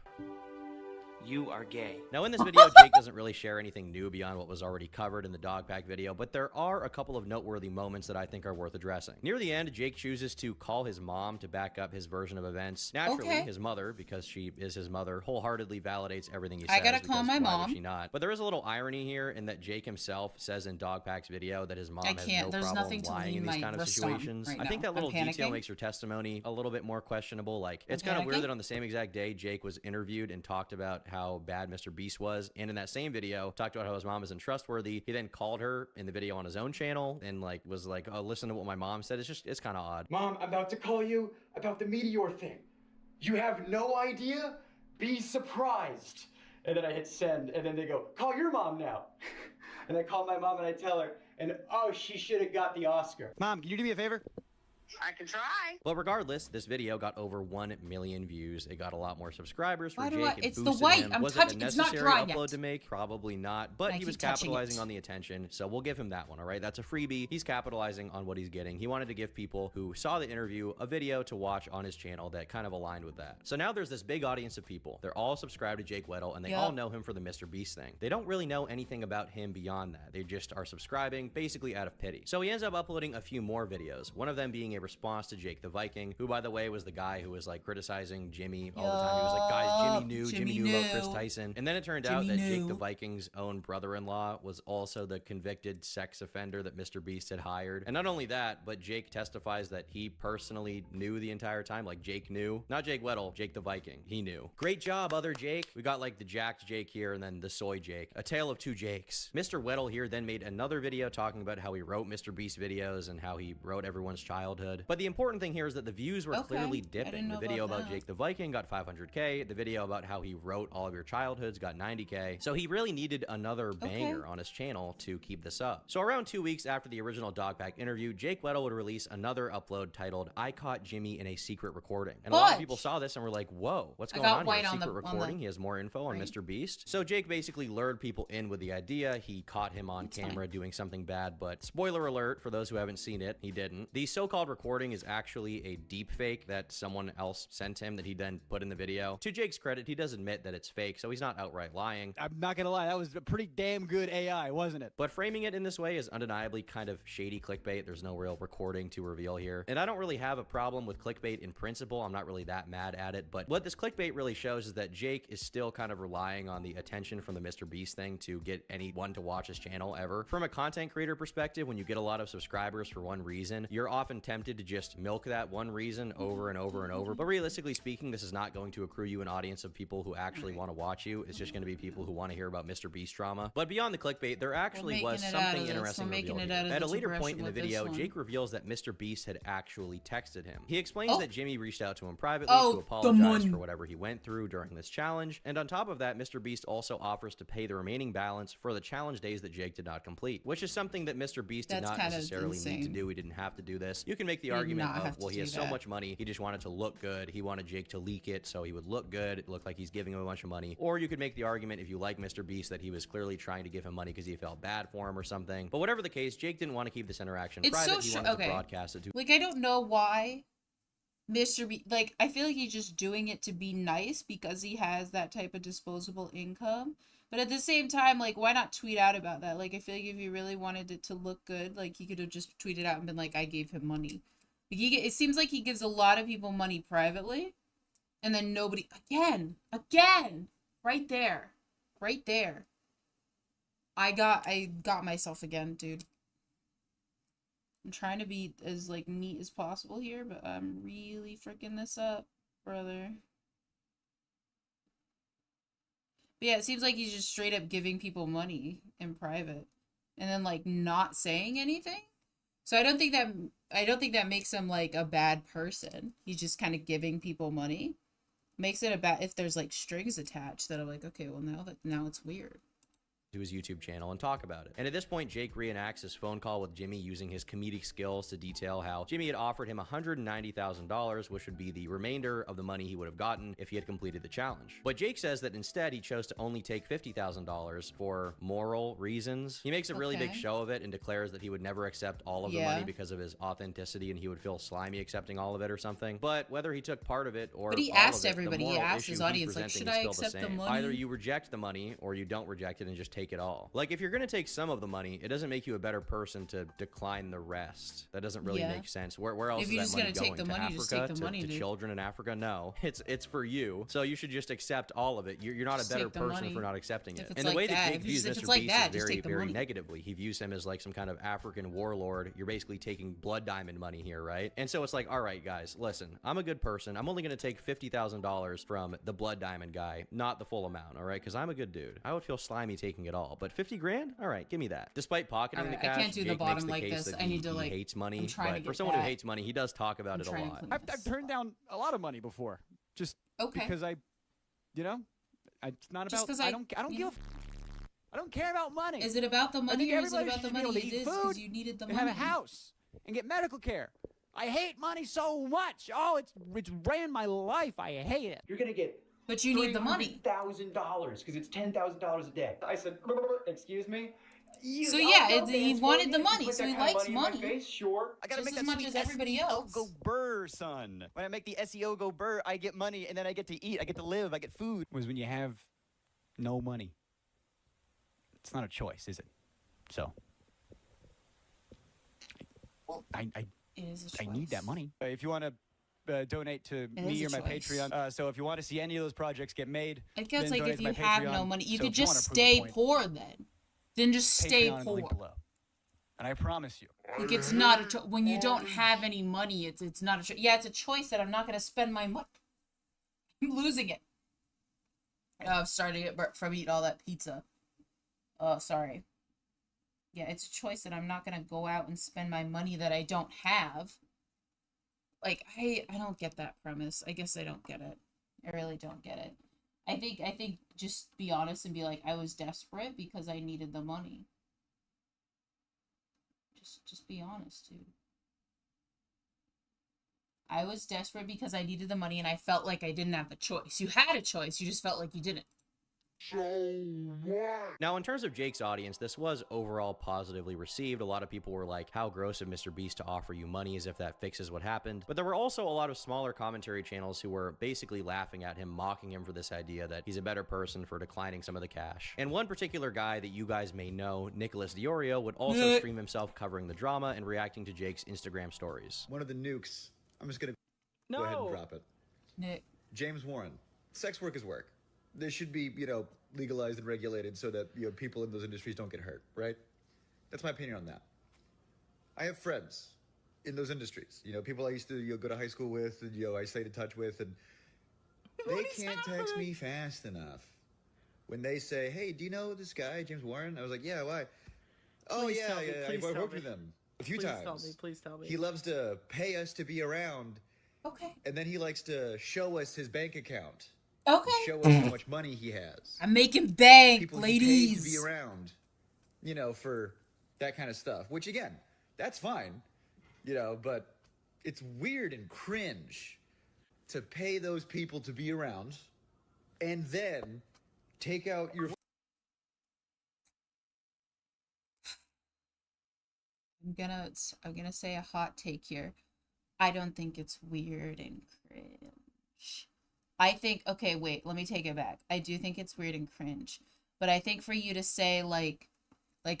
You are gay. Now in this video, Jake doesn't really share anything new beyond what was already covered in the Dogpack video, but there are a couple of noteworthy moments that I think are worth addressing. Near the end, Jake chooses to call his mom to back up his version of events. Naturally, his mother, because she is his mother, wholeheartedly validates everything he says. I gotta call my mom. Why would she not? But there is a little irony here in that Jake himself says in Dogpack's video that his mom has no problem lying in these kind of situations. I think that little detail makes her testimony a little bit more questionable. Like, it's kind of weird that on the same exact day, Jake was interviewed and talked about how bad Mr. Beast was, and in that same video talked about how his mom is untrustworthy. He then called her in the video on his own channel and like was like, oh, listen to what my mom said. It's kind of odd. Mom, I'm about to call you about the meteor thing. You have no idea? Be surprised. And then I hit send, and then they go, call your mom now. And I call my mom and I tell her, and oh, she should have got the Oscar. Mom, can you do me a favor? I can try. But regardless, this video got over 1 million views. It got a lot more subscribers for Why do Jake. it's It the boosted white. him. I'm Was it touching. a It's not necessary dry upload yet. to make? Probably not. But I he was keep touching capitalizing it. on the attention, so we'll give him that one. All right, that's a freebie. He's capitalizing on what he's getting. He wanted to give people who saw the interview a video to watch on his channel that kind of aligned with that. So now there's this big audience of people. They're all subscribed to Jake Weddle, and they all know him for the Mr. Beast thing. They don't really know anything about him beyond that. They just are subscribing basically out of pity. So he ends up uploading a few more videos. One of them being a response to Jake the Viking, who, by the way, was the guy who was like criticizing Jimmy all the time. He was like, guys, Jimmy knew about Chris Tyson. And then it turned out that Jake the Viking's own brother-in-law was also the convicted sex offender that Mr. Beast had hired. And not only that, but Jake testifies that he personally knew the entire time. Like, Jake knew. Not Jake Weddle, Jake the Viking. He knew. Great job, other Jake. We got like the jacked Jake here and then the soy Jake. A tale of two Jakes. Mr. Weddle here then made another video talking about how he wrote Mr. Beast videos and how he wrote everyone's childhood. But the important thing here is that the views were clearly dipping. The video about Jake the Viking got 500K. The video about how he wrote all of your childhoods got 90K. So he really needed another banger on his channel to keep this up. So around 2 weeks after the original Dogpack interview, Jake Weddle would release another upload titled, I Caught Jimmy in a Secret Recording. And a lot of people saw this and were like, whoa, what's going on here? A secret recording? He has more info on Mr. Beast. So Jake basically lured people in with the idea. He caught him on camera doing something bad, but spoiler alert for those who haven't seen it, he didn't. The so-called recording is actually a deep fake that someone else sent him that he then put in the video. To Jake's credit, he does admit that it's fake, so he's not outright lying. I'm not gonna lie, that was a pretty damn good AI, wasn't it? But framing it in this way is undeniably kind of shady clickbait. There's no real recording to reveal here. And I don't really have a problem with clickbait in principle. I'm not really that mad at it. But what this clickbait really shows is that Jake is still kind of relying on the attention from the Mr. Beast thing to get anyone to watch his channel ever. From a content creator perspective, when you get a lot of subscribers for one reason, you're often tempted to just milk that one reason over and over and over. But realistically speaking, this is not going to accrue you an audience of people who actually want to watch you. It's just going to be people who want to hear about Mr. Beast drama. But beyond the clickbait, there actually was something interesting revealed here. At a later point in the video, Jake reveals that Mr. Beast had actually texted him. He explains that Jimmy reached out to him privately to apologize for whatever he went through during this challenge. And on top of that, Mr. Beast also offers to pay the remaining balance for the challenge days that Jake did not complete, which is something that Mr. Beast did not necessarily need to do. He didn't have to do this. You can make the argument of, well, he has so much money, he just wanted to look good. He wanted Jake to leak it so he would look good. It looked like he's giving him a bunch of money. Or you could make the argument, if you like Mr. Beast, that he was clearly trying to give him money because he felt bad for him or something. But whatever the case, Jake didn't want to keep this interaction private. He wanted to broadcast it to. Like, I don't know why Mr. Beast, like, I feel like he's just doing it to be nice because he has that type of disposable income. But at the same time, like, why not tweet out about that? Like, I feel like if you really wanted it to look good, like, he could have just tweeted out and been like, I gave him money. Like, it seems like he gives a lot of people money privately, and then nobody, again, right there. I got myself again, dude. I'm trying to be as, like, neat as possible here, but I'm really freaking this up, brother. But yeah, it seems like he's just straight up giving people money in private and then, like, not saying anything. So I don't think that makes him, like, a bad person. He's just kind of giving people money. Makes it a bad, if there's, like, strings attached that are like, okay, well, now it's weird. To his YouTube channel and talk about it. And at this point, Jake reenacts his phone call with Jimmy using his comedic skills to detail how Jimmy had offered him $190,000, which would be the remainder of the money he would have gotten if he had completed the challenge. But Jake says that instead he chose to only take $50,000 for moral reasons. He makes a really big show of it and declares that he would never accept all of the money because of his authenticity and he would feel slimy accepting all of it or something. But whether he took part of it or but he all asked of it, everybody, the he moral asked his audience, like, should I accept the money? Either you reject the money or you don't reject it and just take it all. Like, if you're gonna take some of the money, it doesn't make you a better person to decline the rest. That doesn't really make sense. Where else is that money going? To Africa? To children in Africa? No, it's for you. So you should just accept all of it. You're not a better person for not accepting it. And the way that Jake views Mr. Beast is very, very negatively. He views him as like some kind of African warlord. You're basically taking blood diamond money here, right? And so it's like, all right, guys, listen, I'm a good person. I'm only gonna take $50,000 from the blood diamond guy, not the full amount, all right? Because I'm a good dude. I would feel slimy taking it all, but 50 grand? All right, give me that. Despite pocketing the cash, I can't do the bottom like this. I need to, like, he hates money. I'm trying to get for someone who hates money, he does talk about it a lot. I've turned down a lot of money before, just because I, you know, It's not Just about. 'cause I don't give. I don't care about money. Is it about the I money think or is it everybody about the should be money? able to It eat is food because you needed the and money. have a house and get medical care. I hate money so much. Oh, it's ran my life. I hate it. You're gonna get. But you need the money. $300,000 because it's $10,000 a day. I said, excuse me. So yeah, he wanted the money, so he likes money. Face, sure. I gotta Just make as that much as everybody SEO else. go burr, son. When I make the SEO go burr, I get money, and then I get to eat. I get to live. I get food. Was when you have no money. It's not a choice, is it? So, I It is a I choice. need that money. If you want to donate to It me is or a my choice. Patreon, so if you want to see any of those projects get made, I guess then like donate if to my you have no Patreon. money, you So could if you wanna just prove a stay point, poor then. Then just stay Patreon, link poor. below. And I promise you. Like it's not a choice. When you don't have any money, it's not a choice. Yeah, it's a choice that I'm not gonna spend my money. I'm losing it. I'm starting to get from eating all that pizza. Oh, sorry. Yeah, it's a choice that I'm not gonna go out and spend my money that I don't have. Like I don't get that premise. I guess I don't get it. I really don't get it. I think just be honest and be like, I was desperate because I needed the money. Just be honest, dude. I was desperate because I needed the money and I felt like I didn't have the choice. You had a choice, you just felt like you didn't. Now, in terms of Jake's audience, this was overall positively received. A lot of people were like, how gross of Mr. Beast to offer you money as if that fixes what happened. But there were also a lot of smaller commentary channels who were basically laughing at him, mocking him for this idea that he's a better person for declining some of the cash. And one particular guy that you guys may know, Nicholas Diorio, would also stream himself covering the drama and reacting to Jake's Instagram stories. One of the nukes. I'm just gonna go ahead and drop it. Nick. James Warren. Sex work is work. They should be, legalized and regulated so that, people in those industries don't get hurt, right? That's my opinion on that. I have friends in those industries. People I used to go to high school with, and, I stayed in touch with, and they can't text me fast enough. When they say, hey, do you know this guy, James Warren? I was like, yeah, why? Oh, Please yeah, tell me, yeah, please I tell worked me. with him a few Please times. tell me, please tell me. He loves to pay us to be around. Okay. And then he likes to show us his bank account. Okay. Show us how much money he has. I'm making bank, People ladies. he paid to be around, for that kind of stuff. Which again, that's fine, but it's weird and cringe to pay those people to be around, and then take out your. I'm gonna say a hot take here. I don't think it's weird and cringe. I think, okay, wait, let me take it back. I do think it's weird and cringe. But I think for you to say like,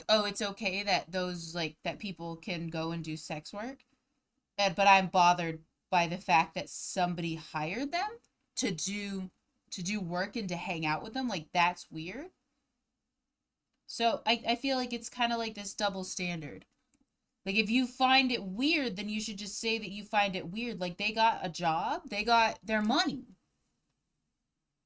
oh, it's okay that that people can go and do sex work. But I'm bothered by the fact that somebody hired them to do work and to hang out with them. Like, that's weird. So I feel like it's kind of like this double standard. Like, if you find it weird, then you should just say that you find it weird. Like, they got a job. They got their money.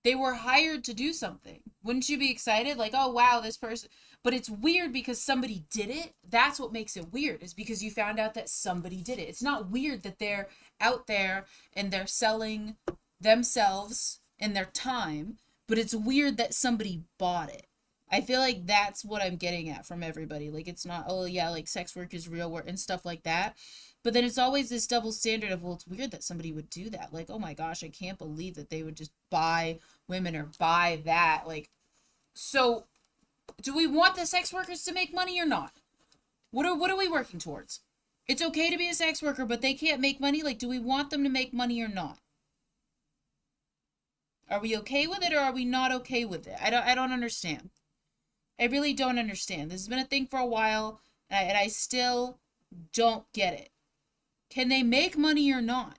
They were hired to do something. Wouldn't you be excited? Like, oh, wow, this person. But it's weird because somebody did it. That's what makes it weird, is because you found out that somebody did it. It's not weird that they're out there and they're selling themselves and their time, but it's weird that somebody bought it. I feel like that's what I'm getting at from everybody. Like, it's not, oh, yeah, like, sex work is real work and stuff like that. But then it's always this double standard of, well, it's weird that somebody would do that. Like, oh my gosh, I can't believe that they would just buy women or buy that. Like, so do we want the sex workers to make money or not? What are we working towards? It's okay to be a sex worker, but they can't make money. Like, do we want them to make money or not? Are we okay with it or are we not okay with it? I don't understand. I really don't understand. This has been a thing for a while, and I still don't get it. Can they make money or not?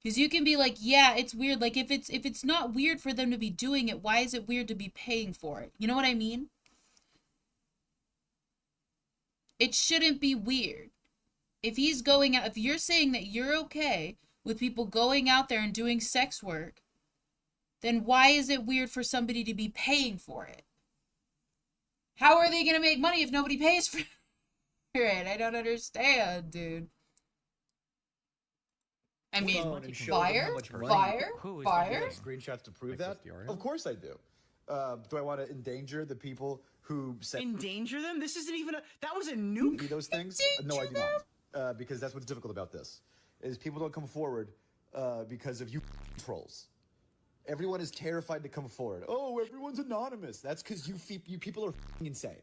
Because you can be like, yeah, it's weird. Like, if it's not weird for them to be doing it, why is it weird to be paying for it? You know what I mean? It shouldn't be weird. If he's going out, if you're saying that you're okay with people going out there and doing sex work, then why is it weird for somebody to be paying for it? How are they going to make money if nobody pays for it? I don't understand, dude. I mean, phone and show them fire, how much money- fire, Do I fire. have screenshots to prove that? Of course I do. Do I want to endanger the people who sent Endanger them? This isn't even a. That was a nuke. me those things? No, I do not. Because that's what's difficult about this, is people don't come forward because of you trolls. Everyone is terrified to come forward. Oh, everyone's anonymous. That's because you people are insane.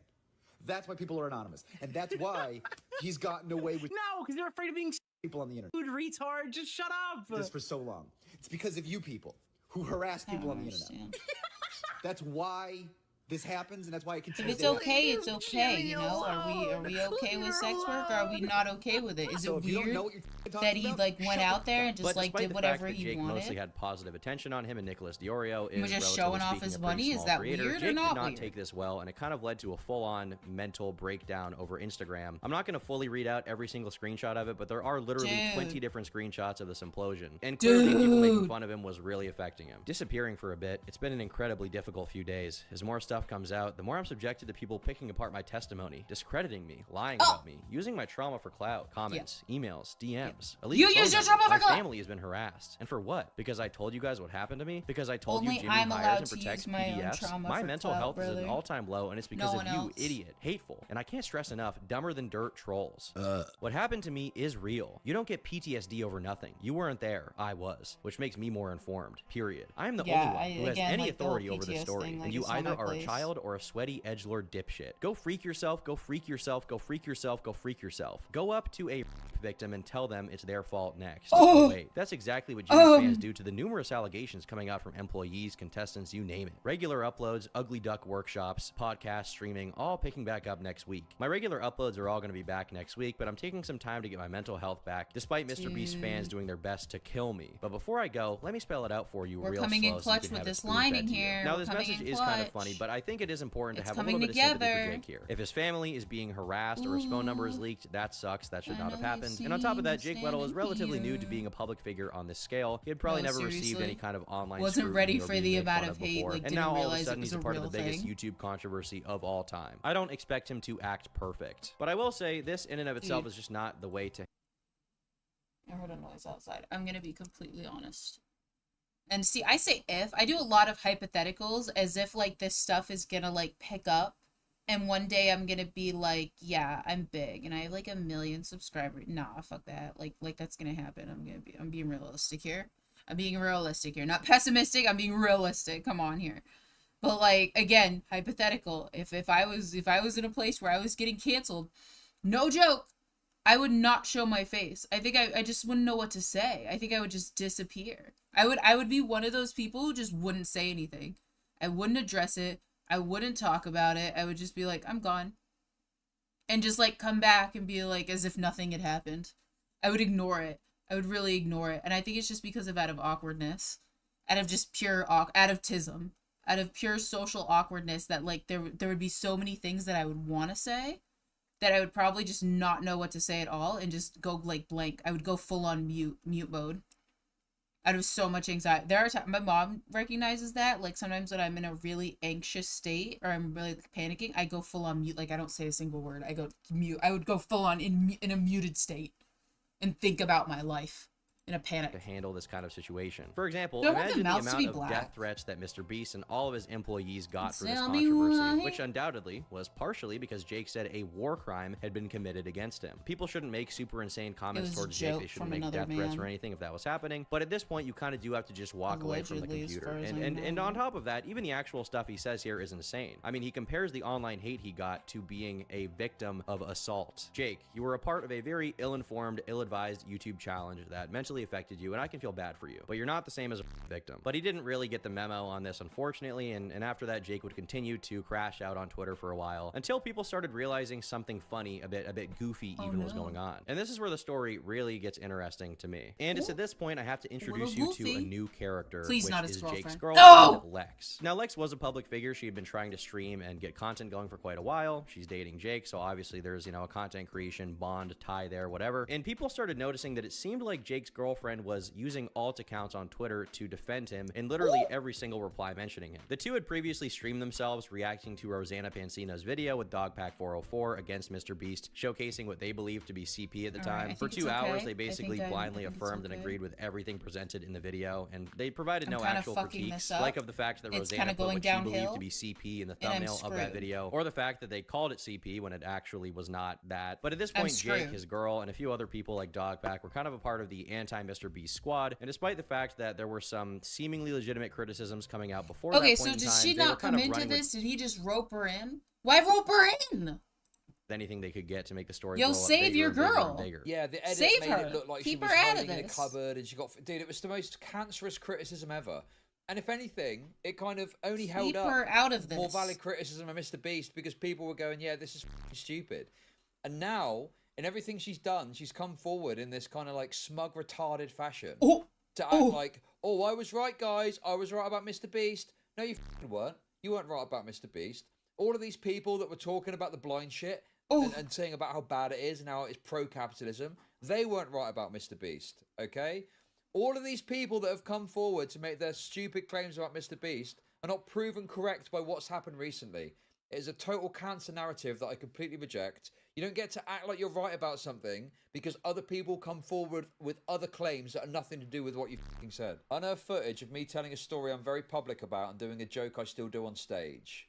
That's why people are anonymous, and that's why he's gotten away with No, because they're afraid of being people on the internet sued, retard. Just shut up. this for so long. It's because of you people who harass people on the internet. That's why this happens, and that's why it If continues. it's okay, it's okay. You know, are we okay with sex work? Or are we not okay with it? Is So it if you don't weird know what you're talking that he about, like went shut out the there fuck and just But like despite did the whatever fact that he Jake wanted? mostly had positive attention on him, and Nicholas Diorio is Was just relatively showing off speaking, his a pretty money? Is small that creator. weird or Jake not did not weird? take this well, and it kind of led to a full-on mental breakdown over Instagram. I'm not going to fully read out every single screenshot of it, but there are literally Dude. 20 different screenshots of this implosion. And clearly, people making Dude. fun of him was really affecting him. Disappearing for a bit, it's been an incredibly difficult few days. As more stuff comes out, the more I'm subjected to people picking apart my testimony, discrediting me, lying about me, using my trauma for clout, comments, emails, DMs. You use your trauma for My clout! family has been harassed. And for what? Because I told you guys what happened to me? Because I told Only you Jimmy I'm hires allowed and to protects use my own PDFs? trauma My for mental clout, health is at brother. an all-time low, and it's because No of one you, else. idiot, hateful. And I can't stress enough, dumber than dirt trolls. What happened to me is real. You don't get PTSD over nothing. You weren't there. I was, which makes me more informed. Period. I am the Yeah, only one who has again, any like, the whole authority over the PTS story, thing, like, and you it's not either my are a place. child or a sweaty edgelord dipshit. Go freak yourself. Go freak yourself. Go freak yourself. Go freak yourself. Go up to a victim and tell them it's their fault next. Oh! Wait, that's exactly what Jimmy's fans do to the numerous allegations coming out from employees, contestants, you name it. Regular uploads, ugly duck workshops, podcast streaming, all picking back up next week. My regular uploads are all going to be back next week, but I'm taking some time to get my mental health back, despite Mr. Beast fans doing their best to kill me. But before I go, let me spell it out for you We're real coming in slow so you clutch can with have it this spoon-fed lining to you. here. Now, We're this coming message in is kind of clutch. funny, but I think it is important to It's have a coming little bit of sympathy together. for Jake here. If his family is being harassed or his phone number is leaked, that sucks. That should not have happened. And on top of that, Jake Weddle is relatively new to being a public figure on this scale. He had probably No, never received seriously. any kind of online Wasn't scrutiny ready or for being the made amount fun of hate, before. like, And didn't now all of a realize it sudden was he's a a part of the real biggest thing. YouTube controversy of all time. I don't expect him to act perfect, but I will say this in and of itself Dude. is just not the way to. I heard a noise outside. I'm gonna be completely honest. And see, I say if. I do a lot of hypotheticals as if like this stuff is gonna like pick up. And one day I'm gonna be like, yeah, I'm big and I have like 1 million subscribers. Nah, fuck that. Like that's gonna happen. I'm being realistic here. I'm being realistic here. Not pessimistic, I'm being realistic. Come on here. But like again, hypothetical. If I was in a place where I was getting canceled, no joke, I would not show my face. I think I just wouldn't know what to say. I think I would just disappear. I would be one of those people who just wouldn't say anything. I wouldn't address it. I wouldn't talk about it. I would just be like, I'm gone. And just like come back and be like as if nothing had happened. I would ignore it. I would really ignore it. And I think it's just because of out of awkwardness. Out of just pure out of TISM. Out of pure social awkwardness that like there would be so many things that I would want to say that I would probably just not know what to say at all and just go like blank. I would go full on mute mode. Out of so much anxiety. There are times my mom recognizes that. Like sometimes when I'm in a really anxious state or I'm really like, panicking, I go full on mute. Like I don't say a single word. I go mute. I would go full on in a muted state and think about my life in a panic. To handle this kind of situation. For example, Don't want the imagine the mouths to amount be of black. death threats that Mr. Beast and all of his employees got for this Tell me controversy, why. which undoubtedly was partially because Jake said a war crime had been committed against him. People shouldn't make super insane comments was a towards Jake. joke They shouldn't from make another death threats man. or anything if that was happening. But at this point, you kind of do have to just walk away from the Allegedly, as computer. far as I And know. on top of that, even the actual stuff he says here is insane. I mean, he compares the online hate he got to being a victim of assault. Jake, you were a part of a very ill-informed, ill-advised YouTube challenge that mentally affected you, and I can feel bad for you, but you're not the same as a victim. But he didn't really get the memo on this, unfortunately, and after that, Jake would continue to crash out on Twitter for a while until people started realizing something funny, a bit goofy even was going on. And this is where the story really gets interesting to me. And it's at this point I have to introduce you to a new character, Please which not his is girlfriend. Jake's girlfriend, No! Lex. Now, Lex was a public figure. She had been trying to stream and get content going for quite a while. She's dating Jake, so obviously there's, you know, a content creation bond tie there, whatever. And people started noticing that it seemed like Jake's girlfriend girlfriend was using alt accounts on Twitter to defend him in literally every single reply mentioning him. The two had previously streamed themselves reacting to Rosanna Pansino's video with Dogpack404 against Mr. Beast, showcasing what they believed to be CP at the time. For 2 hours, they basically blindly affirmed and agreed with everything presented in the video, and they provided no actual critiques, like of the fact that Rosanna put what she believed to be CP in the thumbnail of that video, or the fact that they called it CP when it actually was not that. But at this point, Jake, his girl, and a few other people like Dogpack were kind of a part of the anti-Mr. Beast squad, and despite the fact that there were some seemingly legitimate criticisms coming out before that point so in did time, she not come into this? Did he just rope her in? Why rope her in? Anything they could get to make the story Yo, save your girl. Yeah, the edit Save made her. it look like Keep she was her out of hiding in a this. cupboard and she got... Dude, it was the most cancerous criticism ever. And if anything, it kind of only held Keep up her out of more this. valid criticism of Mr. Beast because people were going, yeah, this is stupid. And now, in everything she's done, she's come forward in this kind of like smug, retarded fashion. To act like, oh, I was right, guys. I was right about Mr. Beast. No, you weren't. You weren't right about Mr. Beast. All of these people that were talking about the blind shit and saying about how bad it is and how it's pro-capitalism, they weren't right about Mr. Beast, okay? All of these people that have come forward to make their stupid claims about Mr. Beast are not proven correct by what's happened recently. It is a total cancer narrative that I completely reject. You don't get to act like you're right about something because other people come forward with other claims that are nothing to do with what you fucking said. Unearthed footage of me telling a story I'm very public about and doing a joke I still do on stage.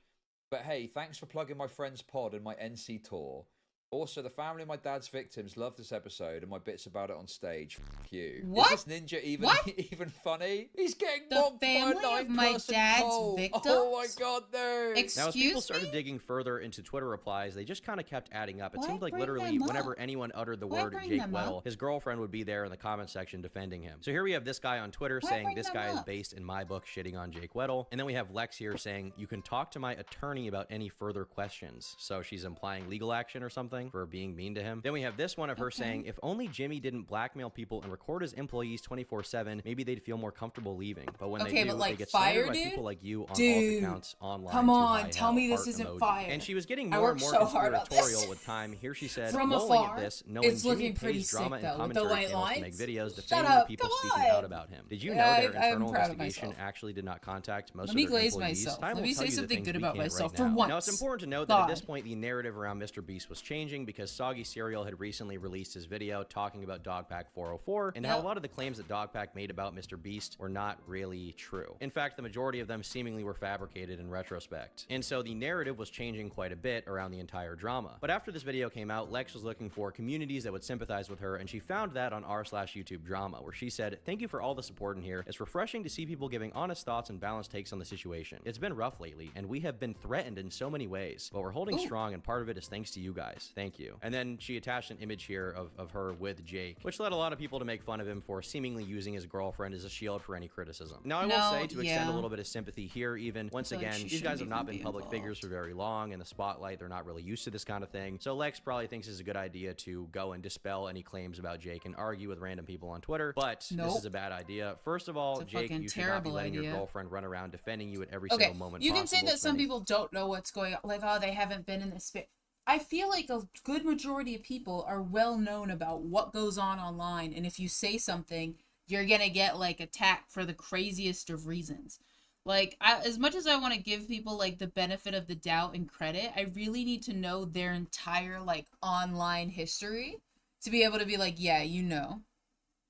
But hey, thanks for plugging my friend's pod and my NC tour. Also, the family of my dad's victims love this episode and my bits about it on stage. Fuck you. What? Is this ninja even funny? He's getting The mocked by a family of my 9-person dad's poll. victims? Oh my god, no. Now, as people started digging further into Twitter replies, they just kind of kept adding up. It seemed like bring literally them whenever up? anyone uttered the Why word bring Jake them Weddle, up? his girlfriend would be there in the comment section defending him. So here we have this guy on Twitter Why saying bring this them guy is up? based in my book shitting on Jake Weddle. And then we have Lex here saying, you can talk to my attorney about any further questions. So she's implying legal action or something for being mean to him. Then we have this one of her saying, if only Jimmy didn't blackmail people and record his employees 24/7, maybe they'd feel more comfortable leaving. But when they do, but they get slandered by people like you on alt accounts online. Come to on, high tell hell, me this heart isn't emoji. fire. And she was getting I more and worked more so hard on conspiratorial this. with time. Here she said, From lolling afar, at this, knowing it's Jimmy looking pretty pays drama sick, and though, with the commentary white channels to make lines. videos Shut defending up, the people come speaking on. out about him. Did you know Yeah, their I'm internal proud of investigation myself. actually did not contact most Let of me their glaze employees? myself. Time Let will me tell say you the something things good we about can't myself right for now. once. Now, it's important to note that at this God. point, the narrative around Mr. Beast was changing because Soggy Cereal had recently released his video talking about Dogpack404 and how a lot of the claims that Dogpack made about Mr. Beast were not really true. In fact, the majority of them seemingly were fabricated in retrospect. And so the narrative was changing quite a bit around the entire drama. But after this video came out, Lex was looking for communities that would sympathize with her, and she found that on r/YouTube drama, where she said, thank you for all the support in here. It's refreshing to see people giving honest thoughts and balanced takes on the situation. It's been rough lately, and we have been threatened in so many ways, but we're holding strong, and part of it is thanks to you guys. Thank you. And then she attached an image here of her with Jake, which led a lot of people to make fun of him for seemingly using his girlfriend as a shield for any criticism. Now, I will say, to extend a little bit of sympathy here, even, once again, these guys have not been public figures for very long in the spotlight. They're not really used to this kind of thing. So Lex probably thinks it's a good idea to go and dispel any claims about Jake and argue with random people on Twitter. But this is a bad idea. First of all, Jake, you should not be letting your girlfriend run around defending you at every single moment You possible. can say that some people don't know what's going on. Like, oh, they haven't been in this space. I feel like a good majority of people are well known about what goes on online. And if you say something, you're going to get, like, attacked for the craziest of reasons. Like, as much as I want to give people, like, the benefit of the doubt and credit, I really need to know their entire, like, online history to be able to be like, yeah, you know.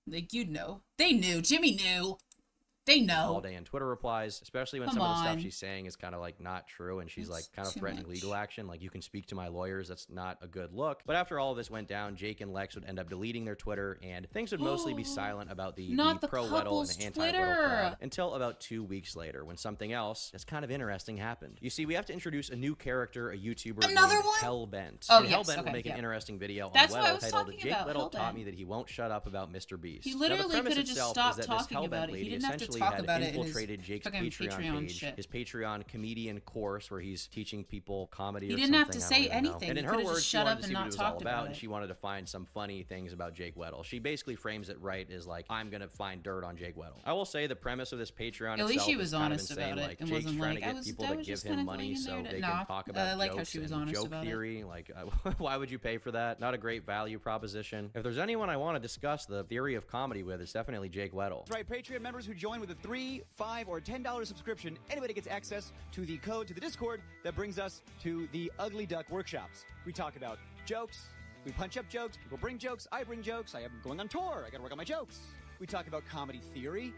Like, you'd know. They knew. Jimmy knew. They know. All day in Twitter replies, especially when some of the stuff she's saying is kind of like not true, and she's like kind of threatening legal action. Like, you can speak to my lawyers. That's not a good look. But after all of this went down, Jake and Lex would end up deleting their Twitter, and things would mostly be silent about the pro-Weddle and the anti-Weddle crowd until about 2 weeks later, when something else that's kind of interesting happened. You see, we have to introduce a new character, a YouTuber named Hellbent. Oh, and Hellbent will make an interesting video on Weddle titled "Jake Weddle taught me that he won't shut up about Mr. Beast." He literally could have just stopped talking about it. He didn't have to talk had about it in his infiltrated Jake's fucking Patreon page, shit. his Patreon comedian course where he's teaching people comedy. He or didn't have to something, I say don't even know. anything. And He in her could've words, just she shut wanted up to and see what not it was talked all about about, it. and she wanted to find some funny things about Jake Weddle. She basically frames it right as like, I'm gonna find dirt on Jake Weddle. I will say the premise of this Patreon At least itself she is was kind of honest insane. about it Like and Jake's wasn't trying like, to get people to give him money so they can talk about I like how jokes she was and honest joke about it. theory. Like, why would you pay for that? Not a great value proposition. If there's anyone I want to discuss the theory of comedy with, it's definitely Jake Weddle. That's right, Patreon members who join with a $3, $5, or $10 subscription, anybody gets access to the code to the Discord that brings us to the Ugly Duck workshops. We talk about jokes, we punch up jokes, people bring jokes, I bring jokes, I am going on tour, I gotta work on my jokes. We talk about comedy theory.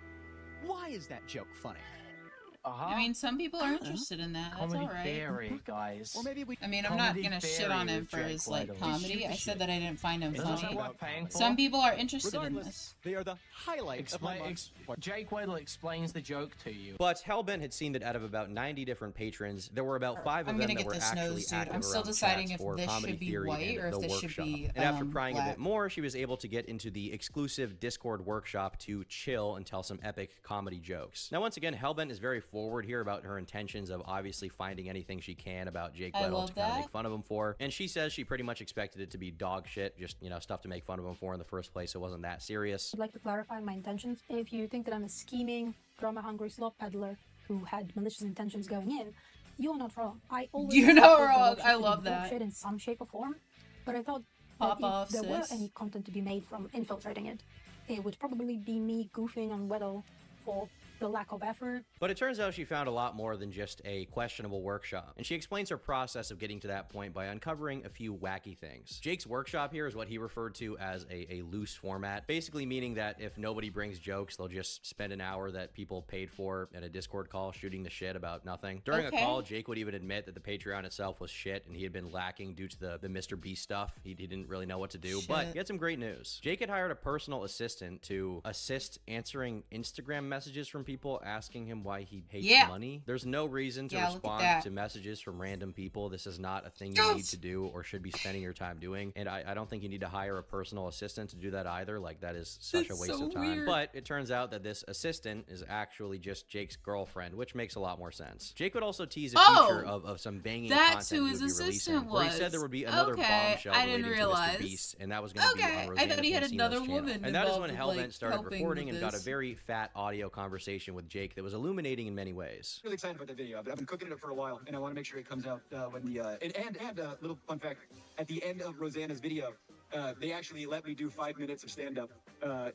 Why is that joke funny? I mean, some people are interested in that. That's all right. Theory, guys. Or maybe we. I mean, I'm not gonna shit on him for his like comedy. I said that I didn't find him Isn't that funny. what paying for? Some people are interested in Regardless, this. they are the highlight of my month. Jake Weddle explains the joke to you. But Hellbent had seen that out of about 90 different patrons, there were about 5 of I'm them gonna that get were this actually nose, dude. active I'm still around the deciding chats if for this comedy should be theory white and or if the this should workshop. be, And after prying a black. bit more, she was able to get into the exclusive Discord workshop to chill and tell some epic comedy jokes. Now, once again, Hellbent is very forward here about her intentions of obviously finding anything she can about Jake I Weddle love to kind of that. make fun of him for. And she says she pretty much expected it to be dog shit, just, you know, stuff to make fun of him for in the first place. It wasn't that serious. I'd like to clarify my intentions. If you think that I'm a scheming, drama-hungry slop peddler who had malicious intentions going in, you're not wrong. I always You're not thought the wrong. workshop I to be love dog that. shit in some shape or form, but I thought Pop that off, if there were sis. any content to be made from infiltrating it, it would probably be me goofing on Weddle for the lack of effort. But it turns out she found a lot more than just a questionable workshop, and she explains her process of getting to that point by uncovering a few wacky things. Jake's workshop here is what he referred to as a loose format, basically meaning that if nobody brings jokes, they'll just spend an hour that people paid for at a Discord call shooting the shit about nothing. During a call, Jake would even admit that the Patreon itself was shit and he had been lacking due to the Mr. Beast stuff. He didn't really know what to do, but he had some great news. Jake had hired a personal assistant to assist answering Instagram messages from people asking him why he hates money. There's no reason to respond to messages from random people. This is not a thing you need to do or should be spending your time doing. And I don't think you need to hire a personal assistant to do that either. Like, that is such a waste of time. weird. But it turns out that this assistant is actually just Jake's girlfriend, which makes a lot more sense. Jake would also tease a future of some banging that's content who he his would be releasing, assistant where he said was. there would be another Okay, bombshell I didn't related realize. to Mr. Beast, and that was going to be on I Rosanna thought he had Pansino's another channel. woman And that is when involved with, Hellbent like, started helping recording with and got a this. very fat audio conversation with Jake that was illuminating in many ways. Really excited about that video. I've been cooking it up for a while, and I want to make sure it comes out when the and little fun fact: at the end of Rosanna's video, they actually let me do 5 minutes of stand-up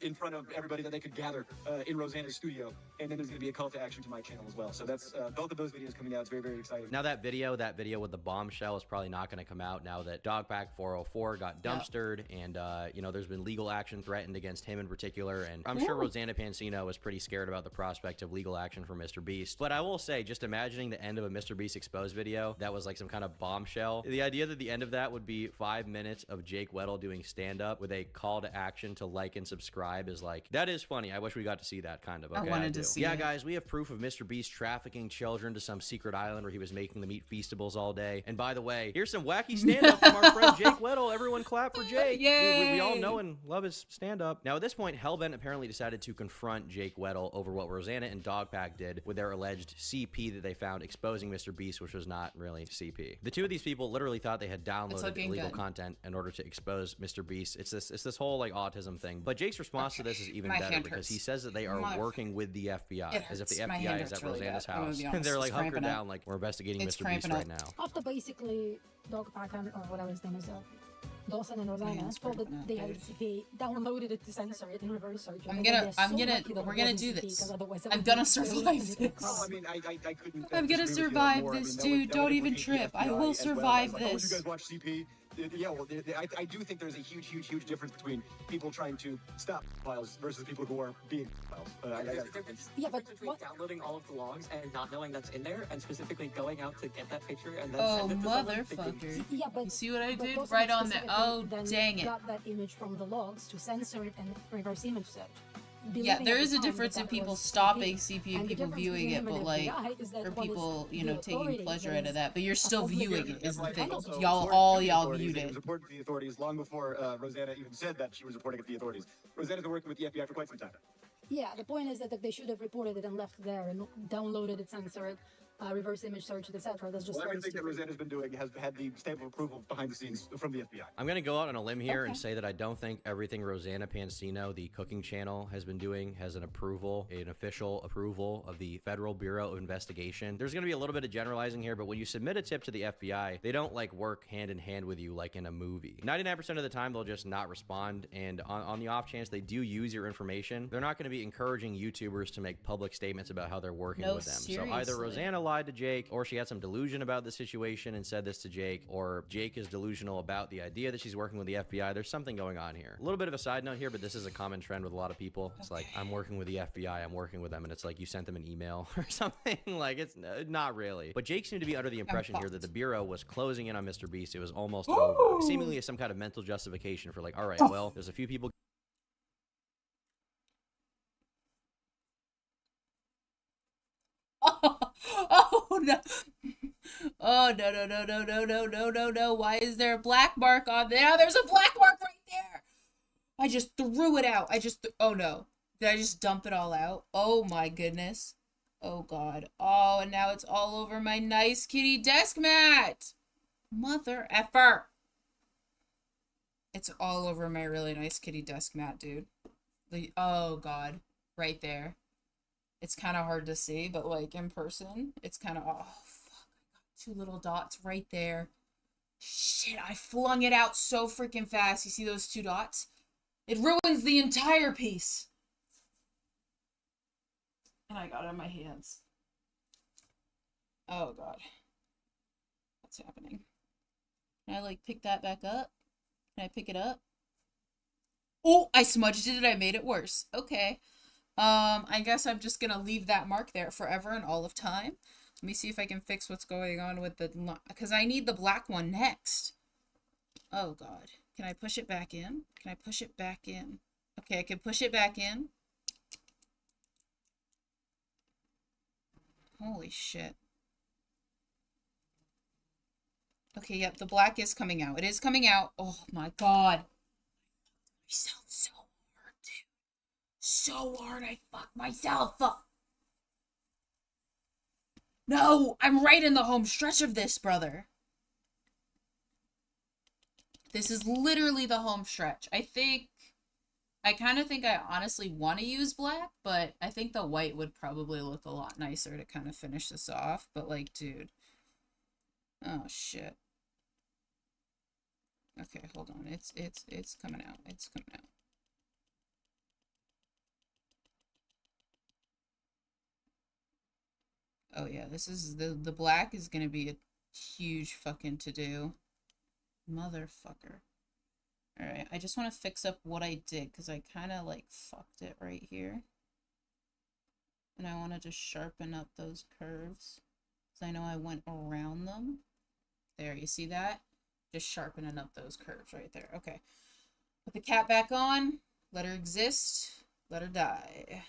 in front of everybody that they could gather in Rosanna's studio, and then there's going to be a call to action to my channel as well. So that's both of those videos coming out. It's very, very exciting. Now that video with the bombshell is probably not going to come out now that Dogpack 404 got dumpstered, and you know, there's been legal action threatened against him in particular, and I'm sure Rosanna Pansino was pretty scared about the prospect of legal action for Mr. Beast. But I will say, just imagining the end of a Mr. Beast exposed video that was like some kind of bombshell, the idea that the end of that would be 5 minutes of Jake Weddle doing stand-up with a call to action to like and subscribe is like, that is funny. I wish we got to see that kind of. Okay, I wanted to see it. Guys, we have proof of Mr. Beast trafficking children to some secret island where he was making them eat Feastables all day. And by the way, here's some wacky stand-up from our friend Jake Weddle. Everyone clap for Jake. We all know and love his stand-up. Now at this point, Hellbent apparently decided to confront Jake Weddle over what Rosanna and Dogpack did with their alleged CP that they found exposing Mr. Beast, which was not really CP. The two of these people literally thought they had downloaded illegal content in order to expose Mr. Beast. It's this whole like autism thing. But Jake's response to this is even better because he says that they are working with the FBI, as if the FBI is at Rosanna's house. And they're like hunkered down, like, we're investigating Mr. Beast right now. After basically Dogpack or whatever his name is, Dawson and Rosanna told that they had CP, downloaded it to censor it in reverse search. We're gonna do this. I'm gonna survive this. Oh, I mean, I couldn't. I'm gonna survive this, dude. Don't even trip. I will survive Oh, this. you guys watch CP? Yeah, well, I do think there's a huge difference between people trying to stop files versus people who are being files. Yeah, but between downloading all of the logs and not knowing that's in there, and specifically going out to get that picture and then Oh, send it to someone thinking, motherfucker. Yeah, but you see what I did? Dawson Right on the. specifically Oh, then dang it. Got that image from the logs to censor it and reverse image search. Yeah, Believing there at is the a time difference that in that people was stopping CP. CP And and the people difference viewing between it, him but and like, FBI is that or one is people, you the know, taking authority, pleasure that out of is that. But you're still obligate- viewing it, is the thing. Also Y'all, reported all to the y'all authorities, viewed and it. was reported to the authorities long before Rosanna even said that she was reporting it to the authorities. Rosanna's been working with the FBI for quite some time. Yeah, the point is that they should have reported it and left it there and downloaded it, censored it, reverse image search it, etc. That's just everything that Rosanna's been doing has had the stamp of approval behind the scenes from the FBI. I'm going to go out on a limb here and say that I don't think everything Rosanna Pansino, the cooking channel, has been doing has an official approval of the Federal Bureau of Investigation. There's going to be a little bit of generalizing here, but when you submit a tip to the FBI, they don't like work hand in hand with you like in a movie. 99% of the time, they'll just not respond. And on the off chance they do use your information, they're not going to be encouraging YouTubers to make public statements about how they're working with them. Seriously. So either Rosanna lied to Jake, or she had some delusion about the situation and said this to Jake, or Jake is delusional about the idea that she's working with the FBI. There's something going on here. A little bit of a side note here, but this is a common trend with a lot of people. It's like, I'm working with the FBI, I'm working with them, and it's like you sent them an email or something. Like, it's not really. But Jake seemed to be under the impression here that the Bureau was closing in on Mr. Beast. It was almost over, seemingly as some kind of mental justification for like, all right, well, there's a few people. Oh no. Oh no. Why is there a black mark on there? Now there's a black mark right there. I just threw it out. Oh no. Did I just dump it all out? Oh my goodness. Oh god. Oh, and now it's all over my nice kitty desk mat. Mother effer. It's all over my really nice kitty desk mat, dude. Oh god. Right there. It's kind of hard to see, but like in person, it's kind of, oh, fuck, I got two little dots right there. Shit, I flung it out so freaking fast. You see those two dots? It ruins the entire piece. And I got it in my hands. Oh, God. What's happening? Can I, like, pick that back up? Can I pick it up? Oh, I smudged it and I made it worse. Okay. I guess I'm just gonna leave that mark there forever and all of time. Let me see if I can fix what's going on with the, because I need the black one next. Oh god. Can I push it back in? Can I push it back in? Okay, I can push it back in. Holy shit. Okay, yep, the black is coming out. It is coming out. Oh my god. Myself so hard, dude. So hard I fucked myself up. No, I'm right in the home stretch of this, brother. This is literally the home stretch. I kind of think I honestly want to use black, but I think the white would probably look a lot nicer to kind of finish this off. But like, dude. Oh, shit. Okay, hold on. It's coming out. It's coming out. Oh yeah, this is the black is gonna be a huge fucking to-do. Motherfucker. Alright, I just want to fix up what I did, because I kind of like fucked it right here. And I want to just sharpen up those curves. Because I know I went around them. There, you see that? Just sharpening up those curves right there. Okay. Put the cat back on. Let her exist. Let her die.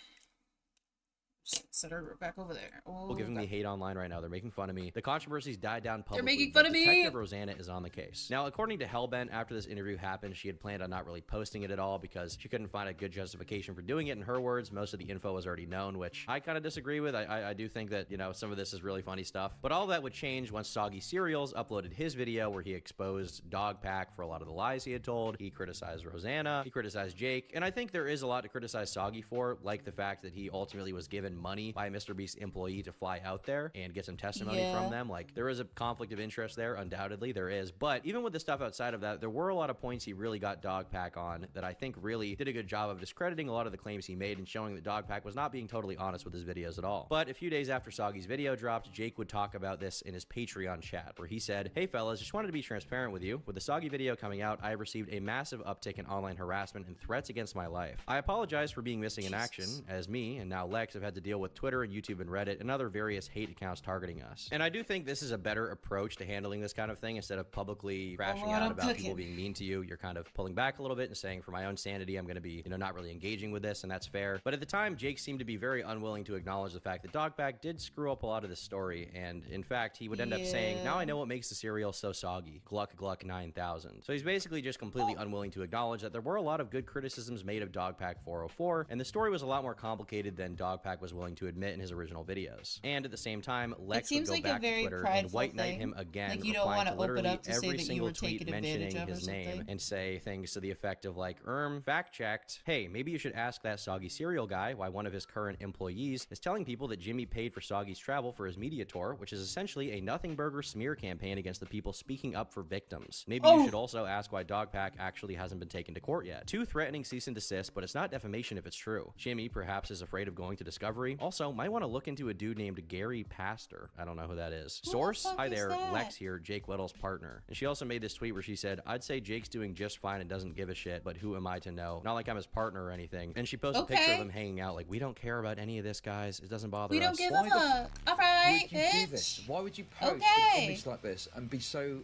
Set her back over there. Oh, Giving me hate online right now. They're making fun of me. The controversies died down publicly. They're making fun of me. Detective Rosanna is on the case. Now, according to Hellbent, after this interview happened, she had planned on not really posting it at all because she couldn't find a good justification for doing it. In her words, most of the info was already known, which I kind of disagree with. I do think that, you know, some of this is really funny stuff. But all that would change once Soggy Cereals uploaded his video where he exposed Dogpack for a lot of the lies he had told. He criticized Rosanna. He criticized Jake. And I think there is a lot to criticize Soggy for, like the fact that he ultimately was given money by Mr. Beast employee to fly out there and get some testimony from them. Like, there is a conflict of interest there, undoubtedly there is, but even with the stuff outside of that, there were a lot of points he really got Dogpack on that I think really did a good job of discrediting a lot of the claims he made and showing that Dogpack was not being totally honest with his videos at all. But a few days after Soggy's video dropped, Jake would talk about this in his Patreon chat, where he said, "Hey fellas, just wanted to be transparent with you. With the Soggy video coming out, I have received a massive uptick in online harassment and threats against my life. I apologize for being missing in action, as me and now Lex have had to deal deal with Twitter and YouTube and Reddit and other various hate accounts targeting us. And I do think this is a better approach to handling this kind of thing. Instead of publicly crashing out about people being mean to you, you're kind of pulling back a little bit and saying, for my own sanity, I'm going to be, not really engaging with this, and that's fair. But at the time, Jake seemed to be very unwilling to acknowledge the fact that Dogpack did screw up a lot of this story, and in fact, he would end up saying, now I know what makes the cereal so soggy. Gluck Gluck 9000. So he's basically just completely unwilling to acknowledge that there were a lot of good criticisms made of Dogpack 404, and the story was a lot more complicated than Dogpack was willing to admit in his original videos. And at the same time, Lex would go back to Twitter and white knight him again, like you don't want to open up to say every that you single were tweet taken advantage mentioning of or his name something. and say things to the effect of like, fact checked. Hey, maybe you should ask that Soggy cereal guy why one of his current employees is telling people that Jimmy paid for Soggy's travel for his media tour, which is essentially a nothing burger smear campaign against the people speaking up for victims. Maybe you should also ask why Dogpack actually hasn't been taken to court yet. 2 threatening cease and desist, but it's not defamation if it's true. Jimmy perhaps is afraid of going to Discovery. Also, might want to look into a dude named Gary Pastor. I don't know who that is. Source? Hi there, Lex here, Jake Weddle's partner. And she also made this tweet where she said, I'd say Jake's doing just fine and doesn't give a shit, but who am I to know? Not like I'm his partner or anything. And she posted a picture of him hanging out like, we don't care about any of this, guys. It doesn't bother us. We don't give a fuck. All right, Would you do this? Why would you post an image like this and be so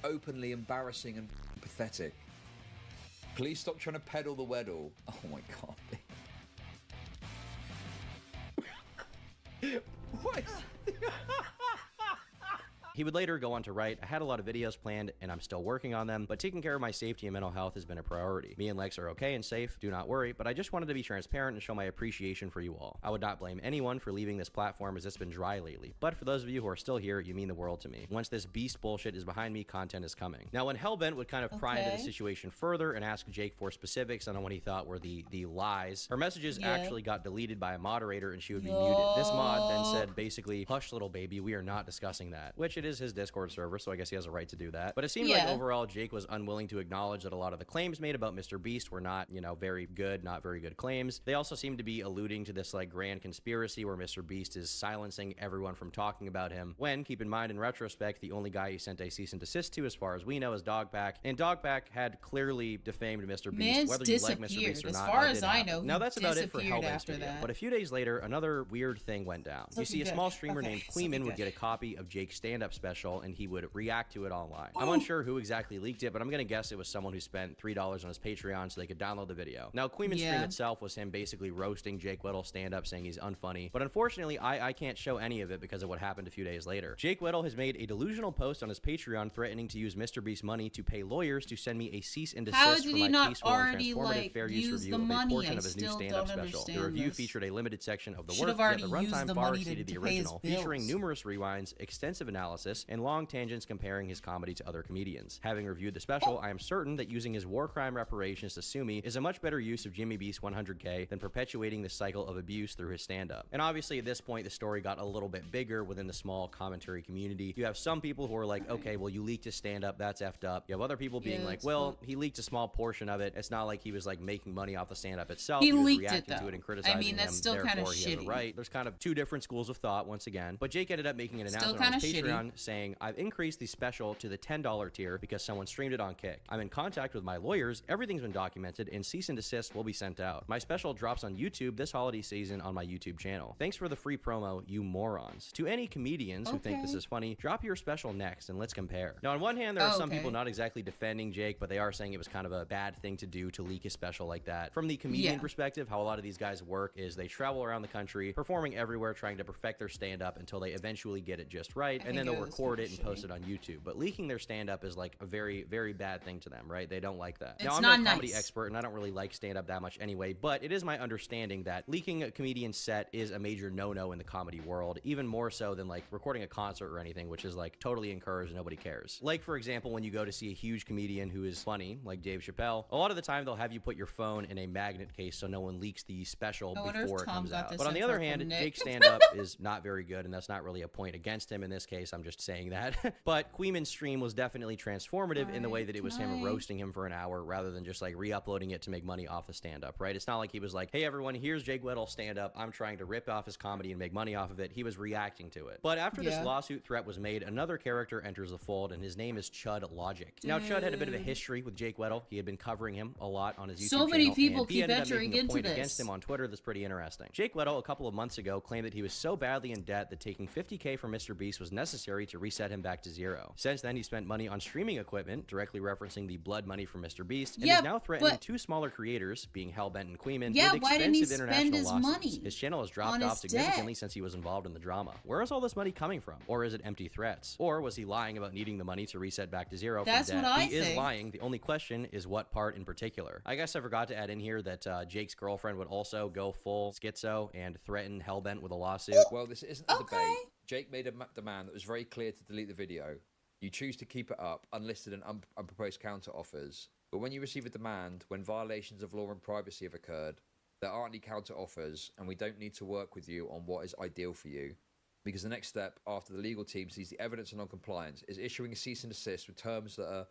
openly embarrassing and pathetic? Please stop trying to peddle the Weddle. Oh my god. What? He would later go on to write, I had a lot of videos planned and I'm still working on them, but taking care of my safety and mental health has been a priority. Me and Lex are okay and safe, do not worry, but I just wanted to be transparent and show my appreciation for you all. I would not blame anyone for leaving this platform as it's been dry lately, but for those of you who are still here, you mean the world to me. Once this beast bullshit is behind me, content is coming. Now when Hellbent would kind of pry into the situation further and ask Jake for specifics on what he thought were the lies, her messages actually got deleted by a moderator and she would be muted. This mod then said basically, hush little baby, we are not discussing that, which it is his Discord server, so I guess he has a right to do that. But it seems like overall Jake was unwilling to acknowledge that a lot of the claims made about Mr. Beast were not, very good, not very good claims. They also seem to be alluding to this like grand conspiracy where Mr. Beast is silencing everyone from talking about him, when, keep in mind, in retrospect, the only guy he sent a cease and desist to, as far as we know, is Dogpack, and Dogpack had clearly defamed Mr. Beast, whether you like Mr. Beast or not. As far as I know, now that's about it for Hellbent's video. But a few days later, another weird thing went down. You see, a small streamer named Queeman would get a copy of Jake's stand-up special, and he would react to it online. I'm unsure who exactly leaked it, but I'm gonna guess it was someone who spent $3 on his Patreon so they could download the video. Now, Queeman's stream itself was him basically roasting Jake Weddle stand-up, saying he's unfunny, but unfortunately, I can't show any of it because of what happened a few days later. Jake Weddle has made a delusional post on his Patreon threatening to use Mr. Beast's money to pay lawyers to send me a cease and desist for my peaceful and transformative fair use review of a portion of his new stand-up special. The review featured a limited section of the work, yet the runtime far exceeded the original, featuring numerous rewinds, extensive analysis, and long tangents comparing his comedy to other comedians. Having reviewed the special, I am certain that using his war crime reparations to sue me is a much better use of Jimmy Beast 100K than perpetuating the cycle of abuse through his stand-up. And obviously at this point, the story got a little bit bigger within the small commentary community. You have some people who are like, okay, well, you leaked his stand-up, that's effed up. You have other people being like, well, he leaked a small portion of it. It's not like he was like making money off the stand-up itself. He was leaked reacting it, to though. it and criticizing I mean, that's him, still kind of therefore he has a shitty. right. There's kind of 2 different schools of thought once again, but Jake ended up making an Still announcement on his kinda Patreon saying, I've increased the special to the $10 tier because someone streamed it on Kick. I'm in contact with my lawyers, everything's been documented, and cease and desist will be sent out. My special drops on YouTube this holiday season on my YouTube channel. Thanks for the free promo, you morons. To any comedians who think this is funny, drop your special next and let's compare. Now on one hand, there are some people not exactly defending Jake, but they are saying it was kind of a bad thing to do to leak his special like that. From the comedian perspective, how a lot of these guys work is they travel around the country, performing everywhere, trying to perfect their stand-up until they eventually get it just right, and then they'll record it and post it on YouTube. But leaking their stand-up is like a very, very bad thing to them, right? They don't like that. Now, I'm not a comedy expert, and I don't really like stand-up that much anyway, but it is my understanding that leaking a comedian's set is a major no-no in the comedy world, even more so than like recording a concert or anything, which is like totally encouraged, nobody cares. Like, for example, when you go to see a huge comedian who is funny, like Dave Chappelle, a lot of the time they'll have you put your phone in a magnet case so no one leaks the special before it comes out. But on the other hand, Jake's stand-up is not very good, and that's not really a point against him in this case. I'm just saying that. But Queeman's stream was definitely transformative in the way that it was him roasting him for an hour rather than just like re-uploading it to make money off the stand-up, right? It's not like he was like, hey everyone, here's Jake Weddle stand-up. I'm trying to rip off his comedy and make money off of it. He was reacting to it. But after this lawsuit threat was made, another character enters the fold, and his name is Chud Logic. Now, Chud had a bit of a history with Jake Weddle. He had been covering him a lot on his YouTube channel. So many people keep ended up entering making a into point this against him on Twitter that's pretty interesting. Jake Weddle, a couple of months ago, claimed that he was so badly in debt that taking $50K from Mr. Beast was necessary to reset him back to zero. Since then, he spent money on streaming equipment, directly referencing the blood money from Mr. Beast, and is now threatening two smaller creators, being Hellbent and Queeman, with why didn't he expensive spend international his lawsuits. money His channel has dropped on off his significantly debt? since he was involved in the drama. Where is all this money coming from? Or is it empty threats? Or was he lying about needing the money to reset back to zero That's from debt? what I He is think. lying. The only question is what part in particular. I guess I forgot to add in here that Jake's girlfriend would also go full schizo and threaten Hellbent with a lawsuit. Well, this isn't a debate. Jake made a demand that was very clear to delete the video. You choose to keep it up, unlisted and unproposed counter offers. But when you receive a demand, when violations of law and privacy have occurred, there aren't any counter offers, and we don't need to work with you on what is ideal for you. Because the next step, after the legal team sees the evidence of non-compliance, is issuing a cease and desist with terms that are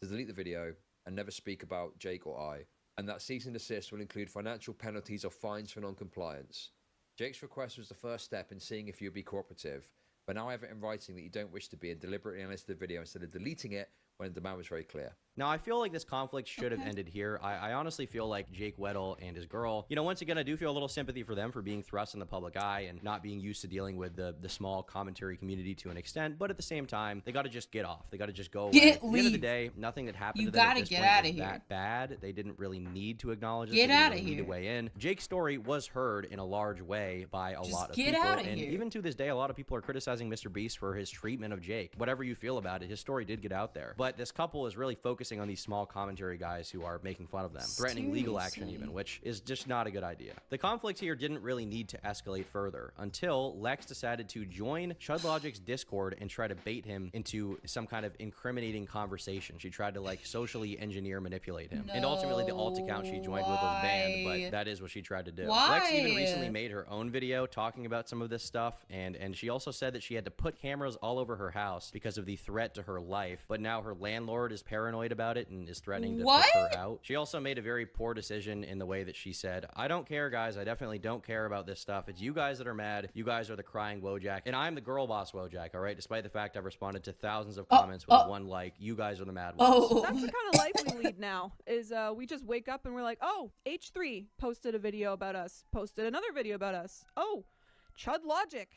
to delete the video and never speak about Jake or I. And that cease and desist will include financial penalties or fines for non-compliance. Jake's request was the first step in seeing if you'd be cooperative, but now I have it in writing that you don't wish to be and deliberately unlisted the video instead of deleting it when the demand was very clear. Now, I feel like this conflict should have ended here. I honestly feel like Jake Weddle and his girl, you know, once again, I do feel a little sympathy for them for being thrust in the public eye and not being used to dealing with the small commentary community to an extent. But at the same time, they got to just get off. They got to just go away. At the end of the day, nothing that happened to them at this point was that bad. They didn't really need to acknowledge it. They didn't really need to weigh in. Jake's story was heard in a large way by a lot of people. And even to this day, a lot of people are criticizing Mr. Beast for his treatment of Jake. Whatever you feel about it, his story did get out there. But this couple is really focusing on these small commentary guys who are making fun of them, threatening legal action even, which is just not a good idea. The conflict here didn't really need to escalate further until Lex decided to join Chud Logic's Discord and try to bait him into some kind of incriminating conversation. She tried to like socially engineer, manipulate him. And ultimately the alt account she joined with was banned, but that is what she tried to do. Lex even recently made her own video talking about some of this stuff, and she also said that she had to put cameras all over her house because of the threat to her life, but now her landlord is paranoid about it and is threatening to kick her out. She also made a very poor decision in the way that she said, I don't care, guys. I definitely don't care about this stuff. It's you guys that are mad. You guys are the crying Wojak, and I'm the girl boss Wojak, all right? Despite the fact I've responded to thousands of comments with one like, you guys are the mad ones. That's the kind of life we lead now, is we just wake up and we're like, oh, H3 posted a video about us, posted another video about us. Oh, Chud Logic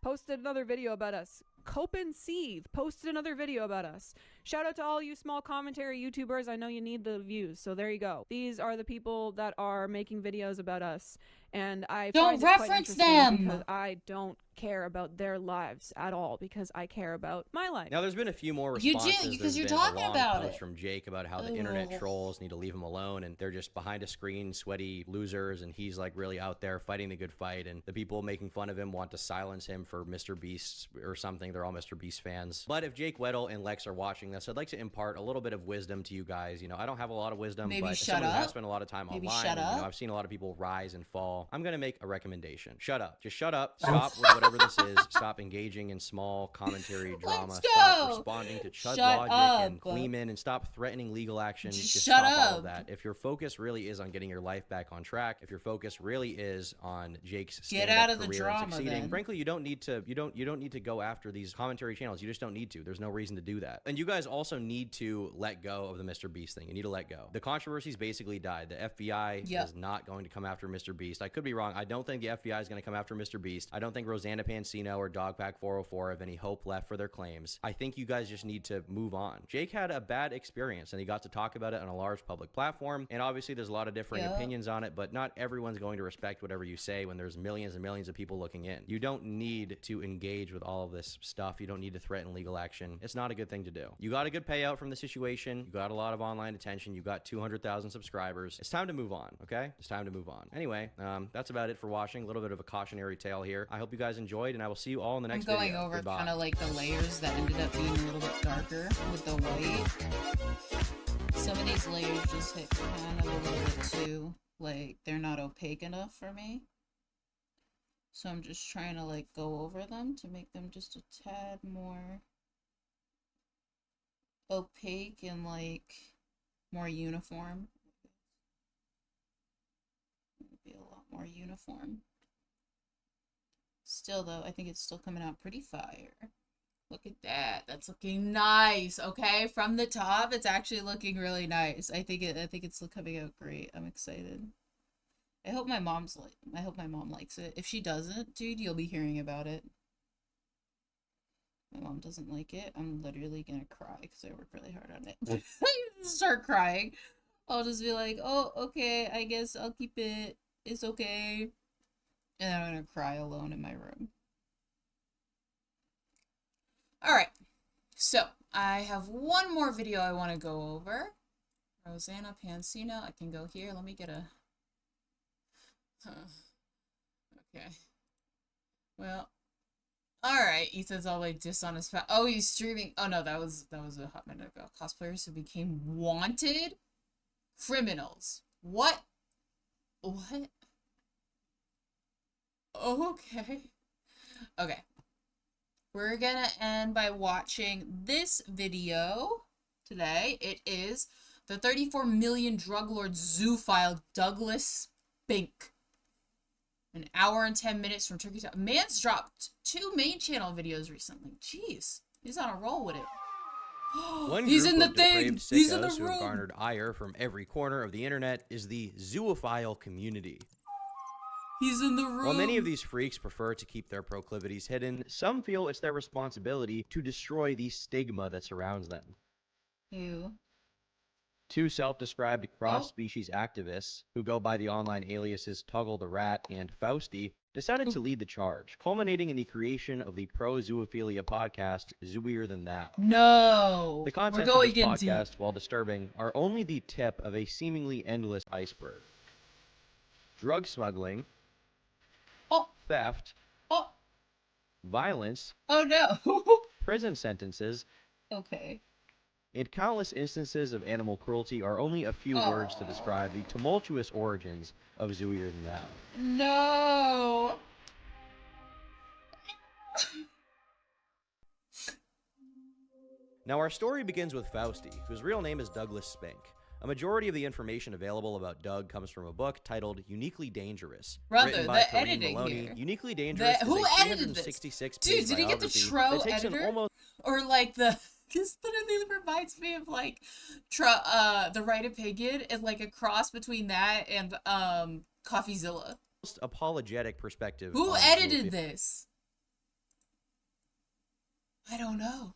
posted another video about us. Cope and Seethe posted another video about us. Shout out to all you small commentary YouTubers. I know you need the views, so there you go. These are the people that are making videos about us, and I don't reference them because I don't care about their lives at all, because I care about my life. Now, there's been a few more responses. because you're been talking a long about post it from Jake about how the internet trolls need to leave him alone, and they're just behind a screen, sweaty losers, and he's like really out there fighting the good fight, and the people making fun of him want to silence him for Mr. Beast or something. They're all Mr. Beast fans. But if Jake Weddle and Lex are watching this, I'd like to impart a little bit of wisdom to you guys. You know, I don't have a lot of wisdom, but as someone who has spent a lot of time online, and, you know, I've seen a lot of people rise and fall. I'm gonna make a recommendation. Shut up. Just shut up. Stop with whatever this is. Stop engaging in small commentary drama. Stop responding to Chud Logic and Queeman, and stop threatening legal action. Just stop all of that. If your focus really is on getting your life back on track, if your focus really is on Jake's stand-up career and succeeding, frankly, you don't need to go after these commentary channels. You just don't need to. There's no reason to do that. And you guys also need to let go of the Mr. Beast thing. You need to let go. The controversy's basically died. The FBI is not going to come after Mr. Beast. I could be wrong. I don't think the FBI is going to come after Mr. Beast. I don't think Rosanna Pansino or Dogpack404 have any hope left for their claims. I think you guys just need to move on. Jake had a bad experience, and he got to talk about it on a large public platform, and obviously there's a lot of differing opinions on it, but not everyone's going to respect whatever you say when there's millions and millions of people looking in. You don't need to engage with all of this stuff. You don't need to threaten legal action. It's not a good thing to do. You got a good payout from the situation. You got a lot of online attention. You got 200,000 subscribers. It's time to move on, okay? It's time to move on. Anyway, that's about it for watching. A little bit of a cautionary tale here. I hope you guys enjoyed, and I will see you all in the next video. I'm going over kind of like the layers that ended up being a little bit darker with the white. Some of these layers just hit kind of a little bit too, like, they're not opaque enough for me. So I'm just trying to like go over them to make them just a tad more opaque and like more uniform. Be a lot more uniform. Still though, I think it's still coming out pretty fire. Look at that. That's looking nice. Okay, from the top, it's actually looking really nice. I think it's coming out great. I'm excited. I hope my mom likes it. If she doesn't, dude, you'll be hearing about it. My mom doesn't like it. I'm literally gonna cry because I worked really hard on it. Start crying. I'll just be like, oh, okay, I guess I'll keep it. It's okay. And then I'm gonna cry alone in my room. Alright. So, I have one more video I want to go over. Rosanna Pansino. I can go here. Let me get a... Okay. Well... Alright, Ethan's all like dishonest. Oh, he's streaming. Oh no, that was a hot minute ago. Cosplayers who became wanted criminals. What? What? Okay. Okay. We're gonna end by watching this video today. It is the 34 million drug lord zoophile Douglas Spink. An hour and 10 minutes from Turkey. Man's dropped 2 main channel videos recently. Jeez, he's on a roll with it. One He's group in the of thing. depraved He's in the sickos who have room. garnered ire from every corner of the internet is the zoophile community. He's in the room. While many of these freaks prefer to keep their proclivities hidden, some feel it's their responsibility to destroy the stigma that surrounds them. Ew. 2 self-described cross-species activists, who go by the online aliases Tuggle the Rat and Fausty, decided to lead the charge, culminating in the creation of the pro-zoophilia podcast Zooier Than Thou. No. The content of this podcast, while disturbing, are only the tip of a seemingly endless iceberg. Drug smuggling, theft, violence, oh no, prison sentences, okay, and countless instances of animal cruelty are only a few words to describe the tumultuous origins of Zooier Than Thou. No. Now our story begins with Fausty, whose real name is Douglas Spink. A majority of the information available about Doug comes from a book titled Uniquely Dangerous, Brother, written by the Kareem editing Maloney. here. Wuniquely Dangerous Who is a edited this? 366 Dude, did he get the Tro editor? Or like the... This literally reminds me of like the Rite of Pagan and like a cross between that and CoffeeZilla. Most apologetic perspective. Who on edited zoophilia. this? I don't know.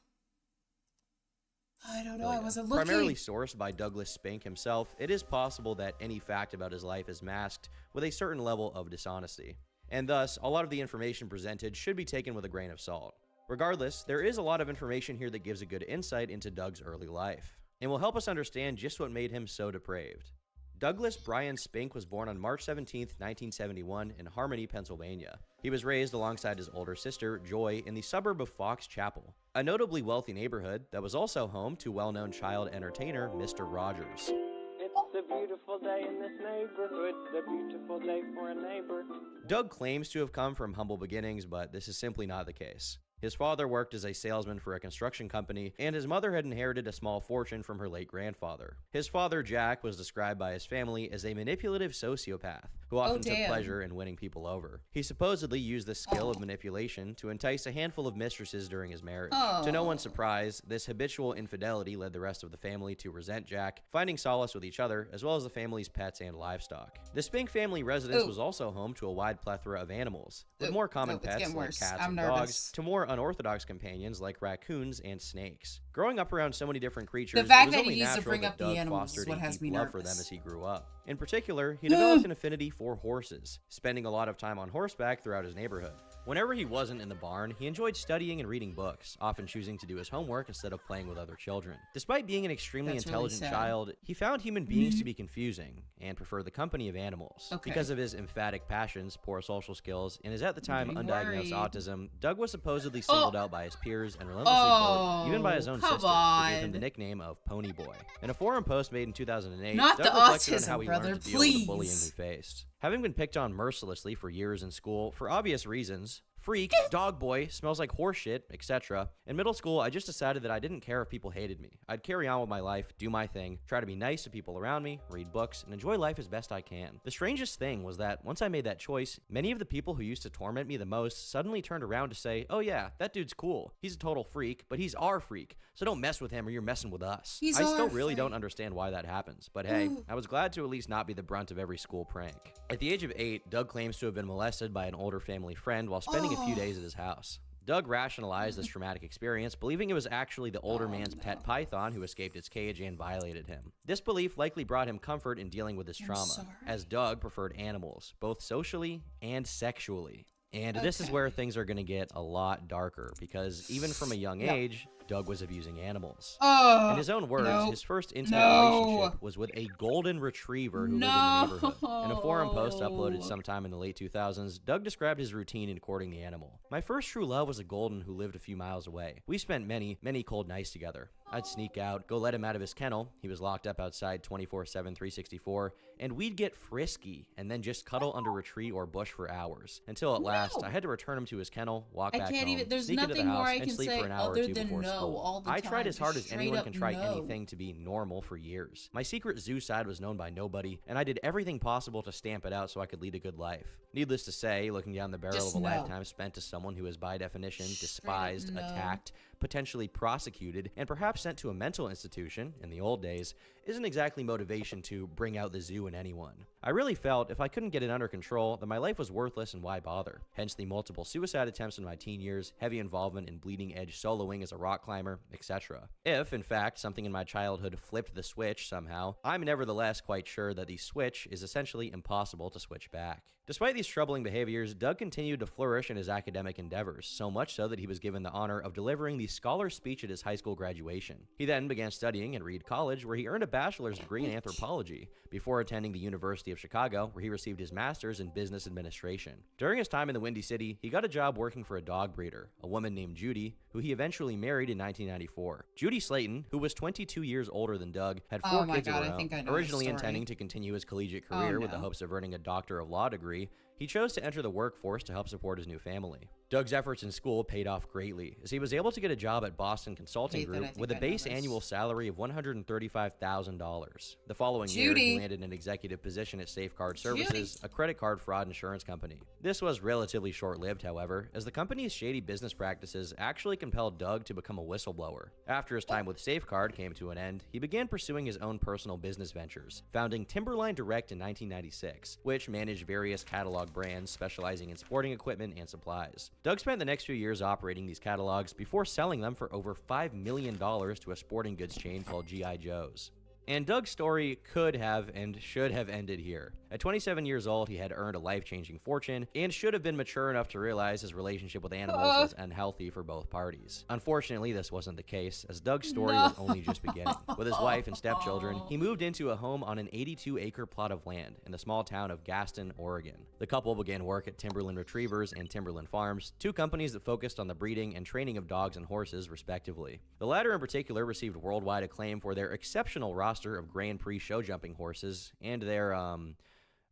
I don't know. I wasn't looking. Primarily sourced by Douglas Spink himself, it is possible that any fact about his life is masked with a certain level of dishonesty. And thus, a lot of the information presented should be taken with a grain of salt. Regardless, there is a lot of information here that gives a good insight into Doug's early life, and will help us understand just what made him so depraved. Douglas Brian Spink was born on March 17, 1971 in Harmony, Pennsylvania. He was raised alongside his older sister, Joy, in the suburb of Fox Chapel, a notably wealthy neighborhood that was also home to well-known child entertainer Mr. Rogers. It's a beautiful day in this neighborhood, a beautiful day for a neighbor. Doug claims to have come from humble beginnings, but this is simply not the case. His father worked as a salesman for a construction company, and his mother had inherited a small fortune from her late grandfather. His father, Jack, was described by his family as a manipulative sociopath who often took pleasure in winning people over. He supposedly used this skill of manipulation to entice a handful of mistresses during his marriage. To no one's surprise, this habitual infidelity led the rest of the family to resent Jack, finding solace with each other, as well as the family's pets and livestock. The Spink family residence was also home to a wide plethora of animals, with more common pets like cats and dogs, to more unorthodox companions like raccoons and snakes. Growing up around so many different creatures, The fact it was that only he needs to natural bring that up the Doug animals is fostered what a has deep me love for them nervous. as he grew up. In particular, he developed an affinity for horses, spending a lot of time on horseback throughout his neighborhood. Whenever he wasn't in the barn, he enjoyed studying and reading books, often choosing to do his homework instead of playing with other children. Despite being an extremely That's really intelligent sad. child, he found human beings to be confusing and preferred the company of animals. Okay. Because of his emphatic passions, poor social skills, and his at the time getting undiagnosed worried. autism, Doug was supposedly singled out by his peers and relentlessly bullied, even by his own come sister, who gave him on. the nickname of Pony Boy. In a forum post made in 2008, Not Doug the reflected on autism, how he brother, learned to deal with the bullying please. he faced. Having been picked on mercilessly for years in school for obvious reasons, freak, dog boy, smells like horse shit, etc. In middle school, I just decided that I didn't care if people hated me. I'd carry on with my life, do my thing, try to be nice to people around me, read books, and enjoy life as best I can. The strangest thing was that once I made that choice, many of the people who used to torment me the most suddenly turned around to say, oh yeah, that dude's cool. He's a total freak, but he's our freak, so don't mess with him or you're messing with us. I still really don't understand why that happens, but hey, I was glad to at least not be the brunt of every school prank. At the age of 8, Doug claims to have been molested by an older family friend while spending a few days at his house. Doug rationalized this traumatic experience, believing it was actually the older man's pet python who escaped its cage and violated him. This belief likely brought him comfort in dealing with his trauma, as Doug preferred animals, both socially and sexually. And this is where things are going to get a lot darker, because even from a young age, Doug was abusing animals. In his own words, his first intimate relationship was with a golden retriever who lived in the neighborhood. In a forum post uploaded sometime in the late 2000s, Doug described his routine in courting the animal. My first true love was a golden who lived a few miles away. We spent many, many cold nights together. I'd sneak out, go let him out of his kennel. He was locked up outside 24/7, 364, and we'd get frisky and then just cuddle under a tree or bush for hours. Until at last, I had to return him to his kennel, walk back home, there's sneak into the nothing more house, I and can sleep say for an hour or other two than before no school. all the I tried time, as hard as straight anyone up can try no. anything to be normal for years. My secret zoo side was known by nobody, and I did everything possible to stamp it out so I could lead a good life. Needless to say, looking down the barrel Just of a no. lifetime spent to someone who is by definition despised, no. attacked, potentially prosecuted, and perhaps sent to a mental institution in the old days isn't exactly motivation to bring out the zoo in anyone. I really felt if I couldn't get it under control, then my life was worthless and why bother. Hence the multiple suicide attempts in my teen years, heavy involvement in bleeding edge soloing as a rock climber, etc. If, in fact, something in my childhood flipped the switch somehow, I'm nevertheless quite sure that the switch is essentially impossible to switch back. Despite these troubling behaviors, Doug continued to flourish in his academic endeavors, so much so that he was given the honor of delivering the scholar speech at his high school graduation. He then began studying at Reed College, where he earned a bachelor's degree in anthropology, before attending the University of Chicago, where he received his master's in business administration. During his time in the Windy City, he got a job working for a dog breeder, a woman named Judy, who he eventually married in 1994. Judy Slayton, who was 22 years older than Doug, had 4 kids of her own. Originally intending to continue his collegiate career with the hopes of earning a Doctor of Law degree, he chose to enter the workforce to help support his new family. Doug's efforts in school paid off greatly, as he was able to get a job at Boston Consulting Group with a base annual salary of $135,000. The following year, he landed an executive position at Safeguard Services, a credit card fraud insurance company. This was relatively short-lived, however, as the company's shady business practices actually compelled Doug to become a whistleblower. After his time with Safeguard came to an end, he began pursuing his own personal business ventures, founding Timberline Direct in 1996, which managed various catalog brands specializing in sporting equipment and supplies. Doug spent the next few years operating these catalogs before selling them for over $5 million to a sporting goods chain called G.I. Joe's. And Doug's story could have and should have ended here. At 27 years old, he had earned a life-changing fortune and should have been mature enough to realize his relationship with animals was unhealthy for both parties. Unfortunately, this wasn't the case, as Doug's story was only just beginning. With his wife and stepchildren, he moved into a home on an 82-acre plot of land in the small town of Gaston, Oregon. The couple began work at Timberland Retrievers and Timberland Farms, 2 companies that focused on the breeding and training of dogs and horses, respectively. The latter in particular received worldwide acclaim for their exceptional roster of Grand Prix show jumping horses and their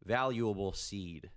valuable seed.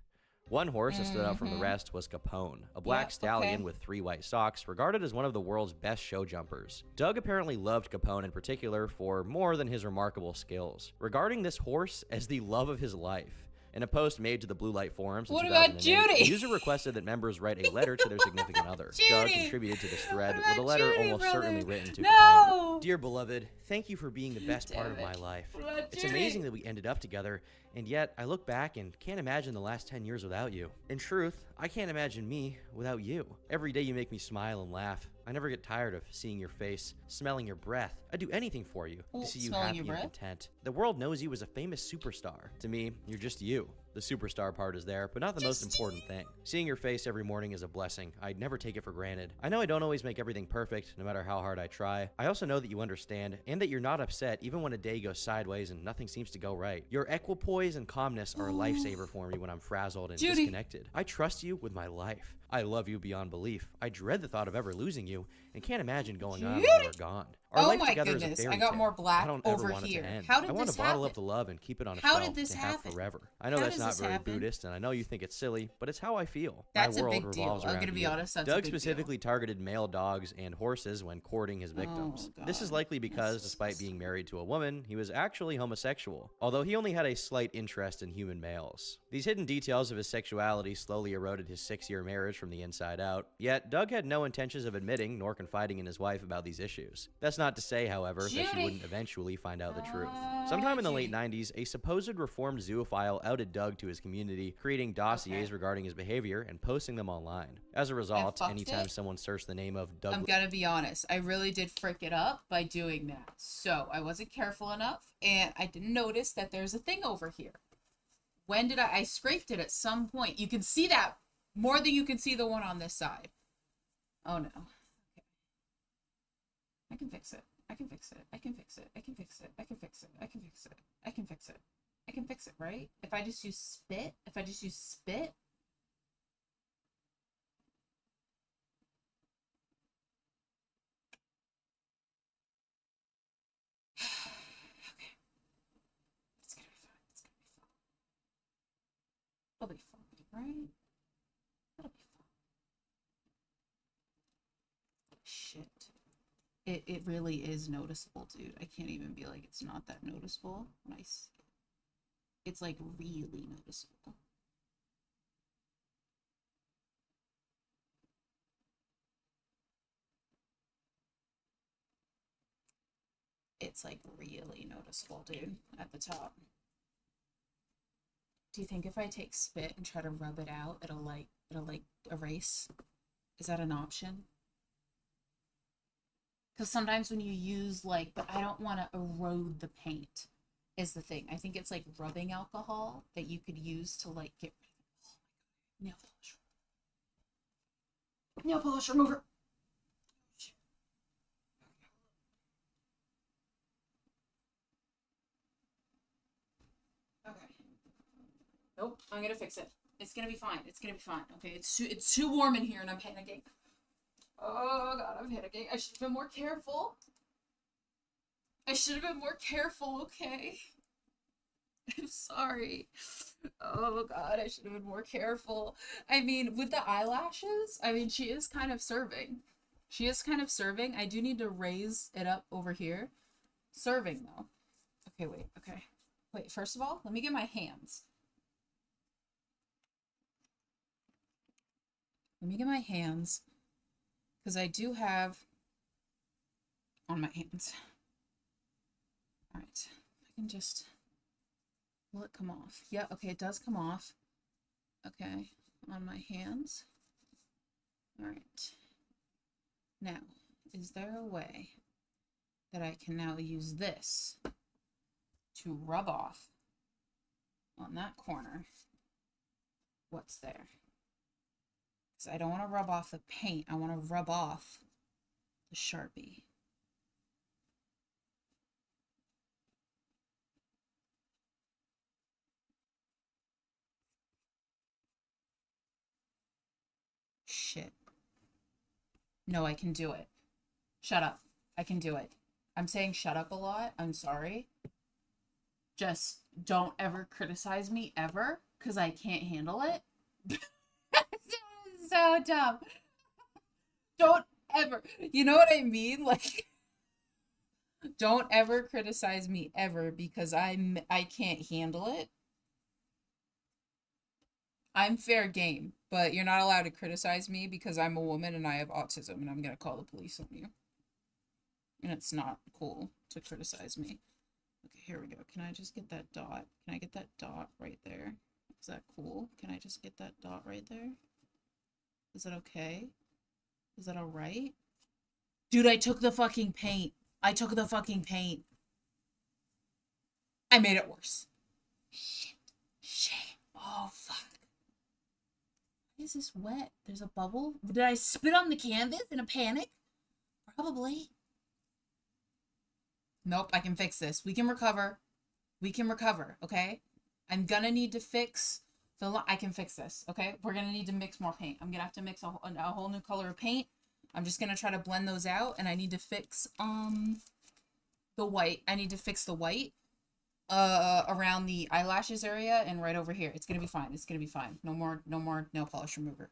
One horse that stood out from the rest was Capone, a black stallion with 3 white socks, regarded as one of the world's best show jumpers. Doug apparently loved Capone in particular for more than his remarkable skills, regarding this horse as the love of his life. In a post made to the Blue Light forums in 2008, a user requested that members write a letter to their significant other. Doug contributed to this thread with a letter almost certainly written to Capone. Dear beloved, thank you for being the best part of my life. It's amazing that we ended up together, and yet I look back and can't imagine the last 10 years without you. In truth, I can't imagine me without you. Every day you make me smile and laugh. I never get tired of seeing your face, smelling your breath. I'd do anything for you to see you happy and content. The world knows you as a famous superstar. To me, you're just you. The superstar part is there, but not the most important thing. Seeing your face every morning is a blessing. I'd never take it for granted. I know I don't always make everything perfect, no matter how hard I try. I also know that you understand, and that you're not upset even when a day goes sideways and nothing seems to go right. Your equipoise and calmness are a lifesaver for me when I'm frazzled and disconnected. I trust you with my life. I love you beyond belief. I dread the thought of ever losing you, and can't imagine going on when Judy! we're gone. Our Oh life my together is a goodness, fairy I got tale. more black I don't over ever want here. it to end. How did I want this to bottle up happen? the love and keep it on a How shelf did this to have happen? forever. I know How that's does not this very happen? Buddhist, and I know you think it's silly, but it's how I feel. That's My a world big deal. revolves I'm around gonna be you. honest, that's a Doug big deal. specifically targeted male dogs and horses when courting his victims. Oh, This is God. likely because, despite being married to a woman, he was actually homosexual, although he only had a slight interest in human males. These hidden details of his sexuality slowly eroded his 6-year marriage from the inside out, yet Doug had no intentions of admitting nor confiding in his wife about these issues. That's not to say, however, that she Judy. wouldn't eventually find out the truth. Sometime in the late 90s, a supposed reformed zoophile outed Doug to his community, creating dossiers regarding his behavior and posting them online. As a result, fucked anytime it. someone searched the name of Doug I'm gonna be honest. I really did frick it up by doing that. So I wasn't careful enough, and I didn't notice that there's a thing over here. When did I scraped it at some point? You can see that more than you can see the one on this side. Oh no. Okay. I can fix it. I can fix it. I can fix it. I can fix it. I can fix it. I can fix it. I can fix it. I can fix it, right? If I just use spit, okay. It's gonna be fine. It's gonna be fine. It'll be fine, right? It'll be fine. Shit. It really is noticeable, dude. I can't even be like it's not that noticeable when I see it. It's like really noticeable. It's like really noticeable, dude, at the top. Do you think if I take spit and try to rub it out, it'll like erase? Is that an option? Because sometimes when you use like, but I don't want to erode the paint is the thing. I think it's like rubbing alcohol that you could use to like get nail polish. Nail polish remover. Okay. Nope, I'm gonna fix it. It's gonna be fine. It's gonna be fine. Okay, it's too warm in here and I'm panicking. Oh god, I'm panicking. I should have been more careful. I should have been more careful, okay? I'm sorry. Oh god, I should have been more careful. I mean, with the eyelashes, I mean, she is kind of serving. She is kind of serving. I do need to raise it up over here. Serving, though. Okay, wait, okay. Wait, first of all, let me get my hands. Let me get my hands. Because I do have on my hands. Alright. I can just... Will it come off? Yeah, okay, it does come off. Okay, on my hands. Alright. Now, is there a way that I can now use this to rub off on that corner what's there? Because I don't want to rub off the paint. I want to rub off the Sharpie. Shit. No, I can do it. Shut up. I can do it. I'm saying shut up a lot. I'm sorry. Just don't ever criticize me ever, because I can't handle it. So dumb. Don't ever. You know what I mean? Like, don't ever criticize me ever, because I can't handle it. I'm fair game, but you're not allowed to criticize me because I'm a woman and I have autism and I'm gonna call the police on you. And it's not cool to criticize me. Okay, here we go. Can I just get that dot? Can I get that dot right there? Is that cool? Can I just get that dot right there? Is that okay? Is that alright? Dude, I took the fucking paint. I took the fucking paint. I made it worse. Shit. Shit. Oh, fuck. Why is this wet? There's a bubble? Did I spit on the canvas in a panic? Probably. Nope, I can fix this. We can recover. We can recover, okay? I'm gonna need to fix the... I can fix this, okay? We're gonna need to mix more paint. I'm gonna have to mix a whole new color of paint. I'm just gonna try to blend those out, and I need to fix the white. I need to fix the white around the eyelashes area and right over here. It's gonna be fine. It's gonna be fine. No more nail polish remover.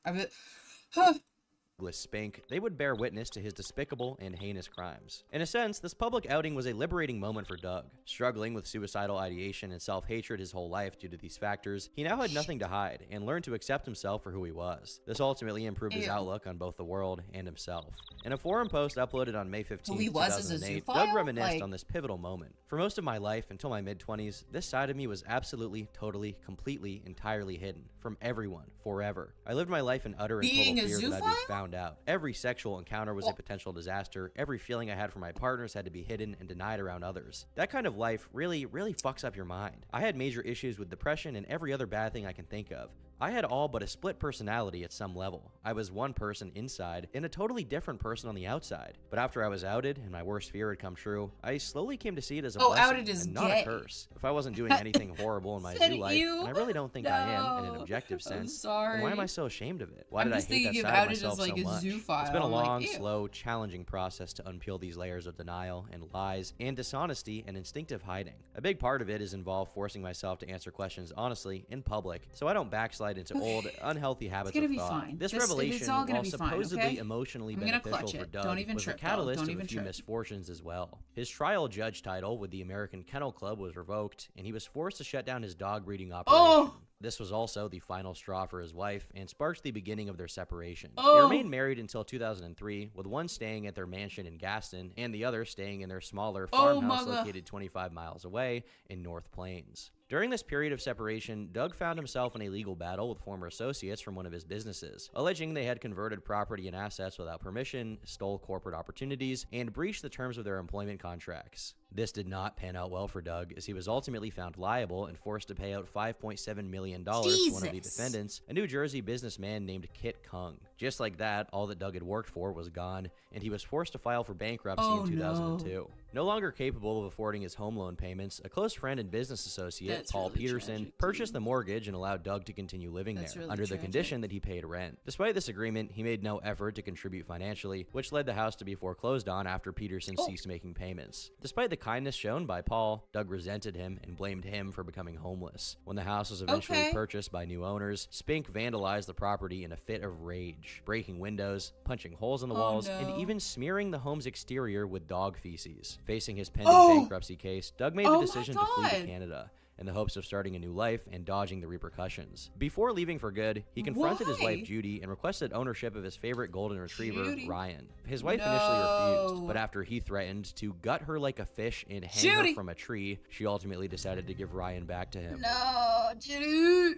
Spank, they would bear witness to his despicable and heinous crimes. In a sense, this public outing was a liberating moment for Doug. Struggling with suicidal ideation and self-hatred his whole life due to these factors, he now had nothing to hide and learned to accept himself for who he was. This ultimately improved his outlook on both the world and himself. In a forum post uploaded on May 15, 2008, Doug reminisced on this pivotal moment. For most of my life, until my mid-20s, this side of me was absolutely, totally, completely, entirely hidden from everyone, forever. I lived my life in utter and total fear that I'd be found out. Every sexual encounter was a potential disaster. Every feeling I had for my partners had to be hidden and denied around others. That kind of life really fucks up your mind. I had major issues with depression and every other bad thing I can think of. I had all but a split personality at some level. I was one person inside and a totally different person on the outside. But after I was outed and my worst fear had come true, I slowly came to see it as a blessing outed is and not gay. a curse. If I wasn't doing anything horrible in my zoo life, and I really don't think I am in an objective sense, then why am I so ashamed of it? Why did I hate that side of myself so much? It's been a long, slow, challenging process to unpeel these layers of denial and lies and dishonesty and instinctive hiding. A big part of it is involved forcing myself to answer questions honestly in public so I don't backslide into old, unhealthy habits of thought. This revelation, while supposedly emotionally beneficial for Doug, was a catalyst of a few misfortunes as well. His trial judge title with the American Kennel Club was revoked, and he was forced to shut down his dog breeding operation. This was also the final straw for his wife and sparked the beginning of their separation. They remained married until 2003, with one staying at their mansion in Gaston and the other staying in their smaller farmhouse located 25 miles away in North Plains. During this period of separation, Doug found himself in a legal battle with former associates from one of his businesses, alleging they had converted property and assets without permission, stole corporate opportunities, and breached the terms of their employment contracts. This did not pan out well for Doug, as he was ultimately found liable and forced to pay out $5.7 million to one of the defendants, a New Jersey businessman named Kit Kung. Just like that, all that Doug had worked for was gone, and he was forced to file for bankruptcy in 2002. No longer capable of affording his home loan payments, a close friend and business associate, Paul Peterson, purchased the mortgage and allowed Doug to continue living there, under the condition that he paid rent. Despite this agreement, he made no effort to contribute financially, which led the house to be foreclosed on after Peterson ceased making payments. Despite the kindness shown by Paul, Doug resented him and blamed him for becoming homeless. When the house was eventually purchased by new owners, Spink vandalized the property in a fit of rage, breaking windows, punching holes in the walls, and even smearing the home's exterior with dog feces. Facing his pending bankruptcy case, Doug made the decision to flee to Canada in the hopes of starting a new life and dodging the repercussions. Before leaving for good, he confronted his wife Judy and requested ownership of his favorite golden retriever, Ryan. His wife initially refused, but after he threatened to gut her like a fish and hang her from a tree, she ultimately decided to give Ryan back to him.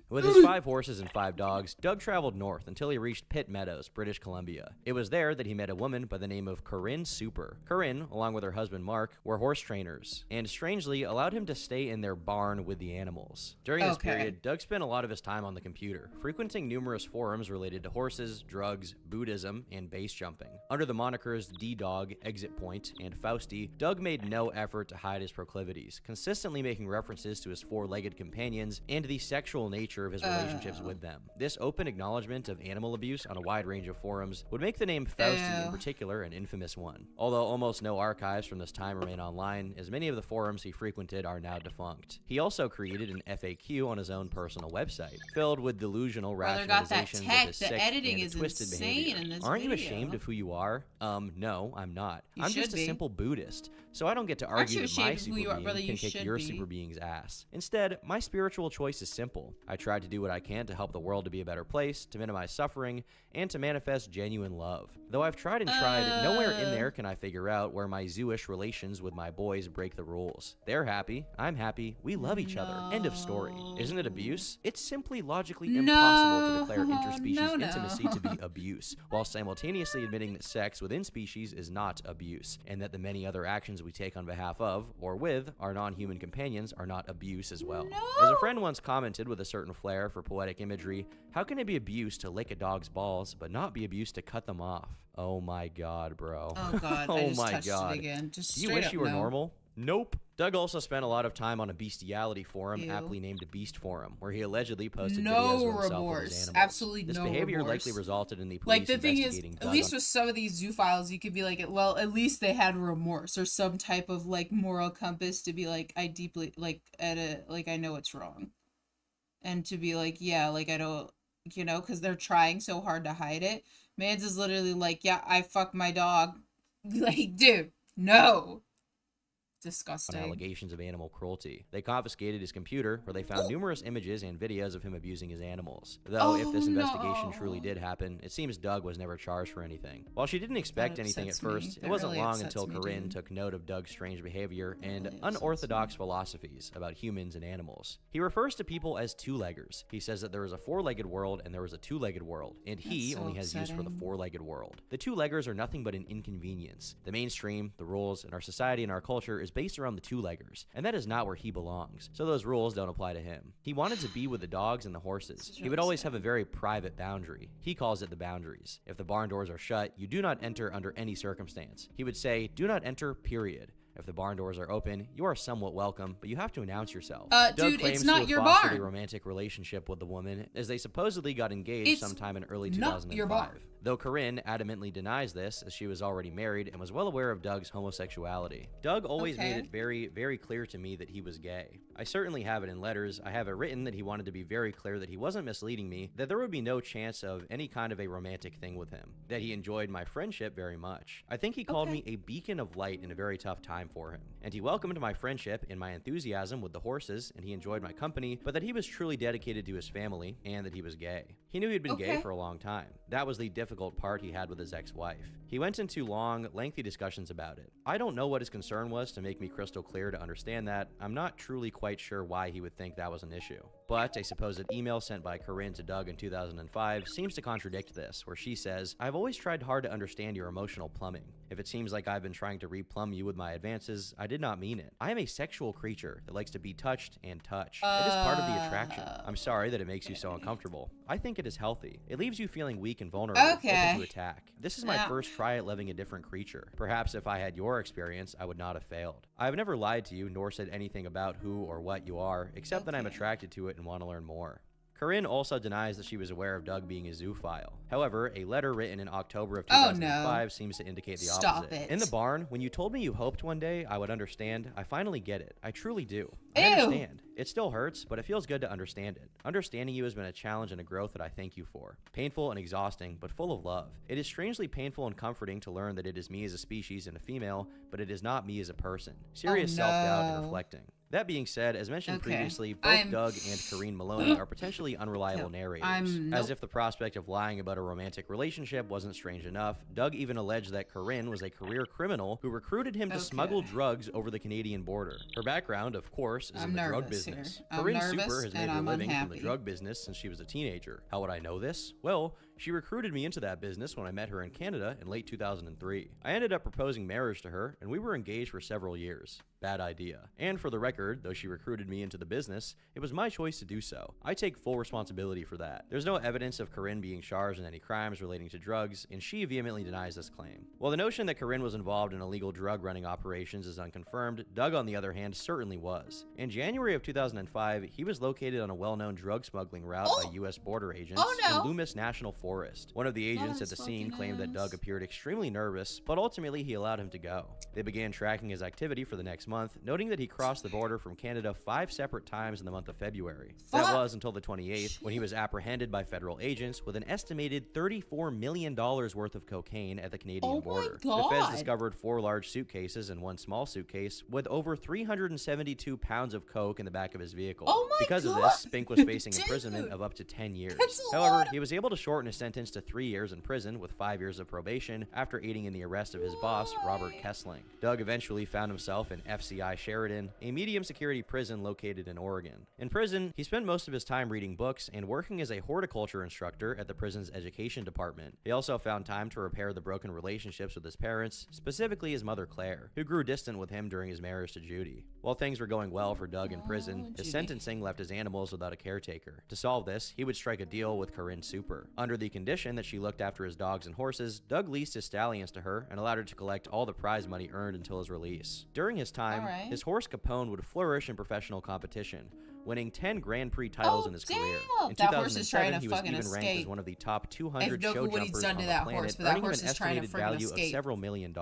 With his 5 horses and 5 dogs, Doug traveled north until he reached Pitt Meadows, British Columbia. It was there that he met a woman by the name of Corinne Super. Corinne, along with her husband Mark, were horse trainers, and strangely allowed him to stay in their barn with the animals. During this period, Doug spent a lot of his time on the computer, frequenting numerous forums related to horses, drugs, Buddhism, and base jumping. Under the monikers D-Dog, Exit Point, and Fausti, Doug made no effort to hide his proclivities, consistently making references to his 4-legged companions and the sexual nature of his relationships with them. This open acknowledgement of animal abuse on a wide range of forums would make the name Fausti in particular an infamous one. Although almost no archives from this time remain online, as many of the forums he frequented are now defunct. He also created an FAQ on his own personal website, filled with delusional rationalizations of his sick and twisted behavior. Aren't you ashamed of who you are? No, I'm not. I'm just a simple Buddhist, so I don't get to argue that my super being can kick your super being's ass. Instead, my spiritual choice is simple. I try to do what I can to help the world to be a better place, to minimize suffering, and to manifest genuine love. Though I've tried and tried, nowhere in there can I figure out where my zoo-ish relations with my boys break the rules. They're happy, I'm happy, we love each other. End of story. Isn't it abuse? It's simply logically impossible to declare interspecies intimacy to be abuse, while simultaneously admitting that sex within species is not abuse, and that the many other actions we take on behalf of, or with, our non-human companions are not abuse as well. As a friend once commented with a certain flair for poetic imagery, how can it be abuse to lick a dog's balls, but not be abuse to cut them off? Oh my god, bro. Oh god, oh I just my touched god. it again. Just Do you wish you were normal? Nope. Doug also spent a lot of time on a bestiality forum, Ew. aptly named Beast Forum, where he allegedly posted No videos of himself with his remorse. animals. Absolutely This no behavior remorse. likely resulted in the police Like, the thing is, investigating at Doug least on- with some of these zoophiles, you could be like, well, at least they had remorse or some type of, like, moral compass to be like, I deeply, like, I know it's wrong. And to be like, yeah, like, I don't, you know, because they're trying so hard to hide it. Mans is literally like, yeah, I fuck my dog. Like, dude, no. Disgusting. on allegations of animal cruelty. They confiscated his computer, where they found numerous images and videos of him abusing his animals. Though, if this investigation truly did happen, it seems Doug was never charged for anything. While she didn't expect anything at first, it wasn't long until Corinne took note of Doug's strange behavior and unorthodox philosophies about humans and animals. He refers to people as two-leggers. He says that there is a four-legged world and there is a two-legged world, and he only has use for the four-legged world. The two-leggers are nothing but an inconvenience. The mainstream, the rules, and our society and our culture is based around the two-leggers, and that is not where he belongs, so those rules don't apply to him. He wanted to be with the dogs and the horses. He would always have a very private boundary. He calls it the boundaries. If the barn doors are shut, you do not enter under any circumstance. He would say, do not enter, period. If the barn doors are open, you are somewhat welcome, but you have to announce yourself. Doug claims it's not to have your fostered barn. a romantic relationship with the woman, as they supposedly got engaged It's sometime in early not 2005. your barn. Though Corinne adamantly denies this, as she was already married and was well aware of Doug's homosexuality. Doug always made it very, very clear to me that he was gay. I certainly have it in letters. I have it written that he wanted to be very clear that he wasn't misleading me, that there would be no chance of any kind of a romantic thing with him, that he enjoyed my friendship very much. I think he called me a beacon of light in a very tough time for him, and he welcomed my friendship and my enthusiasm with the horses, and he enjoyed my company, but that he was truly dedicated to his family, and that he was gay. He knew he'd been gay for a long time. That was the difficult part he had with his ex-wife. He went into long, lengthy discussions about it. I don't know what his concern was to make me crystal clear to understand that. I'm not truly quite sure why he would think that was an issue. But a supposed email sent by Corinne to Doug in 2005 seems to contradict this, where she says, I've always tried hard to understand your emotional plumbing. If it seems like I've been trying to replumb you with my advances, I did not mean it. I am a sexual creature that likes to be touched and touch. It is part of the attraction. I'm sorry that it makes you so uncomfortable. I think it is healthy. It leaves you feeling weak and vulnerable, open to attack. This is my first try at loving a different creature. Perhaps if I had your experience, I would not have failed. I have never lied to you nor said anything about who or what you are, except that I'm attracted to it and want to learn more. Corinne also denies that she was aware of Doug being a zoophile. However, a letter written in October of 2005 seems to indicate the opposite. In the barn, when you told me you hoped one day I would understand, I finally get it. I truly do. I understand. It still hurts, but it feels good to understand it. Understanding you has been a challenge and a growth that I thank you for. Painful and exhausting, but full of love. It is strangely painful and comforting to learn that it is me as a species and a female, but it is not me as a person. Serious self-doubt and reflecting. That being said, as mentioned previously, both Doug and Corinne Maloney are potentially unreliable narrators. As if the prospect of lying about a romantic relationship wasn't strange enough, Doug even alleged that Corinne was a career criminal who recruited him to smuggle drugs over the Canadian border. Her background, of course, is in the drug business. Corinne Super has made her living from the drug business since she was a teenager. How would I know this? Well, she recruited me into that business when I met her in Canada in late 2003. I ended up proposing marriage to her, and we were engaged for several years. Bad idea. And for the record, though she recruited me into the business, it was my choice to do so. I take full responsibility for that. There's no evidence of Corinne being charged in any crimes relating to drugs, and she vehemently denies this claim. While the notion that Corinne was involved in illegal drug running operations is unconfirmed, Doug, on the other hand, certainly was. In January of 2005, he was located on a well-known drug smuggling route by U.S. border agents in Loomis National Forest. One of the agents at the scene claimed that Doug appeared extremely nervous, but ultimately he allowed him to go. They began tracking his activity for the next month, noting that he crossed the border from Canada 5 separate times in the month of February. That was until the 28th, when he was apprehended by federal agents with an estimated $34 million worth of cocaine at the Canadian border. The feds discovered 4 large suitcases and 1 small suitcase with over 372 pounds of coke in the back of his vehicle. Because of this, Spink was facing imprisonment of up to 10 years. However, he was able to shorten his sentence to 3 years in prison with 5 years of probation after aiding in the arrest of his boss, Robert Kessling. Doug eventually found himself in FCI Sheridan, a medium security prison located in Oregon. In prison, he spent most of his time reading books and working as a horticulture instructor at the prison's education department. He also found time to repair the broken relationships with his parents, specifically his mother Claire, who grew distant with him during his marriage to Judy. While things were going well for Doug in prison, his sentencing left his animals without a caretaker. To solve this, he would strike a deal with Corinne Super. Under the condition that she looked after his dogs and horses, Doug leased his stallions to her and allowed her to collect all the prize money earned until his release. During his time, his horse Capone would flourish in professional competition, winning 10 Grand Prix titles in his career. In That horse is trying 2007, to he was fucking even ranked escape. as one of the top I 200 have no show clue what he's jumpers done on to the that planet, horse, but that earning him horse an is trying to estimated friggin' value of escape. several $1 million.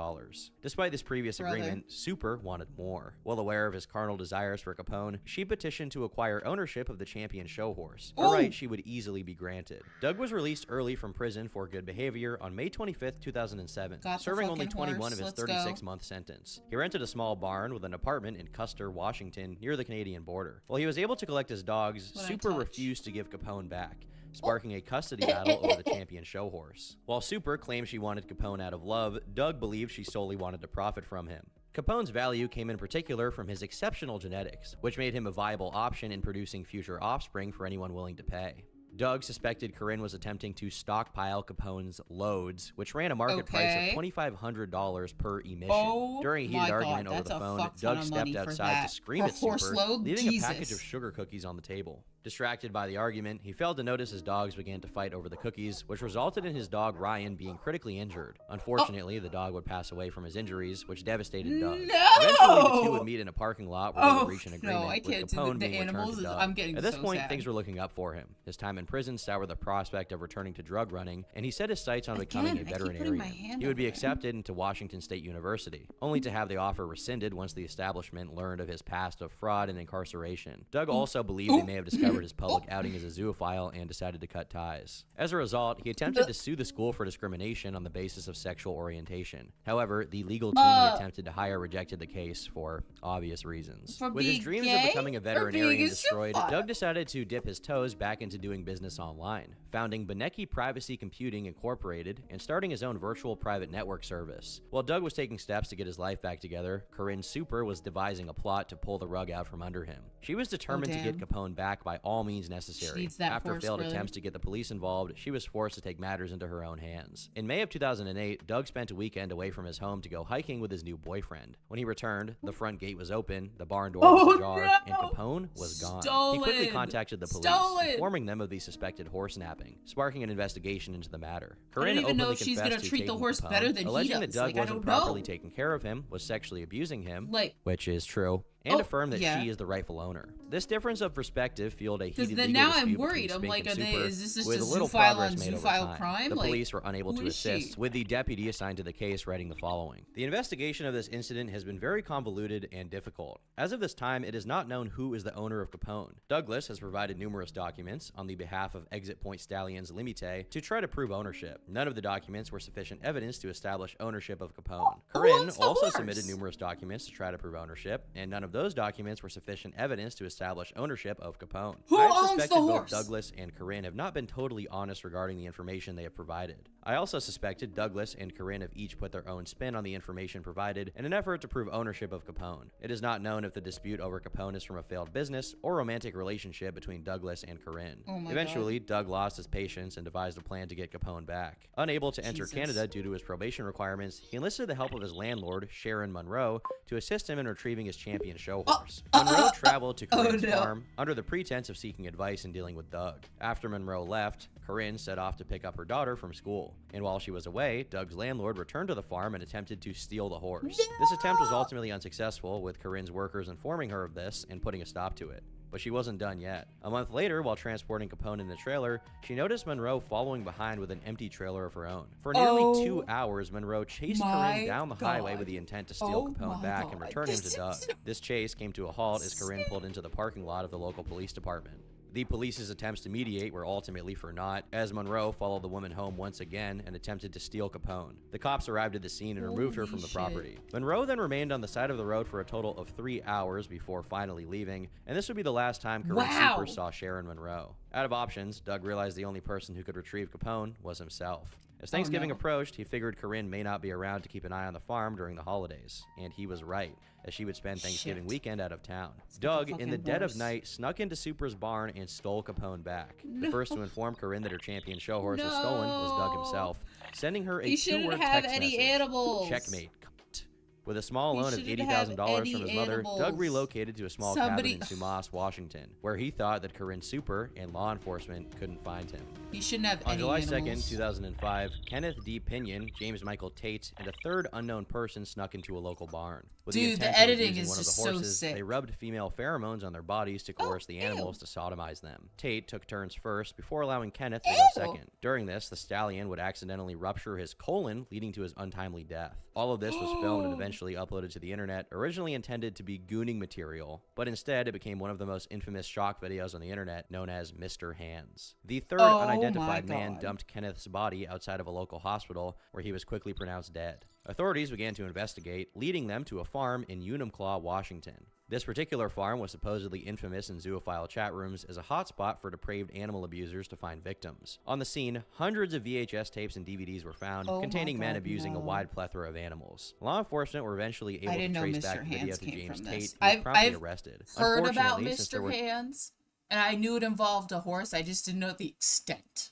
Despite this previous Brother. agreement, Super wanted more. Well aware of his carnal desires for Capone, she petitioned to acquire ownership of the champion show horse, a right she would easily be granted. Doug was released early from prison for good behavior on May 25th, 2007, Got the serving only fucking 21 horse. of his Let's go. 36-month sentence. He rented a small barn with an apartment in Custer, Washington, near the Canadian border. While he was able to collect his dogs, What I Super touch? refused to give Capone back, sparking a custody battle over the champion show horse. While Super claimed she wanted Capone out of love, Doug believed she solely wanted to profit from him. Capone's value came in particular from his exceptional genetics, which made him a viable option in producing future offspring for anyone willing to pay. Doug suspected Corinne was attempting to stockpile Capone's loads, which ran a market price of $2,500 per emission. Oh During a my heated argument God, over that's the a phone, fuck ton Doug of money stepped for outside that. to scream For at Super, horse load? leaving a package Jesus. of sugar cookies on the table. Distracted by the argument, he failed to notice his dogs began to fight over the cookies, which resulted in his dog Ryan being critically injured. Unfortunately, the dog would pass away from his injuries, which devastated Doug. Eventually, the two would meet in a parking lot where they would reach an agreement, no, I with can't do Capone the being returned animals. to Doug. I'm getting At this so point, sad. things were looking up for him. His time in prison soured the prospect of returning to drug running, and he set his sights on becoming Again, a I keep putting veterinarian. my hand He would be over it. accepted into Washington State University, only to have the offer rescinded once the establishment learned of his past of fraud and incarceration. Doug also believed they may have discovered his public outing as a zoophile and decided to cut ties. As a result, he attempted to sue the school for discrimination on the basis of sexual orientation. However, the legal team he attempted to hire rejected the case for obvious reasons. For With his being dreams gay of becoming a or being veterinarian a destroyed, zoophile? Doug decided to dip his toes back into doing business online, founding Benecki Privacy Computing Incorporated and starting his own virtual private network service. While Doug was taking steps to get his life back together, Corinne Super was devising a plot to pull the rug out from under him. She was determined to get damn. Capone back by all means necessary. needs that After horse, failed brother. attempts to get the police involved, she was forced to take matters into her own hands. In May of 2008, Doug spent a weekend away from his home to go hiking with his new boyfriend. When he returned, the front gate was open, the barn door was ajar, and Capone was gone. He quickly Stolen! contacted the police, Stolen! informing them of the suspected horse napping, sparking an investigation into the matter. I Corinne don't even know openly if she's gonna confessed to treat the taking horse Capone, better than he alleging that does. Doug Like, I wasn't don't know. properly taking care of him, was sexually abusing him, Like- which is true, and Oh, affirmed that yeah. she is the rightful owner. This difference of perspective fueled a Because heated then legal now dispute I'm between worried. I'm Spink like, and are they, Super, is this just with a little zoophile progress on made over zoophile time. crime? The Like, police were unable who to is she? assist, with the deputy assigned to the case writing the following. The investigation of this incident has been very convoluted and difficult. As of this time, it is not known who is the owner of Capone. Douglas has provided numerous documents on the behalf of Exit Point Stallions Limite to try to prove ownership. None of the documents were sufficient evidence to establish ownership of Capone. Corinne owns the also horse? submitted numerous documents to try to prove ownership, and none of those documents were sufficient evidence to establish ownership of Capone. Who I have owns the suspected both horse? Douglas and Corinne have not been totally honest regarding the information they have provided. I also suspected Douglas and Corinne have each put their own spin on the information provided in an effort to prove ownership of Capone. It is not known if the dispute over Capone is from a failed business or romantic relationship between Douglas and Corinne. Oh my Eventually, Doug lost his patience and devised a plan to get Capone back. Unable to enter Jesus. Canada due to his probation requirements, he enlisted the help of his landlord, Sharon Monroe, to assist him in retrieving his champion show horse. Monroe traveled to Corinne's no. farm under the pretense of seeking advice in dealing with Doug. After Monroe left, Corinne set off to pick up her daughter from school, and while she was away, Doug's landlord returned to the farm and attempted to steal the horse. This attempt was ultimately unsuccessful, with Corinne's workers informing her of this and putting a stop to it. But she wasn't done yet. A month later, while transporting Capone in the trailer, she noticed Monroe following behind with an empty trailer of her own. For nearly 2 hours, Monroe chased my Corinne down the highway God. with the intent to steal Oh Capone my back and God. return him This to Doug. is- This chase came to a halt as Corinne pulled into the parking lot of the local police department. The police's attempts to mediate were ultimately for naught, as Monroe followed the woman home once again and attempted to steal Capone. The cops arrived at the scene and removed her from the property. Monroe then remained on the side of the road for a total of 3 hours before finally leaving, and this would be the last time Corinne Wow. Super saw Sharon Monroe. Out of options, Doug realized the only person who could retrieve Capone was himself. As Thanksgiving no. approached, he figured Corinne may not be around to keep an eye on the farm during the holidays, and he was right, as she would spend Thanksgiving Shit. weekend out of town. It's like a Doug, in the fucking dead of horse. night, snuck into Super's barn and stole Capone back. The No. first to inform Corinne that her champion show horse was stolen was Doug No. himself, sending her a He shouldn't two-word have text any message. animals. Checkmate. cunt. With a small loan of $80,000 from his mother, Doug relocated to a small cabin in Sumas, Washington, where he thought that Corinne Super and law enforcement couldn't find him. He shouldn't have On any July animals. 2nd, 2005, Kenneth D. Pinion, James Michael Tate, and a third unknown person snuck into a local barn. With the Dude, intent the of editing abusing is one of just the so horses, sick. they rubbed female pheromones on their bodies to coerce the animals to sodomize them. Tate took turns first before allowing Kenneth to go second. During this, the stallion would accidentally rupture his colon, leading to his untimely death. All of this was filmed and eventually uploaded to the internet, originally intended to be gooning material, but instead it became one of the most infamous shock videos on the internet, known as Mr. Hands. The third unidentified man dumped Kenneth's body outside of a local hospital, where he was quickly pronounced dead. Authorities began to investigate, leading them to a farm in Unumclaw, Washington. This particular farm was supposedly infamous in zoophile chat rooms as a hotspot for depraved animal abusers to find victims. On the scene, hundreds of VHS tapes and DVDs were found containing men abusing a wide plethora of animals. Law enforcement were eventually able to trace back the video to James Tate, who was promptly arrested. Heard about Unfortunately, since there Mr. were Hands, and I knew it involved a horse. I just didn't know the extent.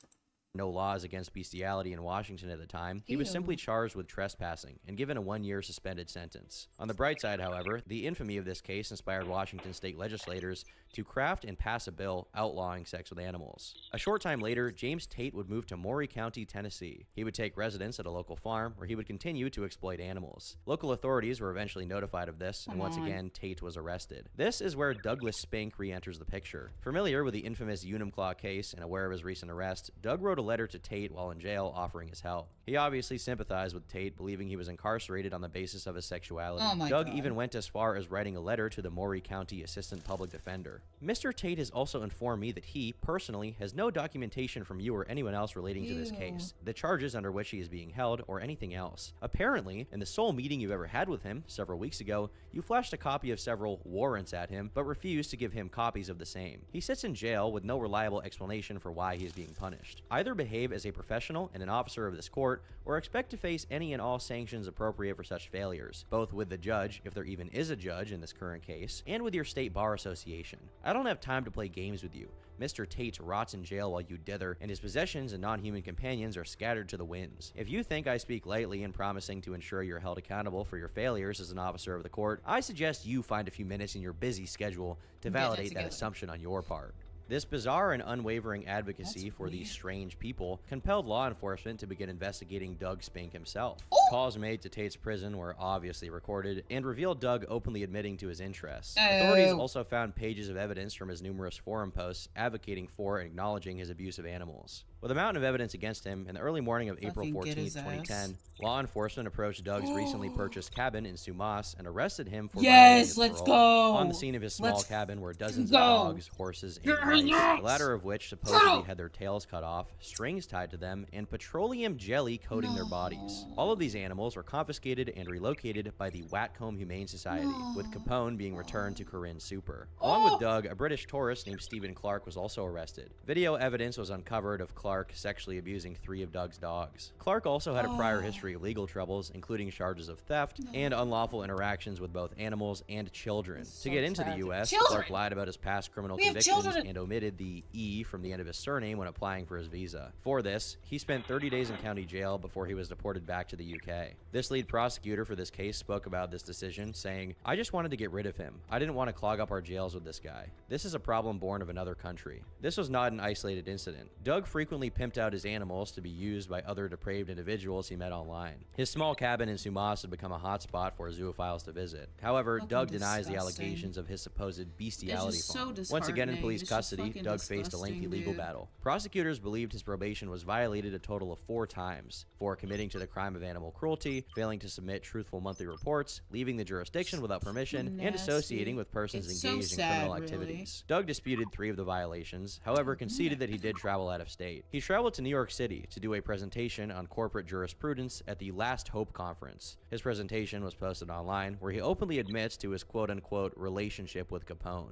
no laws against bestiality in Washington at the time, he was simply charged with trespassing and given a 1-year suspended sentence. On the bright side, however, the infamy of this case inspired Washington state legislators to craft and pass a bill outlawing sex with animals. A short time later, James Tate would move to Maury County, Tennessee. He would take residence at a local farm where he would continue to exploit animals. Local authorities were eventually notified of this, and once again, Tate was arrested. This is where Douglas Spink re-enters the picture. Familiar with the infamous Unumclaw case and aware of his recent arrest, Doug wrote a letter to Tate while in jail offering his help. He obviously sympathized with Tate, believing he was incarcerated on the basis of his sexuality. Doug even went as far as writing a letter to the Maury County Assistant Public Defender. Mr. Tate has also informed me that he, personally, has no documentation from you or anyone else relating to this case, the charges under which he is being held, or anything else. Apparently, in the sole meeting you've ever had with him, several weeks ago, you flashed a copy of several warrants at him, but refused to give him copies of the same. He sits in jail with no reliable explanation for why he is being punished. Either behave as a professional and an officer of this court, or expect to face any and all sanctions appropriate for such failures, both with the judge, if there even is a judge in this current case, and with your state bar association. I don't have time to play games with you. Mr. Tate rots in jail while you dither, and his possessions and non-human companions are scattered to the winds. If you think I speak lightly in promising to ensure you're held accountable for your failures as an officer of the court, I suggest you find a few minutes in your busy schedule to validate that assumption on your part. This bizarre and unwavering advocacy for these strange people compelled law enforcement to begin investigating Doug Spink himself. Calls made to Tate's prison were obviously recorded and revealed Doug openly admitting to his interests. Authorities also found pages of evidence from his numerous forum posts advocating for and acknowledging his abuse of animals. With a mountain of evidence against him, in the early morning of April 14, 2010, law enforcement approached Doug's recently purchased cabin in Sumas and arrested him for violating his let's parole. go. On the scene of his small cabin were dozens of dogs, horses, and mice, the latter of which supposedly had their tails cut off, strings tied to them, and petroleum jelly coating their bodies. All of these animals were confiscated and relocated by the Watcombe Humane Society, with Capone being returned to Corinne Super. Along with Doug, a British tourist named Stephen Clark was also arrested. Video evidence was uncovered of Clark sexually abusing 3 of Doug's dogs. Clark also had a prior history of legal troubles, including charges of theft and unlawful interactions with both animals and children. To get into the U.S., Clark lied about his past criminal convictions and omitted the E from the end of his surname when applying for his visa. For this, he spent 30 days in county jail before he was deported back to the UK. This lead prosecutor for this case spoke about this decision, saying, "I just wanted to get rid of him. I didn't want to clog up our jails with this guy. This is a problem born of another country." This was not an isolated incident. Doug frequently pimped out his animals to be used by other depraved individuals he met online. His small cabin in Sumas had become a hotspot for zoophiles to visit. However, Doug denies the allegations of his supposed bestiality farm. Once again in police custody, Doug faced a lengthy legal battle. Prosecutors believed his probation was violated a total of 4 times for committing to the crime of animal cruelty, failing to submit truthful monthly reports, leaving the jurisdiction without permission, and associating with persons engaged in criminal activities. Doug disputed 3 of the violations, however conceded that he did travel out of state. He traveled to New York City to do a presentation on corporate jurisprudence at the Last Hope conference. His presentation was posted online, where he openly admits to his quote-unquote relationship with Capone.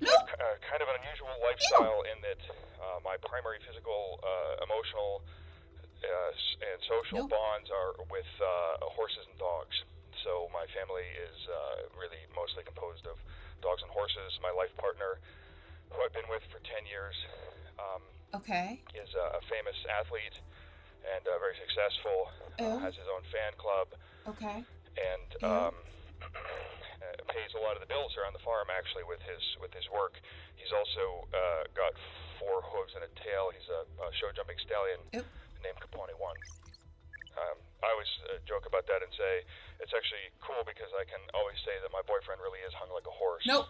Kind of an unusual lifestyle in that my primary physical, emotional, and social bonds are with horses and dogs. So my family is really mostly composed of dogs and horses. My life partner, who I've been with for 10 years, is a famous athlete and very successful, has his own fan club. and pays a lot of the bills around the farm actually with his work. He's also got 4 hooves and a tail. He's a show jumping stallion named Capone 1. I always joke about that and say it's actually cool because I can always say that my boyfriend really is hung like a horse. Nope.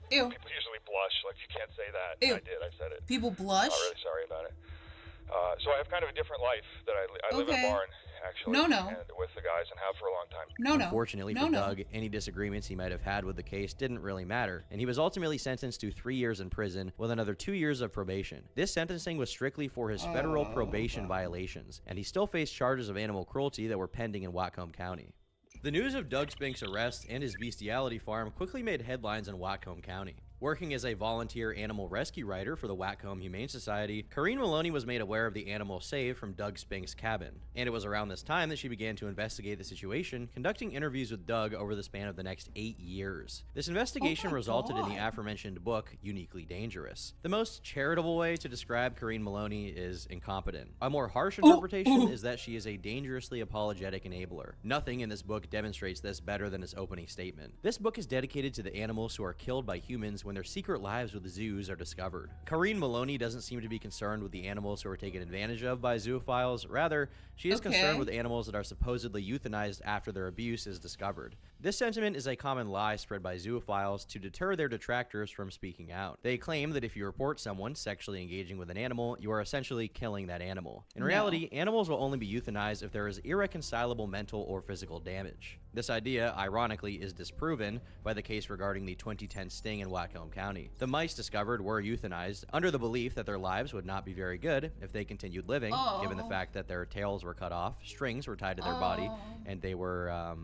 Ew. People usually blush, like you can't say that. Ew. I did. I said it. People blush? I'm really sorry about it. So I have kind of a different life that I live in a barn, actually. No. And with the guys and have for a long time. No. Unfortunately for Doug, any disagreements he might have had with the case didn't really matter, and he was ultimately sentenced to 3 years in prison with another 2 years of probation. This sentencing was strictly for his federal probation violations, and he still faced charges of animal cruelty that were pending in Whatcom County. The news of Doug Spink's arrest and his bestiality farm quickly made headlines in Whatcom County. Working as a volunteer animal rescue writer for the Whatcom Humane Society, Corrine Maloney was made aware of the animal saved from Doug Spink's cabin. And it was around this time that she began to investigate the situation, conducting interviews with Doug over the span of the next 8 years. This investigation resulted in the aforementioned book, Uniquely Dangerous. The most charitable way to describe Corrine Maloney is incompetent. A more harsh interpretation is that she is a dangerously apologetic enabler. Nothing in this book demonstrates this better than its opening statement. This book is dedicated to the animals who are killed by humans when their secret lives with zoos are discovered. Corrine Maloney doesn't seem to be concerned with the animals who are taken advantage of by zoophiles. Rather, she is concerned with animals that are supposedly euthanized after their abuse is discovered. This sentiment is a common lie spread by zoophiles to deter their detractors from speaking out. They claim that if you report someone sexually engaging with an animal, you are essentially killing that animal. In reality, animals will only be euthanized if there is irreconcilable mental or physical damage. This idea, ironically, is disproven by the case regarding the 2010 sting in Whatcom County. The mice discovered were euthanized under the belief that their lives would not be very good if they continued living, given the fact that their tails were cut off, strings were tied to their body, and they were,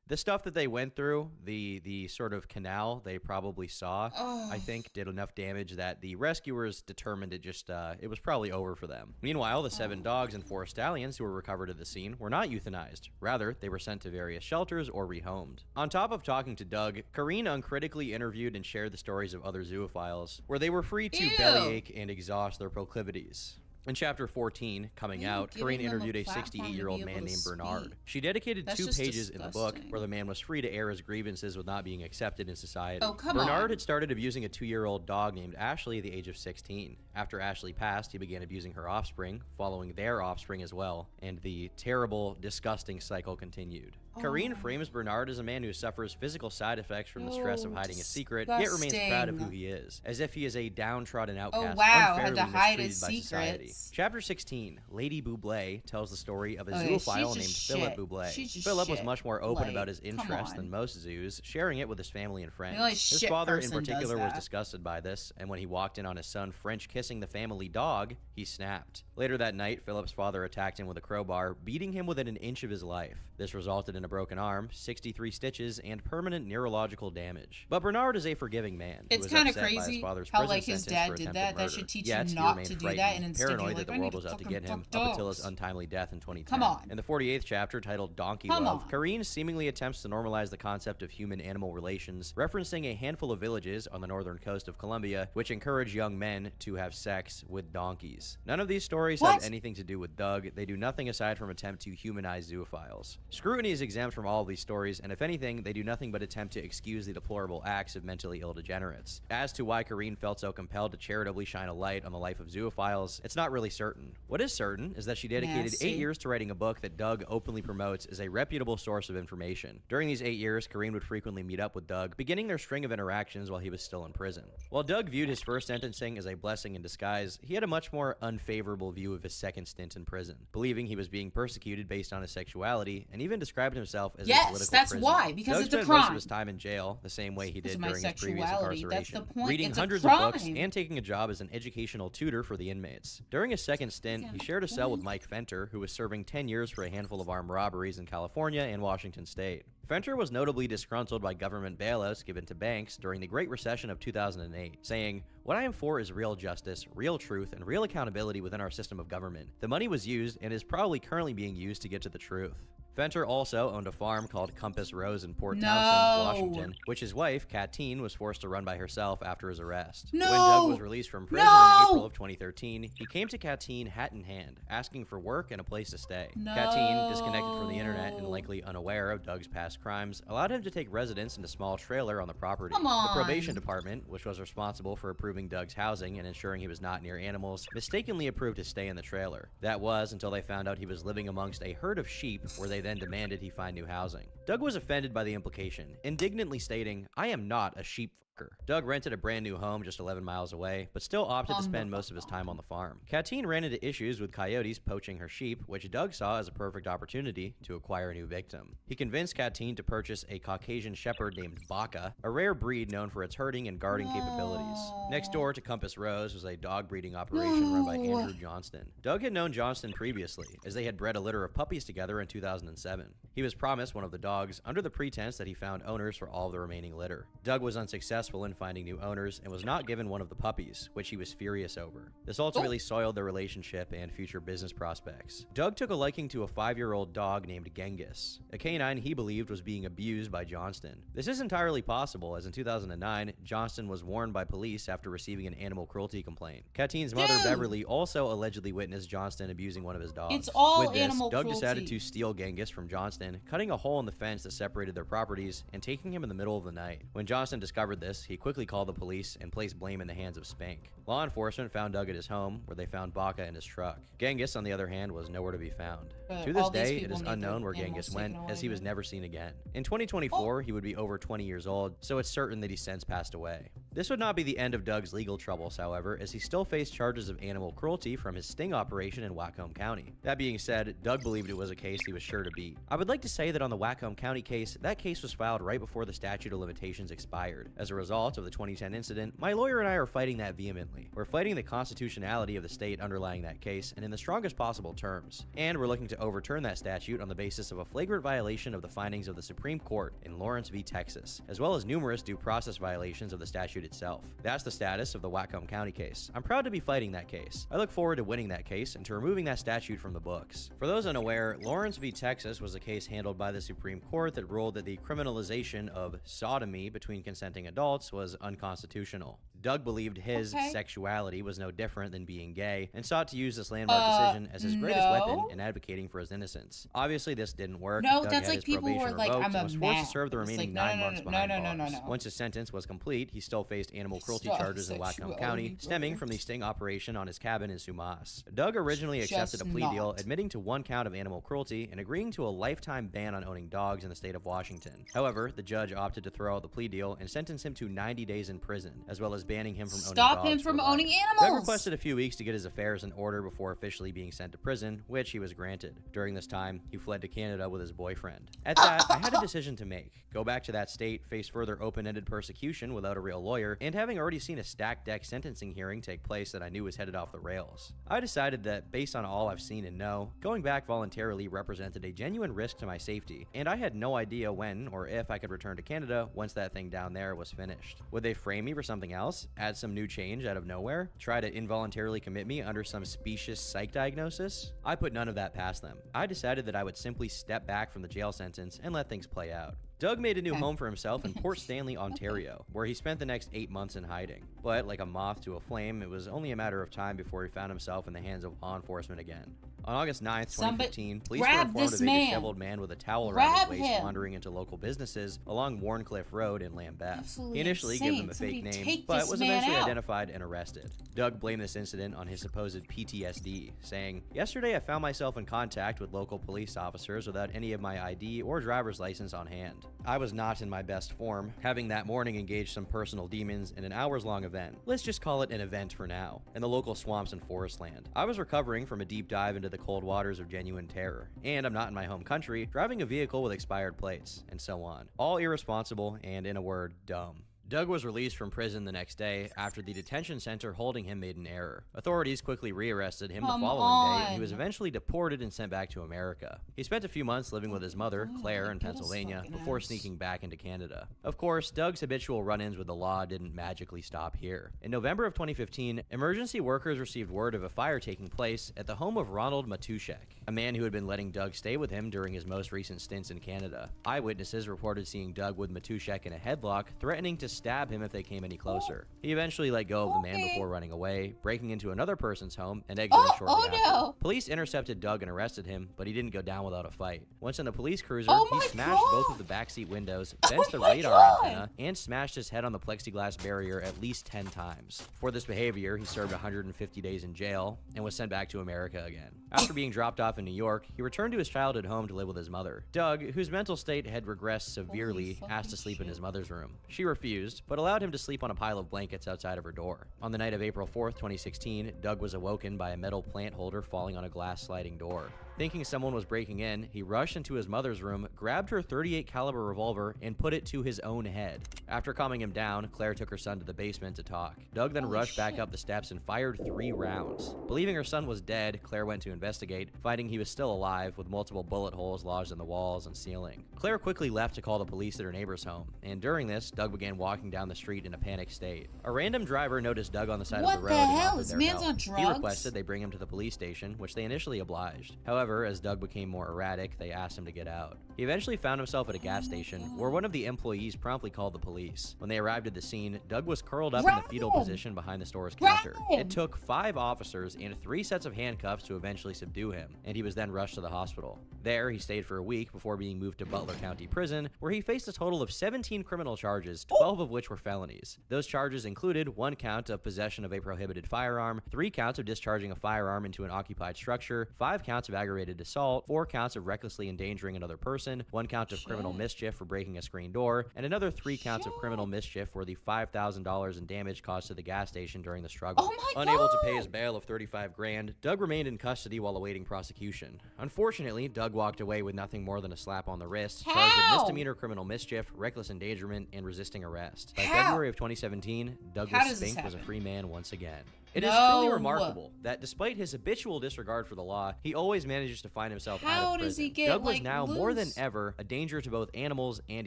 the stuff that they went through, the sort of canal they probably saw, I think did enough damage that the rescuers determined it was probably over for them. Meanwhile, the 7 dogs and 4 stallions who were recovered at the scene were not euthanized. Rather, they were sent to various shelters or rehomed. On top of talking to Doug, Corrine uncritically interviewed and shared the stories of other zoophiles, where they were free to bellyache and exhaust their proclivities. In Chapter 14, coming out, Corrine interviewed a 68-year-old man named Bernard. She dedicated 2 pages in the book where the man was free to air his grievances with not being accepted in society. Bernard had started abusing a 2-year-old dog named Ashley at the age of 16. After Ashley passed, he began abusing her offspring, following their offspring as well, and the terrible, disgusting cycle continued. Corrine frames Bernard as a man who suffers physical side effects from the stress of hiding a secret, yet remains proud of who he is, as if he is a downtrodden outcast unfairly mistreated by society. Chapter 16, Lady Bublé, tells the story of a zoophile named Philip Bublé. Philip was much more open about his interests than most zoos, sharing it with his family and friends. His father in particular was disgusted by this, and when he walked in on his son French kissing the family dog, he snapped. Later that night, Philip's father attacked him with a crowbar, beating him within an inch of his life. This resulted in a broken arm, 63 stitches, and permanent neurological damage. But Bernard is a forgiving man. It's kind of crazy how like his dad did that. That should teach you not to do that, and instead paranoid that the world was out to get him up until his untimely death in 2010. In the 48th chapter, titled Donkey Love, Corrine seemingly attempts to normalize the concept of human-animal relations, referencing a handful of villages on the northern coast of Colombia which encourage young men to have sex with donkeys. None of these stories have anything to do with Doug. They do nothing aside from attempt to humanize zoophiles. Scrutiny is exempt from all of these stories, and if anything, they do nothing but attempt to excuse the deplorable acts of mentally ill degenerates. As to why Corrine felt so compelled to charitably shine a light on the life of zoophiles, it's not really certain. What is certain is that she dedicated 8 years to writing a book that Doug openly promotes as a reputable source of information. During these 8 years, Corrine would frequently meet up with Doug, beginning their string of interactions while he was still in prison. While Doug viewed his first sentencing as a blessing in disguise, he had a much more unfavorable view of his second stint in prison, believing he was being persecuted based on his sexuality, and even described himself as a political prisoner. Why, because Doug it's a spent crime. most of his time in jail, the same way he did during his previous incarceration, that's the point. reading It's a hundreds of crime. books and taking a job as an educational tutor for the inmates. During his second stint, he shared a cell with Mike Fenter, who was serving 10 years for a handful of armed robberies in California and Washington State. Fenter was notably disgruntled by government bailouts given to banks during the Great Recession of 2008, saying, "What I am for is real justice, real truth, and real accountability within our system of government. The money was used and is probably currently being used to get to the truth." Venter also owned a farm called Compass Rose in Port Townsend, Washington, which his wife, Katine, was forced to run by herself after his arrest. When Doug was released from prison in April of 2013, he came to Katine hat in hand, asking for work and a place to stay. Katine, disconnected from the internet and likely unaware of Doug's past crimes, allowed him to take residence in a small trailer on the property. The probation department, which was responsible for approving Doug's housing and ensuring he was not near animals, mistakenly approved his stay in the trailer. That was until they found out he was living amongst a herd of sheep, where they then demanded he find new housing. Doug was offended by the implication, indignantly stating, "I am not a sheep fucker." Doug rented a brand new home just 11 miles away, but still opted to spend most of his time on the farm. Katine ran into issues with coyotes poaching her sheep, which Doug saw as a perfect opportunity to acquire a new victim. He convinced Katine to purchase a Caucasian shepherd named Baka, a rare breed known for its herding and guarding capabilities. Next door to Compass Rose was a dog breeding operation run by Andrew Johnston. Doug had known Johnston previously, as they had bred a litter of puppies together in 2007. He was promised one of the dogs under the pretense that he found owners for all of the remaining litter. Doug was unsuccessful in finding new owners and was not given one of the puppies, which he was furious over. This ultimately soiled their relationship and future business prospects. Doug took a liking to a 5-year-old dog named Genghis, a canine he believed was being abused by Johnston. This is entirely possible, as in 2009, Johnston was warned by police after receiving an animal cruelty complaint. Katine's mother, Beverly, also allegedly witnessed Johnston abusing one of his dogs. It's all With this, animal Doug cruelty. decided to steal Genghis from Johnston, cutting a hole in the fence that separated their properties and taking him in the middle of the night. When Johnston discovered this, he quickly called the police and placed blame in the hands of Spank. Law enforcement found Doug at his home, where they found Baka in his truck. Genghis, on the other hand, was nowhere to be found. To this day, it is unknown where Genghis went, as he was never seen again. In 2024, he would be over 20 years old, so it's certain that he's since passed away. This would not be the end of Doug's legal troubles, however, as he still faced charges of animal cruelty from his sting operation in Whatcom County. That being said, Doug believed it was a case he was sure to beat. I would like to say that on the Whatcom County case, that case was filed right before the statute of limitations expired. As a result of the 2010 incident, my lawyer and I are fighting that vehemently. We're fighting the constitutionality of the state underlying that case, and in the strongest possible terms. And we're looking to overturn that statute on the basis of a flagrant violation of the findings of the Supreme Court in Lawrence v. Texas, as well as numerous due process violations of the statute itself. That's the status of the Whatcom County case. I'm proud to be fighting that case. I look forward to winning that case and to removing that statute from the books. For those unaware, Lawrence v. Texas was a case handled by the Supreme Court that ruled that the criminalization of sodomy between consenting adults was unconstitutional. Doug believed his sexuality was no different than being gay and sought to use this landmark decision as his greatest weapon in advocating for his innocence. Obviously, this didn't work. No, Doug that's had like his people who probation are like, revoked I'm a and was forced man. to serve the It's remaining like, 9 months behind bars. no. Once his sentence was complete, he still faced animal cruelty Stop charges in Whatcom sexuality, County, brother. stemming from the sting operation on his cabin in Sumas. Doug originally accepted a Just plea deal, not. admitting to 1 count of animal cruelty and agreeing to a lifetime ban on owning dogs in the state of Washington. However, the judge opted to throw out the plea deal and sentenced him to 90 days in prison, as well as banning him from owning dogs. Stop him from for life. owning Doug animals. requested a few weeks to get his affairs in order before officially being sent to prison, which he was granted. During this time, he fled to Canada with his boyfriend. At that, I had a decision to make. Go back to that state, face further open-ended persecution without a real lawyer, and having already seen a stacked deck sentencing hearing take place that I knew was headed off the rails. I decided that, based on all I've seen and know, going back voluntarily represented a genuine risk to my safety, and I had no idea when or if I could return to Canada once that thing down there was finished. Would they frame me for something else? Add some new change out of nowhere? Try to involuntarily commit me under some specious psych diagnosis? I put none of that past them. I decided that I would simply step back from the jail sentence and let things play out. Doug made a new home for himself in Port Stanley, Ontario, where he spent the next 8 months in hiding. But like a moth to a flame, it was only a matter of time before he found himself in the hands of law enforcement again. On August 9th, 2015, police were informed of a disheveled man with a towel around his waist wandering into local businesses along Warncliffe Road in Lambeth. Absolutely He initially gave them a insane. fake Somebody name, take but this was man eventually out. identified and arrested. Doug blamed this incident on his supposed PTSD, saying, "Yesterday I found myself in contact with local police officers without any of my ID or driver's license on hand. I was not in my best form, having that morning engaged some personal demons in an hours-long event. Let's just call it an event for now, in the local swamps and forest land. I was recovering from a deep dive into the cold waters of genuine terror, and I'm not in my home country, driving a vehicle with expired plates, and so on. All irresponsible and, in a word, dumb." Doug was released from prison the next day after the detention center holding him made an error. Authorities quickly rearrested him the following day, and he was eventually deported and sent back to America. He spent a few months living with his mother, Claire, in Pennsylvania, before sneaking back into Canada. Of course, Doug's habitual run-ins with the law didn't magically stop here. In November of 2015, emergency workers received word of a fire taking place at the home of Ronald Matuszek. a man who had been letting Doug stay with him during his most recent stints in Canada. Eyewitnesses reported seeing Doug with Matuszek in a headlock, threatening to stab him if they came any closer. He eventually let go of the man before running away, breaking into another person's home and exiting shortly after. No. Police intercepted Doug and arrested him, but he didn't go down without a fight. Once in the police cruiser, he smashed both of the backseat windows, bent the radar antenna, and smashed his head on the plexiglass barrier at least 10 times. For this behavior, he served 150 days in jail and was sent back to America again. After being dropped off in New York, he returned to his childhood home to live with his mother. Doug, whose mental state had regressed severely, asked to sleep in his mother's room. She refused, but allowed him to sleep on a pile of blankets outside of her door. On the night of April 4th, 2016, Doug was awoken by a metal plant holder falling on a glass sliding door. Thinking someone was breaking in, he rushed into his mother's room, grabbed her .38 caliber revolver, and put it to his own head. After calming him down, Claire took her son to the basement to talk. Doug then rushed back up the steps and fired 3 rounds. Believing her son was dead, Claire went to investigate, finding he was still alive with multiple bullet holes lodged in the walls and ceiling. Claire quickly left to call the police at her neighbor's home, and during this, Doug began walking down the street in a panicked state. A random driver noticed Doug on the side of the road and offered their help. He requested they bring him to the police station, which they initially obliged. However, as Doug became more erratic, they asked him to get out. He eventually found himself at a gas station, where one of the employees promptly called the police. When they arrived at the scene, Doug was curled up in the fetal position behind the store's counter. It took 5 officers and 3 sets of handcuffs to eventually subdue him, and he was then rushed to the hospital. There, he stayed for a week before being moved to Butler County Prison, where he faced a total of 17 criminal charges, 12 of which were felonies. Those charges included 1 count of possession of a prohibited firearm, 3 counts of discharging a firearm into an occupied structure, 5 counts of aggravated assault, 4 counts of recklessly endangering another person, 1 count of criminal mischief for breaking a screen door, and another 3 counts of criminal mischief for the $5,000 in damage caused to the gas station during the struggle. Unable to pay his bail of $35,000, Doug remained in custody while awaiting prosecution. Unfortunately, Doug walked away with nothing more than a slap on the wrist, charged with misdemeanor criminal mischief, reckless endangerment, and resisting arrest. By February of 2017, Doug was spanked as a free man once again. It is truly remarkable that despite his habitual disregard for the law, he always manages to find himself out of prison. Doug was now more than ever a danger to both animals and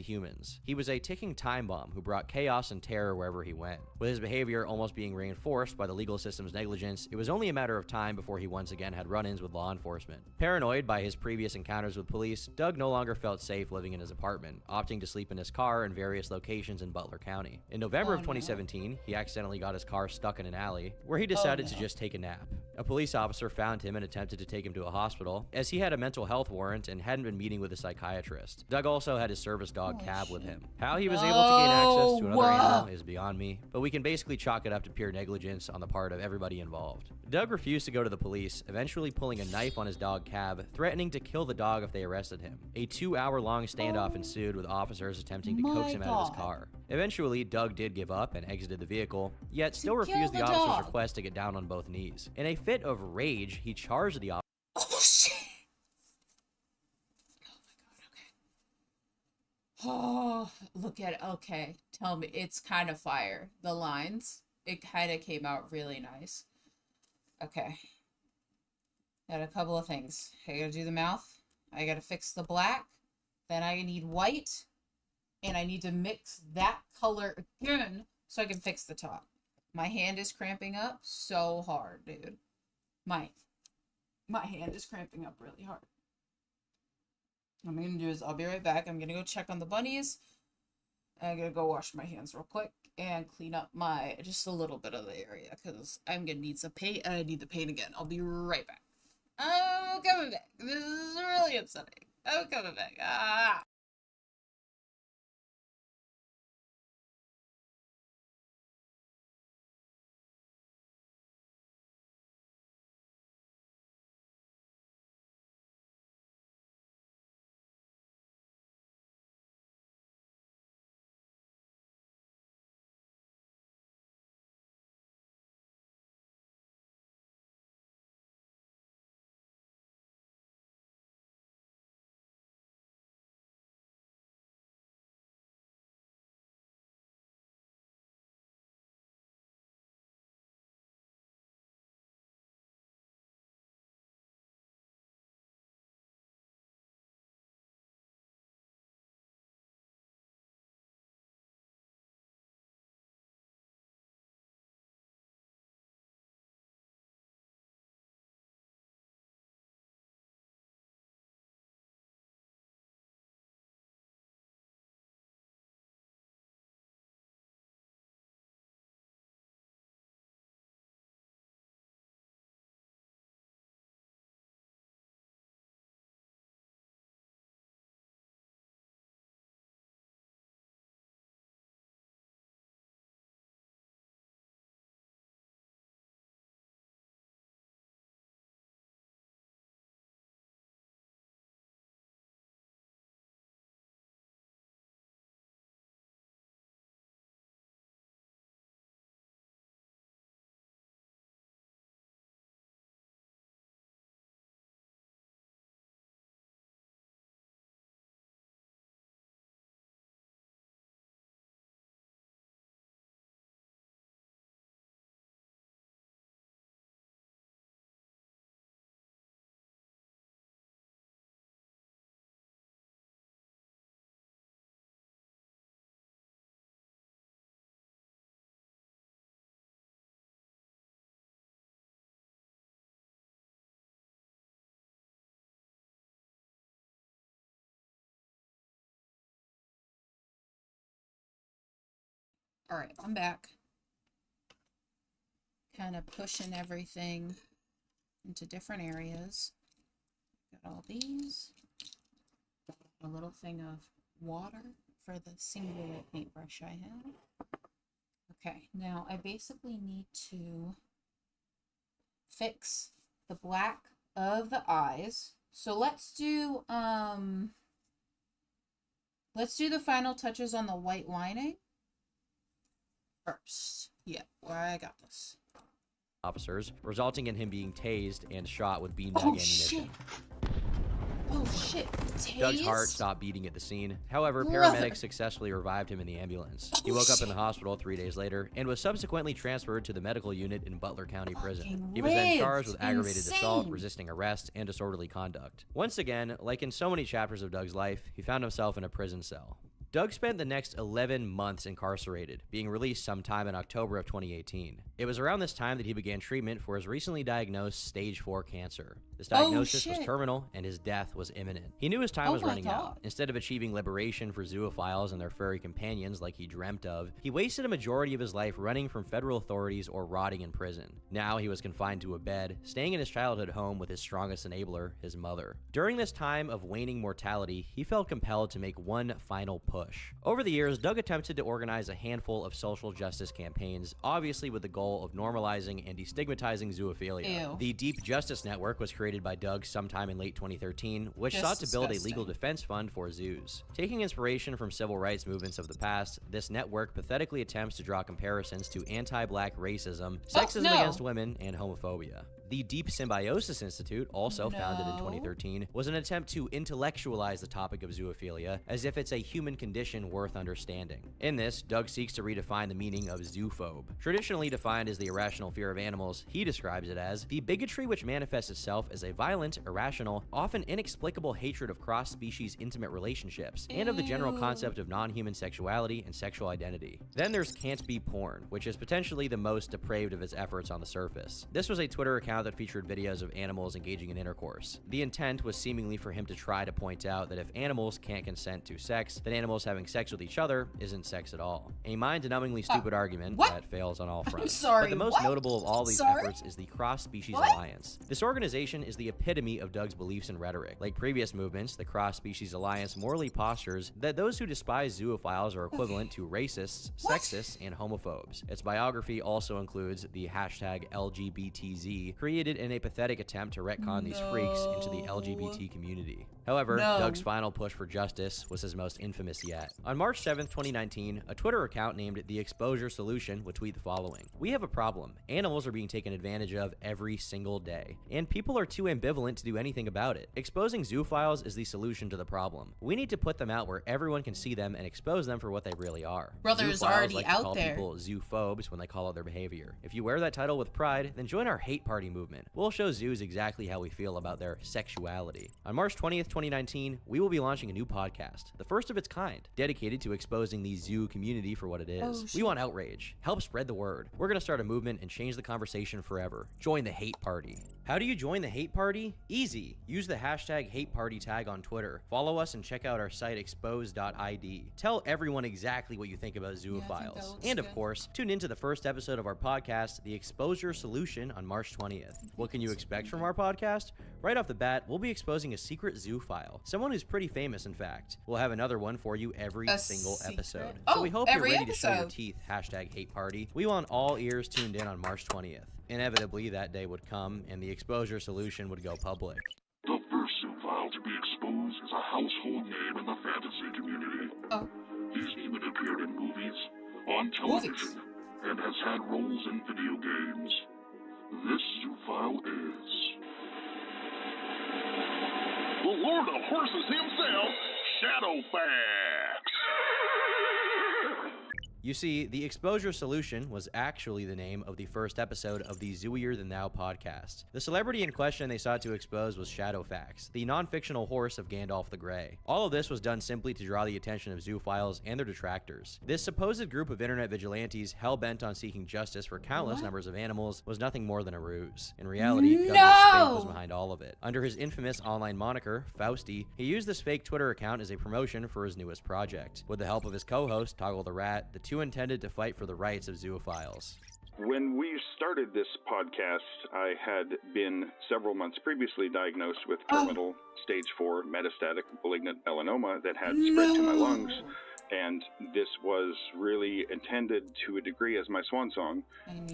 humans. He was a ticking time bomb who brought chaos and terror wherever he went. With his behavior almost being reinforced by the legal system's negligence, it was only a matter of time before he once again had run-ins with law enforcement. Paranoid by his previous encounters with police, Doug no longer felt safe living in his apartment, opting to sleep in his car in various locations in Butler County. In November of 2017, he accidentally got his car stuck in an alley, where he decided to just take a nap. A police officer found him and attempted to take him to a hospital, as he had a mental health warrant and hadn't been meeting with a psychiatrist. Doug also had his service dog Cab with him. How he was able to gain access to another animal is beyond me, but we can basically chalk it up to pure negligence on the part of everybody involved. Doug refused to go to the police, eventually pulling a knife on his dog Cab, threatening to kill the dog if they arrested him. A 2-hour-long standoff ensued with officers attempting to coax him out of his car. Eventually, Doug did give up and exited the vehicle, yet still refused the officer's request to get down on both knees. In a fit of rage, he charged the officer. Oh, shit. Oh, look at it. Okay, tell me. It's kind of fire. The lines, it kind of came out really nice. Okay. Got a couple of things. I gotta do the mouth. I gotta fix the black. Then I need white. And I need to mix that color again so I can fix the top. My hand is cramping up so hard, dude. My hand is cramping up really hard. What I'm gonna do is I'll be right back. I'm gonna go check on the bunnies. I'm gonna go wash my hands real quick and clean up just a little bit of the area because I'm gonna need some paint and I need the paint again. I'll be right back. I'm coming back. This is really upsetting. I'm coming back. Ah. Alright, I'm back. Kind of pushing everything into different areas. Got all these. A little thing of water for the singular paintbrush I have. Okay, now I basically need to fix the black of the eyes. So let's do the final touches on the white lining first. Yeah, I got this. Officers, resulting in him being tased and shot with beanbag ammunition. Shit. Oh shit. Tased? Doug's heart stopped beating at the scene. However, Brother. paramedics successfully revived him in the ambulance. He woke up in the hospital 3 days later and was subsequently transferred to the medical unit in Butler County Prison. He was then charged with aggravated assault, resisting arrest, and disorderly conduct. Once again, like in so many chapters of Doug's life, he found himself in a prison cell. Doug spent the next 11 months incarcerated, being released sometime in October of 2018. It was around this time that he began treatment for his recently diagnosed stage 4 cancer. This diagnosis was terminal, and his death was imminent. He knew his time was running out. Instead of achieving liberation for zoophiles and their furry companions like he dreamt of, he wasted a majority of his life running from federal authorities or rotting in prison. Now he was confined to a bed, staying in his childhood home with his strongest enabler, his mother. During this time of waning mortality, he felt compelled to make one final push. Over the years, Doug attempted to organize a handful of social justice campaigns, obviously with the goal of normalizing and destigmatizing zoophilia. Ew. The Deep Justice Network was created by Doug sometime in late 2013, which Just sought to build a disgusting. legal defense fund for zoos. Taking inspiration from civil rights movements of the past, this network pathetically attempts to draw comparisons to anti-black racism, sexism against women, and homophobia. The Deep Symbiosis Institute, also founded in 2013, was an attempt to intellectualize the topic of zoophilia as if it's a human condition worth understanding. In this, Doug seeks to redefine the meaning of zoophobe. Traditionally defined as the irrational fear of animals, he describes it as the bigotry which manifests itself as a violent, irrational, often inexplicable hatred of cross-species intimate relationships, and of the general concept of non-human sexuality and sexual identity. Then there's Can't Be Porn, which is potentially the most depraved of his efforts on the surface. This was a Twitter account that featured videos of animals engaging in intercourse. The intent was seemingly for him to try to point out that if animals can't consent to sex, then animals having sex with each other isn't sex at all. A mind-numbingly stupid argument that fails on all fronts. sorry, but the most what? notable of all these Sorry? efforts is the Cross-Species What? Alliance. This organization is the epitome of Doug's beliefs and rhetoric. Like previous movements, the Cross-Species Alliance morally postures that those who despise zoophiles are equivalent to racists, sexists, and homophobes. Its biography also includes the hashtag LGBTZ, created in a pathetic attempt to retcon these freaks into the LGBT community. However, Doug's final push for justice was his most infamous yet. On March 7th, 2019, a Twitter account named The Exposure Solution would tweet the following: "We have a problem. Animals are being taken advantage of every single day, and people are too ambivalent to do anything about it. Exposing zoophiles is the solution to the problem. We need to put them out where everyone can see them and expose them for what they really are." Brother is Zoophiles already like to out call there. people zoophobes when they call out their behavior. If you wear that title with pride, then join our hate party movement. We'll show zoos exactly how we feel about their sexuality. On March 20th, 2019, we will be launching a new podcast, the first of its kind, dedicated to exposing the zoo community for what it is. Oh, We shit. want outrage. Help spread the word. We're going to start a movement and change the conversation forever. Join the hate party. How do you join the hate party? Easy. Use the hashtag hate party tag on Twitter. Follow us and check out our site expose.id. Tell everyone exactly what you think about zoophiles. And of course, tune into the first episode of our podcast, The Exposure Solution, on March 20th. What can you expect from our podcast? Right off the bat, we'll be exposing a secret zoophile. Someone who's pretty famous, in fact. We'll have another one for you every single episode. So we hope you're every ready to show your episode. teeth. Hashtag hate party. We want all ears tuned in on March 20th. Inevitably, that day would come, and the Exposure Solution would go public. The first zoophile to be exposed is a household name in the fantasy community. Oh. He's even appeared in movies, on television, and has had roles in video games. This zoophile is... the Lord of Horses himself, Shadowfax! You see, the Exposure Solution was actually the name of the first episode of the Zooier Than Thou podcast. The celebrity in question they sought to expose was Shadowfax, the non-fictional horse of Gandalf the Grey. All of this was done simply to draw the attention of zoophiles and their detractors. This supposed group of internet vigilantes, hell-bent on seeking justice for countless numbers of animals, was nothing more than a ruse. In reality, Douglas Fake was behind all of it. Under his infamous online moniker, Fausty, he used this fake Twitter account as a promotion for his newest project. With the help of his co-host, Toggle the Rat, the two two intended to fight for the rights of zoophiles. When we started this podcast, I had been several months previously diagnosed with terminal stage 4 metastatic malignant melanoma that had spread to my lungs. And this was really intended to a degree as my swan song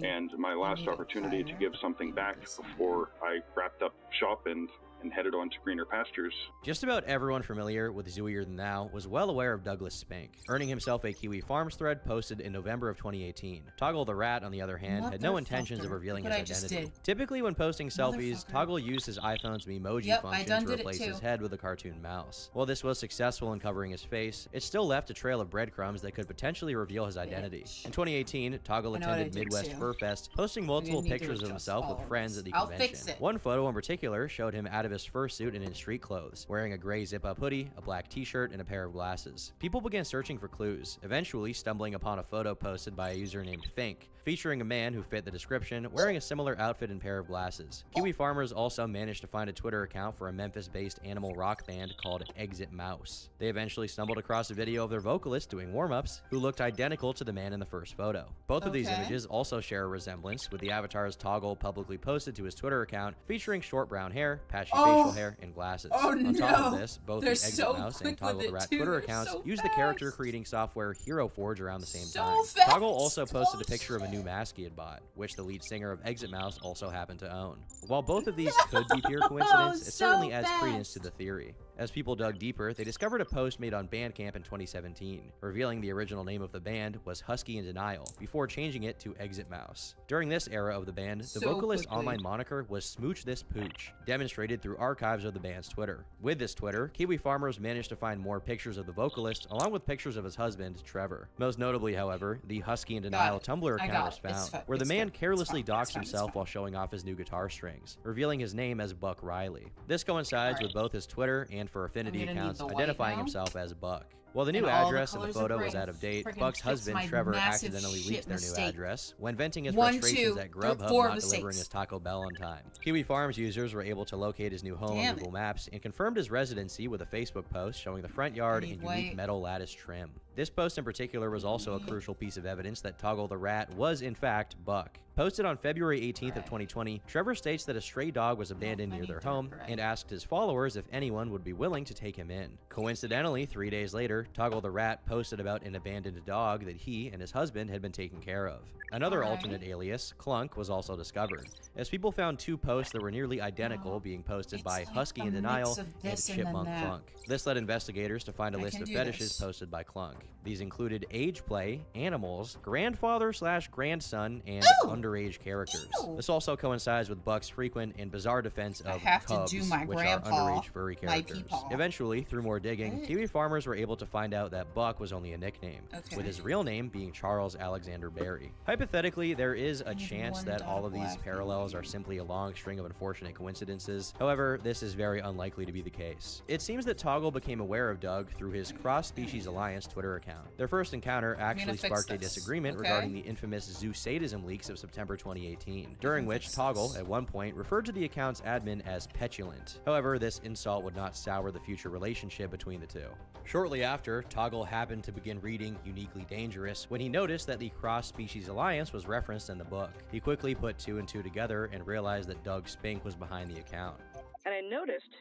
and my last opportunity to give something back before I wrapped up shop and headed on to greener pastures. Just about everyone familiar with Zooier Than Thou was well aware of Douglas Spink, earning himself a Kiwi Farms thread posted in November of 2018. Toggle the Rat, on the other hand, had no intentions of revealing his identity. Typically when posting selfies, Toggle used his iPhone's Memoji function to replace his head with a cartoon mouse. While this was successful in covering his face, it still left a trail of breadcrumbs that could potentially reveal his identity. In 2018, Toggle attended Midwest Fur Fest, posting multiple pictures of himself with friends at the convention. One photo in particular showed him out of his fursuit and in street clothes, wearing a gray zip-up hoodie, a black t-shirt, and a pair of glasses. People began searching for clues, eventually stumbling upon a photo posted by a user named Fink, featuring a man who fit the description, wearing a similar outfit and pair of glasses. Kiwi farmers also managed to find a Twitter account for a Memphis-based animal rock band called Exit Mouse. They eventually stumbled across a video of their vocalist doing warm-ups, who looked identical to the man in the first photo. Both of these images also share a resemblance, with the avatar's Toggle publicly posted to his Twitter account, featuring short brown hair, patchy facial hair, and glasses. On top of this, both the Exit Mouse and Toggle the Rat Twitter accounts use the character creating software Hero Forge around the same time. Toggle also posted a picture of a new mask he had bought, which the lead singer of Exit Mouse also happened to own. While both of these could be pure coincidence, it certainly adds credence to the theory. As people dug deeper, they discovered a post made on Bandcamp in 2017, revealing the original name of the band was Husky in Denial, before changing it to Exit Mouse. During this era of the band, the vocalist's online moniker was Smooch This Pooch, demonstrated through archives of the band's Twitter. With this Twitter, Kiwi farmers managed to find more pictures of the vocalist, along with pictures of his husband, Trevor. Most notably, however, the Husky in Denial Tumblr account was found, where the man carelessly doxed himself while showing off his new guitar strings, revealing his name as Buck Riley. This coincides with both his Twitter and for Affinity accounts identifying himself as Buck. While the new address in the photo was out of date, Buck's husband, Trevor, accidentally leaked their new address when venting his frustrations at Grubhub not delivering his Taco Bell on time. Kiwi Farms users were able to locate his new home on Google Maps and confirmed his residency with a Facebook post showing the front yard in unique metal lattice trim. This post in particular was also a crucial piece of evidence that Toggle the Rat was in fact Buck. Posted on February 18th of 2020, Trevor states that a stray dog was abandoned near their home and asked his followers if anyone would be willing to take him in. Coincidentally, 3 days later, Toggle the Rat posted about an abandoned dog that he and his husband had been taking care of. Another alternate alias, Clunk, was also discovered, as people found two posts that were nearly identical being posted by Husky in Denial and Chipmunk Clunk. This led investigators to find a list of fetishes posted by Clunk. These included age play, animals, grandfather/grandson, and underage characters. This also coincides with Buck's frequent and bizarre defense of cubs, which are underage furry characters. Eventually, through more digging, Kiwi farmers were able to find out that Buck was only a nickname, with his real name being Charles Alexander Berry. Hypothetically, there is a chance that all of these parallels are simply a long string of unfortunate coincidences. However, this is very unlikely to be the case. It seems that Toggle became aware of Doug through his Cross Species Alliance Twitter account. Their first encounter actually sparked a disagreement regarding the infamous zoo sadism leaks of September 2018, during which Toggle, at one point, referred to the account's admin as petulant. However, this insult would not sour the future relationship between the two. Shortly after, Toggle happened to begin reading Uniquely Dangerous when he noticed that the Cross Species Alliance was referenced in the book. He quickly put two and two together and realized that Doug Spink was behind the account. And I noticed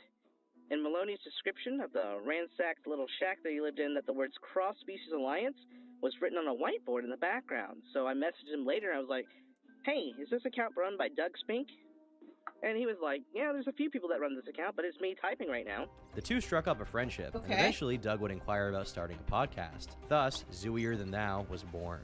in Maloney's description of the ransacked little shack that he lived in that the words Cross Species Alliance was written on a whiteboard in the background. So I messaged him later and I was like, hey, is this account run by Doug Spink? And he was like, yeah, there's a few people that run this account, but it's me typing right now. The two struck up a friendship, and eventually Doug would inquire about starting a podcast. Thus, Zooier Than Thou was born.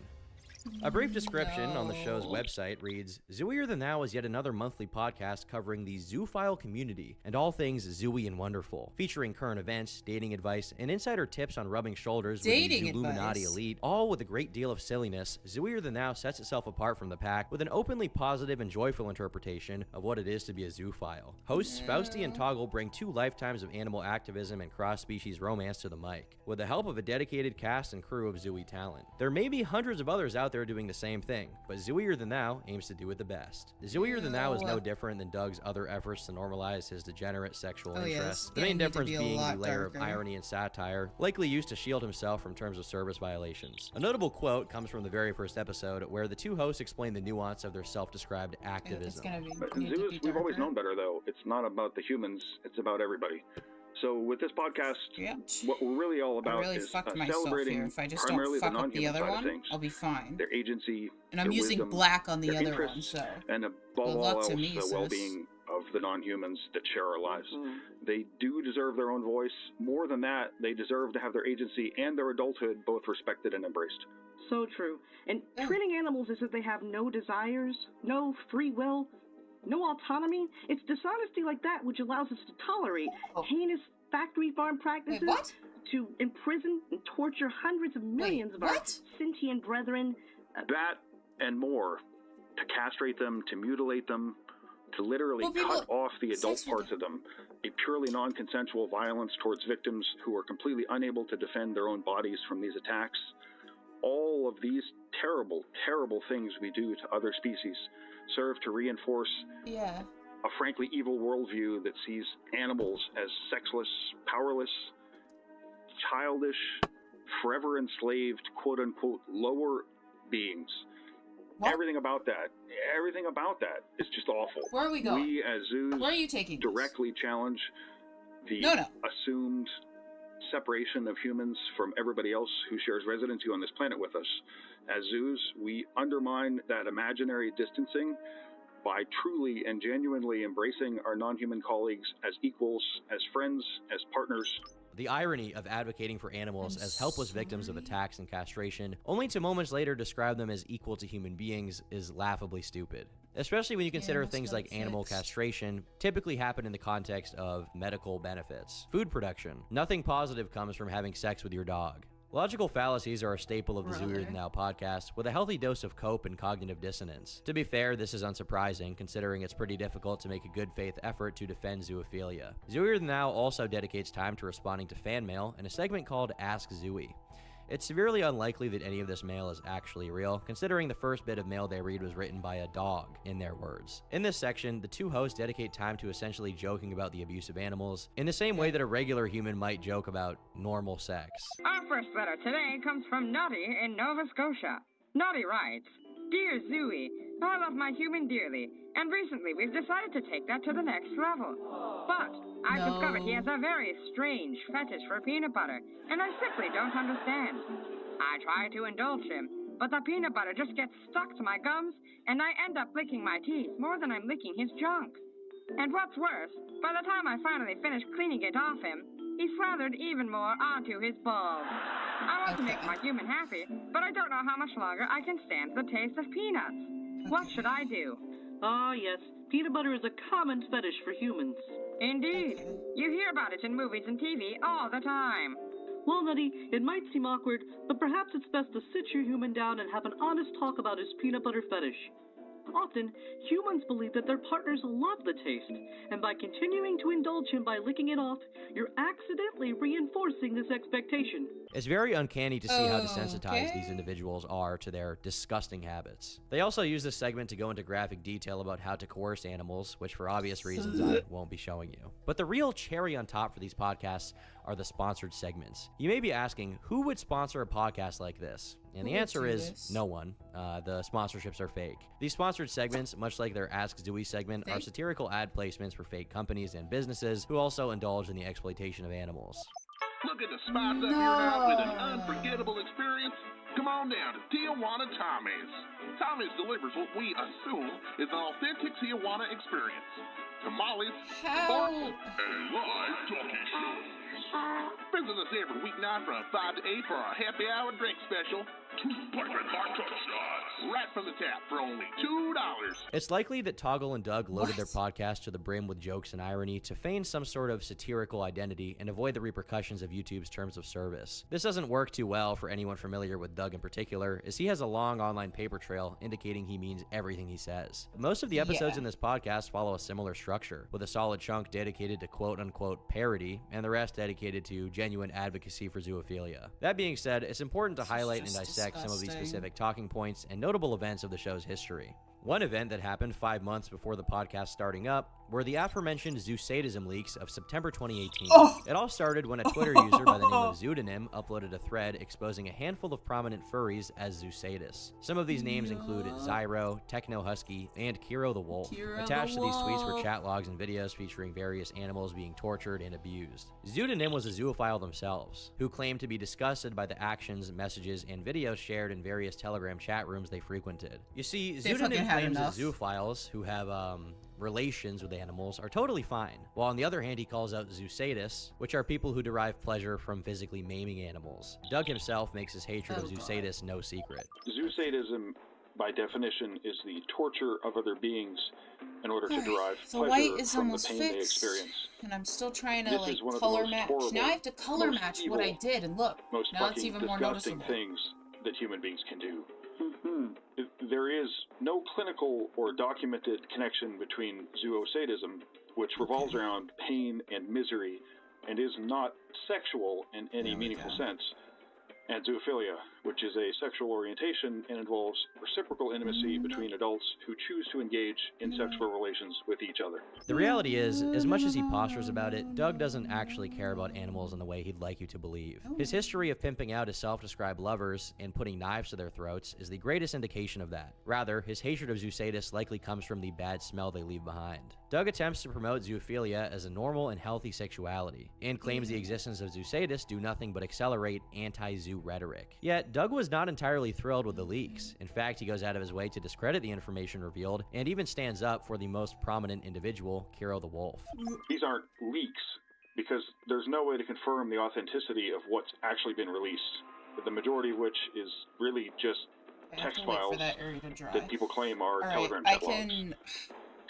A brief description on the show's website reads, Zooier Than Thou is yet another monthly podcast covering the zoophile community and all things zooey and wonderful, featuring current events, dating advice, and insider tips on rubbing shoulders with the Illuminati elite, all with a great deal of silliness. Zooier Than Thou sets itself apart from the pack with an openly positive and joyful interpretation of what it is to be a zoophile. Hosts Fausty and Toggle bring 2 lifetimes of animal activism and cross-species romance to the mic, with the help of a dedicated cast and crew of zooey talent. There may be hundreds of others out out there doing the same thing, but Zooier Than Thou aims to do it the best. Zooier Than Thou is no different than Doug's other efforts to normalize his degenerate sexual interests. The main difference being the layer of irony and satire, likely used to shield himself from terms of service violations. A notable quote comes from the very first episode, where the two hosts explain the nuance of their self-described activism. Zeus, we've always known better, though. It's not about the humans, it's about everybody. So with this podcast, what we're really all about is celebrating if I just primarily don't fuck the up the non-human other side of one, things. I'll be fine. Their agency, And I'm their using wisdom, black on the their other one, interests, so and above good all luck else, to me, the sis. well-being of the non-humans that share our lives. They do deserve their own voice. More than that, they deserve to have their agency and their adulthood both respected and embraced. So true. And treating animals as if they have no desires, no free will, no autonomy, it's dishonesty like that which allows us to tolerate heinous factory farm practices, to imprison and torture hundreds of millions of our sentient brethren. That and more. To castrate them, to mutilate them, to literally cut off the adult parts of them. A purely non-consensual violence towards victims who are completely unable to defend their own bodies from these attacks. All of these terrible, terrible things we do to other species serve to reinforce a frankly evil worldview that sees animals as sexless, powerless, childish, forever enslaved, quote-unquote, lower beings. Everything about that is just awful. Where are we going? We as zoos Where are you taking directly challenge the assumed separation of humans from everybody else who shares residency on this planet with us. As zoos, we undermine that imaginary distancing by truly and genuinely embracing our non-human colleagues as equals, as friends, as partners. The irony of advocating for animals as helpless victims of attacks and castration, only to moments later describe them as equal to human beings, is laughably stupid. Especially when you consider things like animal castration typically happen in the context of medical benefits. Food production. Nothing positive comes from having sex with your dog. Logical fallacies are a staple of the Zooier Than Thou podcast, with a healthy dose of cope and cognitive dissonance. To be fair, this is unsurprising, considering it's pretty difficult to make a good faith effort to defend zoophilia. Zooier Than Thou also dedicates time to responding to fan mail in a segment called Ask Zooey. It's severely unlikely that any of this mail is actually real, considering the first bit of mail they read was written by a dog, in their words. In this section, the two hosts dedicate time to essentially joking about the abuse of animals, in the same way that a regular human might joke about normal sex. Our first letter today comes from Nutty in Nova Scotia. Nutty writes, Dear Zooey, I love my human dearly, and recently we've decided to take that to the next level. But I've discovered he has a very strange fetish for peanut butter, and I simply don't understand. I try to indulge him, but the peanut butter just gets stuck to my gums, and I end up licking my teeth more than I'm licking his junk. And what's worse, by the time I finally finish cleaning it off him, he slathered even more onto his balls. I want to make my human happy, but I don't know how much longer I can stand the taste of peanuts. What should I do? Ah, yes. Peanut butter is a common fetish for humans. Indeed. You hear about it in movies and TV all the time. Well, Nutty, it might seem awkward, but perhaps it's best to sit your human down and have an honest talk about his peanut butter fetish. Often, humans believe that their partners love the taste, and by continuing to indulge him by licking it off, you're accidentally reinforcing this expectation. It's very uncanny to see how desensitized these individuals are to their disgusting habits. They also use this segment to go into graphic detail about how to coerce animals, which for obvious reasons I won't be showing you. But the real cherry on top for these podcasts are the sponsored segments. You may be asking, who would sponsor a podcast like this? And the answer is no one. The sponsorships are fake. These sponsored segments, much like their Ask Zooey segment, are satirical ad placements for fake companies and businesses who also indulge in the exploitation of animals. Looking to spice up your night with an unforgettable experience? Come on down to Tijuana Tommy's. Tommy's delivers what we assume is an authentic Tijuana experience. Tamales, sports, and live talkie shows. Visit us every weeknight from 5 to 8 for our happy hour drink special. 2 piping hot tub shots. Right from the tap for only $2. It's likely that Toggle and Doug loaded their podcast to the brim with jokes and irony to feign some sort of satirical identity and avoid the repercussions of YouTube's terms of service. This doesn't work too well for anyone familiar with Doug in particular, as he has a long online paper trail indicating he means everything he says. Most of the episodes in this podcast follow a similar structure, with a solid chunk dedicated to quote-unquote parody, and the rest dedicated to genuine advocacy for zoophilia. That being said, it's important to highlight and dissect some of these specific talking points and notable events of the show's history. One event that happened 5 months before the podcast starting up were the aforementioned zoosadism leaks of September 2018. It all started when a Twitter user by the name of Zoodonym uploaded a thread exposing a handful of prominent furries as zoosadists. Some of these names include Zyro, Techno Husky, and Kiro the Wolf. Attached to these tweets were chat logs and videos featuring various animals being tortured and abused. Zoodonym was a zoophile themselves, who claimed to be disgusted by the actions, messages, and videos shared in various Telegram chat rooms they frequented. You see, Zoodonym claims that zoophiles who have relations with animals are totally fine, while on the other hand he calls out zoosadists, which are people who derive pleasure from physically maiming animals. Doug himself makes his hatred of zoosadists no secret. Zoosadism, by definition, is the torture of other beings in order to derive The pleasure white is from the almost pain they fixed, experience. and I'm still trying to This like is one of the color most match. horrible, Now I have to color most match what I evil, did, and look, most now it's fucking even more disgusting noticeable. things that human beings can do. There is no clinical or documented connection between zoosadism, which revolves around pain and misery and is not sexual in any meaningful sense, and zoophilia, which is a sexual orientation and involves reciprocal intimacy between adults who choose to engage in sexual relations with each other. The reality is, as much as he postures about it, Doug doesn't actually care about animals in the way he'd like you to believe. His history of pimping out his self-described lovers and putting knives to their throats is the greatest indication of that. Rather, his hatred of zoosadists likely comes from the bad smell they leave behind. Doug attempts to promote zoophilia as a normal and healthy sexuality, and claims the existence of zoosadists do nothing but accelerate anti-zoo rhetoric. Yet, Doug was not entirely thrilled with the leaks. In fact, he goes out of his way to discredit the information revealed, and even stands up for the most prominent individual, Kiro the Wolf. These aren't leaks, because there's no way to confirm the authenticity of what's actually been released, the majority of which is really just text files that people claim are Telegram chat logs.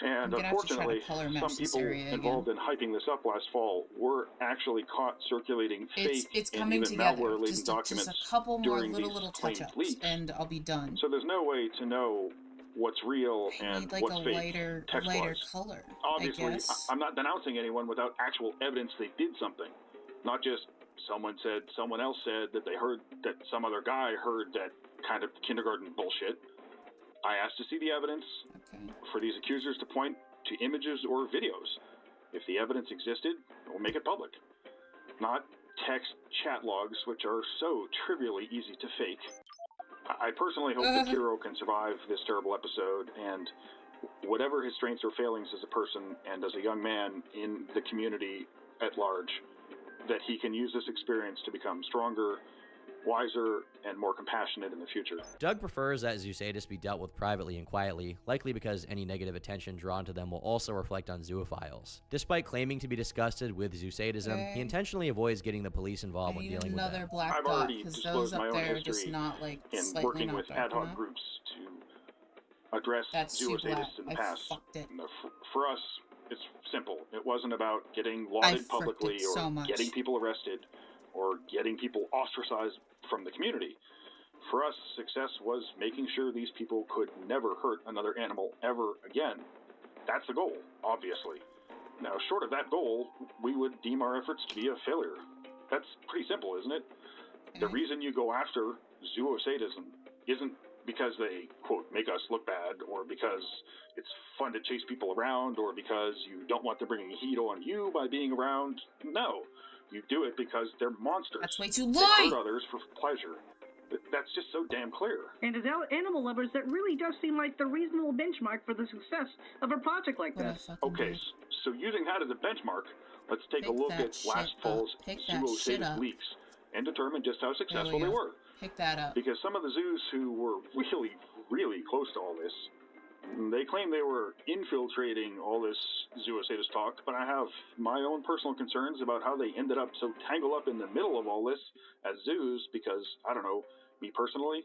And unfortunately, some people involved in hyping this up last fall were actually caught circulating fake and even malware-laden documents just a couple more during these little claimed touch-ups, leaks. and I'll be done. So there's no way to know what's real and Like what's a fake lighter text-wise. color. Obviously, I guess. I'm not denouncing anyone without actual evidence they did something, not just someone said, someone else said that they heard that some other guy heard that kind of kindergarten bullshit. I asked to see the evidence for these accusers to point to images or videos. If the evidence existed, we'll make it public. Not text chat logs, which are so trivially easy to fake. I personally hope that Kiro can survive this terrible episode, and whatever his strengths or failings as a person and as a young man in the community at large, that he can use this experience to become stronger, wiser, and more compassionate in the future. Doug prefers that zoosadists be dealt with privately and quietly, likely because any negative attention drawn to them will also reflect on zoophiles. Despite claiming to be disgusted with zoosadism, he intentionally avoids getting the police involved when dealing with Another them. black I've dot, already because disclosed those my up own there are history just not like in slightly working not with dark ad hoc enough. groups to address That's too black. zoosadists in the I past. fucked it. For us, it's simple. It wasn't about getting I lauded fricked publicly it or so much. getting people arrested or getting people ostracized from the community. For us, success was making sure these people could never hurt another animal ever again. That's the goal, obviously. Now, short of that goal, we would deem our efforts to be a failure. That's pretty simple, isn't it? The reason you go after zoosadism isn't because they, quote, make us look bad, or because it's fun to chase people around, or because you don't want them bringing heat on you by being around. No. You do it because they're monsters. That's way too They light! hurt others for pleasure. That's just so damn clear. And as animal lovers, that really does seem like the reasonable benchmark for the success of a project like this. Okay, so using that as a benchmark, let's take a look at last fall's zoosadist leaks and determine just how successful they were. Pick that up. Because some of the zoos who were really, really close to all this, they claim they were infiltrating all this zoosadist talk, but I have my own personal concerns about how they ended up so tangled up in the middle of all this as zoos, because, I don't know, me personally,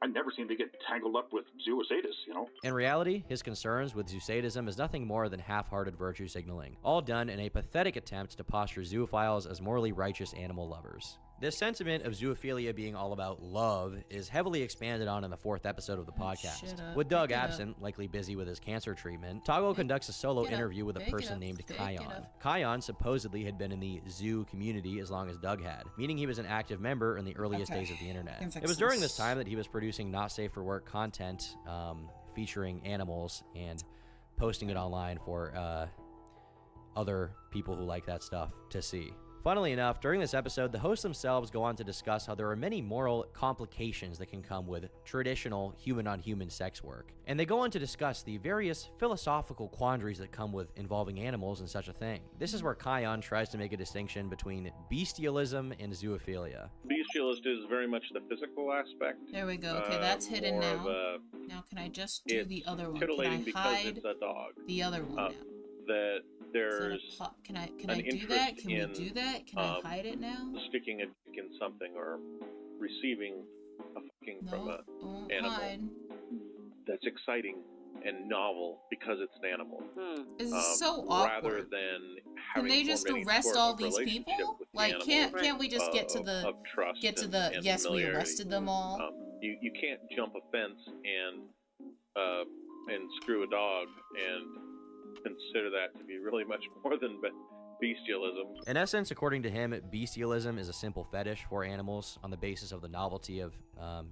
I never seem to get tangled up with zoosadists, you know? In reality, his concerns with zoosadism is nothing more than half-hearted virtue signaling, all done in a pathetic attempt to posture zoophiles as morally righteous animal lovers. This sentiment of zoophilia being all about love is heavily expanded on in the 4th episode of the podcast. With Doug absent, likely busy with his cancer treatment, Toggle conducts a solo interview with a person named Kion. Kion supposedly had been in the zoo community as long as Doug had, meaning he was an active member in the earliest days of the internet. It was during this time that he was producing not safe for work content featuring animals and posting it online for other people who like that stuff to see. Funnily enough, during this episode, the hosts themselves go on to discuss how there are many moral complications that can come with traditional human-on-human sex work. And they go on to discuss the various philosophical quandaries that come with involving animals and such a thing. This is where Kion tries to make a distinction between bestialism and zoophilia. Bestialist is very much the physical aspect. There we go. Okay, that's hidden now. Now, can I just do the other one? Can I hide it's a dog. The other one now? That there's Can I do that? Can we do that? Can I hide it now? Sticking a dick in something or receiving a fucking from an animal. Hide. That's exciting and novel because it's an animal. This is so awkward. Rather than having can they just arrest all these people? Like, can't we just get to the and yes, we familiarity. arrested them all? You can't jump a fence and screw a dog and consider that to be really much more than bestialism. In essence, according to him, bestialism is a simple fetish for animals on the basis of the novelty of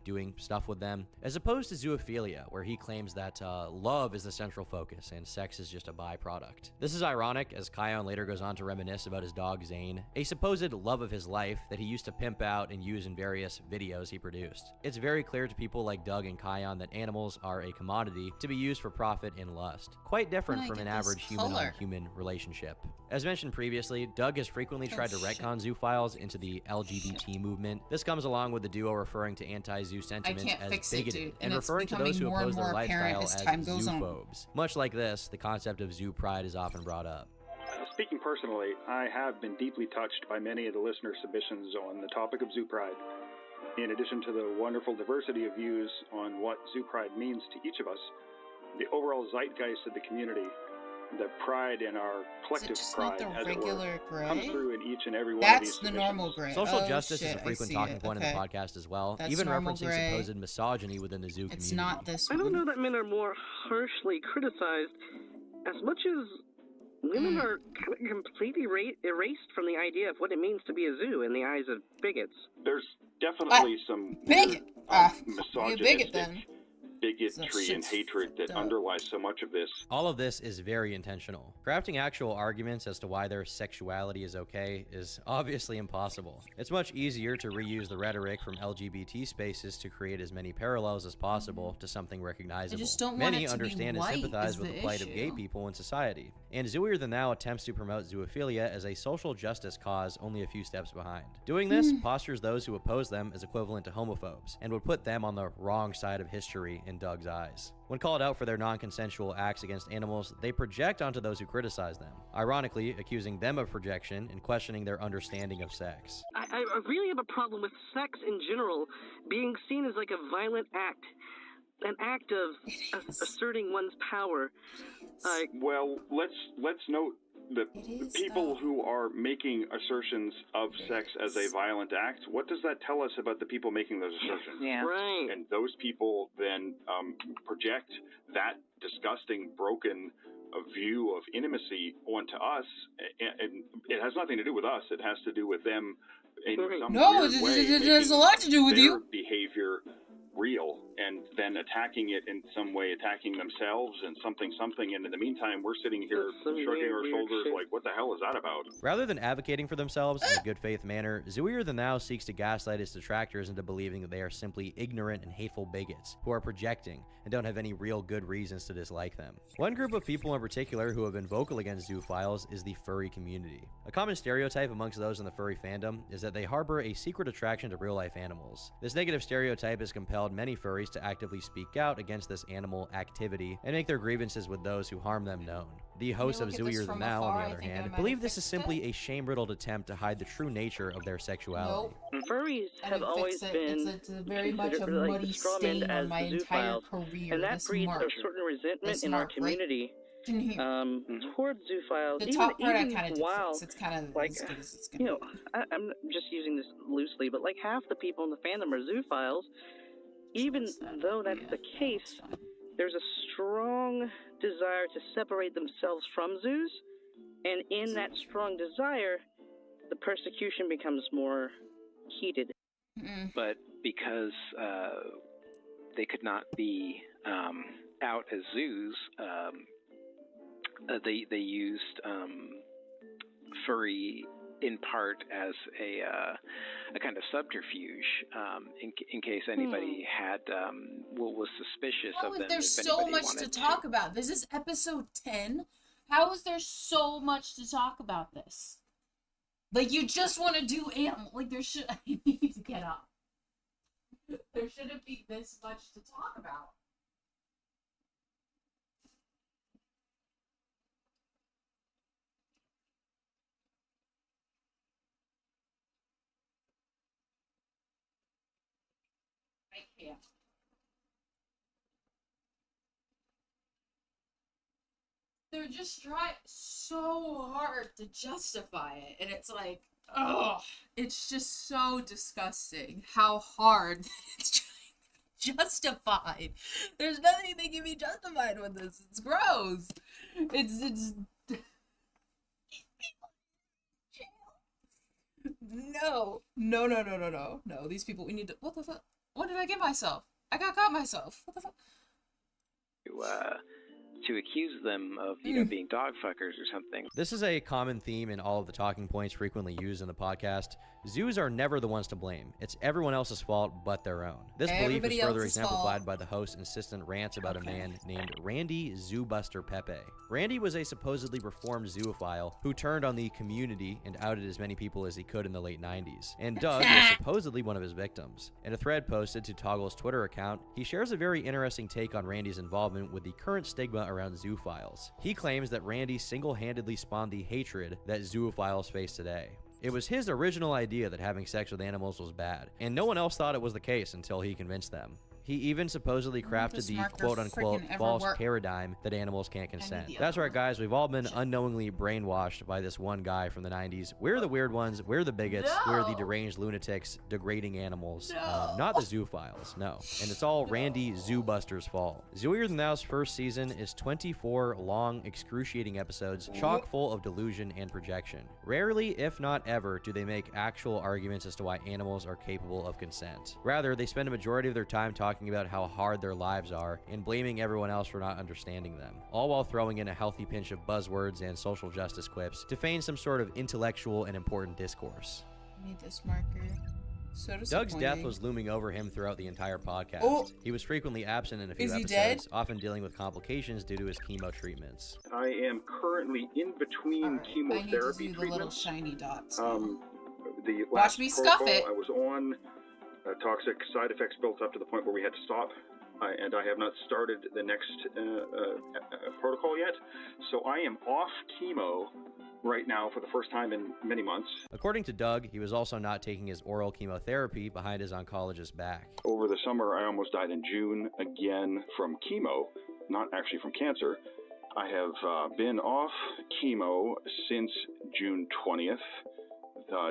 doing stuff with them, as opposed to zoophilia, where he claims that love is the central focus and sex is just a byproduct. This is ironic, as Kion later goes on to reminisce about his dog Zane, a supposed love of his life that he used to pimp out and use in various videos he produced. It's very clear to people like Doug and Kion that animals are a commodity to be used for profit and lust, quite different from an average human-on-human relationship. As mentioned previously, Doug has frequently tried to retcon zoophiles into the LGBT movement. This comes along with the duo referring to anti-zoo sentiments as bigoted and referring to those who oppose their lifestyle as zoophobes. Much like this, the concept of zoo pride is often brought up. Speaking personally, I have been deeply touched by many of the listener submissions on the topic of zoo pride. In addition to the wonderful diversity of views on what zoo pride means to each of us, the overall zeitgeist of the community, the pride in our collective pride, as it were, comes through in each and every one of these That's the normal gray. Social justice is a frequent talking point in the podcast as well, even referencing supposed misogyny within the zoo community. It's not this I don't know that men are more harshly criticized as much as women are kind of completely erased from the idea of what it means to be a zoo in the eyes of bigots. There's definitely some misogynistic bigotry and hatred that underlies so much of this. All of this is very intentional. Crafting actual arguments as to why their sexuality is okay is obviously impossible. It's much easier to reuse the rhetoric from LGBT spaces to create as many parallels as possible to something recognizable. I just don't want Many it to understand be and white sympathize is with the plight of gay issue. people in society, and Zooier Than Thou attempts to promote zoophilia as a social justice cause only a few steps behind. Doing this postures those who oppose them as equivalent to homophobes, and would put them on the wrong side of history in Doug's eyes. When called out for their non-consensual acts against animals, they project onto those who criticize them, ironically accusing them of projection and questioning their understanding of sex. I really have a problem with sex in general being seen as like a violent act. An act of asserting one's power. Well, let's note that the people who are making assertions of sex as a violent act, what does that tell us about the people making those assertions? Yeah. Right. And those people then project that disgusting, broken view of intimacy onto us, and it has nothing to do with us. It has to do with them in some weird way it has a lot to do with their you. behavior real, and then attacking it in some way, attacking themselves and something, and in the meantime we're sitting here shrugging our shoulders like, what the hell is that about? Rather than advocating for themselves in a good faith manner, Zooier Than Thou seeks to gaslight his detractors into believing that they are simply ignorant and hateful bigots who are projecting and don't have any real good reasons to dislike them. One group of people in particular who have been vocal against zoophiles is the furry community. A common stereotype amongst those in the furry fandom is that they harbor a secret attraction to real-life animals. This negative stereotype has compelled many furries to actively speak out against this animal activity and make their grievances with those who harm them known. The hosts of Zooier Than Thou, on the other hand, believe this is simply a shame-riddled attempt to hide the true nature of their sexuality. Furries have always been it's very much a considered, muddy like, stain as on my the entire zoophiles, career. and that this breeds mark. a certain resentment This in our mark, right? community towards zoophiles. The top part I even kind of did while, fix. It's kind of like, as good as it's gonna you know, I'm just using this loosely, but like half the people in the fandom are zoophiles. Even though that's the case, there's a strong desire to separate themselves from zoos, and in that strong desire, the persecution becomes more heated. But because they could not be out as zoos, they used furry in part as a kind of subterfuge in case anybody had was suspicious How of is them. there if so anybody much wanted to talk about? This is episode 10. How is there so much to talk about this? Like, you just want to do animal. Like, there should... I need to get up. There shouldn't be this much to talk about. I can't. They're just trying so hard to justify it, and it's like, ugh, it's just so disgusting how hard it's trying to be justified. There's nothing that can be justified with this. It's gross. It's no. These people, we need to. What the fuck? What did I get myself? I got caught myself. What the fuck? to accuse them of, you know, being dog fuckers or something. This is a common theme in all of the talking points frequently used in the podcast. Zoos are never the ones to blame. It's everyone else's fault but their own. This belief is further exemplified by the host's insistent rants about a man named Randy Zoobuster Pepe. Randy was a supposedly reformed zoophile who turned on the community and outed as many people as he could in the late 90s. And Doug was supposedly one of his victims. In a thread posted to Toggle's Twitter account, he shares a very interesting take on Randy's involvement with the current stigma around zoophiles. He claims that Randy single-handedly spawned the hatred that zoophiles face today. It was his original idea that having sex with animals was bad, and no one else thought it was the case until he convinced them. He even supposedly crafted the quote-unquote false paradigm that animals can't consent. That's right, guys. We've all been unknowingly brainwashed by this one guy from the 90s. We're the weird ones. We're the bigots. We're the deranged lunatics degrading animals. Not the zoophiles, no. And it's all Randy Zoobuster's fault. Zooier Than Thou's first season is 24 long, excruciating episodes chock full of delusion and projection. Rarely, if not ever, do they make actual arguments as to why animals are capable of consent. Rather, they spend a majority of their time talking about how hard their lives are and blaming everyone else for not understanding them, all while throwing in a healthy pinch of buzzwords and social justice quips to feign some sort of intellectual and important discourse. I need this marker. So Doug's death was looming over him throughout the entire podcast. He was frequently absent in a few episodes, dead? often dealing with complications due to his chemo treatments. I am currently in between chemotherapy I need to do the little shiny dots. The Watch last me scuff protocol it. I was on, toxic side effects built up to the point where we had to stop, and I have not started the next protocol yet. So I am off chemo right now for the first time in many months. According to Doug, he was also not taking his oral chemotherapy behind his oncologist's back. Over the summer, I almost died in June, again from chemo, not actually from cancer. I have been off chemo since June 20th.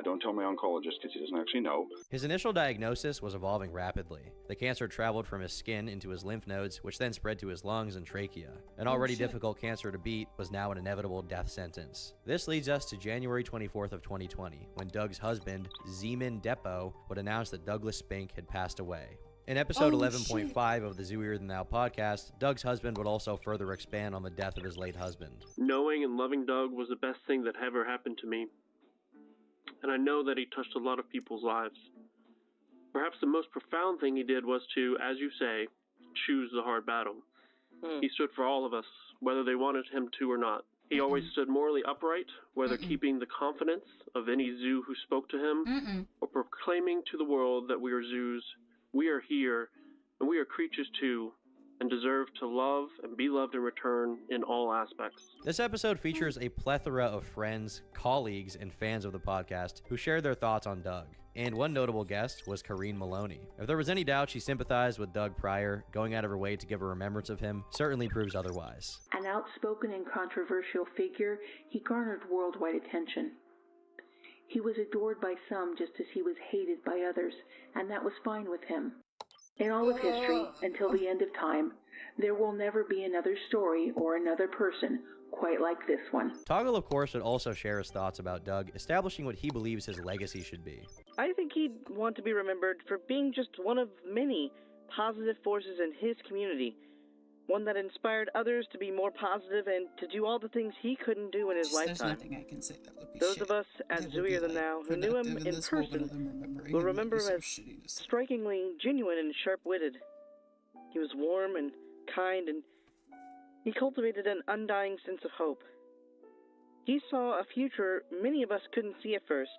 Don't tell my oncologist because he doesn't actually know. His initial diagnosis was evolving rapidly. The cancer traveled from his skin into his lymph nodes, which then spread to his lungs and trachea. An already difficult cancer to beat was now an inevitable death sentence. This leads us to January 24th of 2020, when Doug's husband, Zeman Depo, would announce that Douglas Spink had passed away. In episode 11.5 of the Zooier Than Thou podcast, Doug's husband would also further expand on the death of his late husband. Knowing and loving Doug was the best thing that ever happened to me. And I know that he touched a lot of people's lives. Perhaps the most profound thing he did was to, as you say, choose the hard battle. He stood for all of us, whether they wanted him to or not. He always stood morally upright, whether keeping the confidence of any zoo who spoke to him, or proclaiming to the world that we are zoos, we are here, and we are creatures too, and deserve to love and be loved in return in all aspects. This episode features a plethora of friends, colleagues, and fans of the podcast who shared their thoughts on Doug. And one notable guest was Kareen Maloney. If there was any doubt she sympathized with Doug Pryor, going out of her way to give a remembrance of him certainly proves otherwise. An outspoken and controversial figure, he garnered worldwide attention. He was adored by some just as he was hated by others, and that was fine with him. In all of history, until the end of time, there will never be another story or another person quite like this one. Toggle, of course, would also share his thoughts about Doug, establishing what he believes his legacy should be. I think he'd want to be remembered for being just one of many positive forces in his community. One that inspired others to be more positive and to do all the things he couldn't do in his lifetime. There's nothing I can say that would be Those shit. of us as Zooier than now who knew him in person will remember him as strikingly genuine and sharp-witted. He was warm and kind, and he cultivated an undying sense of hope. He saw a future many of us couldn't see at first,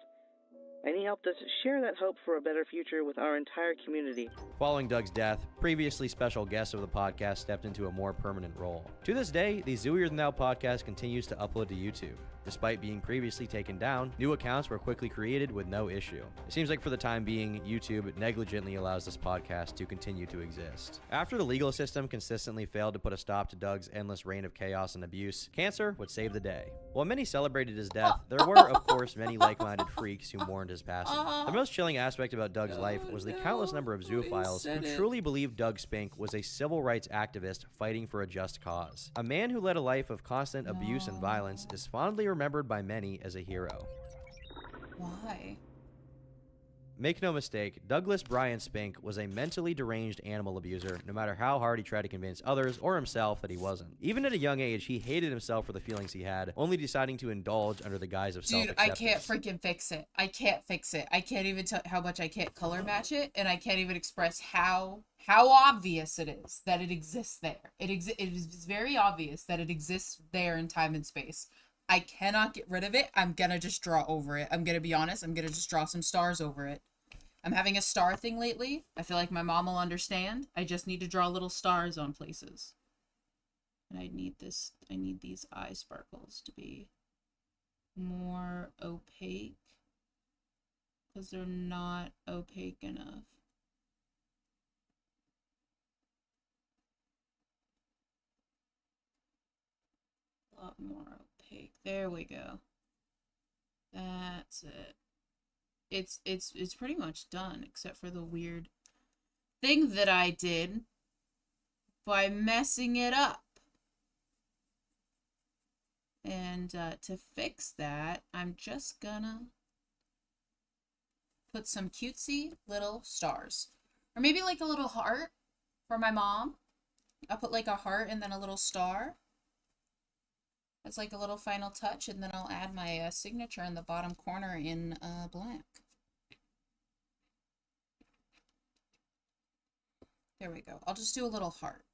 and he helped us share that hope for a better future with our entire community. Following Doug's death, previously special guests of the podcast stepped into a more permanent role. To this day, the Zooier Than Thou podcast continues to upload to YouTube. Despite being previously taken down, new accounts were quickly created with no issue. It seems like for the time being, YouTube negligently allows this podcast to continue to exist. After the legal system consistently failed to put a stop to Doug's endless reign of chaos and abuse, cancer would save the day. While many celebrated his death, there were, of course, many like-minded freaks who mourned his passing. The most chilling aspect about Doug's life was the countless number of zoophiles who truly believed Doug Spink was a civil rights activist fighting for a just cause. A man who led a life of constant abuse and violence is fondly remembered by many as a hero. Why? Make no mistake, Douglas Brian Spink was a mentally deranged animal abuser, no matter how hard he tried to convince others or himself that he wasn't. Even at a young age, he hated himself for the feelings he had, only deciding to indulge under the guise of self-acceptance. Dude, I can't freaking fix it. I can't fix it. I can't even tell how much I can't color match it, and I can't even express how obvious it is that it exists there. It is very obvious that it exists there in time and space. I cannot get rid of it. I'm gonna just draw over it. I'm gonna be honest. I'm gonna just draw some stars over it. I'm having a star thing lately. I feel like my mom will understand. I just need to draw little stars on places. And I need these eye sparkles to be more opaque, because they're not opaque enough. A lot more opaque. There we go. That's it. It's pretty much done, except for the weird thing that I did by messing it up. And to fix that, I'm just gonna put some cutesy little stars. Or maybe like a little heart for my mom. I'll put like a heart and then a little star. That's like a little final touch, and then I'll add my signature in the bottom corner in black. There we go. I'll just do a little heart.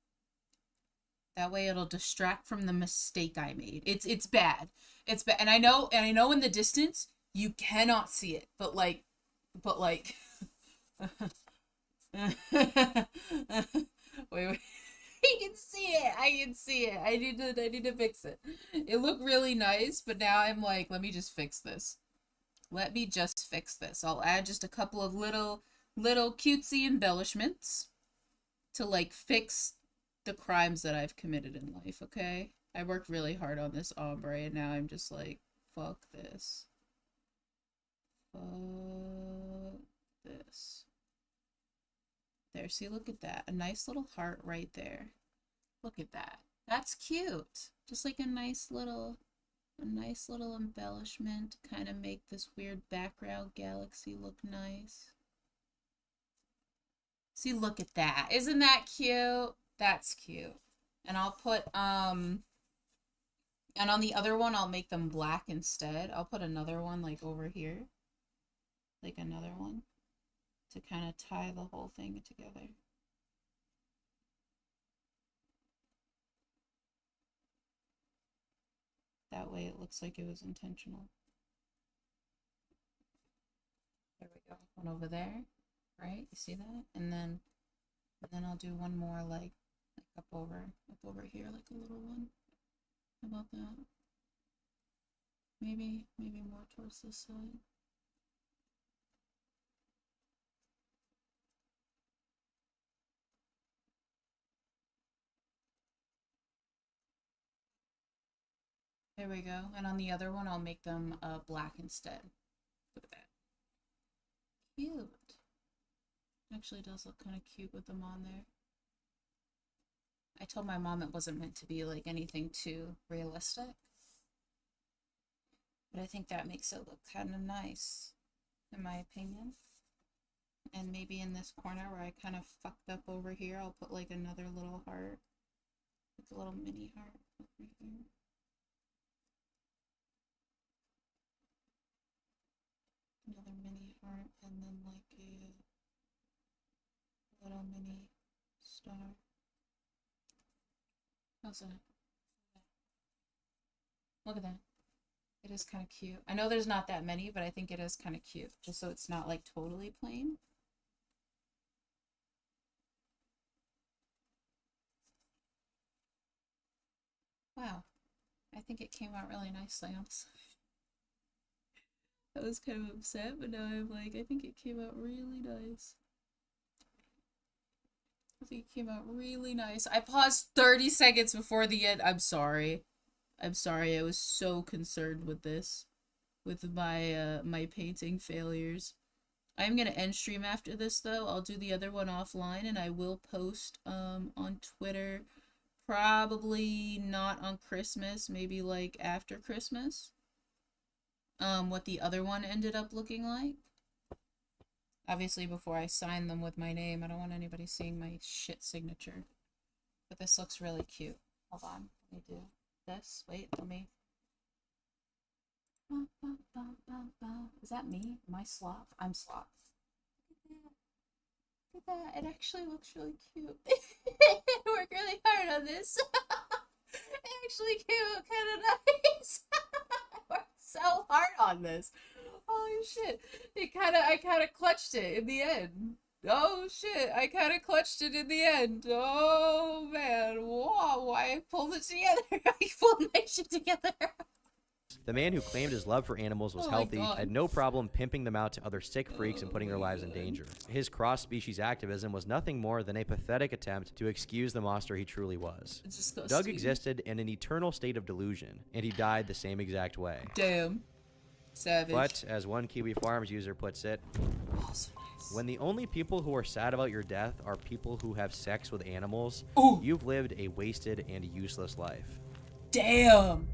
That way it'll distract from the mistake I made. It's bad. It's bad. And I know in the distance you cannot see it, but like wait. You can see it. I can see it. I need to fix it. It looked really nice, but now I'm like, let me just fix this. Let me just fix this. I'll add just a couple of little cutesy embellishments to like fix the crimes that I've committed in life, okay? I worked really hard on this ombre, and now I'm just like, fuck this. Fuck this. There, see, look at that. A nice little heart right there. Look at that. That's cute. Just like a nice little embellishment to kind of make this weird background galaxy look nice. See, look at that. Isn't that cute? That's cute. And I'll put, and on the other one, I'll make them black instead. I'll put another one like over here. Like another one. To kind of tie the whole thing together. That way it looks like it was intentional. There we go. One over there, right? You see that? And then I'll do one more like up over here like a little one. How about that? Maybe more towards this side. There we go. And on the other one, I'll make them black instead. Look at that. Cute. Actually does look kind of cute with them on there. I told my mom it wasn't meant to be like anything too realistic. But I think that makes it look kind of nice, in my opinion. And maybe in this corner where I kind of fucked up over here, I'll put like another little heart. Like a little mini heart over here. Another mini heart, and then like a little mini star. How's that? Look at that. It is kind of cute. I know there's not that many, but I think it is kind of cute, just so it's not like totally plain. Wow. I think it came out really nicely, honestly. I was kind of upset, but now I'm like, I think it came out really nice. I think it came out really nice. I paused 30 seconds before the end. I'm sorry. I'm sorry. I was so concerned with this. With my, my painting failures. I'm gonna end stream after this, though. I'll do the other one offline, and I will post, on Twitter. Probably not on Christmas. Maybe, like, after Christmas. What the other one ended up looking like. Obviously, before I sign them with my name, I don't want anybody seeing my shit signature. But this looks really cute. Hold on, let me do this. Wait, let me. Is that me? Am I Slop? I'm Slop. Look at that. It actually looks really cute. I worked really hard on this. It actually came out kind of nice. I worked so hard on this. Holy shit. I kind of clutched it in the end. Oh shit, I kind of clutched it in the end. Oh man, wow, I pulled it together. I pulled my shit together. The man who claimed his love for animals was healthy, had no problem pimping them out to other sick freaks and putting their lives in danger. His cross-species activism was nothing more than a pathetic attempt to excuse the monster he truly was. Doug existed in an eternal state of delusion, and he died the same exact way. Damn. Savage. But, as one Kiwi Farms user puts it, oh, so nice. When the only people who are sad about your death are people who have sex with animals, you've lived a wasted and useless life. Damn.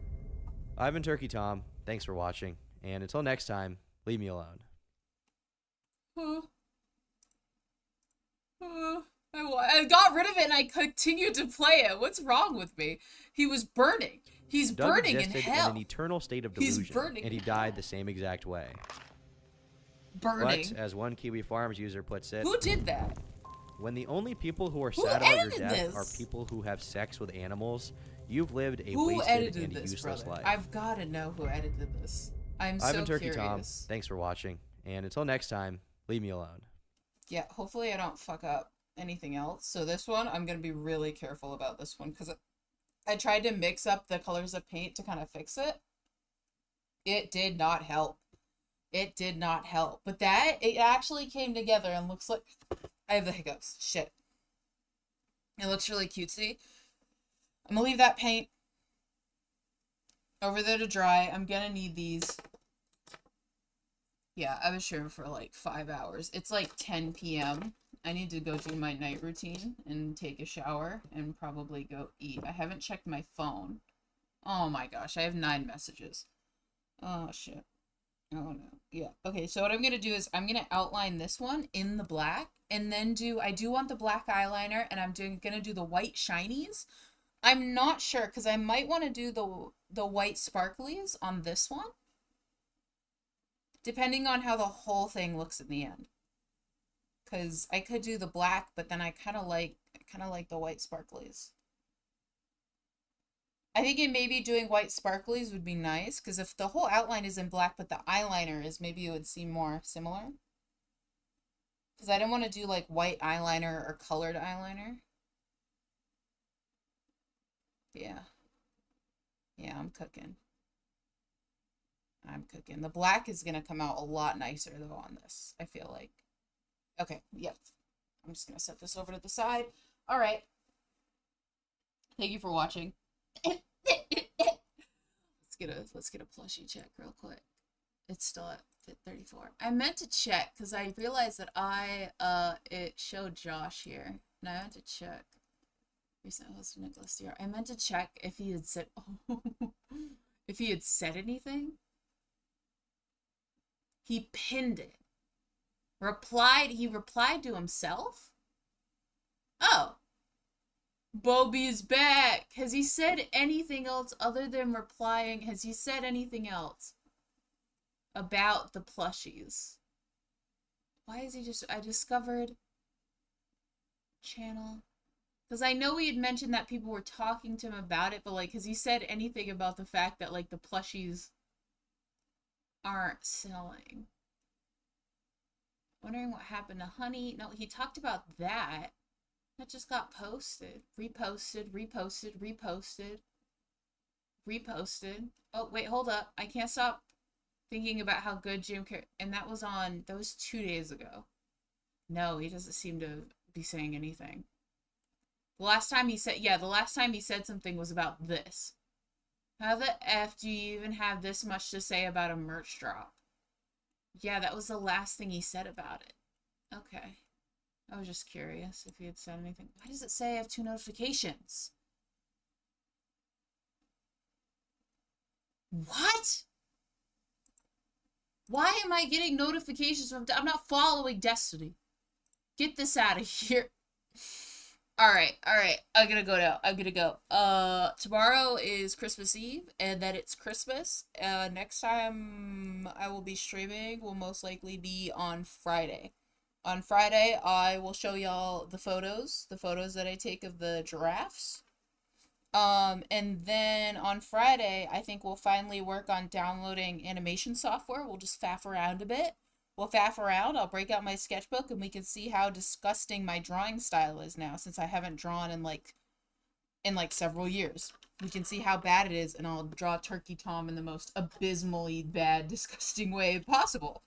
I've been Turkey Tom. Thanks for watching. And until next time, leave me alone. I got rid of it and I continued to play it. What's wrong with me? He was burning. He's Doug burning in existed hell. in an eternal state of delusion, He's burning and he died the same exact way. Burning. But, as one Kiwi Farms user puts it, Who did that? when the only people who are Who sad about your edited death this? are people who have sex with animals, you've lived a Who wasted edited and this, useless brother? life. I've got to know who edited this. I'm I've so been Turkey Tom. curious. Thanks for watching. And until next time, leave me alone. Yeah, hopefully I don't fuck up anything else. So this one, I'm going to be really careful about this one because I tried to mix up the colors of paint to kind of fix it. It did not help. It did not help. But it actually came together and looks like... I have the hiccups. Shit. It looks really cutesy. I'm gonna leave that paint over there to dry. I'm gonna need these. Yeah, I was streaming for like 5 hours. It's like 10 p.m. I need to go do my night routine and take a shower and probably go eat. I haven't checked my phone. Oh my gosh, I have 9 messages. Oh shit. Oh no. Yeah. Okay, so what I'm gonna do is I'm gonna outline this one in the black and then I do want the black eyeliner and I'm gonna do the white shinies. I'm not sure because I might want to do the white sparklies on this one. Depending on how the whole thing looks in the end. Because I could do the black, but then I kind of like the white sparklies. I think maybe doing white sparklies would be nice, because if the whole outline is in black, but the eyeliner is, maybe it would seem more similar. Because I don't want to do like white eyeliner or colored eyeliner. Yeah. Yeah, I'm cooking. I'm cooking. The black is going to come out a lot nicer, though, on this, I feel like. Okay, yep. I'm just going to set this over to the side. All right. Thank you for watching. Let's get a plushie check real quick. It's still at 34. I meant to check, because I realized that it showed Josh here. And I meant to check. Recent host of Nicholas Dior. I meant to check if he had said, if he had said anything. He pinned it. He replied to himself? Oh. Bobby is back. Has he said anything else other than replying? Has he said anything else about the plushies? Why is he just... I discovered... channel. Because I know he had mentioned that people were talking to him about it, but, like, has he said anything about the fact that, like, the plushies aren't selling? Wondering what happened to Honey. No, he talked about that. That just got posted. Reposted, reposted, reposted. Reposted. Oh, wait, hold up. I can't stop thinking about how good Jim Carrey... And that was 2 days ago. No, he doesn't seem to be saying anything. The last time he said something was about this. How the F do you even have this much to say about a merch drop? Yeah, that was the last thing he said about it. Okay. I was just curious if he had said anything. Why does it say I have 2 notifications? What? Why am I getting notifications from... I'm not following Destiny. Get this out of here. Alright. I'm gonna go now. Tomorrow is Christmas Eve, and then it's Christmas. Next time I will be streaming will most likely be on Friday. On Friday, I will show y'all the photos that I take of the giraffes. And then on Friday, I think we'll finally work on downloading animation software. We'll just faff around a bit. We'll faff around, I'll break out my sketchbook, and we can see how disgusting my drawing style is now, since I haven't drawn in several years. We can see how bad it is, and I'll draw Turkey Tom in the most abysmally bad, disgusting way possible.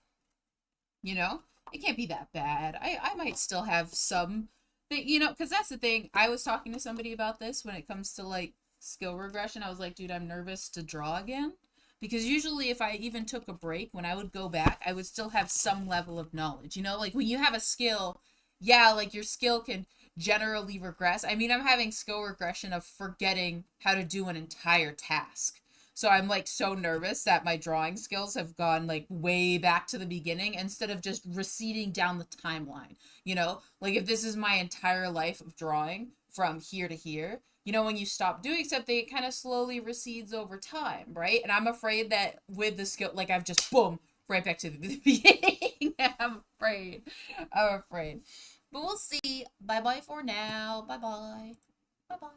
You know? It can't be that bad. I might still have some... because that's the thing. I was talking to somebody about this when it comes to, like, skill regression. I was like, dude, I'm nervous to draw again. Because usually if I even took a break, when I would go back, I would still have some level of knowledge. You know, like when you have a skill, yeah, like your skill can generally regress. I mean, I'm having skill regression of forgetting how to do an entire task. So I'm like so nervous that my drawing skills have gone like way back to the beginning instead of just receding down the timeline. You know, like if this is my entire life of drawing from here to here, you know, when you stop doing something, it kind of slowly recedes over time, right? And I'm afraid that with the skill, like I've just, boom, right back to the beginning. I'm afraid. But we'll see. Bye-bye for now. Bye-bye. Bye-bye.